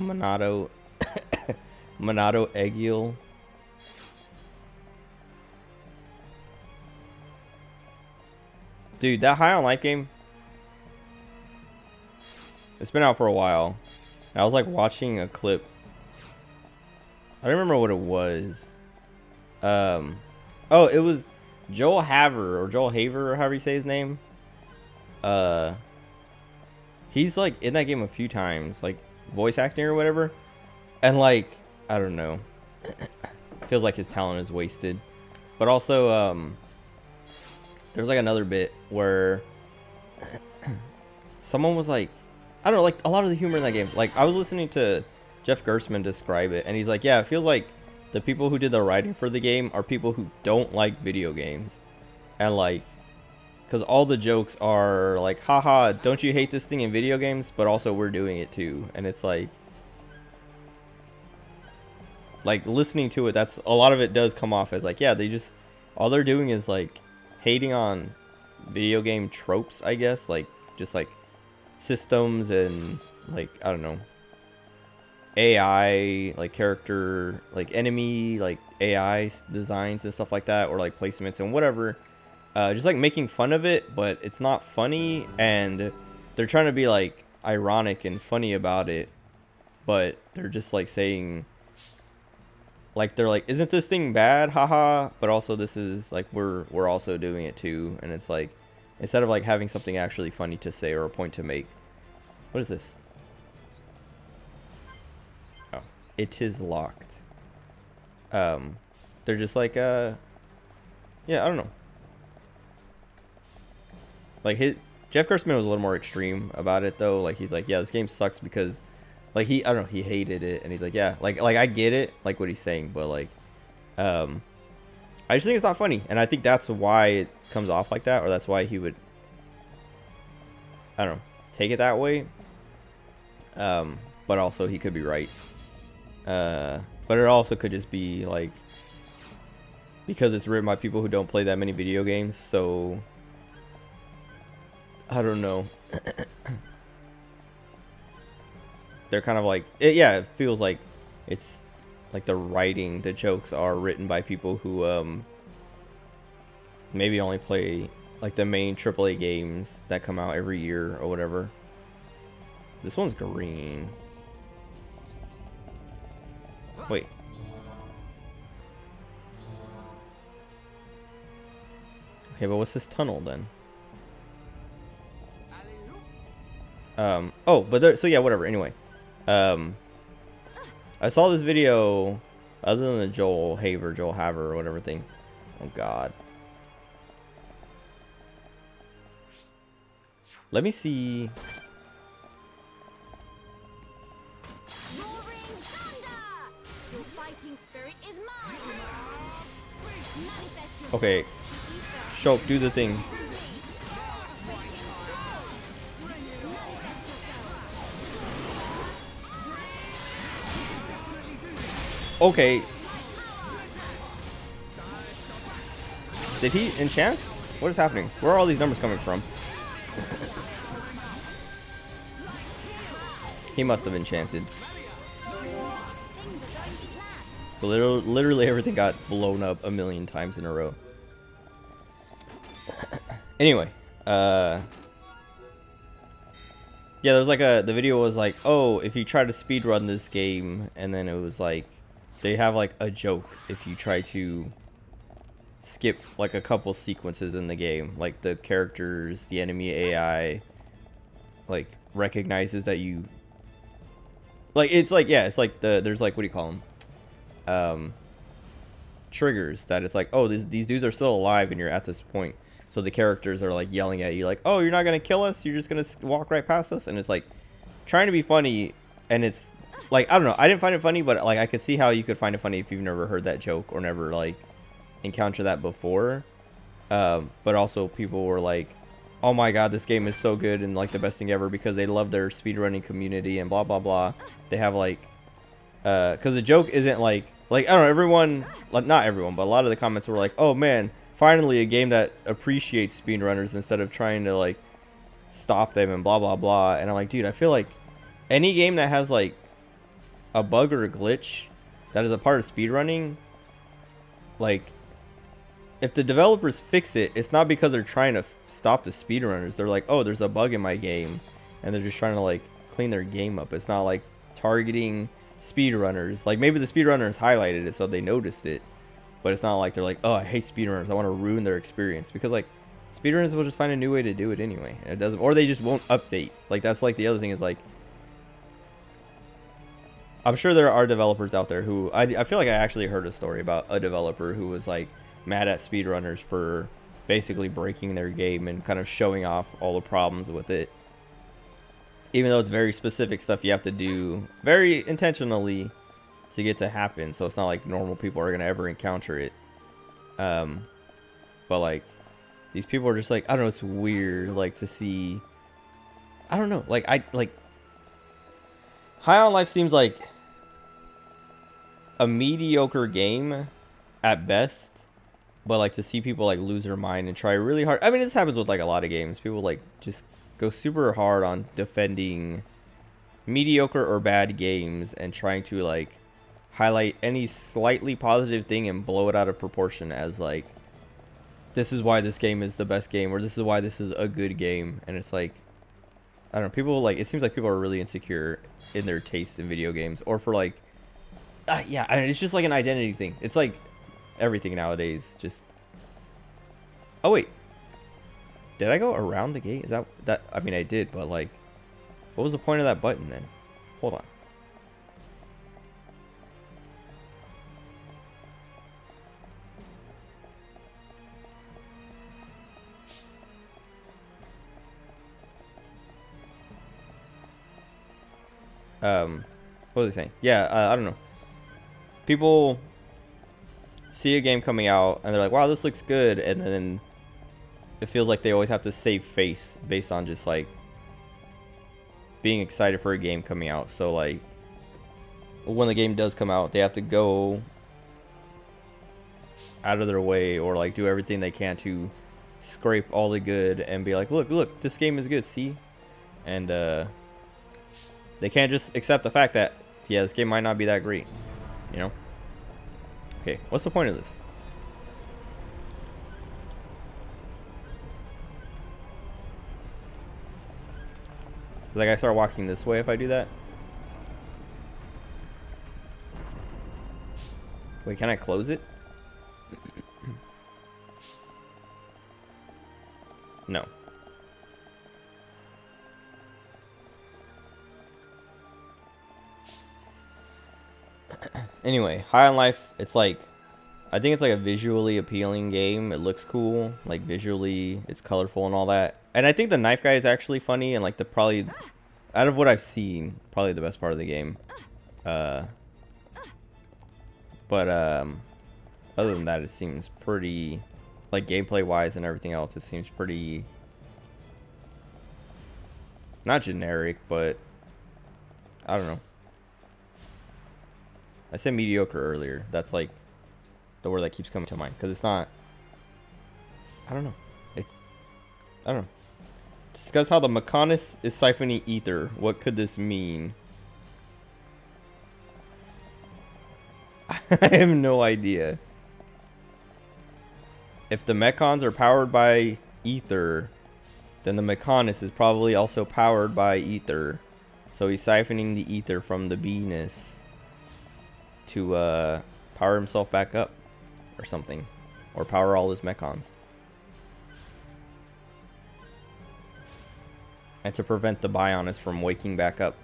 Monado Monado egg eel. Dude, that High on Life game, it's been out for a while. I was like watching a clip. I don't remember what it was. Oh, it was Joel Haver or Joel Haver or however you say his name. He's like in that game a few times, like voice acting or whatever. And like, I don't know. Feels like his talent is wasted. But also, there's like another bit where someone was like, I don't know, like a lot of the humor in that game. Like I was listening to Jeff Gerstmann describe it, and he's like, yeah, it feels like the people who did the writing for the game are people who don't like video games. And like, because all the jokes are like, haha, don't you hate this thing in video games? But also we're doing it too. And it's like listening to it, that's a lot of it does come off as like, yeah, they just, all they're doing is like hating on video game tropes, I guess, like just like systems and like, I don't know, AI, like character, like enemy, like AI designs and stuff like that, or like placements and whatever. Just like making fun of it, but it's not funny, and they're trying to be like ironic and funny about it, but they're just like saying, like, they're like, isn't this thing bad, haha, but also this is like, we're also doing it too. And it's like, instead of like having something actually funny to say or a point to make. What is this? Oh, it is locked. They're just like, yeah, I don't know. Like Jeff Gerstmann was a little more extreme about it though. Like he's like, yeah, this game sucks because, like, I don't know, he hated it, and he's like, yeah, like I get it, like what he's saying, but like, I just think it's not funny, and I think that's why it comes off like that, or that's why he would, I don't know, take it that way. But also he could be right. But it also could just be like, because it's written by people who don't play that many video games, so I don't know. They're kind of like, yeah, it feels like it's like the writing, the jokes are written by people who maybe only play like the main AAA games that come out every year or whatever. This one's green. Wait. Okay, but what's this tunnel then? Oh, but there, so yeah, whatever. Anyway, I saw this video other than the Joel Haver or whatever thing. Oh God. Let me see. Roaring thunder! Your fighting spirit is mine. Manifest yourself. Okay. Shulk, do the thing. Okay. Did he enchant? What is happening? Where are all these numbers coming from? He must have enchanted. Literally everything got blown up a million times in a row. Anyway, yeah, there's like the video was like, oh, if you try to speedrun this game, and then it was like, they have like a joke if you try to skip like a couple sequences in the game, like the characters, the enemy AI, like recognizes that you, like, it's like, yeah, it's like there's like, what do you call them? Triggers that it's like, oh, these dudes are still alive and you're at this point. So the characters are like yelling at you like, oh, you're not going to kill us. You're just going to walk right past us. And it's like trying to be funny. And it's like, I don't know. I didn't find it funny, but like I could see how you could find it funny if you've never heard that joke or never like encountered that before. But also people were like, oh my God, this game is so good and like the best thing ever because they love their speedrunning community and blah, blah, blah. They have like, because the joke isn't like, I don't know, everyone, like not everyone, but a lot of the comments were like, oh man, finally a game that appreciates speedrunners instead of trying to like stop them and blah blah blah. And I'm like, dude, I feel like any game that has like a bug or a glitch that is a part of speedrunning, like if the developers fix it, it's not because they're trying to stop the speedrunners. They're like, oh, there's a bug in my game, and they're just trying to like clean their game up. It's not like targeting speedrunners. Like maybe the speedrunners highlighted it so they noticed it. But it's not like they're like, oh, I hate speedrunners. I want to ruin their experience. Because, like, speedrunners will just find a new way to do it anyway. And it doesn't, or they just won't update. Like, that's, like, the other thing is, like, I'm sure there are developers out there who, I feel like I actually heard a story about a developer who was, like, mad at speedrunners for basically breaking their game and kind of showing off all the problems with it. Even though it's very specific stuff you have to do very intentionally to get to happen, so it's not like normal people are gonna ever encounter it. But like these people are just like, I don't know, it's weird like to see. I don't know, like High on Life seems like a mediocre game at best, but like to see people like lose their mind and try really hard. I mean, this happens with like a lot of games. People like just go super hard on defending mediocre or bad games and trying to like highlight any slightly positive thing and blow it out of proportion as like, this is why this game is the best game, or this is why this is a good game. And it's like, I don't know, people like, it seems like people are really insecure in their taste in video games, or for like, yeah, I mean, it's just like an identity thing. It's like everything nowadays just, oh wait, did I go around the gate? Is that I mean, I did, but like, what was the point of that button then? Hold on. What was I saying? Yeah, I don't know. People see a game coming out and they're like, wow, this looks good, and then it feels like they always have to save face based on just like being excited for a game coming out. So like when the game does come out, they have to go out of their way or like do everything they can to scrape all the good and be like, look, this game is good, see? And they can't just accept the fact that yeah, this game might not be that great, you know? Okay, what's the point of this? Like, I start walking this way if I do that? Wait, can I close it? No. Anyway, High on Life, it's like, I think it's like a visually appealing game. It looks cool, like visually, it's colorful and all that. And I think the knife guy is actually funny and like the probably, out of what I've seen, probably the best part of the game. But other than that, it seems pretty, like gameplay wise and everything else, it seems pretty, not generic, but I don't know. I said mediocre earlier. That's like the word that keeps coming to mind because it's not. I don't know. I don't know. Discuss how the Mechonis is siphoning ether. What could this mean? I have no idea. If the Mechons are powered by ether, then the Mechonis is probably also powered by ether. So he's siphoning the ether from the beiness to power himself back up or something, or power all his Mechons, and to prevent the Bionis from waking back up,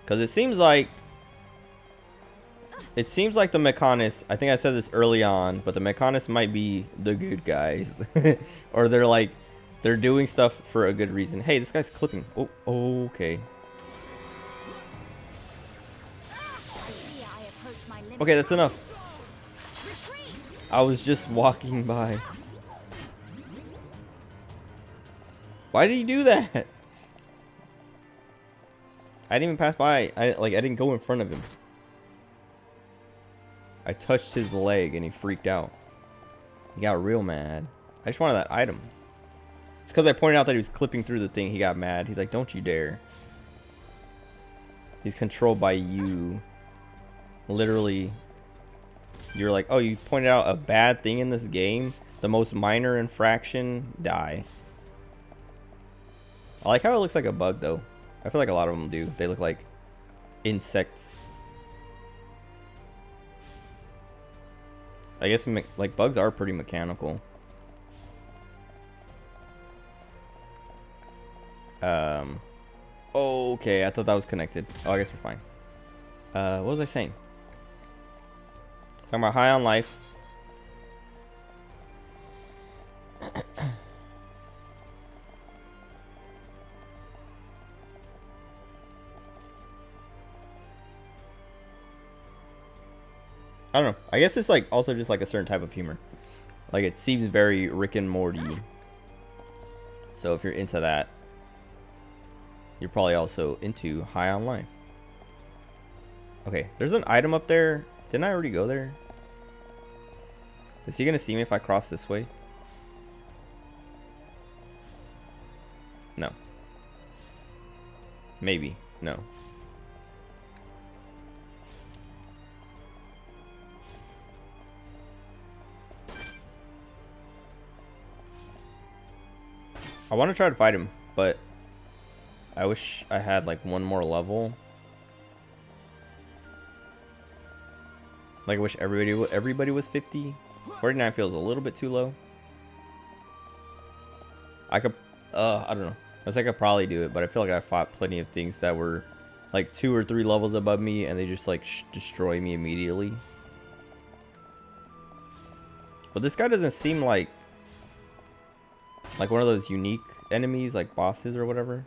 because it seems like the Mechonis, I think I said this early on, but the Mechonis might be the good guys or they're doing stuff for a good reason. Hey, this guy's clipping. Oh, okay. Okay, that's enough. I was just walking by. Why did he do that? I didn't even pass by. I didn't go in front of him. I touched his leg and he freaked out. He got real mad. I just wanted that item. It's because I pointed out that he was clipping through the thing. He got mad. He's like, don't you dare. He's controlled by you. Literally, you're like, oh, you pointed out a bad thing in this game, the most minor infraction, die. I like how it looks like a bug though. I feel like a lot of them do. They look like insects. I guess like bugs are pretty mechanical. Okay, I thought that was connected. Oh, I guess we're fine. What was I saying? Talking about High on Life. I don't know. I guess it's like also just like a certain type of humor. Like it seems very Rick and Morty. So if you're into that, you're probably also into High on Life. Okay, there's an item up there. Didn't I already go there? Is he gonna see me if I cross this way? No. Maybe. No. I want to try to fight him, but I wish I had like one more level. Like I wish everybody was 50. 49 feels a little bit too low. I could I don't know. I was like I could probably do it, but I feel like I fought plenty of things that were like 2 or 3 levels above me and they just like destroy me immediately. But this guy doesn't seem like one of those unique enemies, like bosses or whatever.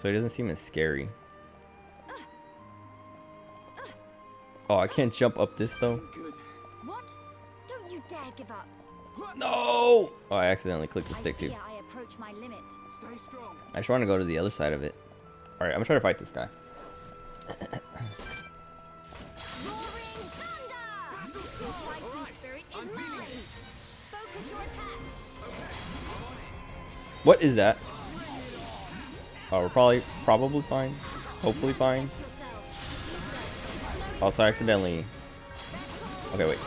So he doesn't seem as scary. Oh, I can't jump up this though. What? Don't you dare give up. No! Oh, I accidentally clicked the stick too. I approach my limit. Stay strong. I just want to go to the other side of it. All right, I'm gonna try to fight this guy. Roaring thunder! Your fighting spirit is mine. Focus your attacks. What is that? Oh, we're probably fine. Hopefully fine. Also accidentally. Okay, wait.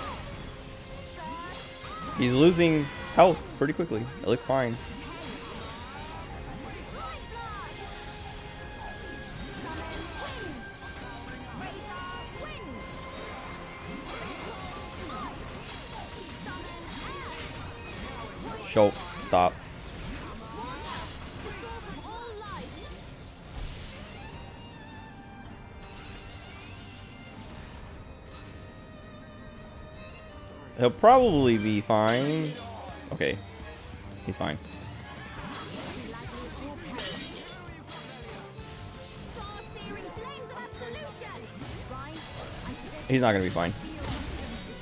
He's losing health pretty quickly. It looks fine. Shulk, stop. He'll probably be fine. Okay. He's fine. He's not gonna be fine.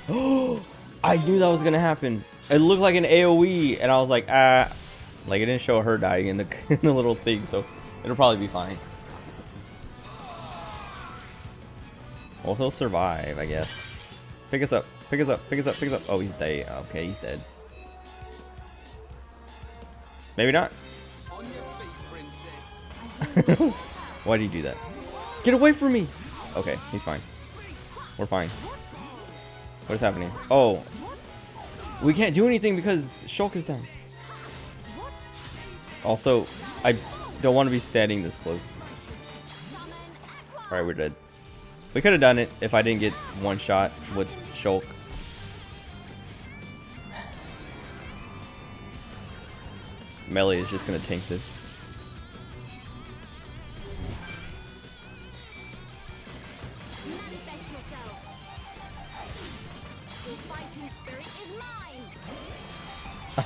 Oh, I knew that was gonna happen. It looked like an AoE, and I was like, ah. Like, it didn't show her dying in the, in the little thing, so it'll probably be fine. Well, he'll survive, I guess. Pick us up. Pick us up. Pick us up. Pick us up. Oh, he's dead. Okay, he's dead. Maybe not. Why did you do that? Get away from me! Okay, he's fine. We're fine. What is happening? Oh. We can't do anything because Shulk is down. Also, I don't want to be standing this close. Alright, we're dead. We could have done it if I didn't get one shot with Shulk. Melee is just going to tank this.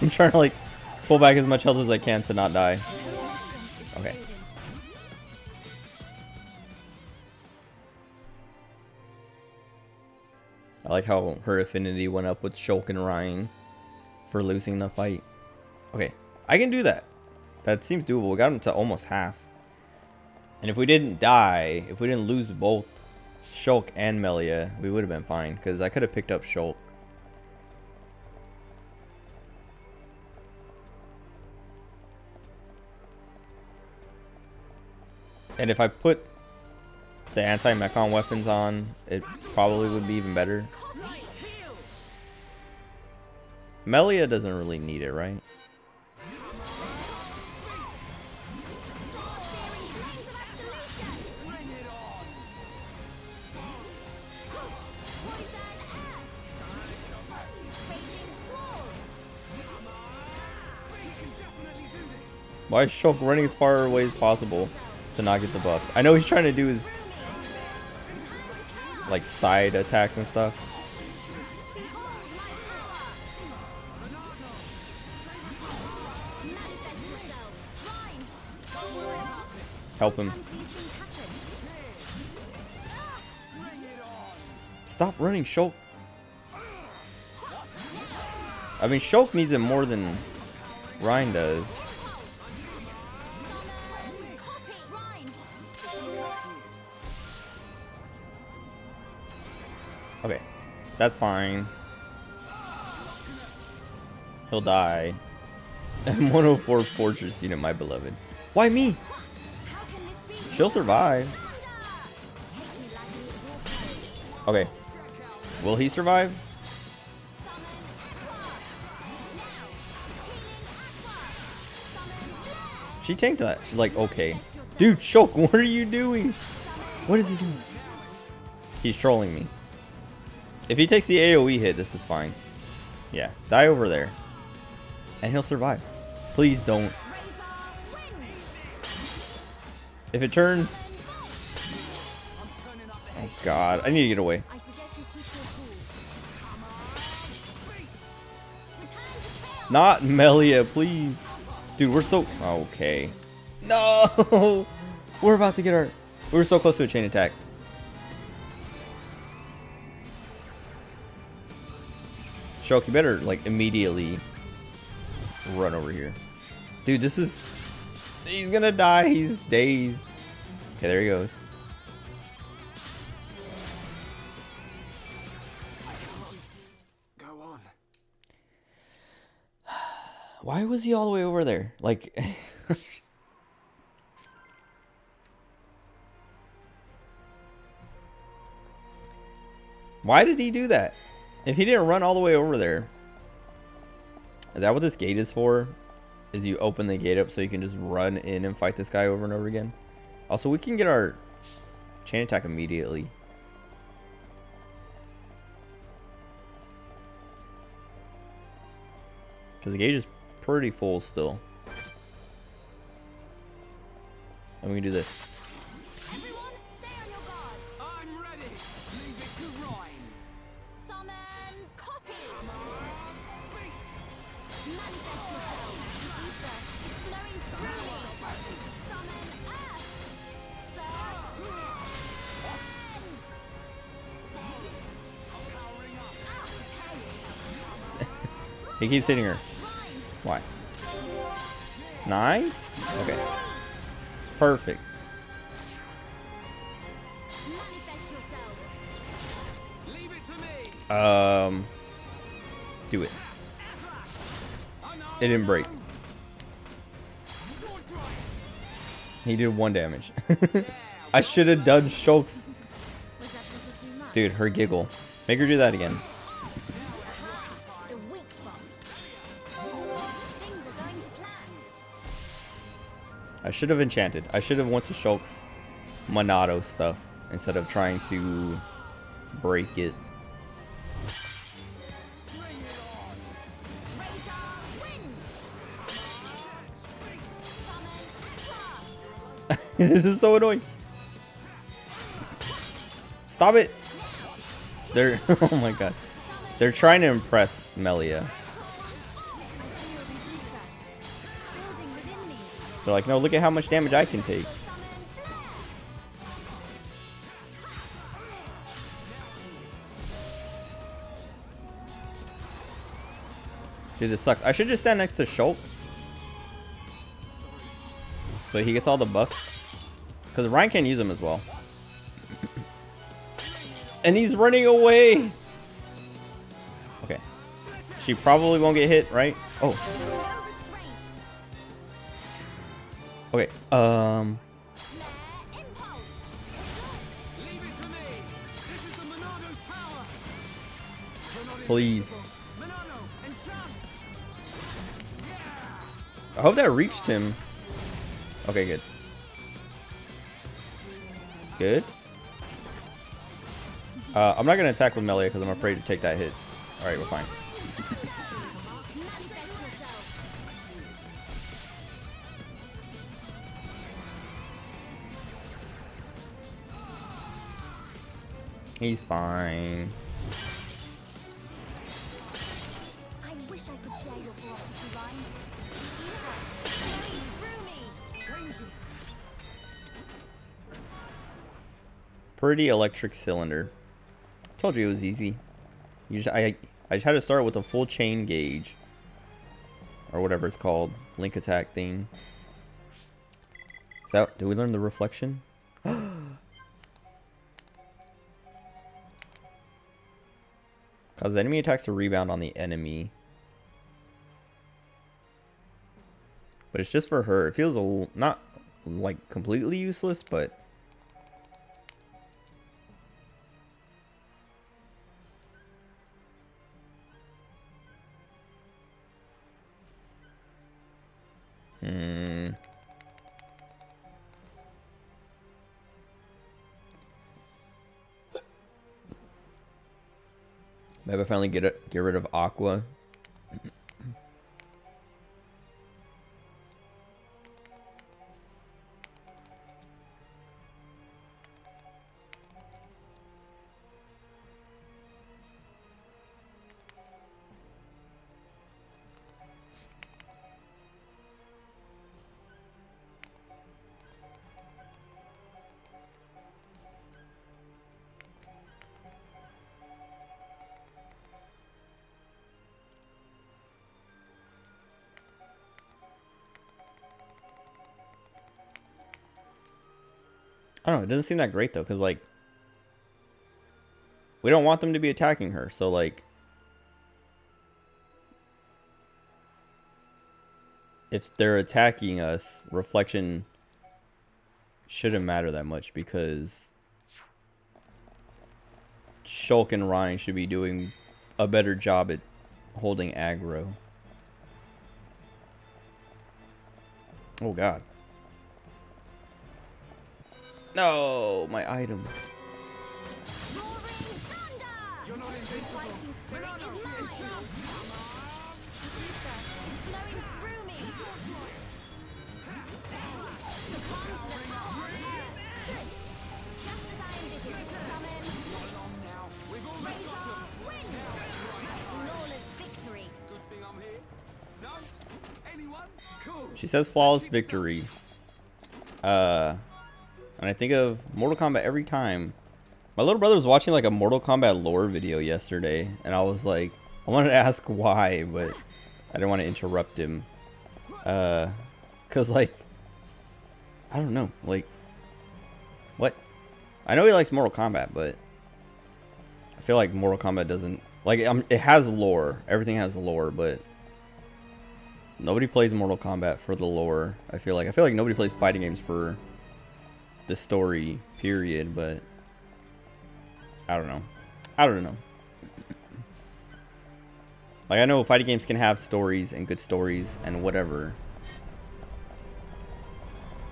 I'm trying to like pull back as much health as I can to not die. Okay. I like how her affinity went up with Shulk and Ryan for losing the fight. Okay, I can do that. That seems doable. We got him to almost half. And if we didn't die, if we didn't lose both Shulk and Melia, we would have been fine. Because I could have picked up Shulk. And if I put the anti-mechon weapons on, it probably would be even better. Melia doesn't really need it, right? Why is Shulk running as far away as possible to not get the buffs? I know he's trying to do his like side attacks and stuff. Help him. Stop running, Shulk. I mean, Shulk needs it more than Ryan does. Okay, that's fine. He'll die. M104 Fortress Unit, my beloved. Why me? She'll survive. Okay. Will he survive? She tanked that. She's like, okay. Dude, Shulk, what are you doing? What is he doing? He's trolling me. If he takes the AoE hit, this is fine. Yeah, die over there. And he'll survive. Please don't. If it turns... Oh god, I need to get away. Not Melia, please. Dude, we're so... Okay. No! We're about to get our... We were so close to a chain attack. Shulk, you better, like, immediately run over here. Dude, this is... He's gonna die. He's dazed. Okay, there he goes. Go on. Why was he all the way over there? Like... Why did he do that? If he didn't run all the way over there. Is that what this gate is for? Is you open the gate up so you can just run in and fight this guy over and over again? Also, we can get our chain attack immediately. Because the gauge is pretty full still. And we can do this. Everyone, stay on your guard. I'm ready. Leave it to Ryan. Summon copy. Manifest yourself. Ether is flowing through me. Summon earth. First. End. He keeps hitting her. Why? Nice. Okay. Perfect. Manifest yourself. Leave it to me. Do it. It didn't break. He did 1 damage. I should have done Shulk's. Dude, her giggle. Make her do that again. The weak spot. Things are going to plan. I should have enchanted. I should have went to Shulk's Monado stuff instead of trying to break it. This is so annoying. Stop it. They're oh my god. They're trying to impress Melia. They're like, no, look at how much damage I can take. Dude, this sucks. I should just stand next to Shulk. So he gets all the buffs. Because Ryan can't use them as well. And he's running away. Okay. She probably won't get hit, right? Oh. Okay. Please. I hope that reached him. Okay, good. Good. I'm not going to attack with Melia because I'm afraid to take that hit. Alright, we're fine. He's fine. I wish I could share your ferocity, Ryan. Pretty electric cylinder. Told you it was easy. I just had to start with a full chain gauge. Or whatever it's called. Link attack thing. Is that, did we learn the reflection? Cause enemy attacks to rebound on the enemy. But it's just for her. It feels not like completely useless, but maybe I finally get rid of Aqua. I don't know, it doesn't seem that great though, because like we don't want them to be attacking her, so like if they're attacking us, reflection shouldn't matter that much because Shulk and Ryan should be doing a better job at holding aggro. Oh god. No, my item. You're not invincible. She says flawless victory. And I think of Mortal Kombat every time. My little brother was watching like a Mortal Kombat lore video yesterday, and I was like, I wanted to ask why, but I didn't want to interrupt him. Cause like, I don't know, like, what? I know he likes Mortal Kombat, but I feel like Mortal Kombat doesn't, like, it has lore. Everything has lore, but nobody plays Mortal Kombat for the lore. I feel like nobody plays fighting games for the story, period, but I don't know. Like, I know fighting games can have stories and good stories and whatever,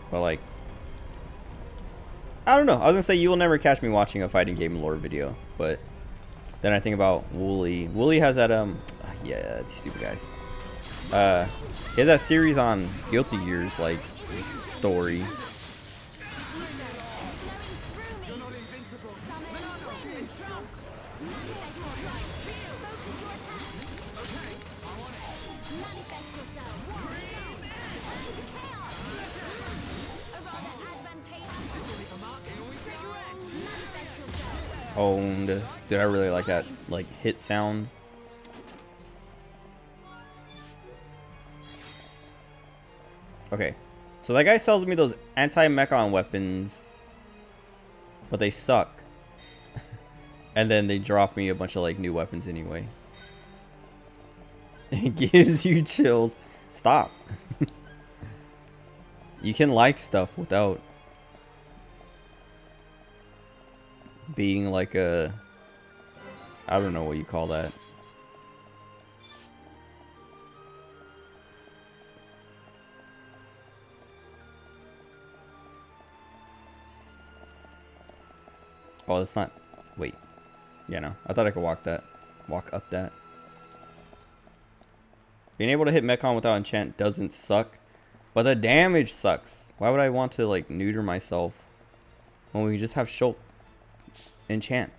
but like, I don't know. I was gonna say you will never catch me watching a fighting game lore video, but then I think about Wooly. Wooly has that yeah, stupid guys. He has that series on Guilty Gear's like story. Owned. Dude, I really like that like hit sound. Okay, so that guy sells me those anti-mechon weapons, but they suck. And then they drop me a bunch of like new weapons anyway. It gives you chills. Stop. You can like stuff without being like a, I don't know what you call that. Oh, that's not, wait. Yeah, no. I thought I could walk up that. Being able to hit Mechon without enchant doesn't suck, but the damage sucks. Why would I want to like neuter myself when we just have Shulk enchant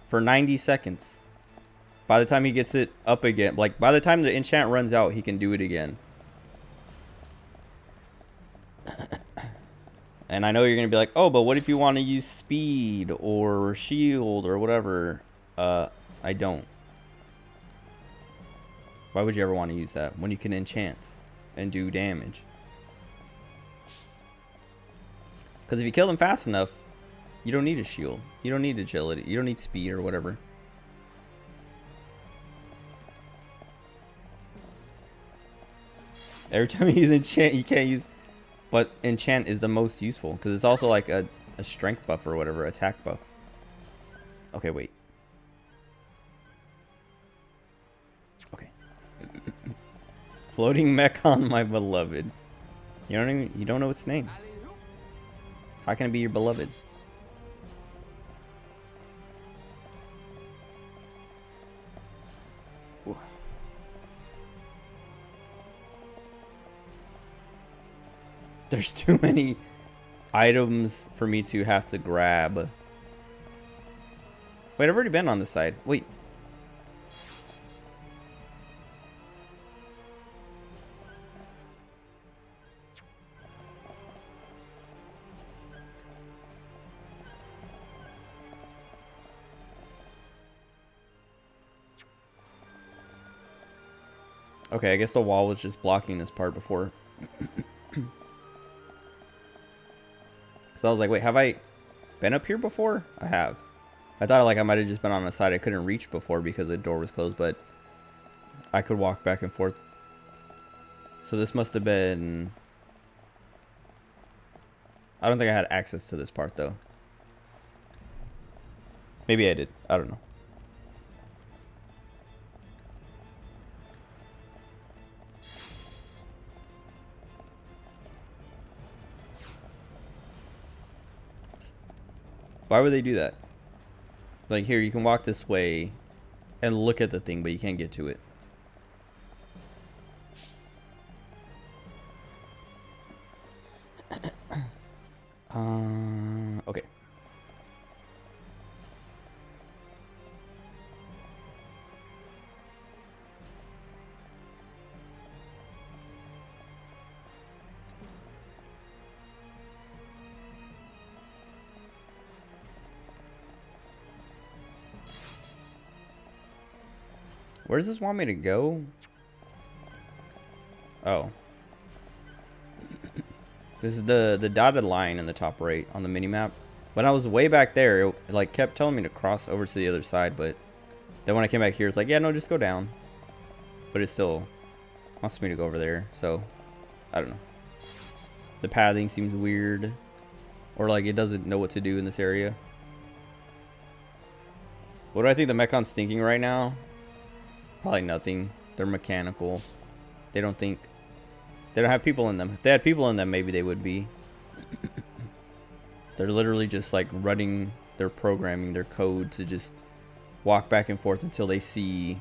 for 90 seconds? By the time he gets it up again, like by the time the enchant runs out, he can do it again. And I know you're gonna be like, oh, but what if you want to use speed or shield or whatever? I don't. Why would you ever want to use that when you can enchant and do damage? Because if you kill them fast enough, you don't need a shield. You don't need agility. You don't need speed or whatever. Every time you use enchant, you can't use... But enchant is the most useful because it's also like a strength buff or whatever, attack buff. Okay, wait. Okay. Floating Mechon, my beloved. You don't know its name. How can it be your beloved? Ooh. There's too many items for me to have to grab. Wait, I've already been on this side. Wait. Okay, I guess the wall was just blocking this part before. So I was like, wait, have I been up here before? I have. I thought like I might have just been on the side I couldn't reach before because the door was closed, but I could walk back and forth. So this must have been... I don't think I had access to this part, though. Maybe I did. I don't know. Why would they do that? Like, here, you can walk this way and look at the thing, but you can't get to it. Okay. Where does this want me to go? Oh. This is the dotted line in the top right on the minimap. When I was way back there, it like kept telling me to cross over to the other side, but then when I came back here, it's like, yeah, no, just go down. But it still wants me to go over there, so I don't know. The pathing seems weird, or like it doesn't know what to do in this area. What do I think the Mechon's thinking right now? Probably nothing. They're mechanical. They don't think. They don't have people in them. If they had people in them, maybe they would be. They're literally just like running their programming, their code to just walk back and forth until they see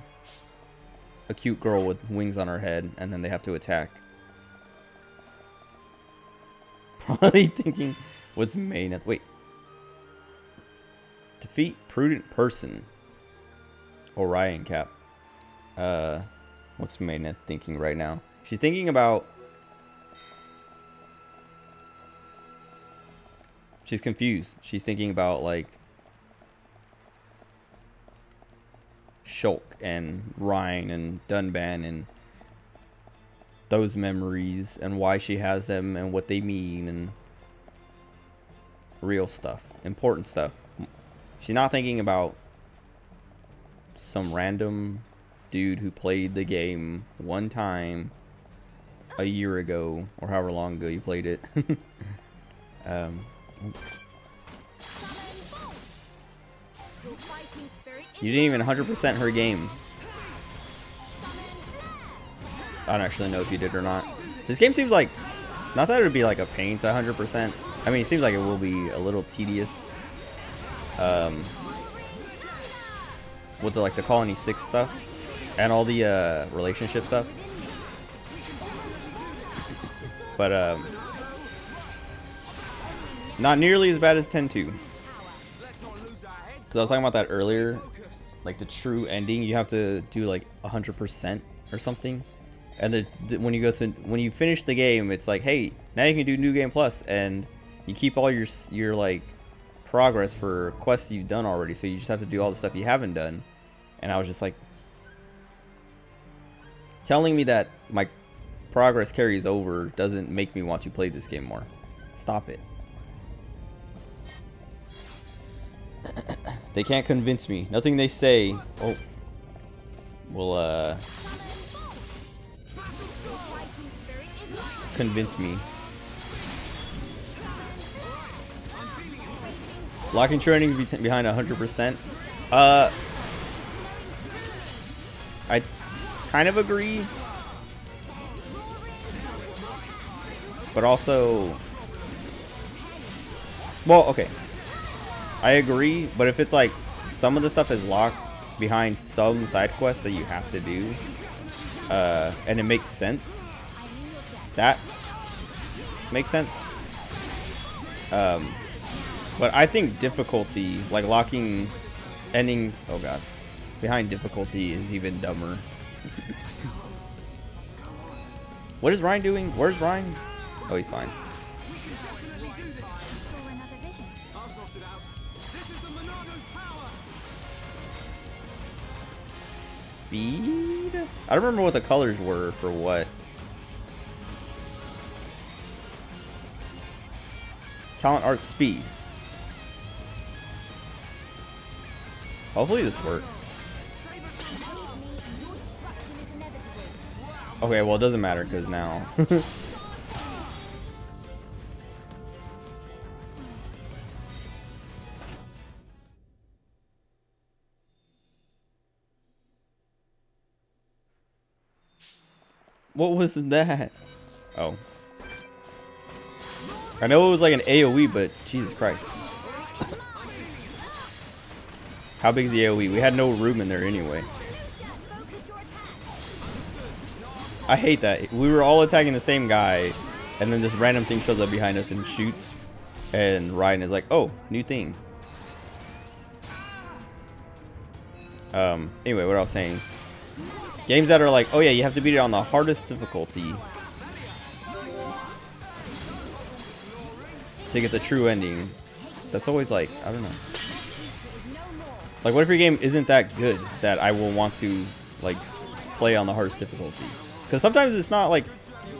a cute girl with wings on her head, and then they have to attack. Probably thinking, what's main? Wait. Defeat prudent person. Orion cap. What's Mayneth thinking right now? She's thinking about... She's confused. She's thinking about, like... Shulk and Rhine and Dunban and... those memories and why she has them and what they mean and... real stuff. Important stuff. She's not thinking about... some random... dude who played the game one time a year ago or however long ago you played it. You didn't even 100% her game. I don't actually know if you did or not. This game seems like, not that it would be like a pain to 100%. I mean, it seems like it will be a little tedious. With the, like the Colony 6 stuff. And all the relationship stuff. But not nearly as bad as 10-2. Because I was talking about that earlier. Like the true ending, you have to do like 100% or something. And when you finish the game, it's like, hey, now you can do New Game Plus, and you keep all your like progress for quests you've done already. So you just have to do all the stuff you haven't done. And I was just like, telling me that my progress carries over doesn't make me want to play this game more. Stop it. They can't convince me. Nothing they say will convince me. Locking training behind 100%. I kind of agree, but also, well, okay, I agree, but if it's like some of the stuff is locked behind some side quests that you have to do, and it makes sense, that makes sense. But I think difficulty, like locking endings, oh god, behind difficulty is even dumber. What is Ryan doing? Where's Ryan? Oh, he's fine. Speed? I don't remember what the colors were for what. Talent, art, speed. Hopefully this works. Okay, well, it doesn't matter because now. What was that? Oh. I know it was like an AoE, but Jesus Christ. How big is the AoE? We had no room in there anyway. I hate that. We were all attacking the same guy, and then this random thing shows up behind us and shoots. And Ryan is like, oh, new thing. Anyway, what I was saying. Games that are like, oh yeah, you have to beat it on the hardest difficulty to get the true ending. That's always like, I don't know. Like, what if your game isn't that good that I will want to, like, play on the hardest difficulty? Because sometimes it's not like,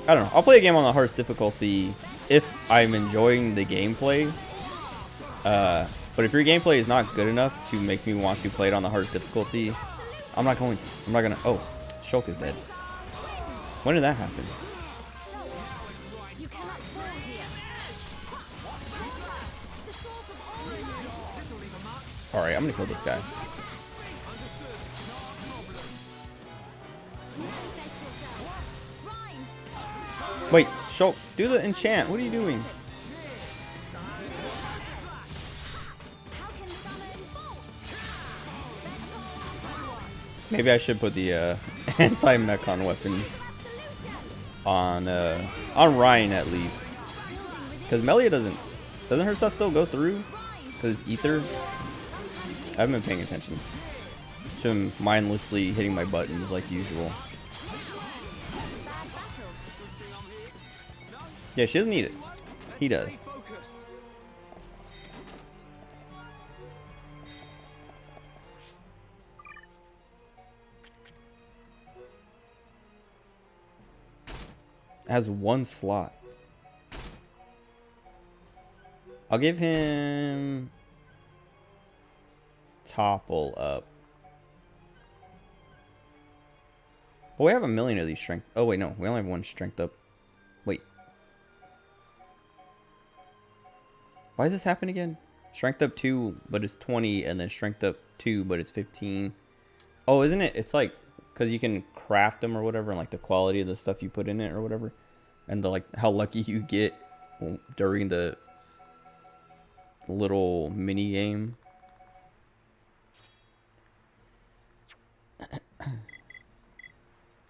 I don't know. I'll play a game on the hardest difficulty if I'm enjoying the gameplay. But if your gameplay is not good enough to make me want to play it on the hardest difficulty, I'm not going to. I'm not going to. Oh, Shulk is dead. When did that happen? Alright, I'm going to kill this guy. Wait, Shulk, do the enchant. What are you doing? Maybe I should put the anti-mechon weapon on Ryan at least, because Melia doesn't her stuff still go through? Because it's ether. I haven't been paying attention. So I'm mindlessly hitting my buttons like usual. Yeah, she doesn't need it. He does. Has one slot. I'll give him topple up. Well, we have a million of these strength. Oh wait, no, we only have one strength up. Wait, why does this happen again? Strength up 2, but it's 20, and then strength up 2, but it's 15. Oh, isn't it? It's like because you can craft them or whatever, and like the quality of the stuff you put in it or whatever, and the like how lucky you get during the little mini game.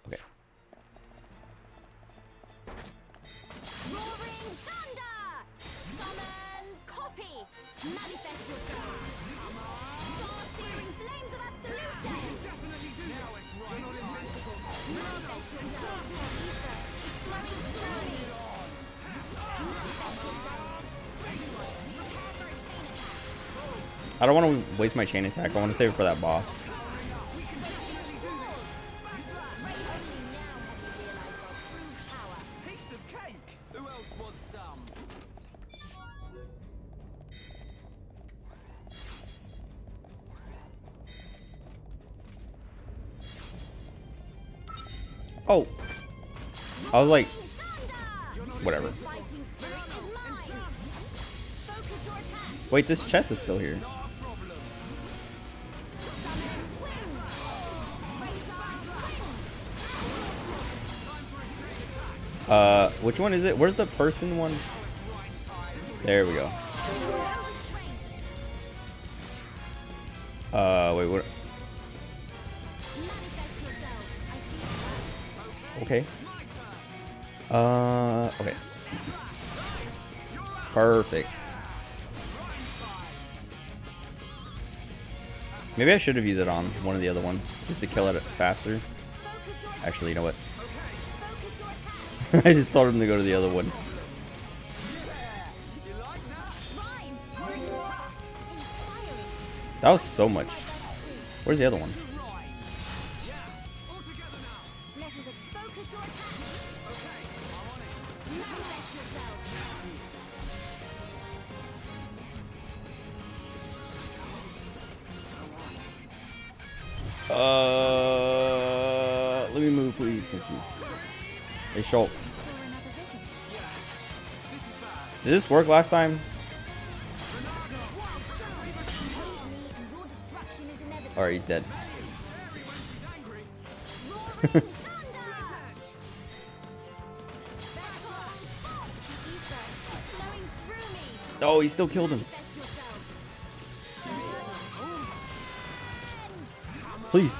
Okay. I don't want to waste my chain attack. I want to save it for that boss. Oh, I was like, whatever. Wait, this chest is still here. Which one is it? Where's the person one? There we go. Wait, what? Okay. Okay. Perfect. Maybe I should have used it on one of the other ones just to kill it faster. Actually, you know what? I just told him to go to the other one. That was so much. Where's the other one? Let me move, please. Thank you. Hey, Shulk. Did this work last time? Alright, he's dead. Oh, he still killed him. Please,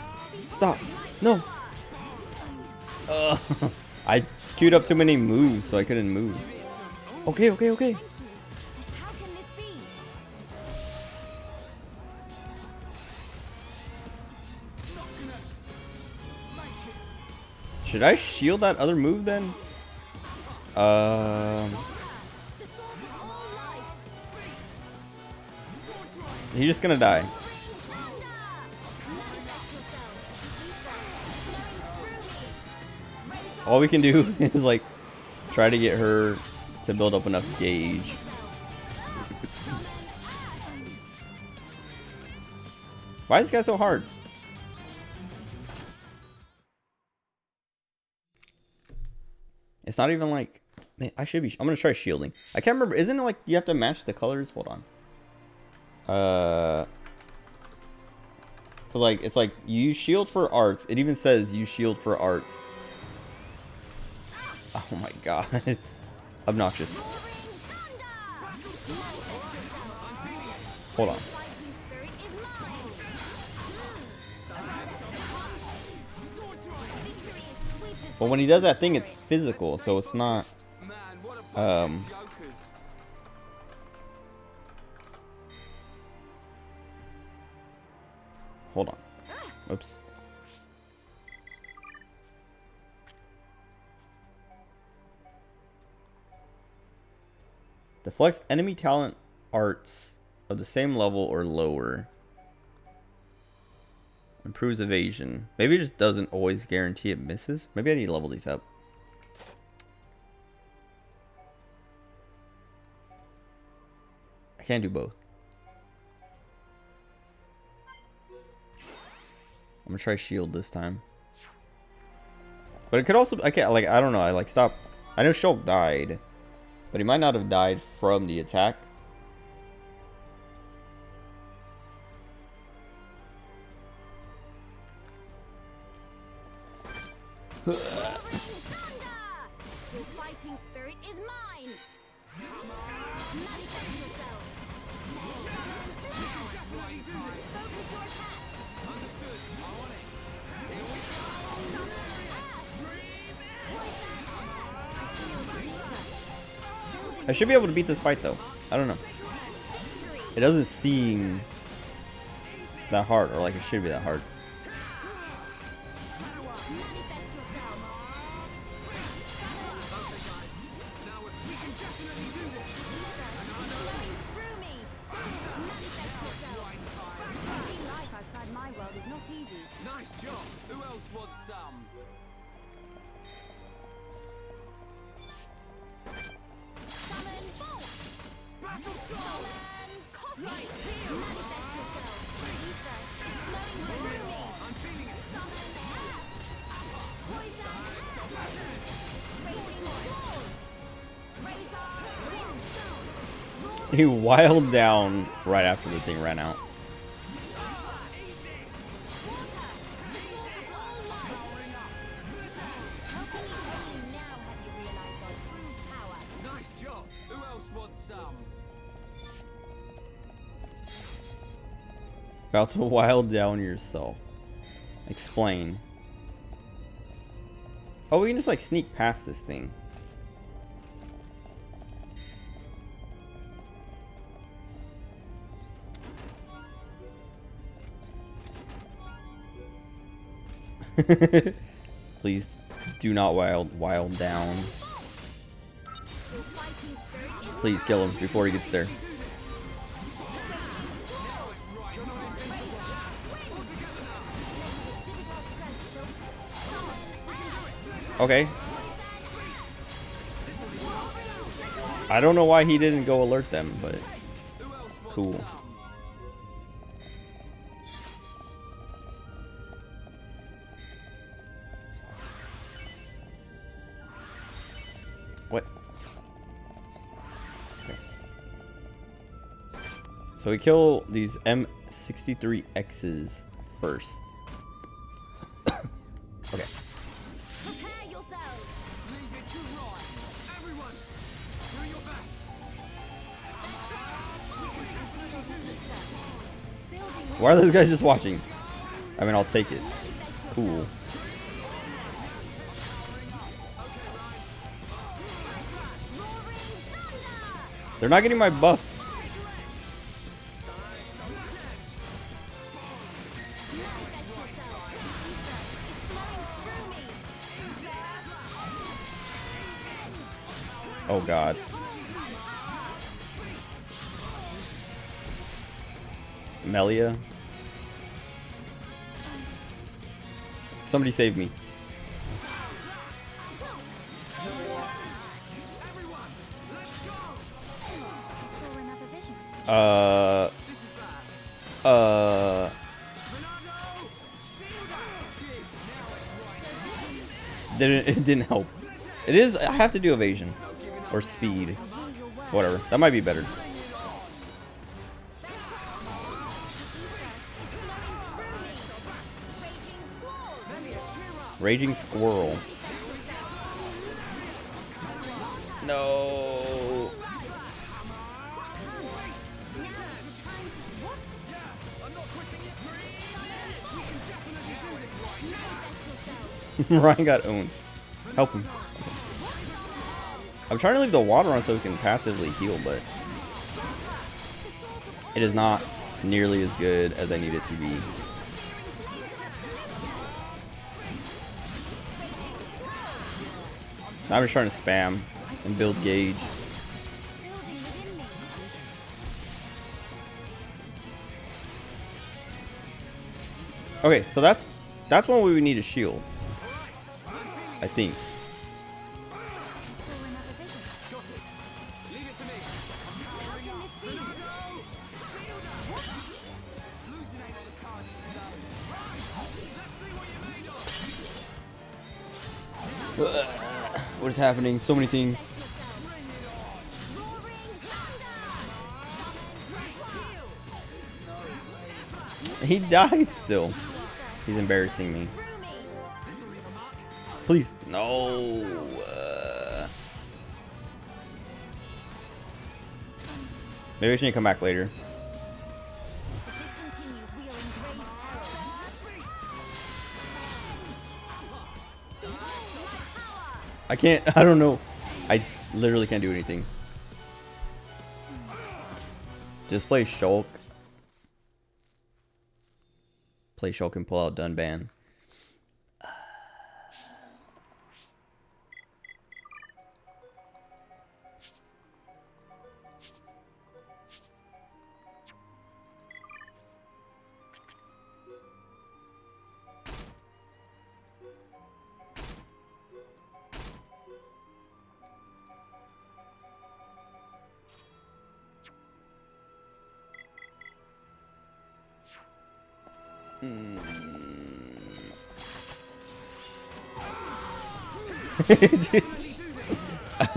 stop. No. I queued up too many moves, so I couldn't move. Okay, okay, okay. Should I shield that other move then? He's just gonna die. All we can do is like try to get her to build up enough gauge. Why is this guy so hard? It's not even like I should be. I'm gonna try shielding. I can't remember. Isn't it like you have to match the colors? Hold on. So like it's like you use shield for arts. It even says you shield for arts. Oh my god. Obnoxious. Hold on. But when he does that thing, it's physical, so it's not hold on. Oops. Deflects enemy talent arts of the same level or lower. Improves evasion. Maybe it just doesn't always guarantee it misses. Maybe I need to level these up. I can't do both. I'm gonna try shield this time. But it could also, I can't, like, I don't know. I like stop. I know Shulk died, but he might not have died from the attack. Your fighting spirit is mine. Manifest yourself. Focus your attack. Understood. I want it. I should be able to beat this fight though. I don't know. It doesn't seem that hard, or like it should be that hard. Nice job. Who else wants some? Summon bolt. Battle soul. Copy. Manifest yourself. Ether flowing through me. I'm feeling it. Summon poison. Raging wall. Razor. He wilded down right after the thing ran out. About to wild down yourself. Explain. Oh, we can just like sneak past this thing. Please do not wild down. Please kill him before he gets there. Okay. I don't know why he didn't go alert them, but cool. What? Okay. So we kill these M63Xs first. Okay. Prepare yourselves. Leave it to right. Everyone, do your best. Why are those guys just watching? I mean, I'll take it. Cool. They're not getting my buffs. Oh god. Melia. Somebody save me. It didn't help. It is, I have to do evasion. Or speed. Whatever. That might be better. Raging Squirrel. No. Ryan got owned. Help him. I'm trying to leave the water on so we can passively heal, but it is not nearly as good as I need it to be. I'm just trying to spam and build gauge. Okay, so that's when we would need a shield, I think. What is happening? So many things. He died still. He's embarrassing me. Please. No. Maybe I shouldn't come back later. I can't, I don't know. I literally can't do anything. Just play Shulk. Play Shulk and pull out Dunban.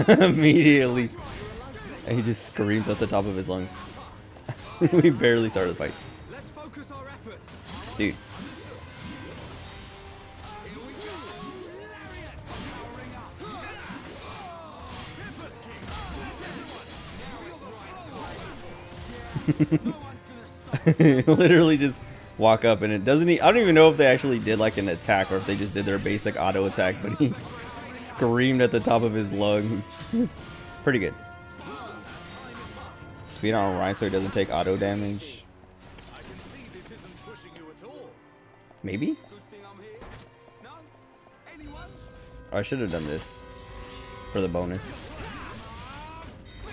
Immediately, he just screams at the top of his lungs. We barely started the fight. Let's focus our efforts. Dude. Literally just walk up and it doesn't. I don't even know if they actually did like an attack or if they just did their basic auto attack, but he screamed at the top of his lungs. Pretty good. Speed on Ryan so he doesn't take auto damage. Maybe? Oh, I should have done this for the bonus.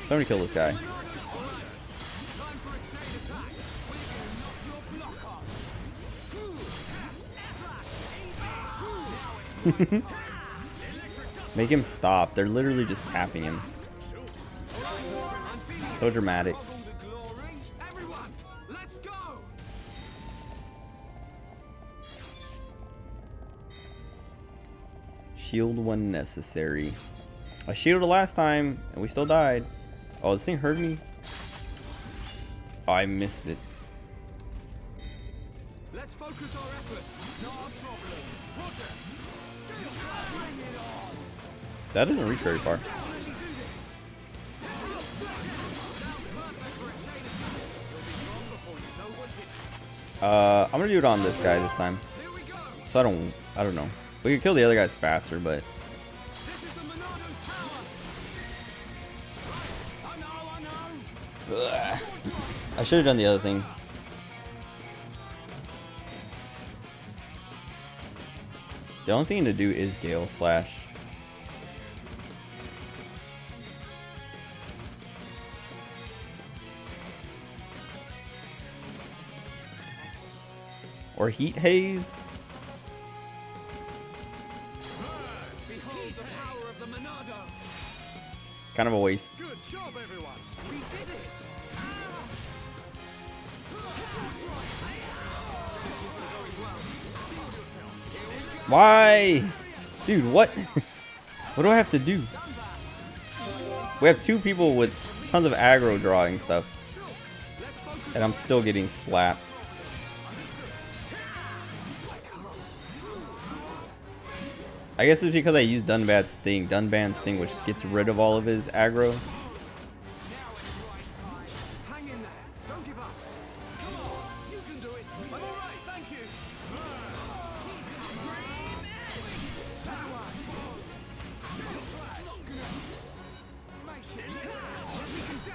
Somebody kill this guy. Make him stop. They're literally just tapping him. So dramatic. Shield when necessary. I shielded last time, and we still died. Oh, this thing hurt me? Oh, I missed it. Let's focus our efforts. Not a problem. Roger. That doesn't reach very far. I'm gonna do it on this guy this time. So I don't know. We could kill the other guys faster, but ugh. I should have done the other thing. The only thing to do is Gale Slash. Or Heat Haze. Behold the power of the Monado. Kind of a waste. Good job, everyone. We did it. Why? Dude, what? What do I have to do? We have two people with tons of aggro drawing stuff. And I'm still getting slapped. I guess it's because I used Dunban's Sting, which gets rid of all of his aggro. Hang in there. Don't give up. Come on. You can do it. I'm all right. Thank you.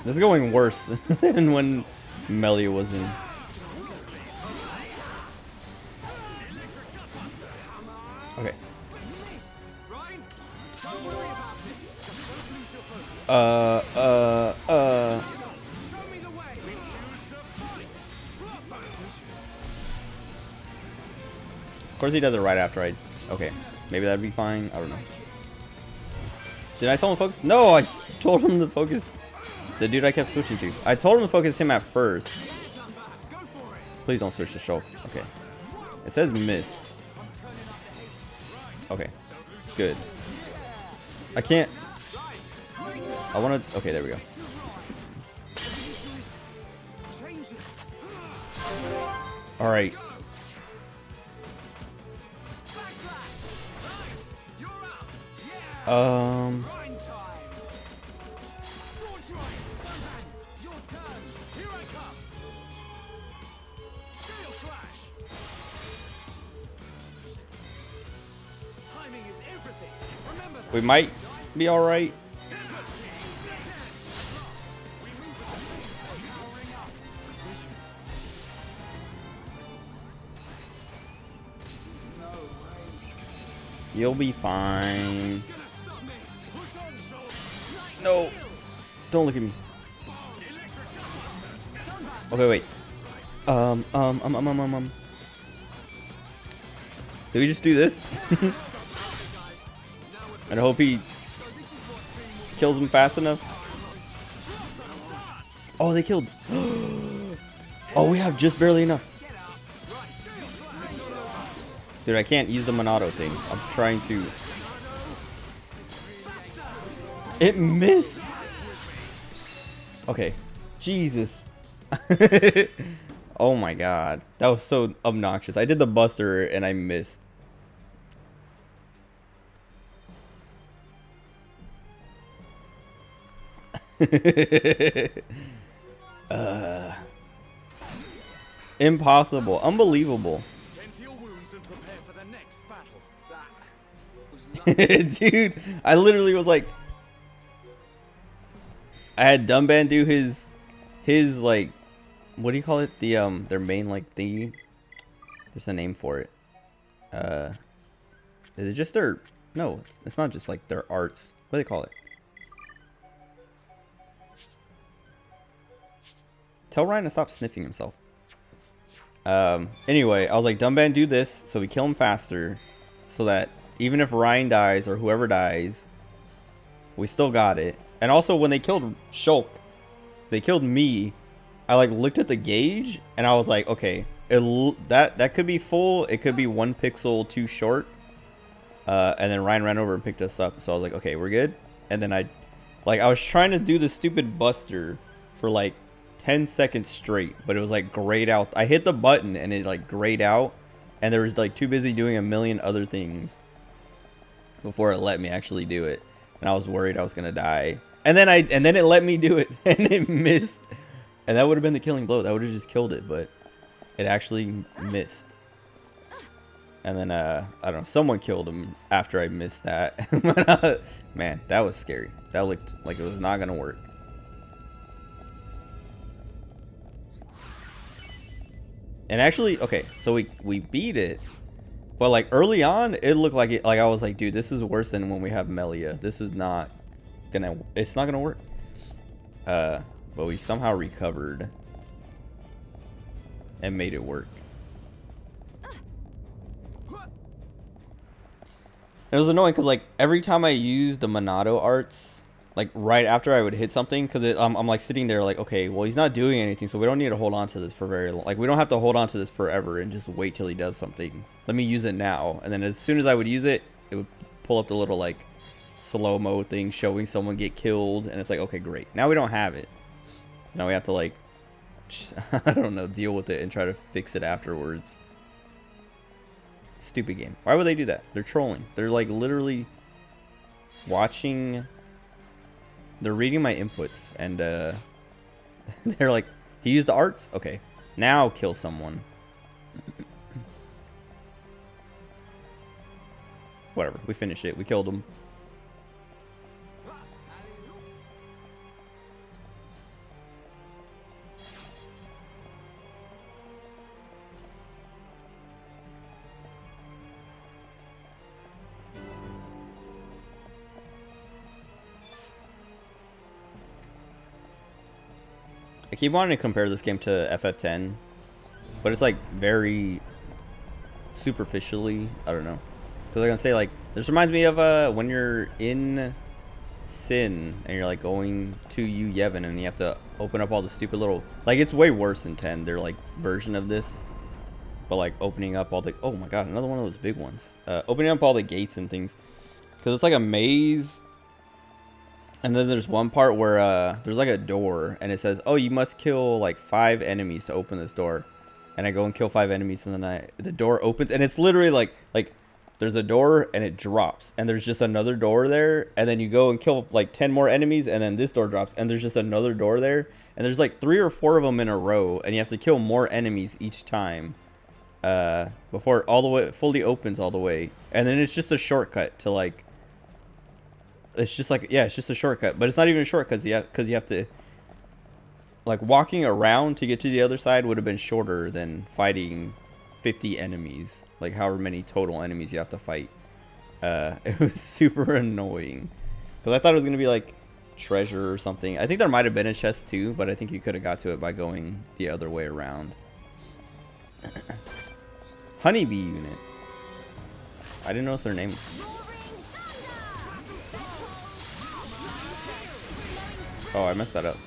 This is going worse than when Melia was in. Okay. Of course he does it right after I... Okay. Maybe that'd be fine. I don't know. Did I tell him to focus? No, I told him to focus the dude I kept switching to. I told him to focus him at first. Please don't switch to Shulk. Okay. It says miss. Okay. Good. I can't... I want to... Okay, there we go. Alright. We might be alright. You'll be fine. No! Don't look at me. Okay, wait. Did we just do this? And I hope he kills him fast enough. Oh, they killed. Oh, we have just barely enough. Dude, I can't use the Monado thing. I'm trying to. It missed. Okay. Jesus. Oh my god. That was so obnoxious. I did the Buster and I missed. Impossible. Unbelievable. Dude, I literally was like, I had Dumban do his like, what do you call it? The their main like thingy. There's a name for it. Is it just their? No, it's not just like their arts. What do they call it? Tell Ryan to stop sniffing himself. Anyway, I was like, Dumban, do this so we kill him faster, so that even if Ryan dies or whoever dies, we still got it. And also, when they killed Shulk, they killed me. I like looked at the gauge and I was like, okay, that could be full. It could be 1 pixel too short. And then Ryan ran over and picked us up. So I was like, okay, we're good. and then I was trying to do the stupid buster for like 10 seconds straight, but it was like grayed out. I hit the button and it like grayed out, and there was like too busy doing a million other things before it let me actually do it, and I was worried I was gonna die. And then it let me do it, and it missed, and that would have been the killing blow. That would have just killed it, but it actually missed. And then I don't know, someone killed him after I missed that. Man, that was scary. That looked like it was not gonna work. And actually, okay, so we beat it, but like early on, it looked like it. Like I was like, dude, this is worse than when we have Melia. This is not gonna. It's not gonna work. But we somehow recovered and made it work. It was annoying because like every time I used the Monado arts, like right after I would hit something, because I'm like sitting there like, okay, well he's not doing anything, so we don't need to hold on to this for very long. Like we don't have to hold on to this forever and just wait till he does something. Let me use it now. And then as soon as I would use it, it would pull up the little like slow-mo thing showing someone get killed, and it's like, okay, great. Now we don't have it. So now we have to like, I don't know, deal with it and try to fix it afterwards. Stupid game. Why would they do that? They're trolling. They're like literally watching. They're reading my inputs, and they're like, he used the arts? Okay, now kill someone. Whatever, we finished it. We killed him. I keep wanting to compare this game to FF10, but it's like very superficially, I don't know. Because I'm gonna say like, this reminds me of when you're in Sin and you're like going to Yevon and you have to open up all the stupid little, like it's way worse than 10, their like version of this. But like opening up all the, oh my god, another one of those big ones. Opening up all the gates and things. Because it's like a maze. And then there's one part where there's like a door and it says, oh, you must kill like 5 enemies to open this door. And I go and kill 5 enemies, and then the door opens, and it's literally like there's a door and it drops, and there's just another door there, and then you go and kill like 10 more enemies, and then this door drops, and there's just another door there, and there's like 3 or 4 of them in a row, and you have to kill more enemies each time before it all the way fully opens all the way. And then it's just a shortcut to like, it's just like, yeah, it's just a shortcut, but it's not even a shortcut because you have to, like, walking around to get to the other side would have been shorter than fighting 50 enemies, like however many total enemies you have to fight. It was super annoying because I thought it was gonna be like treasure or something. I think there might have been a chest too, but I think you could have got to it by going the other way around. Honeybee unit. I didn't notice their name. Oh, I messed that up.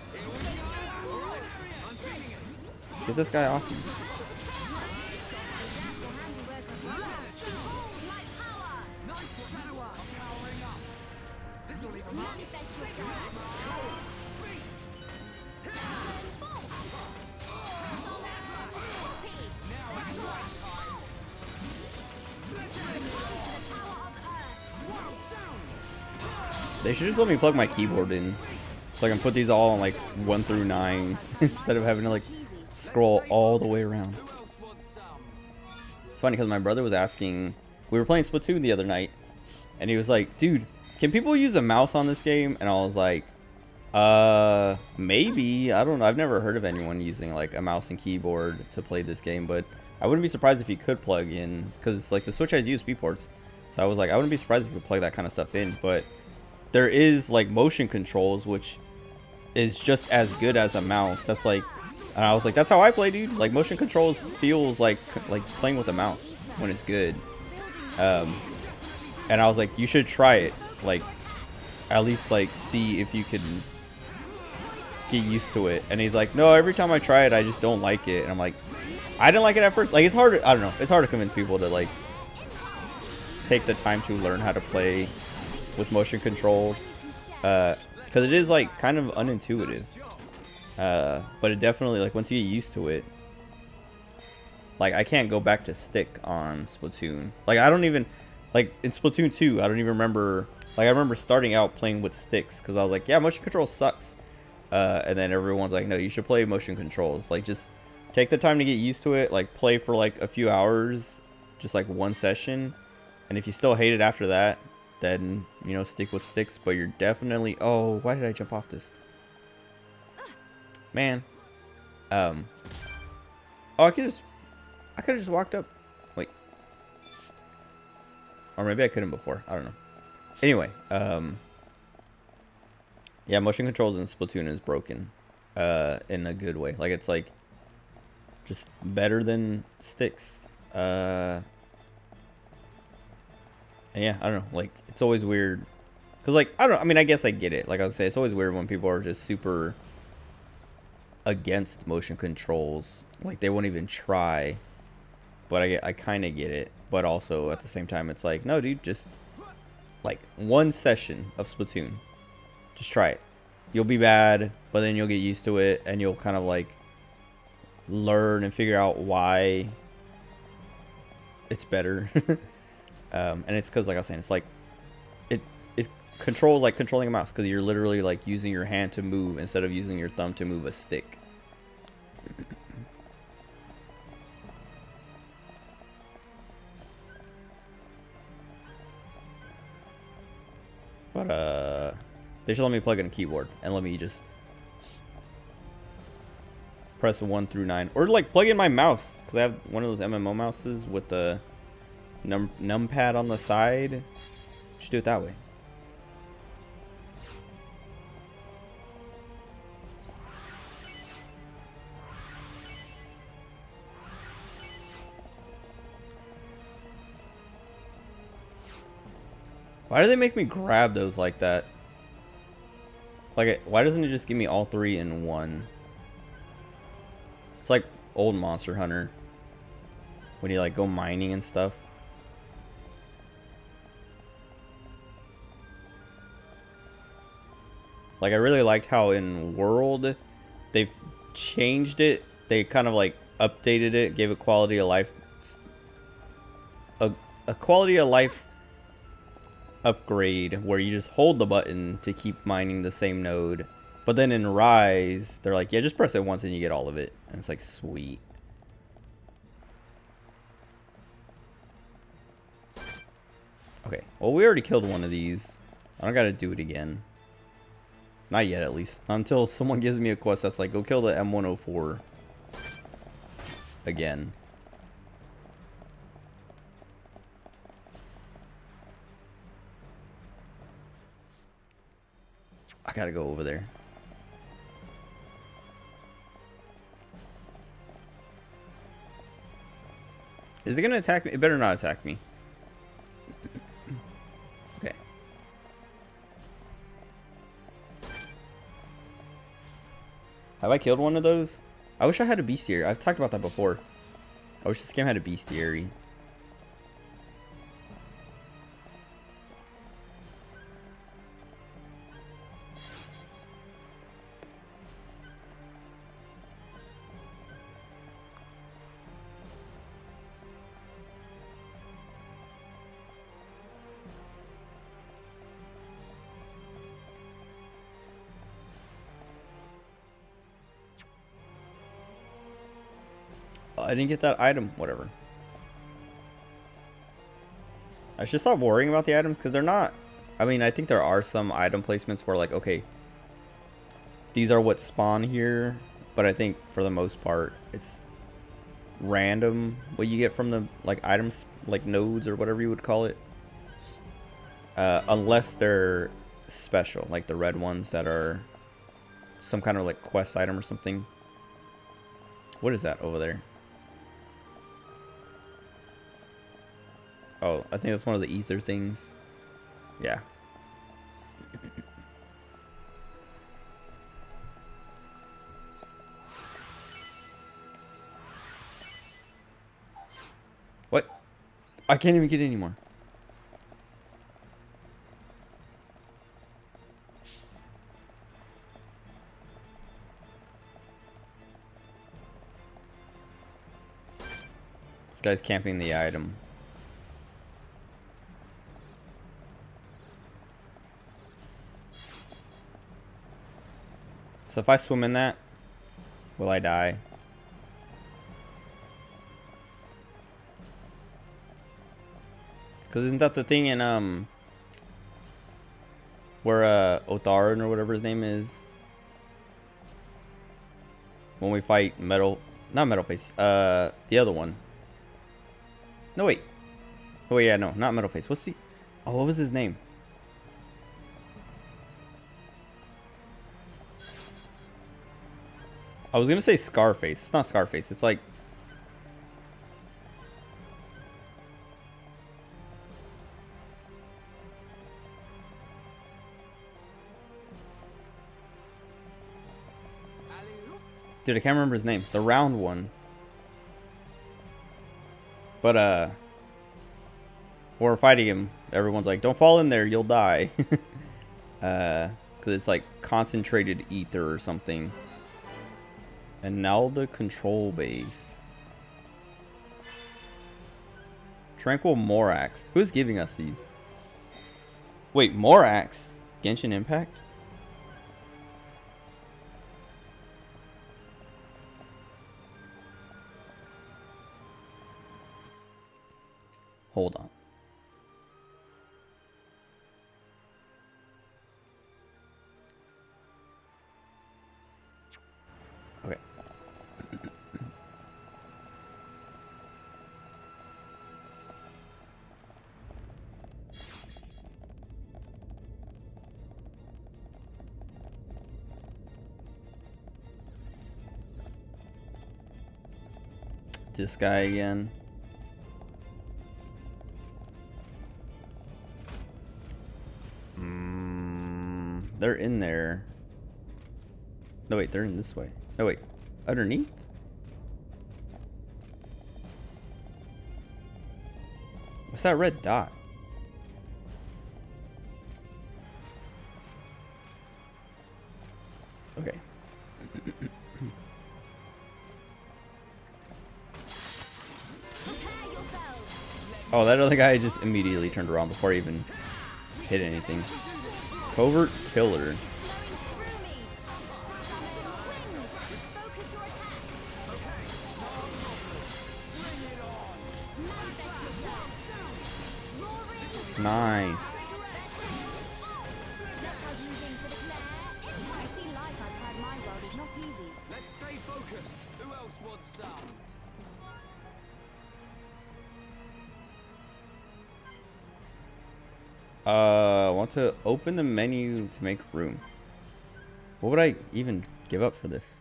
Get this guy off me. They should just let me plug my keyboard in, so I can put these all on like 1 through 9 instead of having to like scroll all the way around. It's funny because my brother was asking, we were playing Splatoon the other night, and he was like, dude, can people use a mouse on this game? And I was like, maybe. I don't know. I've never heard of anyone using like a mouse and keyboard to play this game, but I wouldn't be surprised if you could plug in, because like the Switch has USB ports. So I was like, I wouldn't be surprised if you could plug that kind of stuff in, but there is like motion controls, which is just as good as a mouse. That's like, and I was like, that's how I play, dude. Like motion controls feels like playing with a mouse when it's good. And I was like, you should try it. Like, at least like see if you can get used to it. And he's like, no, every time I try it, I just don't like it. And I'm like, I didn't like it at first. Like, it's hard. I don't know. It's hard to convince people to like take the time to learn how to play with motion controls. because it is like kind of unintuitive. But it definitely, like, once you get used to it, like, I can't go back to stick on Splatoon. Like, I don't even, like, in Splatoon 2, I don't even remember, like, I remember starting out playing with sticks, because I was like, yeah, motion control sucks. And then everyone's like, no, you should play motion controls. Like, just take the time to get used to it. Like, play for, like, a few hours, just, like, one session. And if you still hate it after that, then, you know, stick with sticks. But you're definitely, oh, why did I jump off this? Man. Oh, I could have just walked up. Wait. Or maybe I couldn't before. I don't know. Anyway, yeah, motion controls in Splatoon is broken. In a good way. Like, it's like just better than sticks. And yeah, I don't know. Like, it's always weird. Cause, like, I don't know. I mean, I guess I get it. Like I would say, it's always weird when people are just super against motion controls. Like, they won't even try. But I kind of get it. But also, at the same time, it's like, no, dude, just, like, one session of Splatoon. Just try it. You'll be bad, but then you'll get used to it, and you'll kind of, like, learn and figure out why it's better. And it's because, like I was saying, it's like, it controls like controlling a mouse, because you're literally, like, using your hand to move instead of using your thumb to move a stick. But, they should let me plug in a keyboard and let me just press 1 through 9. Or, like, plug in my mouse, because I have one of those MMO mouses with the numpad on the side. Just do it that way. Why do they make me grab those like that? Like, why doesn't it just give me all three in one? It's like old Monster Hunter. When you, like, go mining and stuff. Like, I really liked how in World, they've changed it. They kind of, like, updated it, gave it quality of life. A quality of life upgrade where you just hold the button to keep mining the same node. But then in Rise, they're like, yeah, just press it once and you get all of it. And it's like, sweet. Okay, well, we already killed one of these. I don't gotta do it again. Not yet, at least. Not until someone gives me a quest that's like, go kill the M104 again. I gotta go over there. Is it gonna attack me? It better not attack me. Okay. Have I killed one of those? I wish I had a bestiary. I've talked about that before. I wish this game had a bestiary. I didn't get that item. Whatever. I should stop worrying about the items because they're not. I mean, I think there are some item placements where, like, okay, these are what spawn here, but I think for the most part it's random what you get from the, like, items, like nodes or whatever you would call it, unless they're special, like the red ones that are some kind of, like, quest item or something. What is that over there? Oh, I think that's one of the ether things. Yeah. What? I can't even get any more. This guy's camping the item. So if I swim in that, will I die? Because isn't that the thing in where Otharin or whatever his name is, when we fight not Metalface, the other one. No wait. Oh yeah, no, not Metalface. What's the what was his name? I was gonna say Scarface. It's not Scarface. It's like dude, I can't remember his name. The round one. But when we're fighting him, everyone's like, "Don't fall in there, you'll die." Because it's like concentrated ether or something. And now the control base. Tranquil Morax. Who's giving us these? Wait, Morax? Genshin Impact? Hold on. Okay. This guy again. They're in there. No, wait, they're in this way. No, wait. Underneath? What's that red dot? Okay. Oh, that other guy just immediately turned around before he even hit anything. Covert Killer. Nice. Let's stay focused. Who else wants some? Want to open the menu to make room. What would I even give up for this?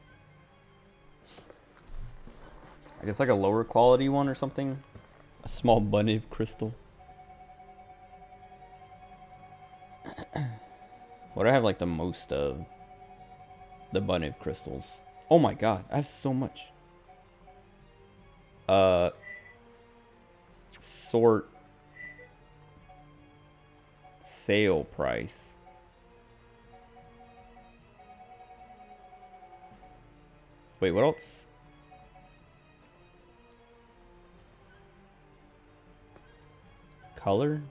I guess like a lower quality one or something. A small bunny of crystal. What do I have like the most of? The bunny of crystals. Oh my god, I have so much. Sort. Sale price. Wait, what else? Color?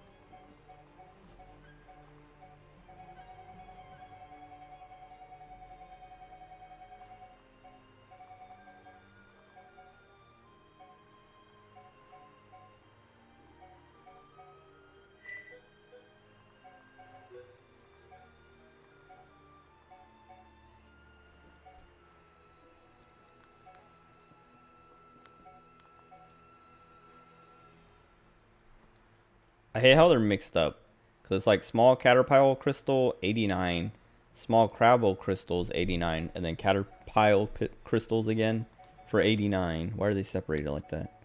I hate how they're mixed up. Because it's like small caterpillar crystal, 89. Small crabble crystals, 89. And then caterpillar crystals again for 89. Why are they separated like that?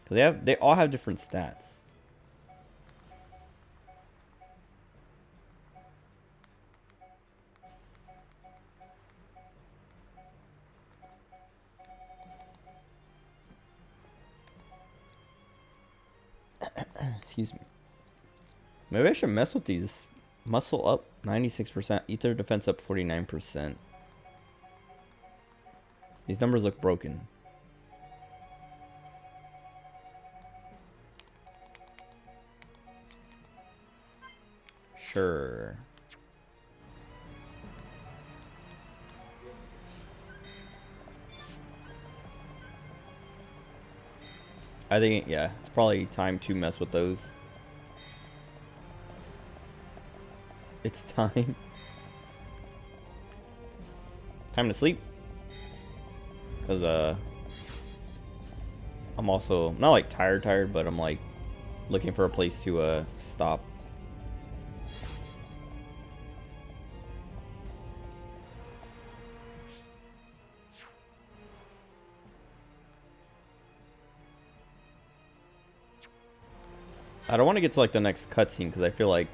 Because they all have different stats. Excuse me. Maybe I should mess with these. Muscle up 96%. Ether defense up 49%. These numbers look broken. Sure. I think, yeah, it's probably time to mess with those. It's time. Time to sleep. Because, I'm also, not like tired, but I'm like looking for a place to, stop. I don't want to get to like the next cutscene because I feel like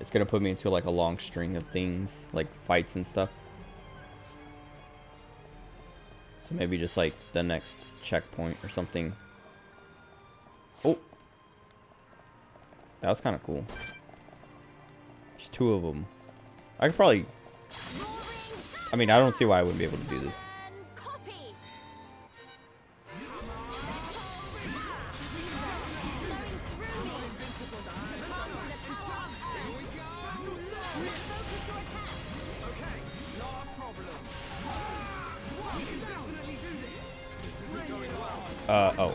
it's gonna put me into like a long string of things, like fights and stuff. So maybe just like the next checkpoint or something. Oh, that was kind of cool. Just 2 of them. I could probably. I mean, I don't see why I wouldn't be able to do this. Oh.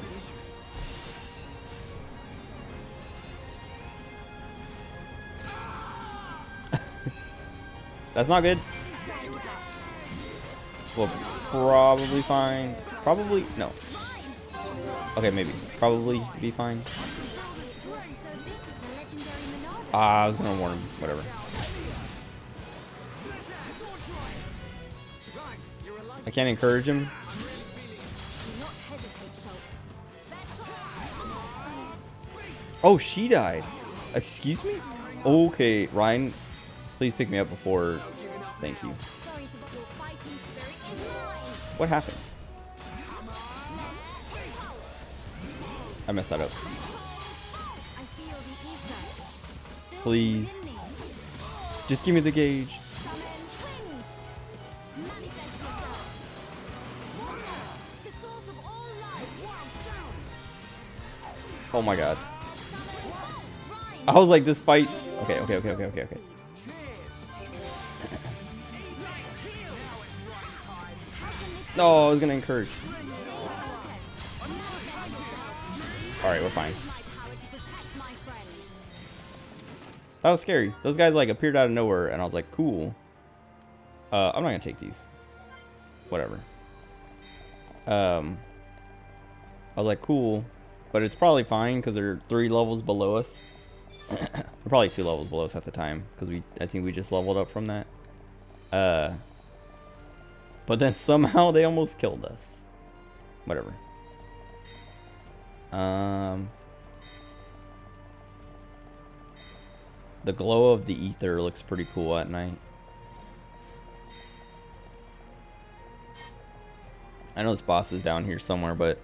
That's not good. Well, probably fine. Probably, no. Okay, maybe. Probably be fine. I was gonna warn him. Whatever. I can't encourage him. Oh, she died. Excuse me? Okay, Ryan, please pick me up before. Thank you. What happened? I messed that up. Please. Just give me the gauge. Oh my god. I was like, this fight. Okay. No, I was gonna encourage. Alright, we're fine. That was scary. Those guys like appeared out of nowhere and I was like, cool. I'm not gonna take these. Whatever. I was like, cool. But it's probably fine because they're 3 levels below us. They're probably 2 levels below us at the time because I think we just leveled up from that. But then somehow they almost killed us. Whatever. The glow of the ether looks pretty cool at night. I know this boss is down here somewhere, but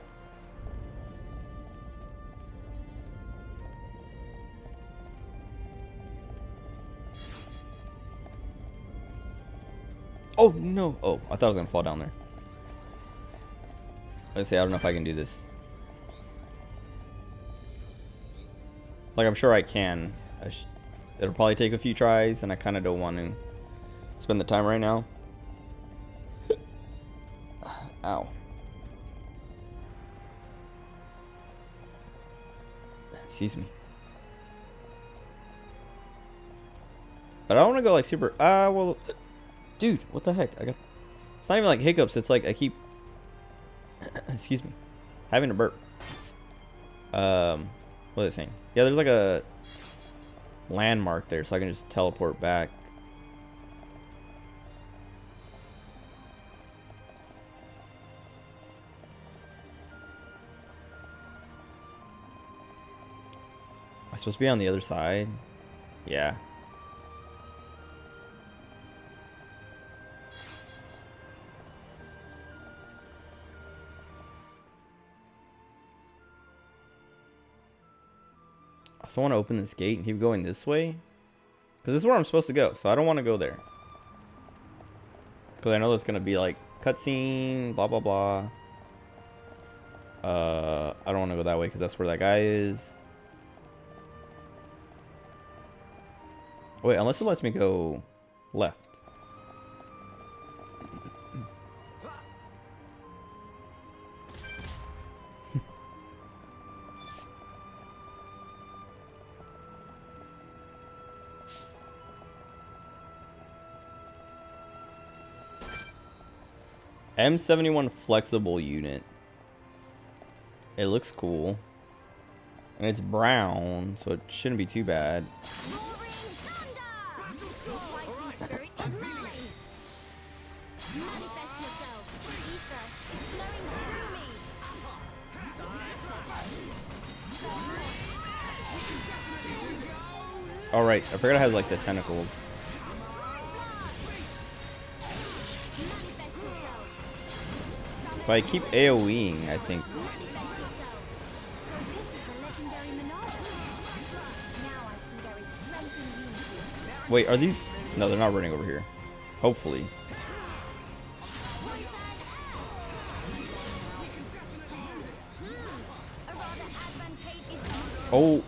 oh no! Oh, I thought I was gonna fall down there. Let's say I don't know if I can do this. Like I'm sure I can. It'll probably take a few tries, and I kind of don't want to spend the time right now. Ow. Excuse me. But I don't want to go like super. Well. Dude, what the heck? It's not even like hiccups. It's like I keep excuse me, having to burp. What is it saying? Yeah, there's like a landmark there, so I can just teleport back. Am I supposed to be on the other side? Yeah. I also want to open this gate and keep going this way. Because this is where I'm supposed to go. So I don't want to go there. Because I know there's going to be like cutscene, blah, blah, blah. I don't want to go that way because that's where that guy is. Wait, unless it lets me go left. M71 flexible unit. It looks cool. And it's brown, so it shouldn't be too bad. Alright, I forgot it has like the tentacles. If I keep AoEing, I think. Wait, are these? No, they're not running over here. Hopefully. Oh.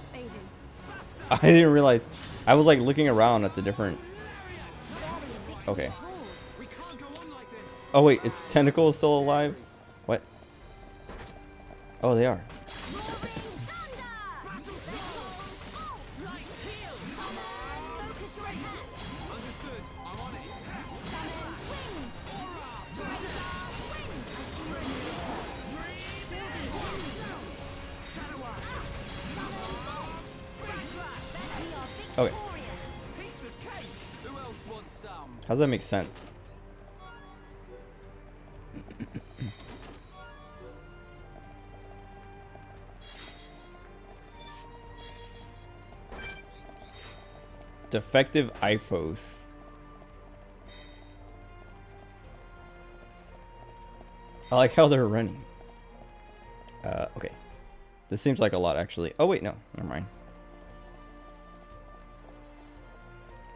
I didn't realize. I was like looking around at the different. Okay. Oh wait, its tentacle is still alive? What? Oh, they are. Okay. How does that make sense? Defective eyeposts. I like how they're running. Okay. This seems like a lot, actually. Oh, wait, no. Never mind.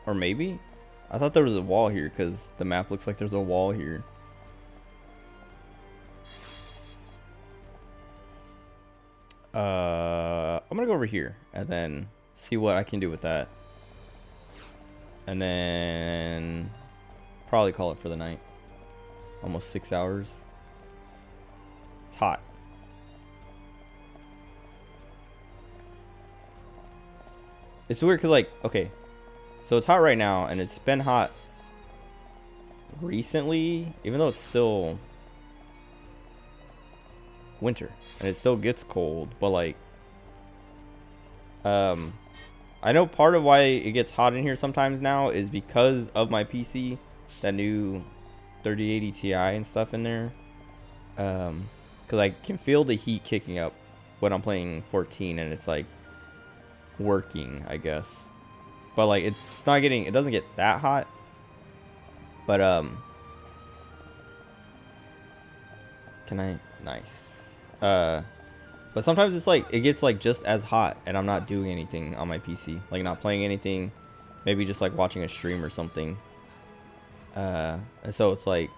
Or maybe? I thought there was a wall here because the map looks like there's a wall here. I'm gonna go over here and then see what I can do with that. And then probably call it for the night. Almost 6 hours. It's hot. It's weird because, like, okay. So it's hot right now, and it's been hot recently, even though it's still winter, and it still gets cold, but, like, I know part of why it gets hot in here sometimes now is because of my PC, that new 3080 Ti and stuff in there, because I can feel the heat kicking up when I'm playing 14, and it's, like, working, I guess. But like it's not getting, it doesn't get that hot. But can I? Nice. But sometimes it's like it gets like just as hot and I'm not doing anything on my PC. Like not playing anything. Maybe just like watching a stream or something. And so it's like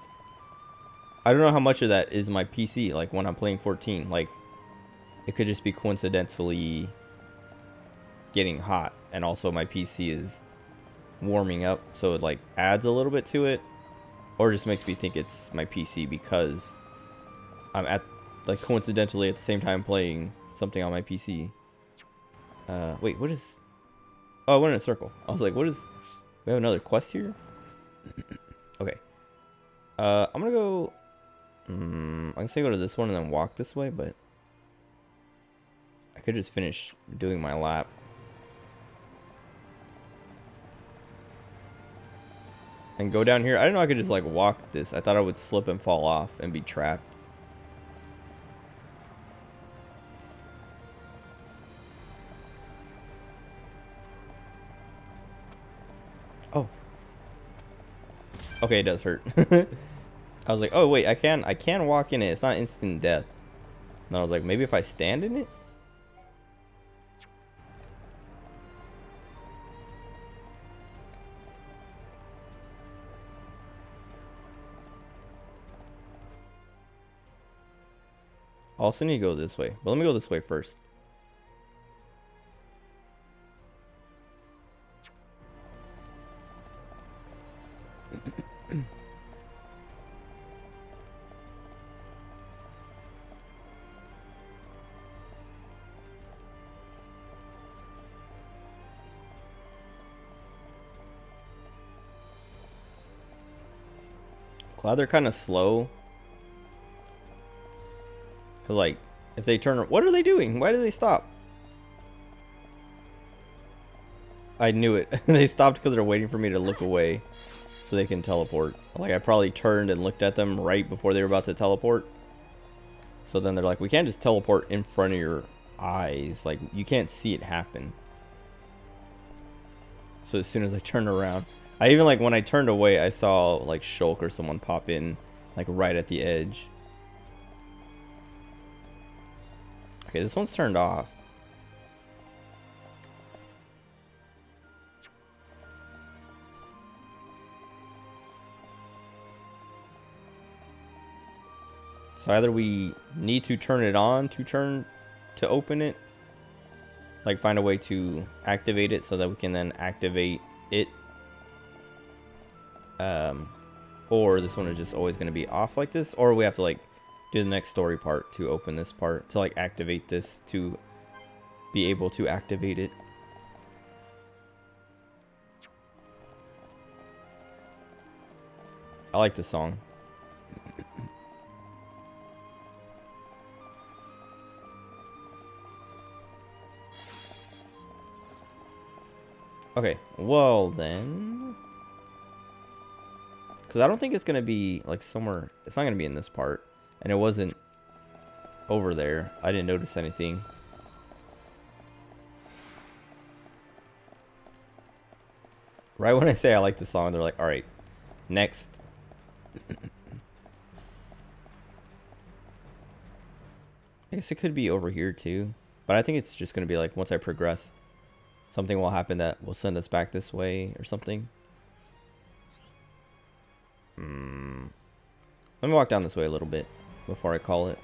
I don't know how much of that is my PC, like when I'm playing 14. Like it could just be coincidentally getting hot, and also my PC is warming up, so it like adds a little bit to it, or just makes me think it's my PC because I'm at like coincidentally at the same time playing something on my PC. Wait, what is? Oh, I went in a circle. I was like, what is? We have another quest here. Okay. I'm gonna go. I'm gonna say go to this one and then walk this way, but I could just finish doing my lap. And go down here. I didn't know I could just like walk this. I thought I would slip and fall off and be trapped. Oh. Okay, it does hurt. I was like, oh wait, I can walk in it. It's not instant death. And I was like, maybe if I stand in it? I also need to go this way, but let me go this way first. Glad they're kind of slow. Cause like, if they turn, what are they doing? Why did they stop? I knew it. They stopped because they're waiting for me to look away so they can teleport. Like, I probably turned and looked at them right before they were about to teleport. So then they're like, we can't just teleport in front of your eyes. Like, you can't see it happen. So as soon as I turned around, I even, like, when I turned away, I saw, like, Shulk or someone pop in, like, right at the edge. Okay, this one's turned off. So either we need to turn it on to open it, like find a way to activate it so that we can then activate it, or this one is just always going to be off like this, or we have to like do the next story part to open this part to like activate this to be able to activate it. I like this song. Okay, well then, because I don't think it's gonna be like somewhere. It's not gonna be in this part, and it wasn't over there. I didn't notice anything. Right when I say I like the song, they're like, "All right, next." I guess it could be over here too, but I think it's just gonna be like once I progress, something will happen that will send us back this way or something. Let me walk down this way a little bit before I call it.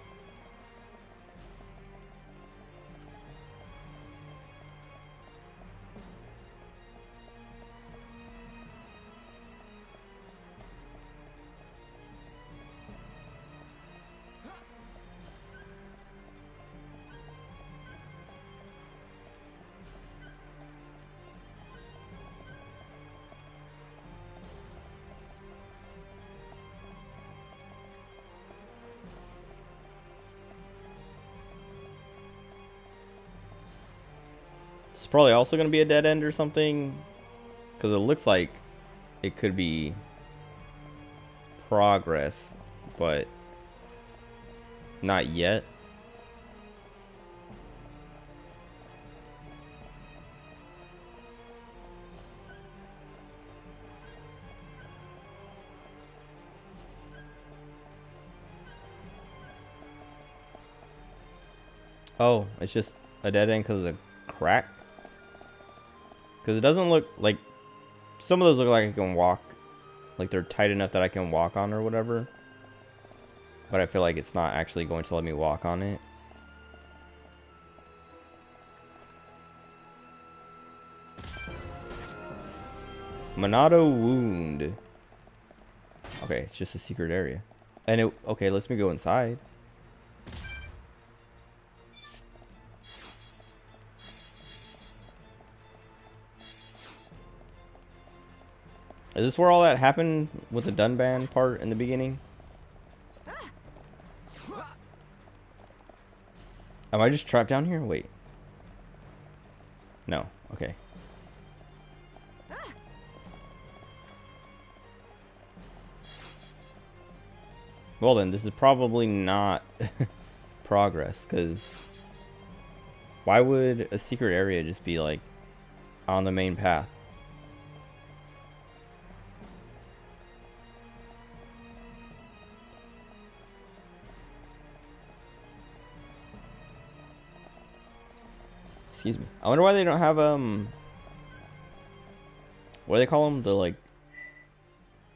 It's probably also going to be a dead end or something, because it looks like it could be progress, but not yet. Oh, it's just a dead end because of the crack. Because it doesn't look like, some of those look like I can walk, like they're tight enough that I can walk on or whatever, but I feel like it's not actually going to let me walk on it. Monado wound. Okay, it's just a secret area. And it, okay, lets me go inside. Is this where all that happened with the Dunban part in the beginning? Am I just trapped down here? Wait. No. Okay. Well then, this is probably not progress, because why would a secret area just be like on the main path? Excuse me. I wonder why they don't have what do they call them? The like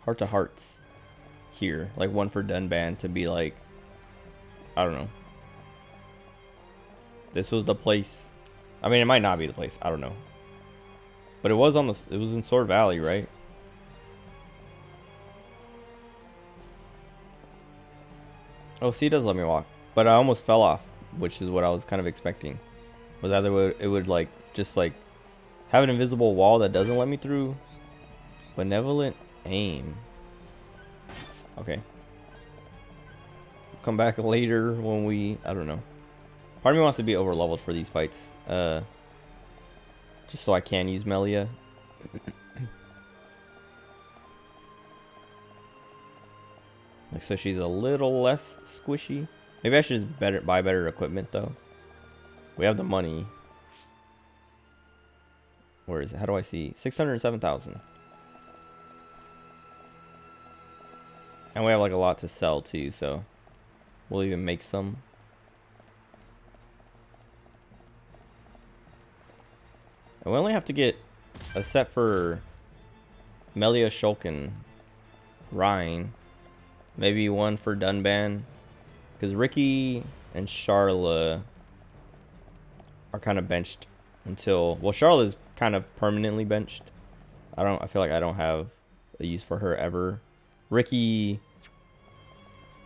heart to hearts here, like one for Dunban to be like, I don't know. This was the place. I mean, it might not be the place. I don't know. But it was on the. It was in Sword Valley, right? Oh, see, it does let me walk, but I almost fell off, which is what I was kind of expecting. Was either it would like just like have an invisible wall that doesn't let me through. Benevolent aim. Okay. Come back later when we, I don't know. Part of me wants to be over leveled for these fights. Just so I can use Melia. Like, so she's a little less squishy. Maybe I should just buy better equipment though. We have the money. Where is it? How do I see? 607,000. And we have like a lot to sell too, so we'll even make some. And we only have to get a set for Melia, Shulkin, Rhine. Maybe one for Dunban. Because Ricky and Charla are kind of benched until... Well, Charla's kind of permanently benched. I feel like I don't have a use for her ever. Ricky...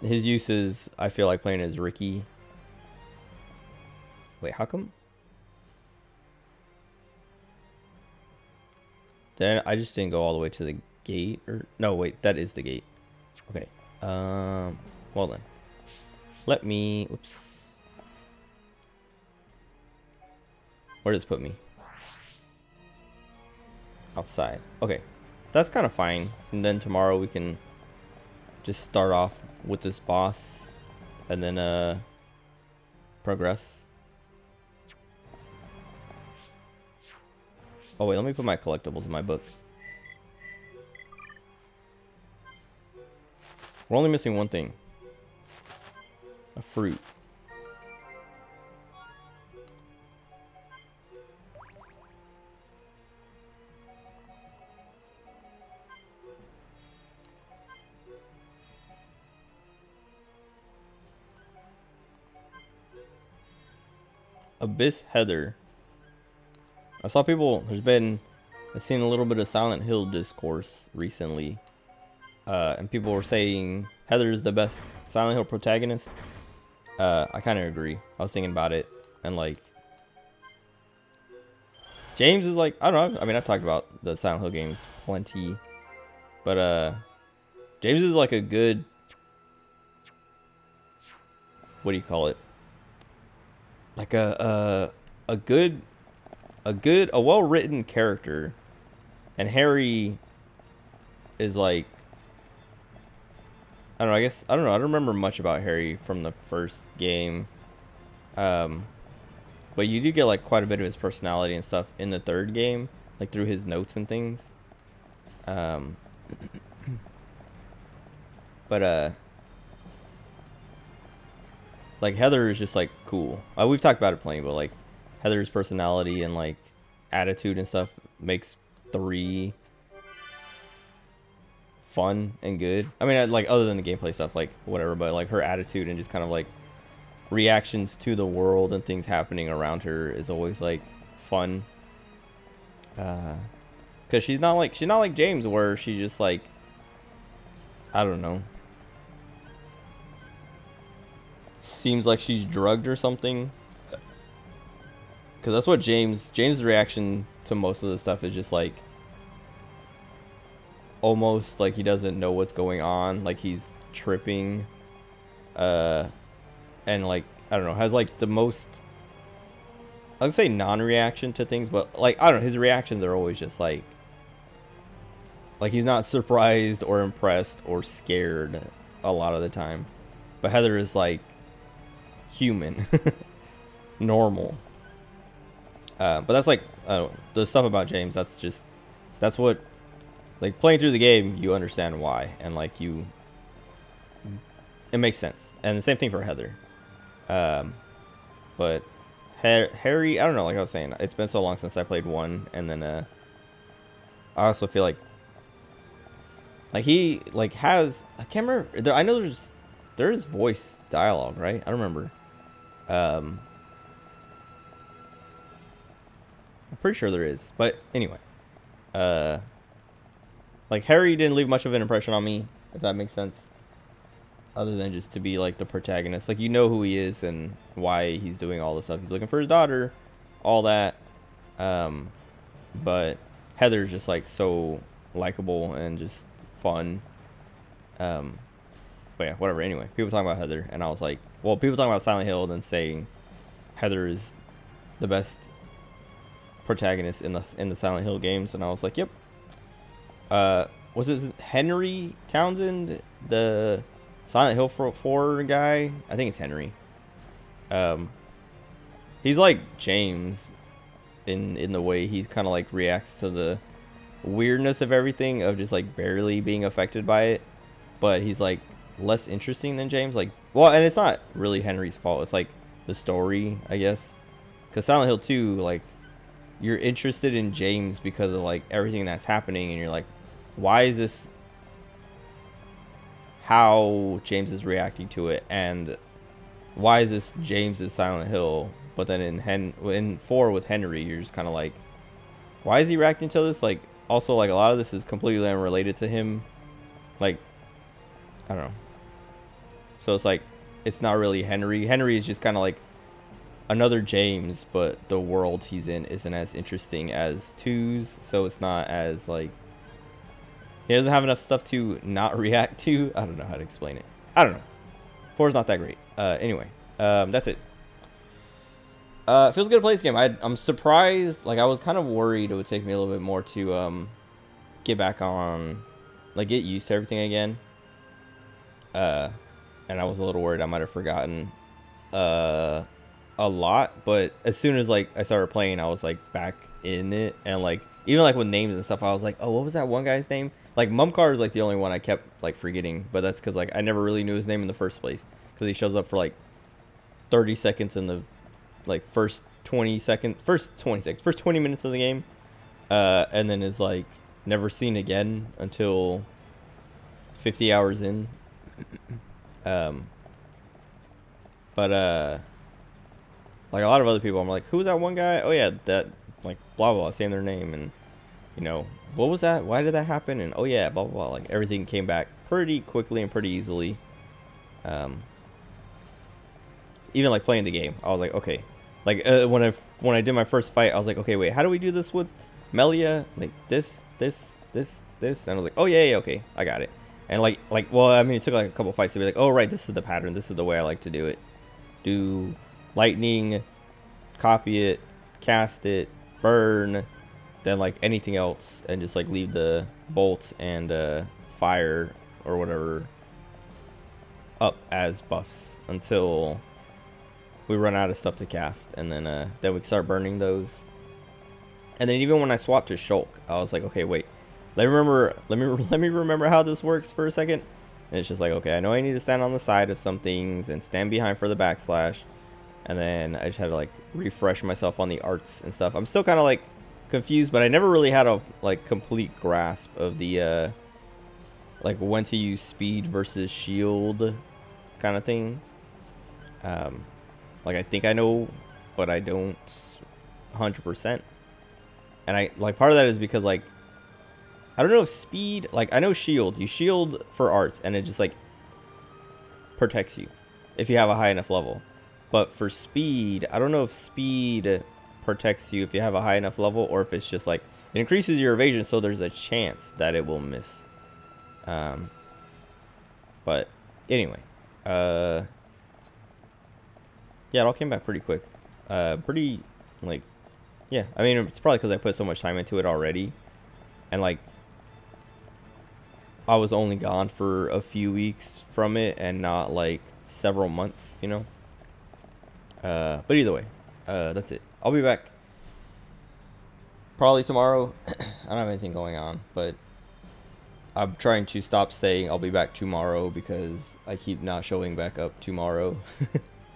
His use is, I feel like playing as Ricky. Wait, how come? Then I just didn't go all the way to the gate, or no, wait, that is the gate. Okay. Well then, let me. Oops. Where does it put me? Outside. Okay, that's kind of fine. And then tomorrow we can just start off with this boss, and then progress. Oh wait, let me put my collectibles in my book. We're only missing one thing. A fruit. Abyss Heather. I saw people, I've seen a little bit of Silent Hill discourse recently. And people were saying Heather is the best Silent Hill protagonist. I kind of agree. I was thinking about it. And like, James is like, I don't know. I mean, I've talked about the Silent Hill games plenty. But James is like a good, what do you call it? Like a well-written character, and Harry is like, I don't know, I don't know, I don't remember much about Harry from the first game, but you do get like quite a bit of his personality and stuff in the third game, like through his notes and things, but like Heather is just like cool. We've talked about it plenty, but like Heather's personality and like attitude and stuff makes 3 fun and good. I mean, like other than the gameplay stuff, like whatever, but like her attitude and just kind of like reactions to the world and things happening around her is always like fun. Cause she's not like James, where she just like, I don't know, seems like she's drugged or something. Because that's what James's reaction to most of the stuff is just like almost like he doesn't know what's going on, like he's tripping, and like I don't know, has like the most, I would say, non-reaction to things, but like I don't know, his reactions are always just like he's not surprised or impressed or scared a lot of the time. But Heather is like human, normal. But that's like the stuff about James. That's what, like, playing through the game, you understand why, and like it makes sense. And the same thing for Heather. But Harry, I don't know. Like I was saying, it's been so long since I played 1, and then I also feel like he like has, I can't remember. I know there is voice dialogue, right? I don't remember. I'm pretty sure there is, but anyway, like Harry didn't leave much of an impression on me, if that makes sense. other than just to be like the protagonist. Like, you know who he is and why he's doing all this stuff. He's looking for his daughter, all that. But Heather's just like so likable and just fun. But yeah, whatever. Anyway, people talking about Heather, and I was like, well, people talking about Silent Hill and then saying Heather is the best protagonist in the Silent Hill games, and I was like, yep. Was it Henry Townsend, the Silent Hill 4 guy? I think it's Henry. He's like James in the way he kind of like reacts to the weirdness of everything, of just like barely being affected by it, but he's like less interesting than James. Like, well, and it's not really Henry's fault, it's like the story, I guess, because Silent Hill 2, like, you're interested in James because of like everything that's happening, and you're like, why is this, how James is reacting to it, and why is this James's Silent Hill? But then in 4 with Henry, you're just kind of like, why is he reacting to this? Like, also, like, a lot of this is completely unrelated to him. Like, I don't know. So it's like, it's not really Henry. Henry is just kind of like another James, but the world he's in isn't as interesting as 2's, so it's not as like, he doesn't have enough stuff to not react to. I don't know how to explain it. I don't know. 4's not that great. Anyway, that's it. Feels good to play this game. I'm surprised. Like, I was kind of worried it would take me a little bit more to get back on, like, get used to everything again. And I was a little worried I might have forgotten a lot. But as soon as like I started playing, I was like back in it, and like even like with names and stuff, I was like, oh, what was that one guy's name? Like, Mumcar is like the only one I kept like forgetting, but that's because like I never really knew his name in the first place, because he shows up for like 30 seconds in the like first 20 minutes of the game, and then is like never seen again until 50 hours in. But like a lot of other people, I'm like, who's that one guy? Oh yeah, that, like, blah blah, saying their name, and you know, what was that? Why did that happen? And oh yeah, blah blah blah. Like, everything came back pretty quickly and pretty easily. Even like playing the game, I was like, okay, like when I did my first fight, I was like, okay, wait, how do we do this with Melia? Like this, and I was like, oh yeah, okay, I got it. And like, well, I mean, it took like a couple fights to be like, oh right, this is the pattern, this is the way I like to do it. Do lightning, copy it, cast it, burn, then like anything else, and just like leave the bolts and fire or whatever up as buffs until we run out of stuff to cast, and then we start burning those. And then even when I swapped to Shulk, I was like, okay, wait, let me remember how this works for a second. And it's just like, okay, I know I need to stand on the side of some things and stand behind for the backslash, and then I just had to like refresh myself on the arts and stuff. I'm still kind of like confused, but I never really had a like complete grasp of the like when to use speed versus shield kind of thing. Like, I think I know, but I don't 100%. And I like, part of that is because like, I don't know if speed, like, I know shield, you shield for arts and it just like protects you if you have a high enough level. But for speed, I don't know if speed protects you if you have a high enough level, or if it's just like it increases your evasion, so there's a chance that it will miss. But anyway, yeah, it all came back pretty quick. Pretty, like, yeah, I mean, it's probably because I put so much time into it already, and like I was only gone for a few weeks from it and not like several months, you know. But either way, that's it. I'll be back probably tomorrow. I don't have anything going on, but I'm trying to stop saying I'll be back tomorrow because I keep not showing back up tomorrow.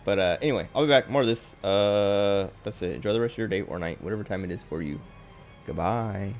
But anyway, I'll be back. More of this. That's it. Enjoy the rest of your day or night, whatever time it is for you. Goodbye.